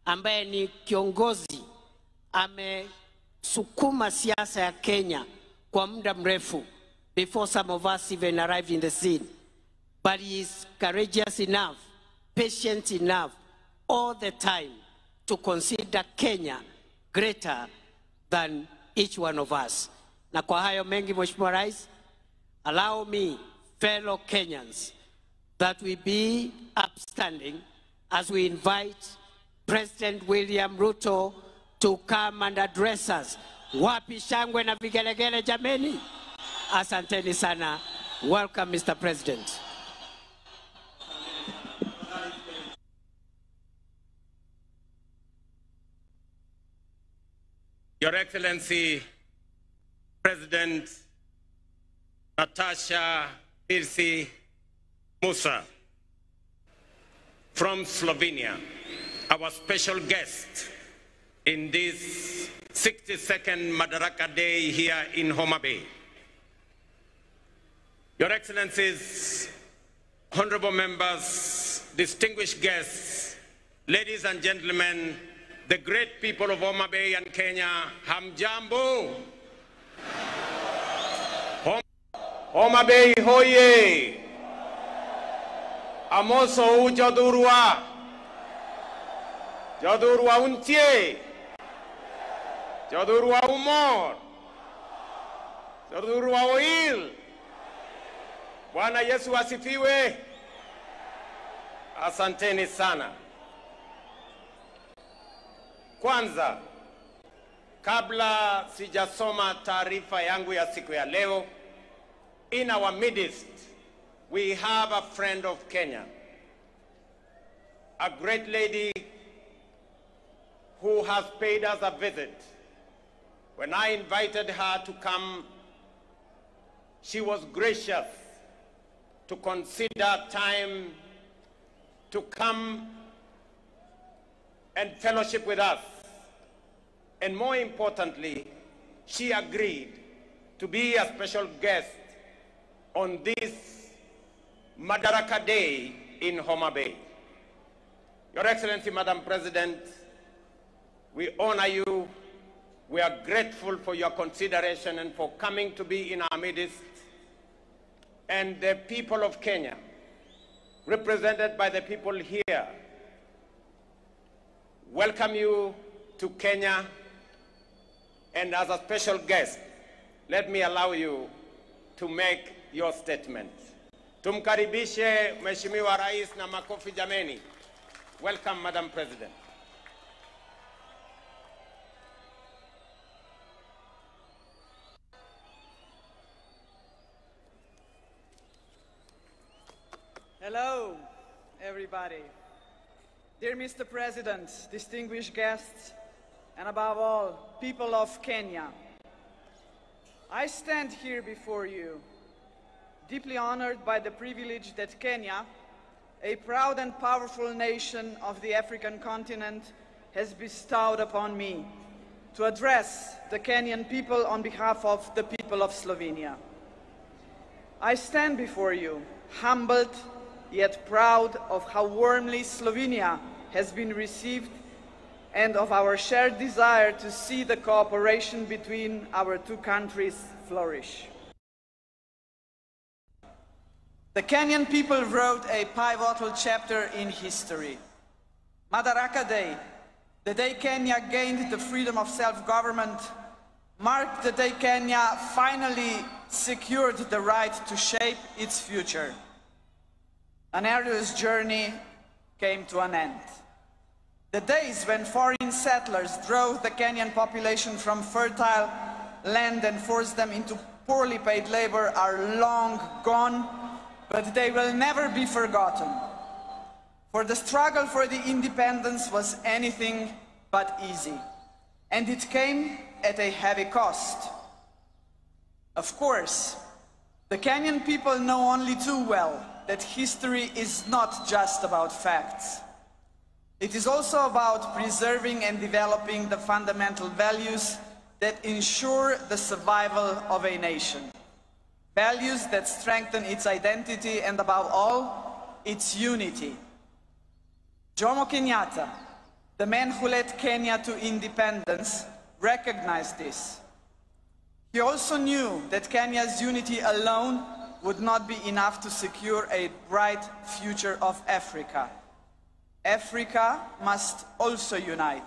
ambaye ni kiongozi amesukuma siasa ya Kenya kwa muda mrefu, before some of us even arrived in the scene. But he is courageous enough, patient enough, all the time to consider Kenya greater than each one of us. Na kwa hayo mengi, Mheshimiwa Rais, allow me, fellow Kenyans, that we be upstanding as we invite President William Ruto to come and address us. Wapi shangwe na vigelegele jameni? Asanteni sana. Welcome, Mr. President. Your Excellency, President Natasha Pirsi Musa from Slovenia, our special guest in this 62nd Madaraka Day here in Homa Bay. Your Excellencies, honorable members, distinguished guests, ladies and gentlemen, the great people of Homa Bay and Kenya, hamjambo. Homa Bay hoye. Amoso jodurwa. Jodurwa untie. Jodurwa umor. Jodurwa oil. Bwana Yesu asifiwe. Asanteni sana. Kwanza, kabla sijasoma taarifa yangu ya siku ya leo, in our midst, we have a friend of Kenya, a great lady who has paid us a visit. When I invited her to come, she was gracious to consider time to come and fellowship with us. And more importantly, she agreed to be a special guest on this Madaraka Day in Homa Bay. Your Excellency, Madam President, we honor you. We are grateful for your consideration and for coming to be in our midst. And the people of Kenya, represented by the people here, welcome you to Kenya. And as a special guest, let me allow you to make your statement. Tumkaribishe Mheshimiwa Rais na makofi jameni. Welcome, Madam President. Hello, everybody. Dear Mr. President, distinguished guests, and above all, people of Kenya, I stand here before you, deeply honored by the privilege that Kenya, a proud and powerful nation of the African continent, has bestowed upon me to address the Kenyan people on behalf of the people of Slovenia. I stand before you, humbled yet proud of how warmly Slovenia has been received and of our shared desire to see the cooperation between our two countries flourish. The Kenyan people wrote a pivotal chapter in history. Madaraka Day, the day Kenya gained the freedom of self-government, marked the day Kenya finally secured the right to shape its future. An arduous journey came to an end. The days when foreign settlers drove the Kenyan population from fertile land and forced them into poorly paid labor are long gone, but they will never be forgotten. For the struggle for the independence was anything but easy, and it came at a heavy cost. Of course, the Kenyan people know only too well that history is not just about facts. It is also about preserving and developing the fundamental values that ensure the survival of a nation. Values that strengthen its identity and, above all, its unity. Jomo Kenyatta, the man who led Kenya to independence, recognized this. He also knew that Kenya's unity alone would not be enough to secure a bright future of Africa. Africa must also unite.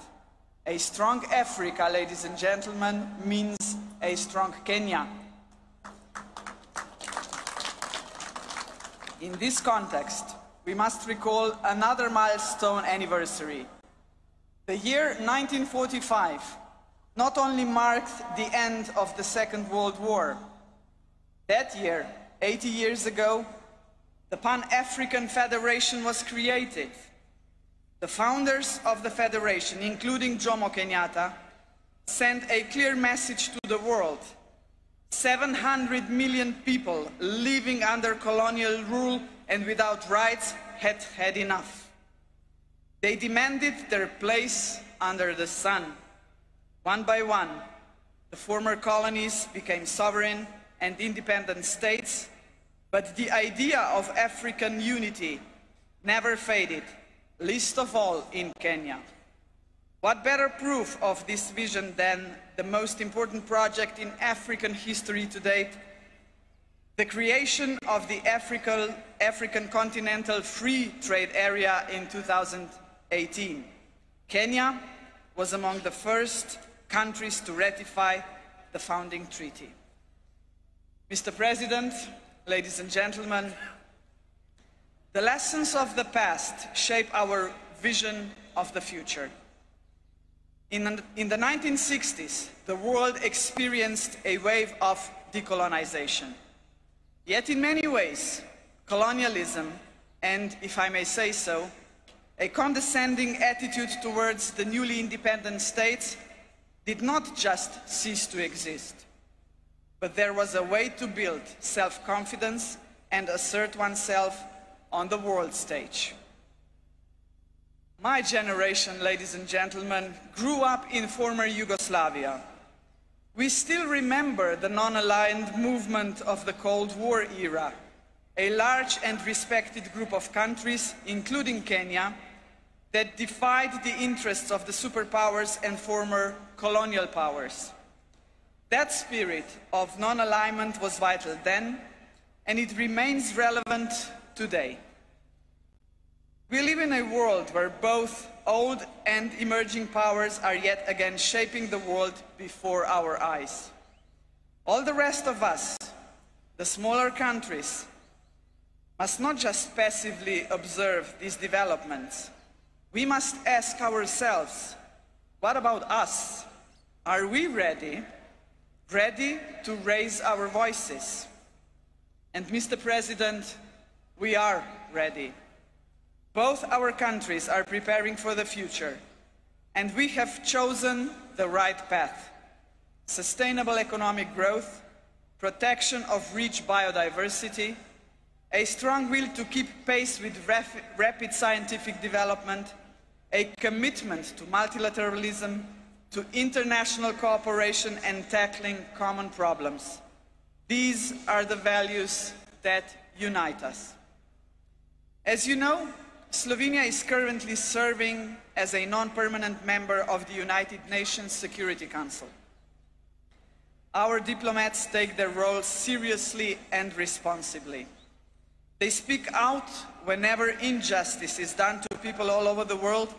A strong Africa, ladies and gentlemen, means a strong Kenya. In this context, we must recall another milestone anniversary. The year 1945 not only marked the end of the Second World War. That year, 80 years ago, the Pan-African Federation was created. The founders of the federation, including Jomo Kenyatta, sent a clear message to the world. 700 million people living under colonial rule and without rights had had enough. They demanded their place under the sun. One by one, the former colonies became sovereign and independent states, but the idea of African unity never faded, least of all in Kenya. What better proof of this vision than the most important project in African history to date, the creation of the African Continental Free Trade Area in 2018. Kenya was among the first countries to ratify the founding treaty. Mr. President, ladies and gentlemen, the lessons of the past shape our vision of the future. In the 1960s, the world experienced a wave of decolonization. Yet in many ways, colonialism, and if I may say so, a condescending attitude towards the newly independent states did not just cease to exist, but there was a way to build self-confidence and assert oneself on the world stage. My generation, ladies and gentlemen, grew up in former Yugoslavia. We still remember the non-aligned movement of the Cold War era, a large and respected group of countries, including Kenya, that defied the interests of the superpowers and former colonial powers. That spirit of non-alignment was vital then, and it remains relevant today. We live in a world where both old and emerging powers are yet again shaping the world before our eyes. All the rest of us, the smaller countries, must not just passively observe these developments. We must ask ourselves, what about us? Are we ready to raise our voices? And Mr. President, we are ready. Both our countries are preparing for the future, and we have chosen the right path. Sustainable economic growth, protection of rich biodiversity, a strong will to keep pace with rapid scientific development, a commitment to multilateralism, to international cooperation and tackling common problems. These are the values that unite us. As you know, Slovenia is currently serving as a non-permanent member of the United Nations Security Council. Our diplomats take their role seriously and responsibly. They speak out whenever injustice is done to people all over the world,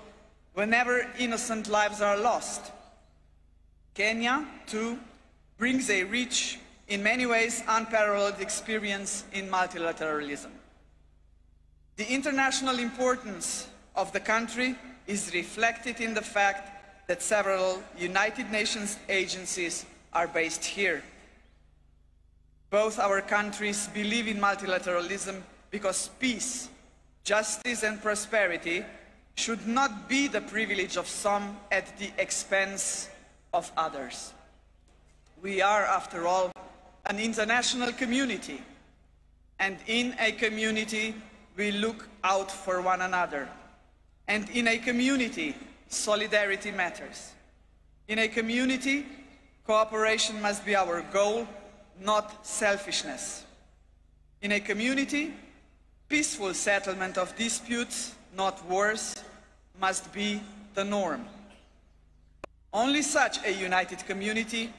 whenever innocent lives are lost. Kenya, too, brings a rich, in many ways unparalleled experience in multilateralism. The international importance of the country is reflected in the fact that several United Nations agencies are based here. Both our countries believe in multilateralism because peace, justice and prosperity should not be the privilege of some at the expense of others. We are, after all, an international community, and in a community we look out for one another. And in a community, solidarity matters. In a community, cooperation must be our goal, not selfishness. In a community, peaceful settlement of disputes, not wars, must be the norm. Only such a united community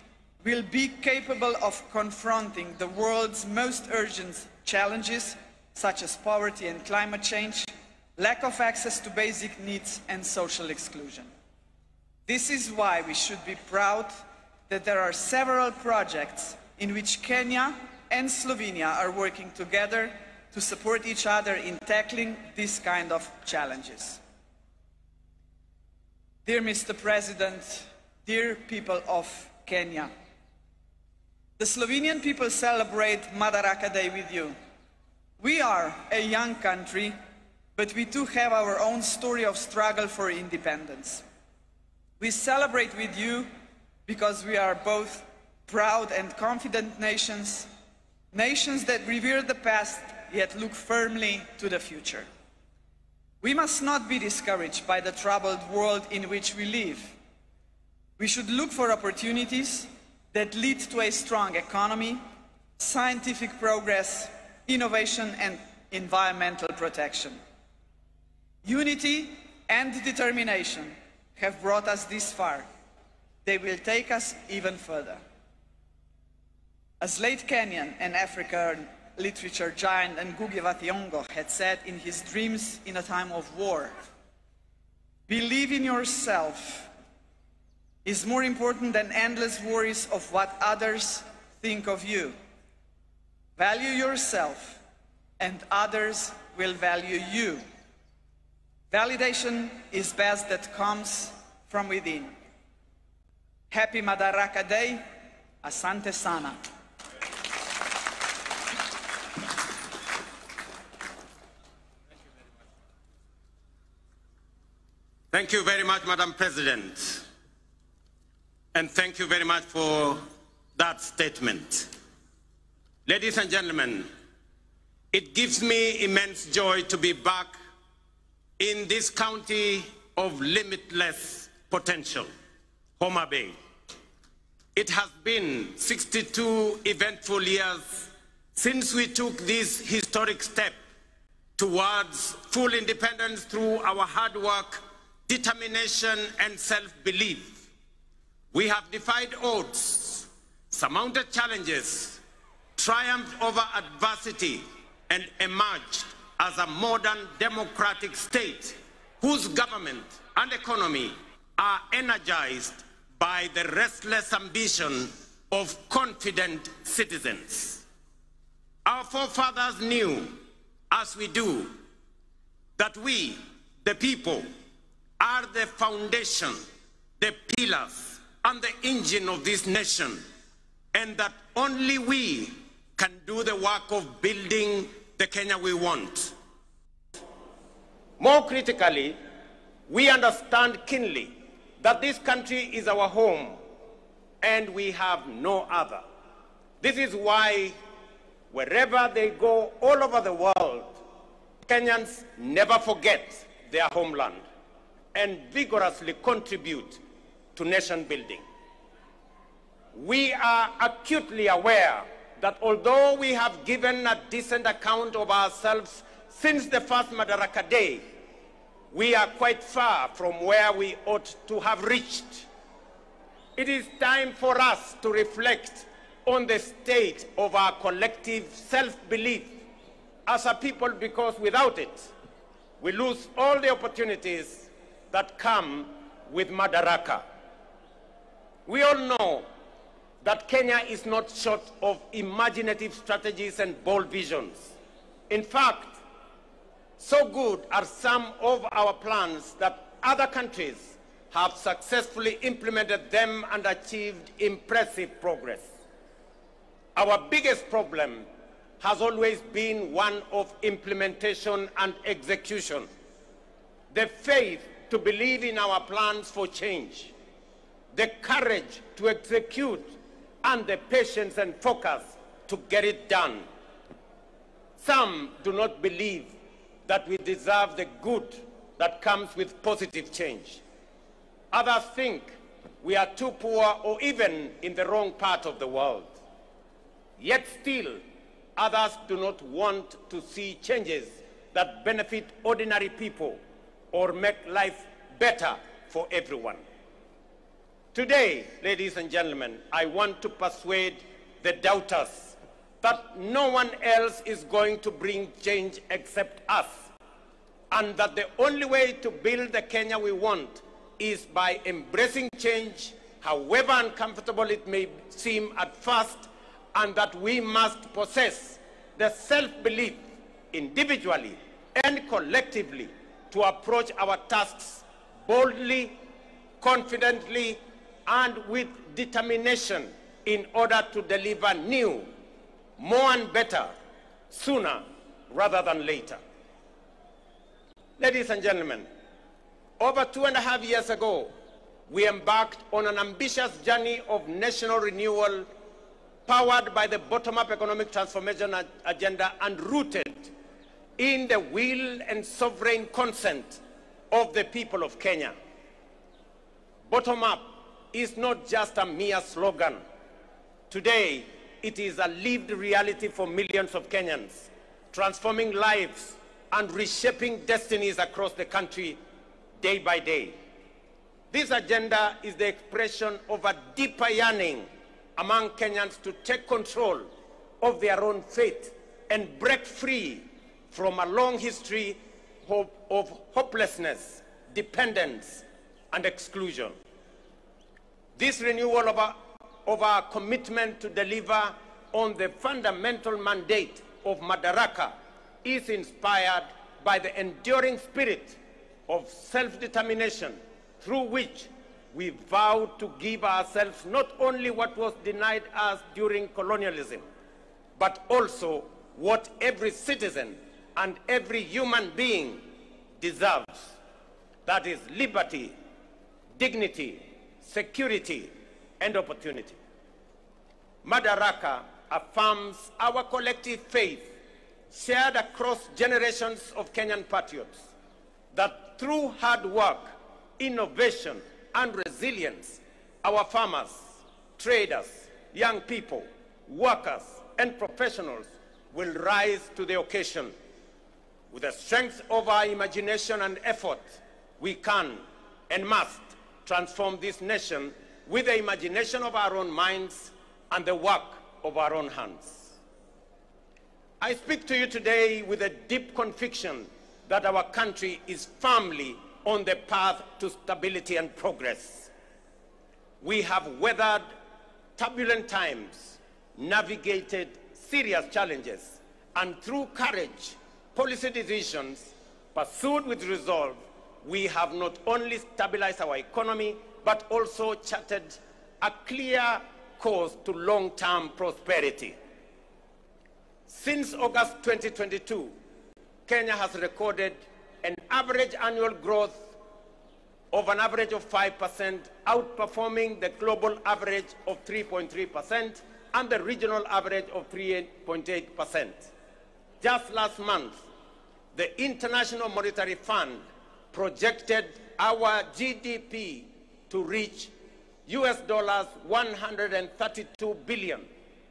will be capable of confronting the world's most urgent challenges, such as poverty and climate change, lack of access to basic needs and social exclusion. This is why we should be proud that there are several projects in which Kenya and Slovenia are working together to support each other in tackling this kind of challenges. Dear Mr. President, dear people of Kenya, The Slovenian people celebrate Madaraka Day with you. We are a young country, but we too have our own story of struggle for independence. We celebrate with you because we are both proud and confident nations, nations that revere the past yet look firmly to the future. We must not be discouraged by the troubled world in which we live. We should look for opportunities that lead to a strong economy, scientific progress, innovation and environmental protection. Unity and determination have brought us this far. They will take us even further. As late Kenyan and African literature giant Ngugi wa Thiong'o had said in his Dreams in a Time of War, believe in yourself is more important than endless worries of what others think of you. Value yourself and others will value you. Validation is best that comes from within. Happy Madaraka Day. Asante sana. Thank you very much, Madam President. And thank you very much for that statement. Ladies and gentlemen, it gives me immense joy to be back in this county of limitless potential, Homa Bay. It has been 62 eventful years since we took this historic step towards full independence through our hard work, determination, and self-belief. We have defied odds, surmounted challenges, triumphed over adversity, and emerged as a modern democratic state whose government and economy are energized by the restless ambition of confident citizens. Our forefathers knew, as we do, that we, the people, are the foundation, the pillars, and the engine of this nation, and that only we can do the work of building the Kenya we want. More critically, we understand keenly that this country is our home and we have no other. This is why wherever they go all over the world, Kenyans never forget their homeland and vigorously contribute to nation building. We are acutely aware that although we have given a decent account of ourselves since the first Madaraka Day, we are quite far from where we ought to have reached. It is time for us to reflect on the state of our collective self-belief as a people, because without it, we lose all the opportunities that come with Madaraka. We all know that Kenya is not short of imaginative strategies and bold visions. In fact, so good are some of our plans that other countries have successfully implemented them and achieved impressive progress. Our biggest problem has always been one of implementation and execution. The faith to believe in our plans for change, the courage to execute, and the patience and focus to get it done. Some do not believe that we deserve the good that comes with positive change. Others think we are too poor or even in the wrong part of the world. Yet still, others do not want to see changes that benefit ordinary people or make life better for everyone. Today, ladies and gentlemen, I want to persuade the doubters that no one else is going to bring change except us, and that the only way to build the Kenya we want is by embracing change, however uncomfortable it may seem at first, and that we must possess the self-belief individually and collectively to approach our tasks boldly, confidently, and with determination in order to deliver new, more and better, sooner rather than later. Ladies and gentlemen, over 2.5 years ago, we embarked on an ambitious journey of national renewal powered by the bottom-up economic transformation agenda and rooted in the will and sovereign consent of the people of Kenya. Bottom-up is not just a mere slogan. Today, it is a lived reality for millions of Kenyans, transforming lives and reshaping destinies across the country day by day. This agenda is the expression of a deeper yearning among Kenyans to take control of their own fate and break free from a long history of hopelessness, dependence, and exclusion. This renewal of our commitment to deliver on the fundamental mandate of Madaraka is inspired by the enduring spirit of self-determination through which we vow to give ourselves not only what was denied us during colonialism, but also what every citizen and every human being deserves. That is liberty, dignity, security, and opportunity. Madaraka affirms our collective faith, shared across generations of Kenyan patriots, that through hard work, innovation, and resilience, our farmers, traders, young people, workers, and professionals will rise to the occasion. With the strength of our imagination and effort, we can and must transform this nation with the imagination of our own minds and the work of our own hands. I speak to you today with a deep conviction that our country is firmly on the path to stability and progress. We have weathered turbulent times, navigated serious challenges, and through courage, policy decisions pursued with resolve, we have not only stabilized our economy, but also charted a clear course to long-term prosperity. Since August 2022, Kenya has recorded an average annual growth of an average of 5%, outperforming the global average of 3.3% and the regional average of 3.8%. Just last month, the International Monetary Fund projected our GDP to reach US dollars 132 billion.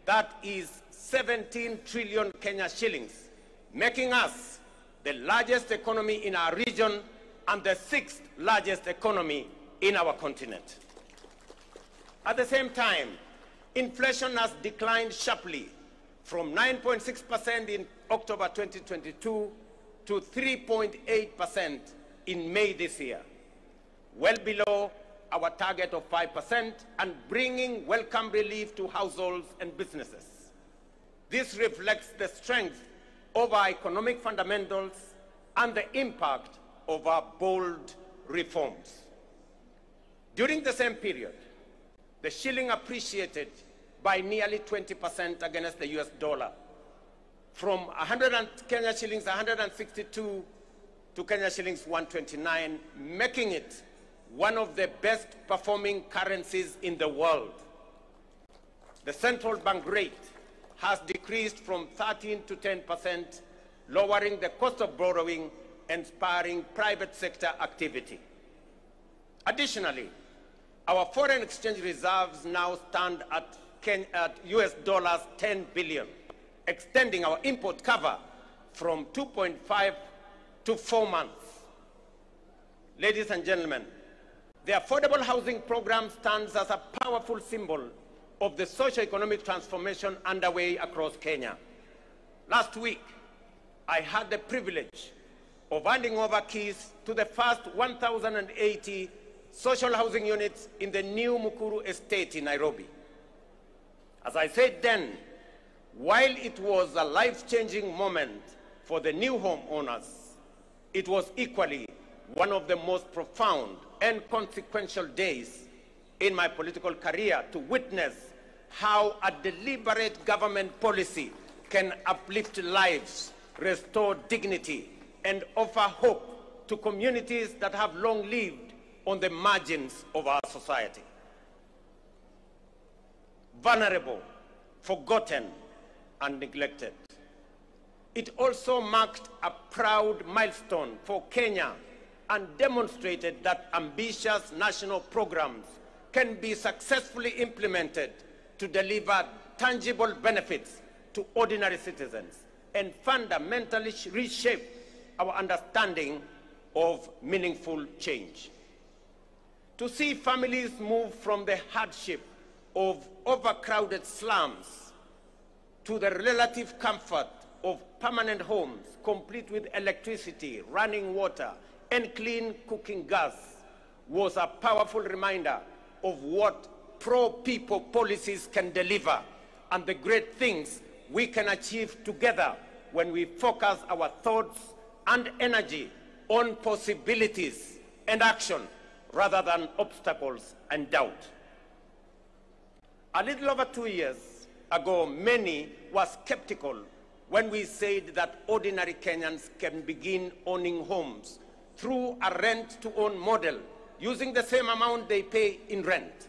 That is 17 trillion Kenya shillings, making us the largest economy in our region and the 6th largest economy in our continent. At the same time, inflation has declined sharply from 9.6% in October 2022 to 3.8% in May this year, well below our target of 5% and bringing welcome relief to households and businesses. This reflects the strength of our economic fundamentals and the impact of our bold reforms. During the same period, the shilling appreciated by nearly 20% against the US dollar, from Kenya shillings 162 to Kenya shillings 129, making it one of the best performing currencies in the world. The central bank rate has decreased from 13 to 10%, lowering the cost of borrowing and spurring private sector activity. Additionally, our foreign exchange reserves now stand at US dollars 10 billion, extending our import cover from 2.5 to 4 months. Ladies and gentlemen, the affordable housing program stands as a powerful symbol of the socio-economic transformation underway across Kenya. Last week, I had the privilege of handing over keys to the first 1,080 social housing units in the new Mukuru estate in Nairobi. As I said then, while it was a life-changing moment for the new homeowners, it was equally one of the most profound and consequential days in my political career to witness how a deliberate government policy can uplift lives, restore dignity, and offer hope to communities that have long lived on the margins of our society. Vulnerable, forgotten, and neglected. It also marked a proud milestone for Kenya and demonstrated that ambitious national programs can be successfully implemented to deliver tangible benefits to ordinary citizens and fundamentally reshape our understanding of meaningful change. To see families move from the hardship of overcrowded slums to the relative comfort of permanent homes, complete with electricity, running water, and clean cooking gas, was a powerful reminder of what pro-people policies can deliver and the great things we can achieve together when we focus our thoughts and energy on possibilities and action rather than obstacles and doubt. A little over 2 years ago, many were skeptical when we said that ordinary Kenyans can begin owning homes through a rent-to-own model using the same amount they pay in rent.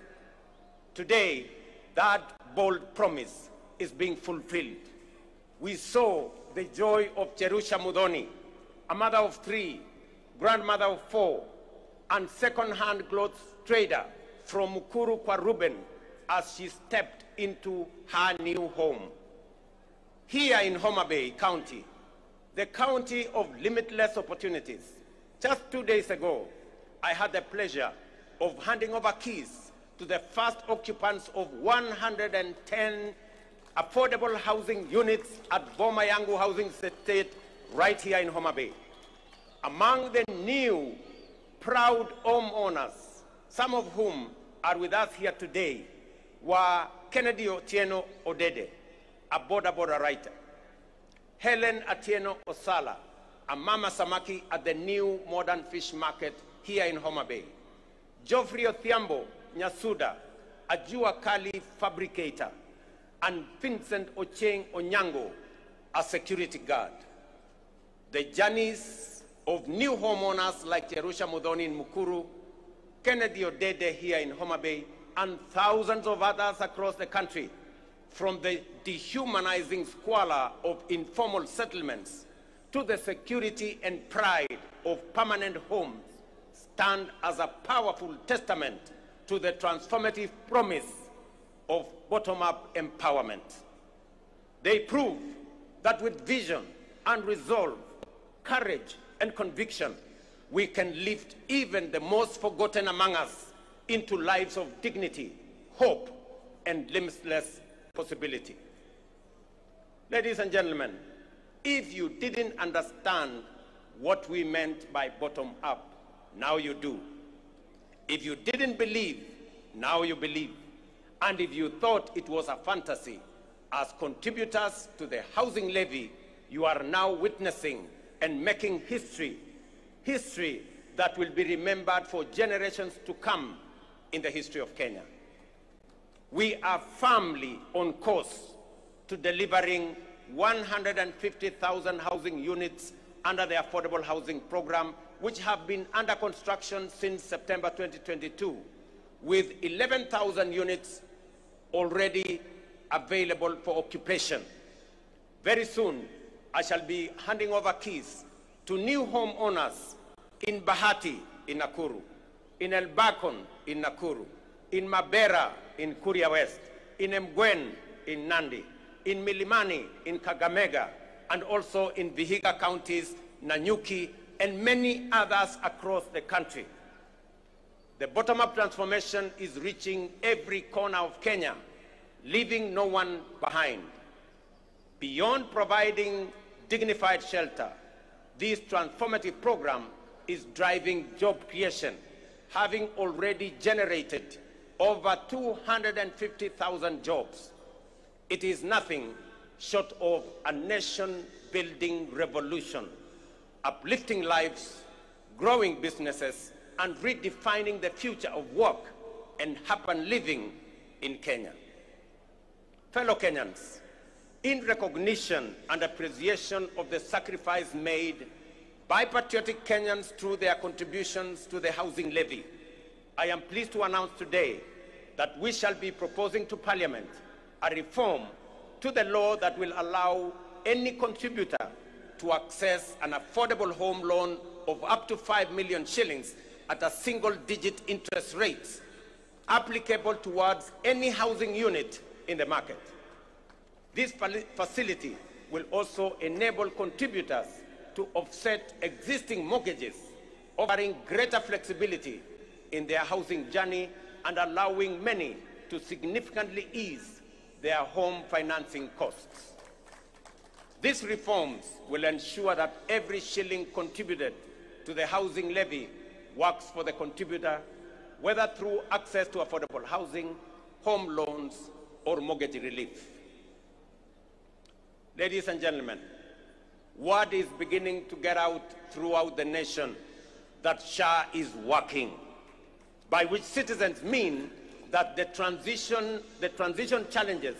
Today, that bold promise is being fulfilled. We saw the joy of Jerusha Mudhoni, a mother of 3, grandmother of 4, and second-hand clothes trader from Mukuru kwa Ruben as she stepped into her new home. Here in Homa Bay County, the county of limitless opportunities, just 2 days ago, I had the pleasure of handing over keys to the first occupants of 110 affordable housing units at Boma Yangu Housing Estate right here in Homa Bay. Among the new proud homeowners, some of whom are with us here today, were Kennedy Otieno Odede, a border writer, Helen Atieno Osala, a mama samaki at the new modern fish market here in Homa Bay, Geoffrey Othiambo Nyasuda, a Jua Kali fabricator, and Vincent Ocheng Onyango, a security guard. The journeys of new homeowners like Jerusha Mudhoni in Mukuru, Kennedy Odede here in Homa Bay, and thousands of others across the country, from the dehumanizing squalor of informal settlements to the security and pride of permanent homes, stand as a powerful testament to the transformative promise of bottom-up empowerment. They prove that with vision and resolve, courage and conviction, we can lift even the most forgotten among us into lives of dignity, hope, and limitless possibility. Ladies and gentlemen, if you didn't understand what we meant by bottom-up, now you do. If you didn't believe, now you believe. And if you thought it was a fantasy, as contributors to the housing levy, you are now witnessing and making history, history that will be remembered for generations to come in the history of Kenya. We are firmly on course to delivering 150,000 housing units under the Affordable Housing Program, which have been under construction since September 2022, with 11,000 units already available for occupation. Very soon, I shall be handing over keys to new homeowners in Bahati in Nakuru, in Elbakon in Nakuru, in Mabera in Kuria West, in Mgwen in Nandi, in Milimani in Kakamega, and also in Vihiga counties, Nanyuki, and many others across the country. The bottom-up transformation is reaching every corner of Kenya, leaving no one behind. Beyond providing dignified shelter, this transformative program is driving job creation, having already generated over 250,000 jobs. It is nothing short of a nation-building revolution, uplifting lives, growing businesses, and redefining the future of work and urban living in Kenya. Fellow Kenyans, in recognition and appreciation of the sacrifice made by patriotic Kenyans through their contributions to the housing levy, I am pleased to announce today that we shall be proposing to Parliament a reform to the law that will allow any contributor to access an affordable home loan of up to 5 million shillings at a single-digit interest rate, applicable towards any housing unit in the market. This facility will also enable contributors to offset existing mortgages, offering greater flexibility in their housing journey and allowing many to significantly ease their home financing costs. These reforms will ensure that every shilling contributed to the housing levy works for the contributor, whether through access to affordable housing, home loans, or mortgage relief. Ladies and gentlemen, word is beginning to get out throughout the nation that SHA is working, by which citizens mean that the transition challenges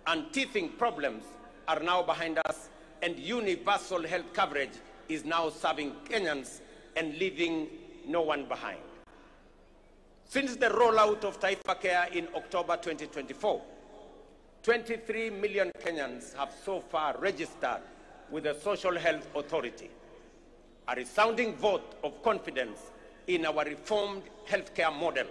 and teething problems are now behind us, and universal health coverage is now serving Kenyans and leaving no one behind. Since the rollout of Taifa Care in October 2024, 23 million Kenyans have so far registered with the Social Health Authority, a resounding vote of confidence in our reformed healthcare model.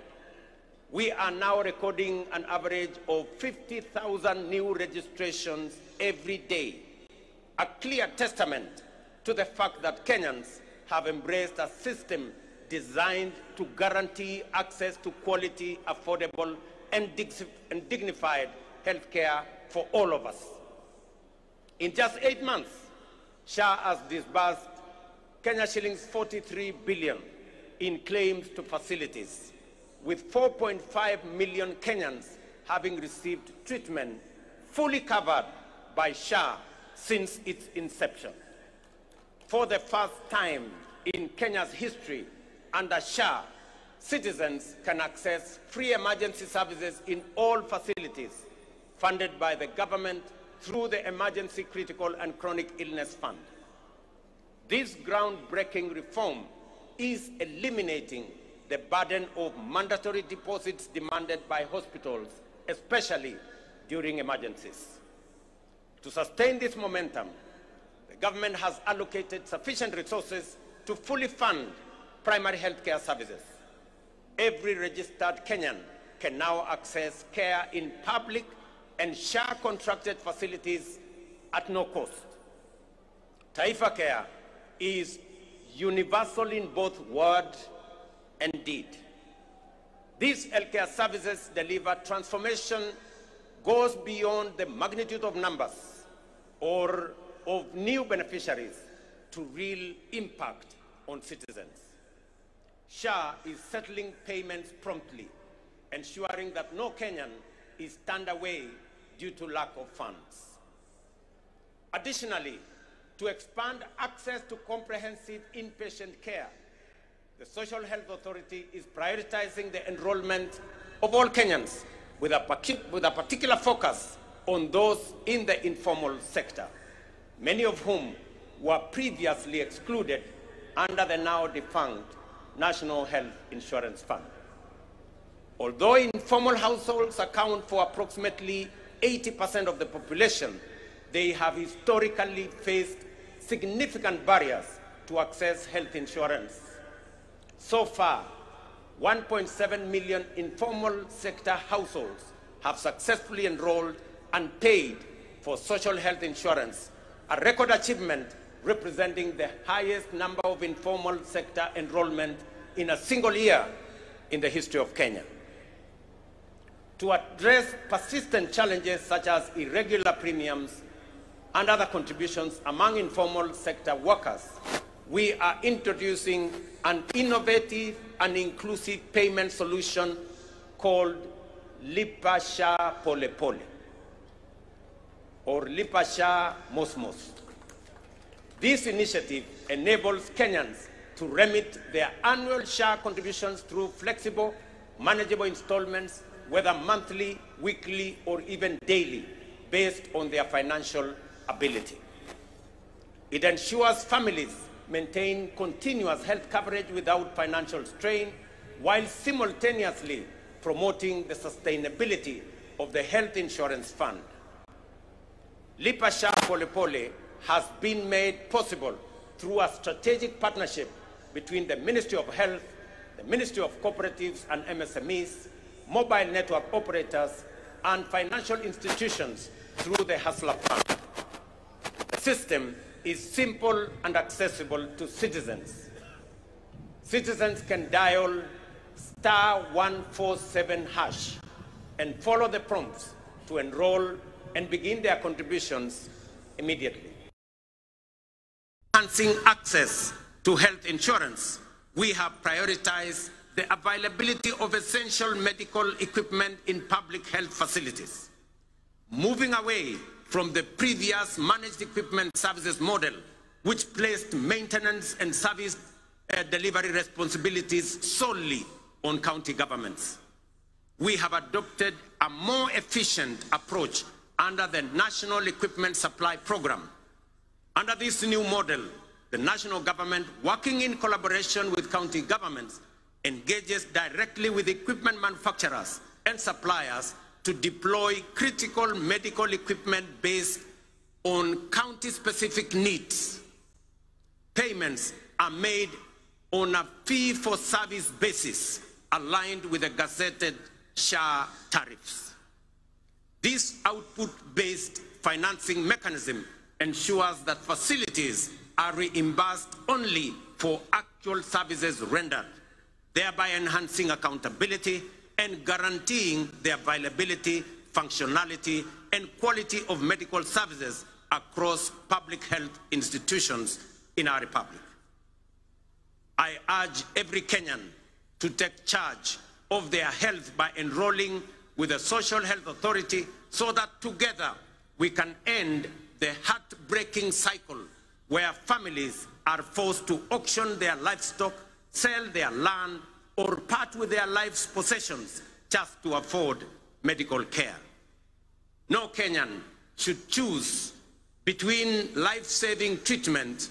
We are now recording an average of 50,000 new registrations every day, a clear testament to the fact that Kenyans have embraced a system designed to guarantee access to quality, affordable, and dignified healthcare for all of us. In just 8 months, SHA has disbursed Kenya shillings 43 billion in claims to facilities, with 4.5 million Kenyans having received treatment fully covered by SHA since its inception. For the first time in Kenya's history, under SHA, citizens can access free emergency services in all facilities funded by the government through the Emergency Critical and Chronic Illness Fund. This groundbreaking reform is eliminating the burden of mandatory deposits demanded by hospitals, especially during emergencies. To sustain this momentum, the government has allocated sufficient resources to fully fund primary health care services. Every registered Kenyan can now access care in public and SHA-contracted facilities at no cost. Taifa Care is universal in both word and deed. These healthcare services deliver transformation goes beyond the magnitude of numbers or of new beneficiaries to real impact on citizens. SHA is settling payments promptly, ensuring that no Kenyan is turned away due to lack of funds. Additionally, to expand access to comprehensive inpatient care, the Social Health Authority is prioritizing the enrollment of all Kenyans with a particular focus on those in the informal sector, many of whom were previously excluded under the now defunct National Health Insurance Fund. Although informal households account for approximately 80% of the population, they have historically faced significant barriers to access health insurance. So far, 1.7 million informal sector households have successfully enrolled and paid for social health insurance, a record achievement representing the highest number of informal sector enrollment in a single year in the history of Kenya. To address persistent challenges such as irregular premiums and other contributions among informal sector workers, we are introducing an innovative and inclusive payment solution called Lipa SHA Pole Pole, or Lipa SHA Mos Mos. This initiative enables Kenyans to remit their annual SHA contributions through flexible, manageable installments, whether monthly, weekly, or even daily, based on their financial ability. It ensures families maintain continuous health coverage without financial strain, while simultaneously promoting the sustainability of the health insurance fund. Lipa Sha Pole Pole has been made possible through a strategic partnership between the Ministry of Health, the Ministry of Cooperatives and MSMEs, mobile network operators, and financial institutions through the Hustler Fund. The system is simple and accessible to citizens. Citizens can dial *147# and follow the prompts to enroll and begin their contributions immediately. Enhancing access to health insurance, we have prioritized the availability of essential medical equipment in public health facilities, moving away from the previous managed equipment services model, which placed maintenance and service delivery responsibilities solely on county governments. We have adopted a more efficient approach under the National Equipment Supply Program. Under this new model, the national government, working in collaboration with county governments, engages directly with equipment manufacturers and suppliers to deploy critical medical equipment based on county-specific needs. Payments are made on a fee-for-service basis aligned with the gazetted SHA tariffs. This output-based financing mechanism ensures that facilities are reimbursed only for actual services rendered, thereby enhancing accountability and guaranteeing the availability, functionality, and quality of medical services across public health institutions in our republic. I urge every Kenyan to take charge of their health by enrolling with the Social Health Authority so that together we can end the heartbreaking cycle where families are forced to auction their livestock, sell their land, or part with their life's possessions just to afford medical care. No Kenyan should choose between life-saving treatment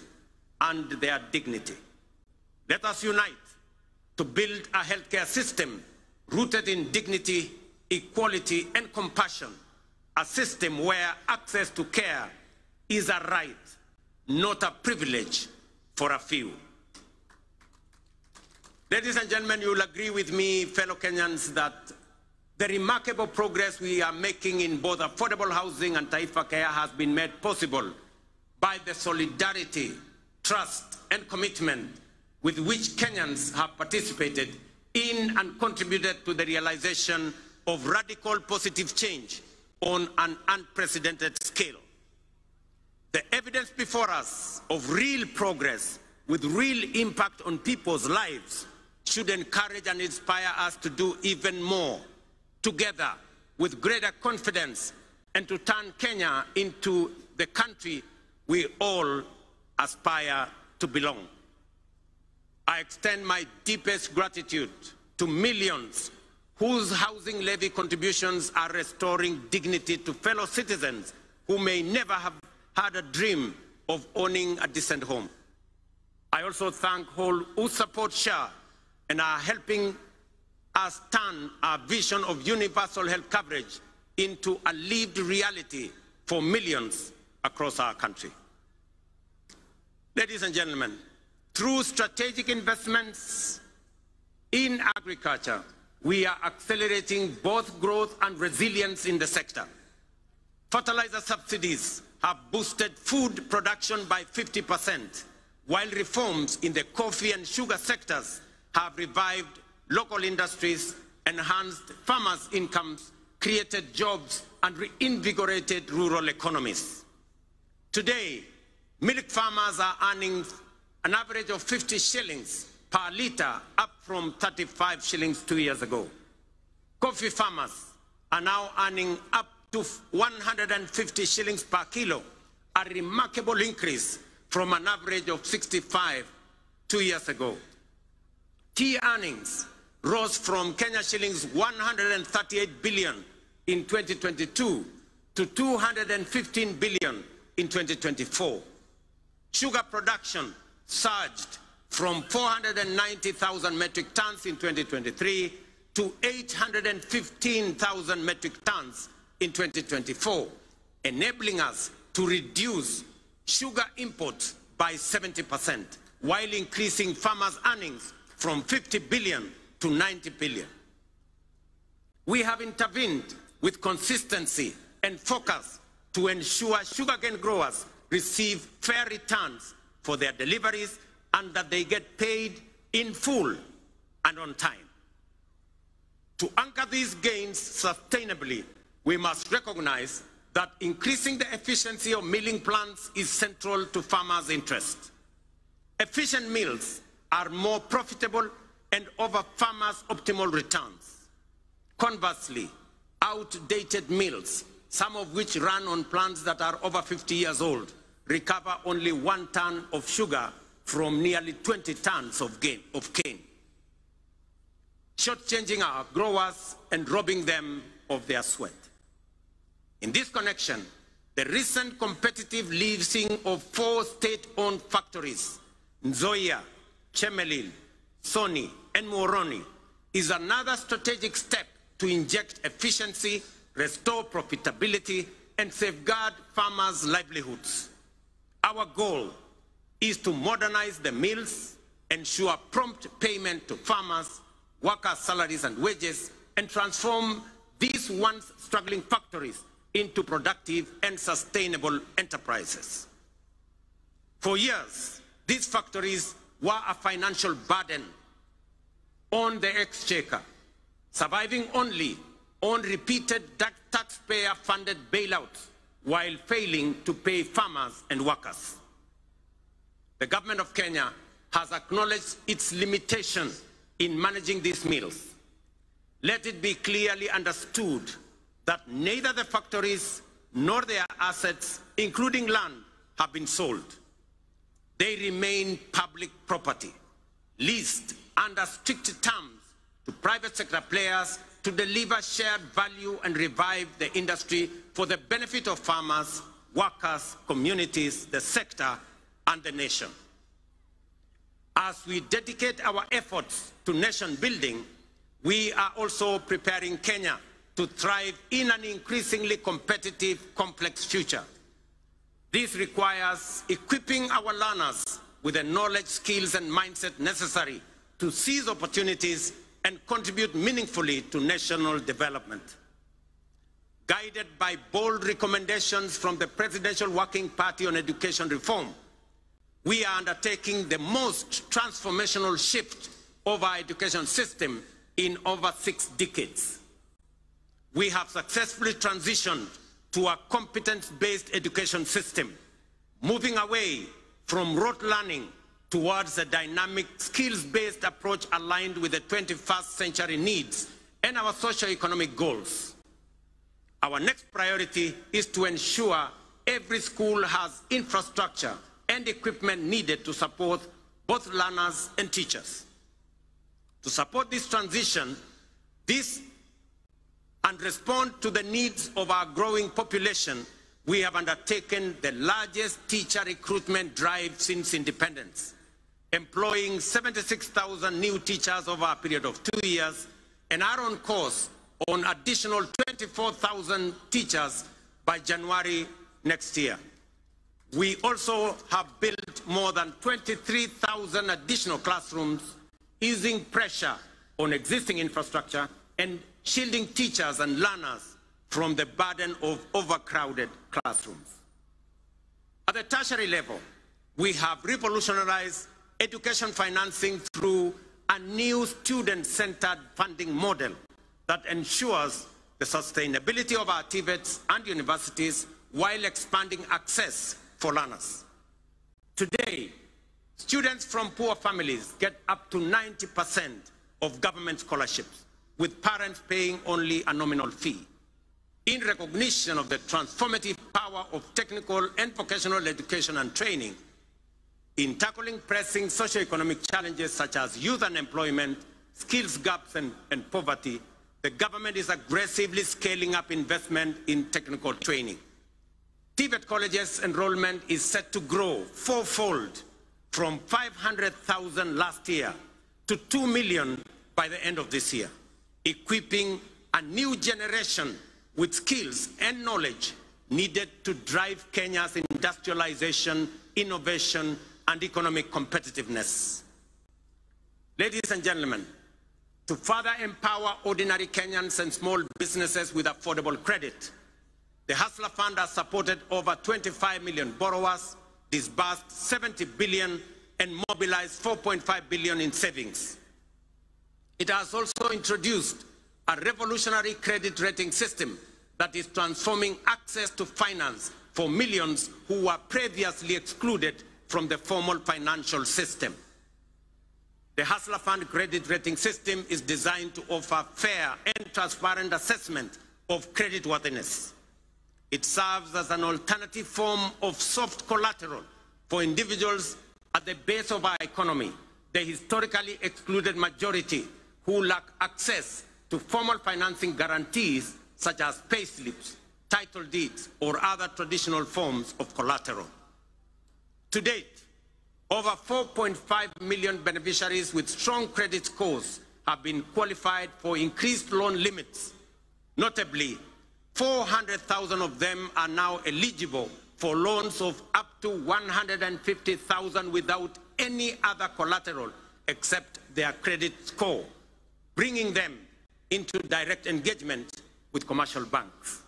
and their dignity. Let us unite to build a healthcare system rooted in dignity, equality, and compassion, a system where access to care is a right, not a privilege for a few. Ladies and gentlemen, you will agree with me, fellow Kenyans, that the remarkable progress we are making in both affordable housing and Taifa Care has been made possible by the solidarity, trust, and commitment with which Kenyans have participated in and contributed to the realization of radical positive change on an unprecedented scale. The evidence before us of real progress with real impact on people's lives should encourage and inspire us to do even more together with greater confidence and to turn Kenya into the country we all aspire to belong. I extend my deepest gratitude to millions whose housing levy contributions are restoring dignity to fellow citizens who may never have had a dream of owning a decent home. I also thank all who support SHA and are helping us turn our vision of universal health coverage into a lived reality for millions across our country. Ladies and gentlemen, through strategic investments in agriculture, we are accelerating both growth and resilience in the sector. Fertilizer subsidies have boosted food production by 50%, while reforms in the coffee and sugar sectors have revived local industries, enhanced farmers' incomes, created jobs, and reinvigorated rural economies. Today, milk farmers are earning an average of 50 shillings per litre, up from 35 shillings 2 years ago. Coffee farmers are now earning up to 150 shillings per kilo, a remarkable increase from an average of 65 2 years ago. Tea earnings rose from Kenya shillings 138 billion in 2022 to 215 billion in 2024. Sugar production surged from 490,000 metric tons in 2023 to 815,000 metric tons in 2024, enabling us to reduce sugar imports by 70%, while increasing farmers' earnings from 50 billion to 90 billion. We have intervened with consistency and focus to ensure sugarcane growers receive fair returns for their deliveries and that they get paid in full and on time. To anchor these gains sustainably, we must recognize that increasing the efficiency of milling plants is central to farmers' interests. Efficient mills are more profitable and offer farmers optimal returns. Conversely, outdated mills, some of which run on plants that are over 50 years old, recover only 1 ton of sugar from nearly 20 tons of cane, shortchanging our growers and robbing them of their sweat. In this connection, the recent competitive leasing of 4 state-owned factories, Nzoia, Chemelil, Sony, and Moroni, is another strategic step to inject efficiency, restore profitability, and safeguard farmers' livelihoods. Our goal is to modernize the mills, ensure prompt payment to farmers, workers' salaries and wages, and transform these once struggling factories into productive and sustainable enterprises. For years, these factories were a financial burden on the exchequer, surviving only on repeated taxpayer-funded bailouts while failing to pay farmers and workers. The government of Kenya has acknowledged its limitation in managing these mills. Let it be clearly understood that neither the factories nor their assets, including land, have been sold. They remain public property, leased under strict terms to private sector players to deliver shared value and revive the industry for the benefit of farmers, workers, communities, the sector, and the nation. As we dedicate our efforts to nation building, we are also preparing Kenya to thrive in an increasingly competitive, complex future. This requires equipping our learners with the knowledge, skills, and mindset necessary to seize opportunities and contribute meaningfully to national development. Guided by bold recommendations from the Presidential Working Party on Education Reform, we are undertaking the most transformational shift of our education system in over 6 decades. We have successfully transitioned to a competence-based education system, moving away from rote learning towards a dynamic, skills-based approach aligned with the 21st century needs and our socio-economic goals. Our next priority is to ensure every school has infrastructure and equipment needed to support both learners and teachers. To support this transition, and respond to the needs of our growing population, we have undertaken the largest teacher recruitment drive since independence, employing 76,000 new teachers over a period of 2 years, and are on course on additional 24,000 teachers by January next year. We also have built more than 23,000 additional classrooms, easing pressure on existing infrastructure and shielding teachers and learners from the burden of overcrowded classrooms. At the tertiary level, we have revolutionized education financing through a new student-centered funding model that ensures the sustainability of our TVETs and universities while expanding access for learners. Today, students from poor families get up to 90% of government scholarships, with parents paying only a nominal fee. In recognition of the transformative power of technical and vocational education and training, in tackling pressing socioeconomic challenges such as youth unemployment, skills gaps, and poverty, the government is aggressively scaling up investment in technical training. TVET colleges enrollment is set to grow fourfold from 500,000 last year to 2 million by the end of this year, equipping a new generation with skills and knowledge needed to drive Kenya's industrialization, innovation, and economic competitiveness. Ladies and gentlemen, to further empower ordinary Kenyans and small businesses with affordable credit, the Hustler Fund has supported over 25 million borrowers, disbursed 70 billion, and mobilized 4.5 billion in savings. It has also introduced a revolutionary credit rating system that is transforming access to finance for millions who were previously excluded from the formal financial system. The Hustler Fund credit rating system is designed to offer fair and transparent assessment of creditworthiness. It serves as an alternative form of soft collateral for individuals at the base of our economy, the historically excluded majority who lack access to formal financing guarantees such as payslips, title deeds, or other traditional forms of collateral. To date, over 4.5 million beneficiaries with strong credit scores have been qualified for increased loan limits. Notably, 400,000 of them are now eligible for loans of up to 150,000 without any other collateral except their credit score, bringing them into direct engagement with commercial banks.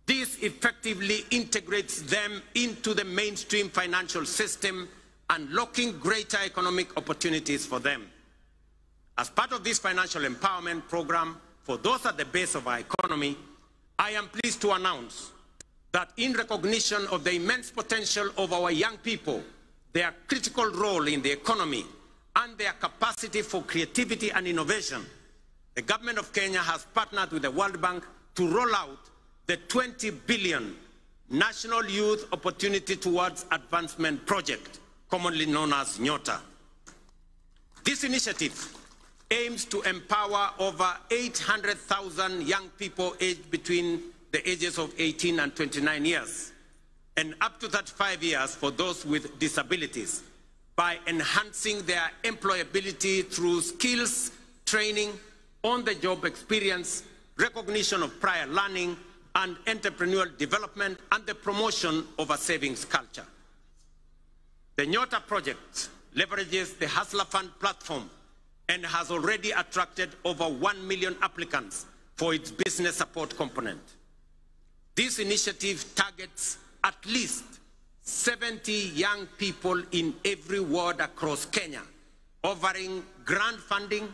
This effectively integrates them into the mainstream financial system, unlocking greater economic opportunities for them. As part of this financial empowerment program for those at the base of our economy, I am pleased to announce that in recognition of the immense potential of our young people, their critical role in the economy, and their capacity for creativity and innovation, the government of Kenya has partnered with the World Bank to roll out the 20 billion National Youth Opportunity Towards Advancement Project, commonly known as NYOTA. This initiative aims to empower over 800,000 young people aged between the ages of 18 and 29 years, and up to 35 years for those with disabilities, by enhancing their employability through skills, training, on-the-job experience, recognition of prior learning, and entrepreneurial development, and the promotion of a savings culture. The NYOTA project leverages the Hustler Fund platform and has already attracted over 1 million applicants for its business support component. This initiative targets at least 70 young people in every ward across Kenya, offering grant funding,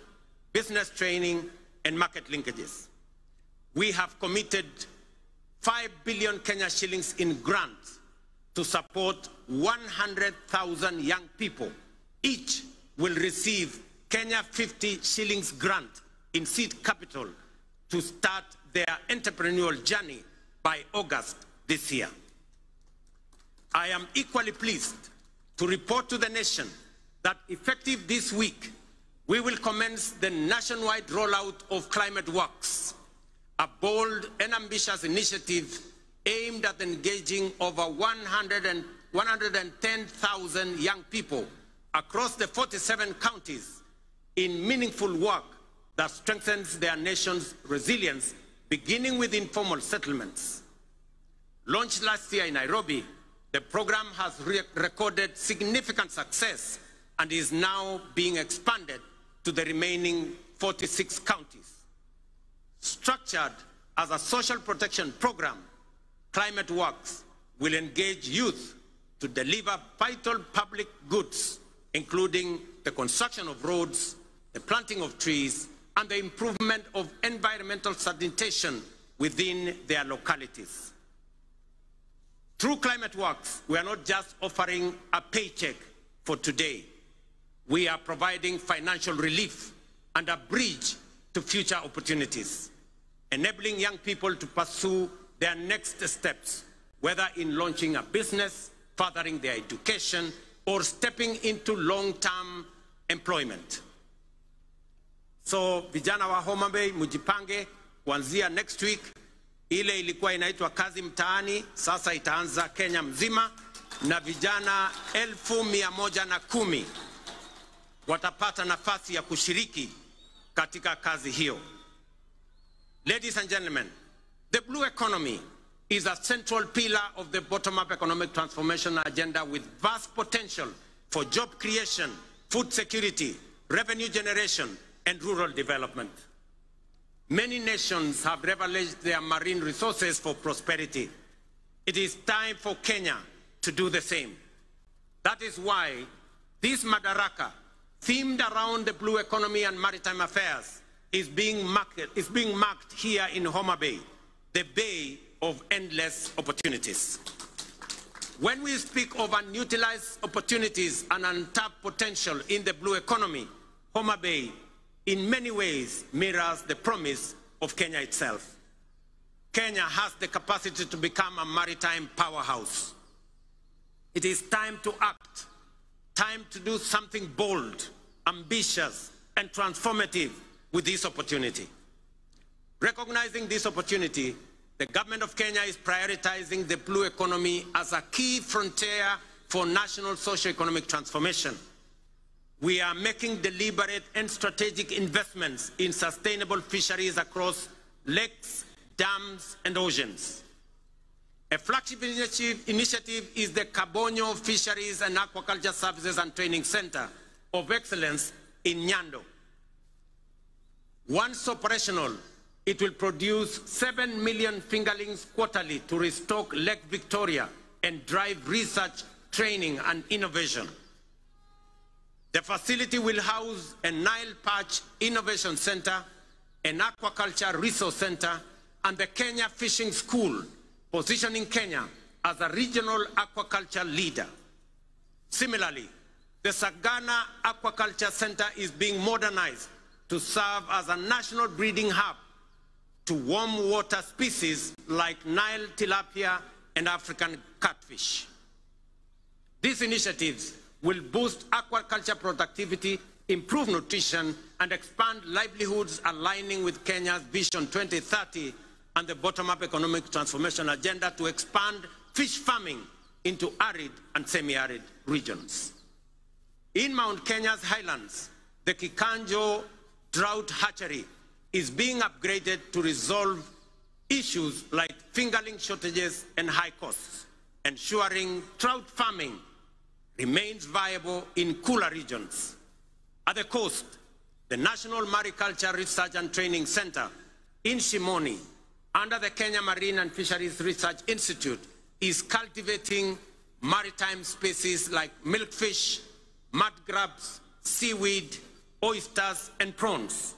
business training, and market linkages. We have committed 5 billion Kenya shillings in grants to support 100,000 young people. Each will receive Kenya 50 shillings grant in seed capital to start their entrepreneurial journey by August this year. I am equally pleased to report to the nation that effective this week, we will commence the nationwide rollout of Climate Works, a bold and ambitious initiative aimed at engaging over 110,000 young people across the 47 counties in meaningful work that strengthens their nation's resilience, beginning with informal settlements. Launched last year in Nairobi, the program has recorded significant success and is now being expanded to the remaining 46 counties. Structured as a social protection program, Climate Works will engage youth to deliver vital public goods, including the construction of roads, the planting of trees, and the improvement of environmental sanitation within their localities. Through Climate Works, we are not just offering a paycheck for today. We are providing financial relief and a bridge to future opportunities, enabling young people to pursue their next steps, whether in launching a business, furthering their education, or stepping into long-term employment. So vijana wa Homa Bay mujipange kuanzia next week. Ile ilikuwa inaitwa kazi mtaani, sasa itaanza Kenya mzima, na vijana 110,000 watapata nafasi ya kushiriki katika kazi hiyo. Ladies and gentlemen, the blue economy is a central pillar of the bottom-up economic transformation agenda with vast potential for job creation, food security, revenue generation, and rural development. Many nations have leveraged their marine resources for prosperity. It is time for Kenya to do the same. That is why this Madaraka, themed around the blue economy and maritime affairs, is being marked here in Homa Bay, the bay of endless opportunities. When we speak of unutilized opportunities and untapped potential in the blue economy, Homa Bay in many ways mirrors the promise of Kenya itself. Kenya has the capacity to become a maritime powerhouse. It is time to act, time to do something bold, ambitious, and transformative with this opportunity. Recognizing this opportunity, the government of Kenya is prioritizing the blue economy as a key frontier for national socio-economic transformation. We are making deliberate and strategic investments in sustainable fisheries across lakes, dams, and oceans. A flagship initiative is the Kabonyo Fisheries and Aquaculture Services and Training Center of Excellence in Nyando. Once operational, it will produce 7 million fingerlings quarterly to restock Lake Victoria and drive research, training, and innovation. The facility will house a Nile Perch Innovation Center, an Aquaculture Resource Center, and the Kenya Fishing School, positioning Kenya as a regional aquaculture leader. Similarly, the Sagana Aquaculture Center is being modernized to serve as a national breeding hub to warm water species like Nile tilapia and African catfish. These initiatives will boost aquaculture productivity, improve nutrition, and expand livelihoods aligning with Kenya's Vision 2030 and the bottom-up economic transformation agenda to expand fish farming into arid and semi-arid regions. In Mount Kenya's highlands, the Kikanjo Drought Hatchery is being upgraded to resolve issues like fingerling shortages and high costs, ensuring trout farming remains viable in cooler regions. At the coast, the National Mariculture Research and Training Center in Shimoni, under the Kenya Marine and Fisheries Research Institute, is cultivating maritime species like milkfish, mud crabs, seaweed, oysters, and prawns.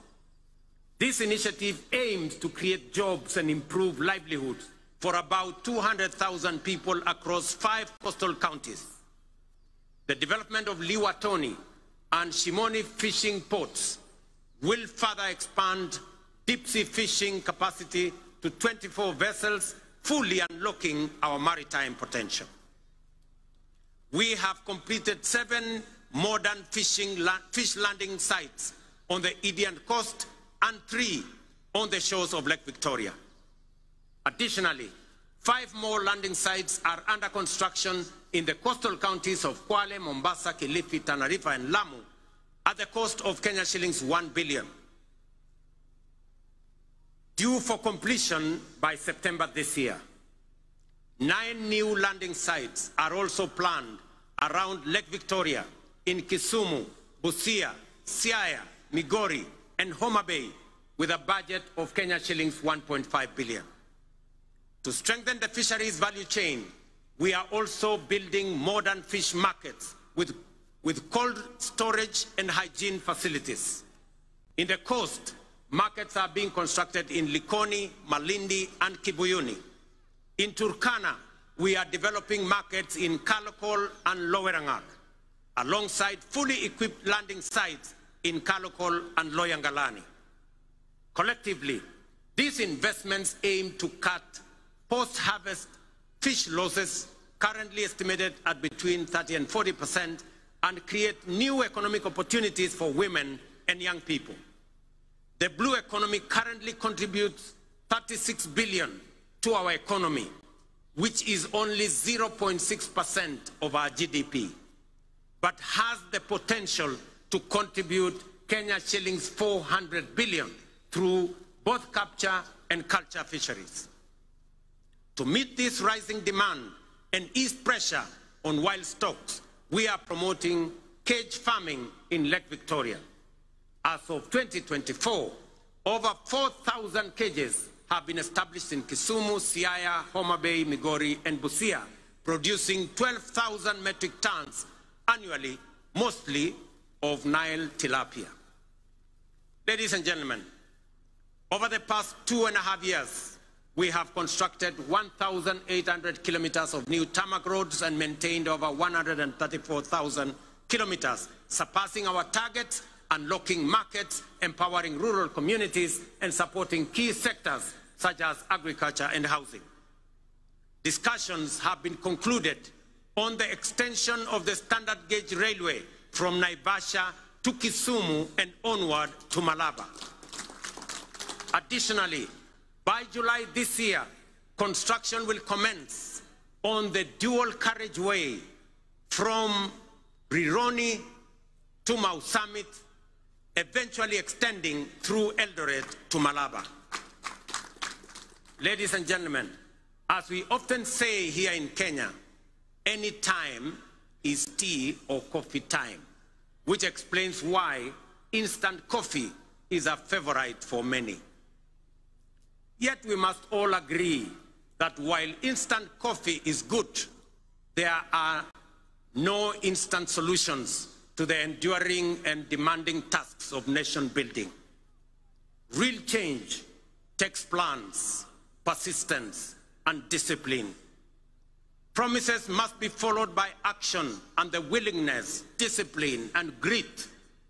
This initiative aims to create jobs and improve livelihoods for about 200,000 people across 5 coastal counties. The development of Liwatoni and Shimoni fishing ports will further expand deep-sea fishing capacity to 24 vessels, fully unlocking our maritime potential. We have completed 7 modern fish landing sites on the Indian coast and 3 on the shores of Lake Victoria. Additionally, 5 more landing sites are under construction in the coastal counties of Kwale, Mombasa, Kilifi, Tana River, and Lamu at the cost of Kenya shillings 1 billion. Due for completion by September this year. 9 new landing sites are also planned around Lake Victoria, in Kisumu, Busia, Siaya, Migori, and Homa Bay, with a budget of Kenya shillings 1.5 billion. To strengthen the fisheries value chain, we are also building modern fish markets with cold storage and hygiene facilities. In the coast, markets are being constructed in Likoni, Malindi, and Kibuyuni. In Turkana, we are developing markets in Kalokol and Lowerangak, alongside fully equipped landing sites in Kalokol and Loyangalani. Collectively, these investments aim to cut post-harvest fish losses, currently estimated at between 30% and 40%, and create new economic opportunities for women and young people. The blue economy currently contributes 36 billion to our economy, which is only 0.6% of our GDP, but has the potential to contribute Kenya shillings 400 billion through both capture and culture fisheries. To meet this rising demand and ease pressure on wild stocks, we are promoting cage farming in Lake Victoria. As of 2024, over 4,000 cages have been established in Kisumu, Siaya, Homa Bay, Migori, and Busia, producing 12,000 metric tons annually, mostly of Nile tilapia. Ladies and gentlemen, over the past 2.5 years, we have constructed 1,800 kilometers of new tarmac roads and maintained over 134,000 kilometers, surpassing our targets, unlocking markets, empowering rural communities, and supporting key sectors such as agriculture and housing. Discussions have been concluded on the extension of the standard gauge railway from Naivasha to Kisumu and onward to Malaba. Additionally, by July this year, construction will commence on the dual carriageway from Rironi to Mau Summit, eventually extending through Eldoret to Malaba. Ladies and gentlemen, as we often say here in Kenya, any time is tea or coffee time, which explains why instant coffee is a favorite for many. Yet we must all agree that while instant coffee is good, there are no instant solutions to the enduring and demanding tasks of nation building. Real change takes plans, persistence, and discipline. Promises must be followed by action and the willingness, discipline, and grit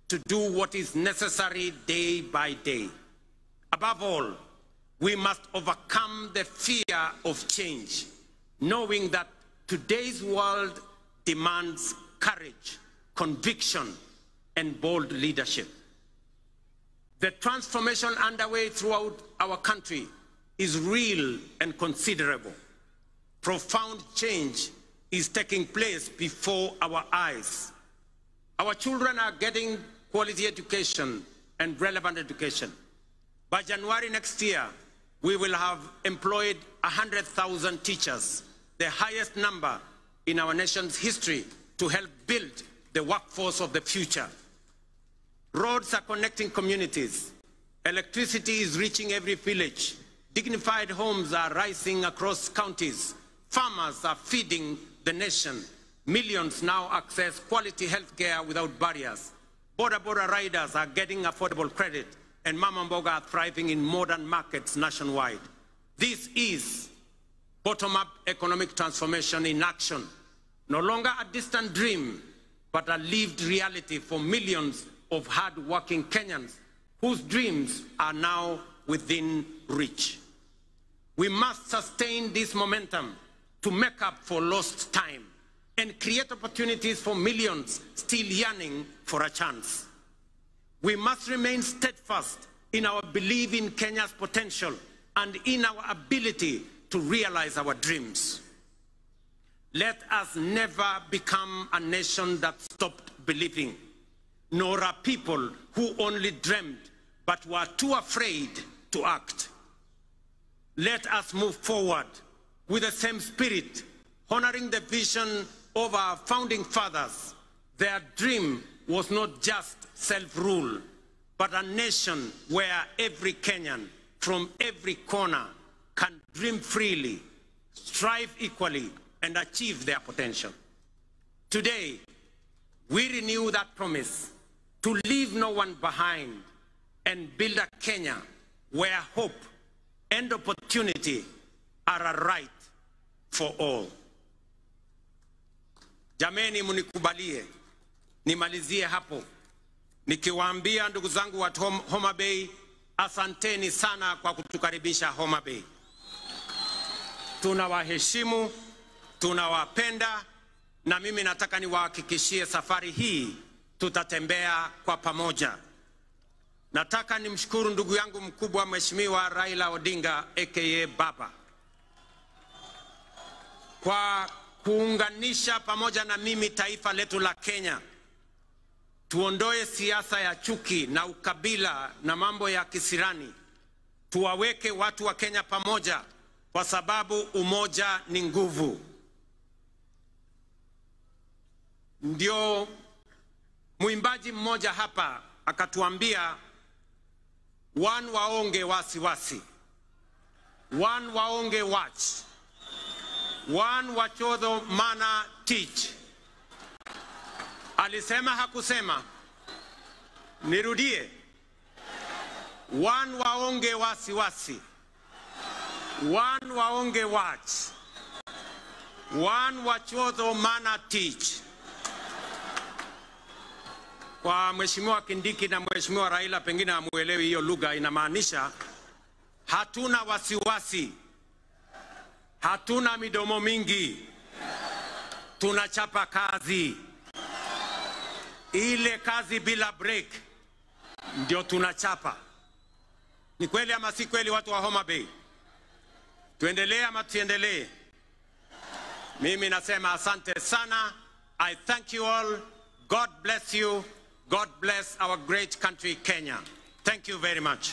to do what is necessary day by day. Above all, we must overcome the fear of change, knowing that today's world demands courage, conviction, and bold leadership. The transformation underway throughout our country is real and considerable. Profound change is taking place before our eyes. Our children are getting quality education and relevant education. By January next year, we will have employed 100,000 teachers, the highest number in our nation's history, to help build the workforce of the future. Roads are connecting communities. Electricity is reaching every village. Dignified homes are rising across counties. Farmers are feeding the nation. Millions now access quality health care without barriers. Border riders are getting affordable credit, and Mama Mboga are thriving in modern markets nationwide. This is bottom-up economic transformation in action. No longer a distant dream, but a lived reality for millions of hard-working Kenyans whose dreams are now within reach. We must sustain this momentum to make up for lost time and create opportunities for millions still yearning for a chance. We must remain steadfast in our belief in Kenya's potential and in our ability to realize our dreams. Let us never become a nation that stopped believing, nor a people who only dreamed but were too afraid to act. Let us move forward with the same spirit, honoring the vision of our founding fathers. Their dream was not just self-rule, but a nation where every Kenyan from every corner can dream freely, strive equally, and achieve their potential. Today, we renew that promise to leave no one behind and build a Kenya where hope and opportunity are a right for all. Jameni, munikubalie nimalizie hapo nikiwaambia ndugu zangu wa Homa Bay, asanteni sana kwa kutukaribisha Homa Bay. Tunawaheshimu, tunawapenda, na mimi nataka niwahakikishie safari hii tutatembea kwa pamoja. Nataka nimshukuru ndugu yangu mkubwa Mheshimiwa Raila Odinga aka Baba kwa kuunganisha pamoja na mimi taifa letu la Kenya. Tuondoe siasa ya chuki na ukabila na mambo ya kisirani. Tuwaweke watu wa Kenya pamoja kwa sababu umoja ni nguvu. Ndio mwimbaji mmoja hapa akatuambia, one waonge wasiwasi, one waonge watch, one wachodho mana teach. Alisema hakusema? Nirudie. One waonge wasiwasi, one waonge watch, one wachodho mana teach. Kwa Mheshimiwa Kindiki na Mheshimiwa Raila pengine hamuelewi hiyo lugha, inamaanisha hatuna wasiwasi, hatuna midomo mingi, tunachapa kazi. Ile kazi bila break ndio tunachapa. Ni kweli ama si kweli, watu wa Homa Bay? Tuendelee ama tuendelee? Mimi nasema asante sana. I thank you all. God bless you. God bless our great country Kenya. Thank you very much.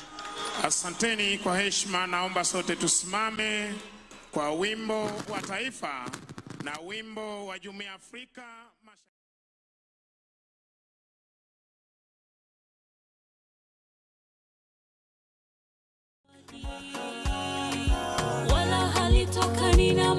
Asanteni kwa heshima. Naomba sote tusimame kwa wimbo wa taifa na wimbo wa Jumuiya ya Afrika wala halitokani na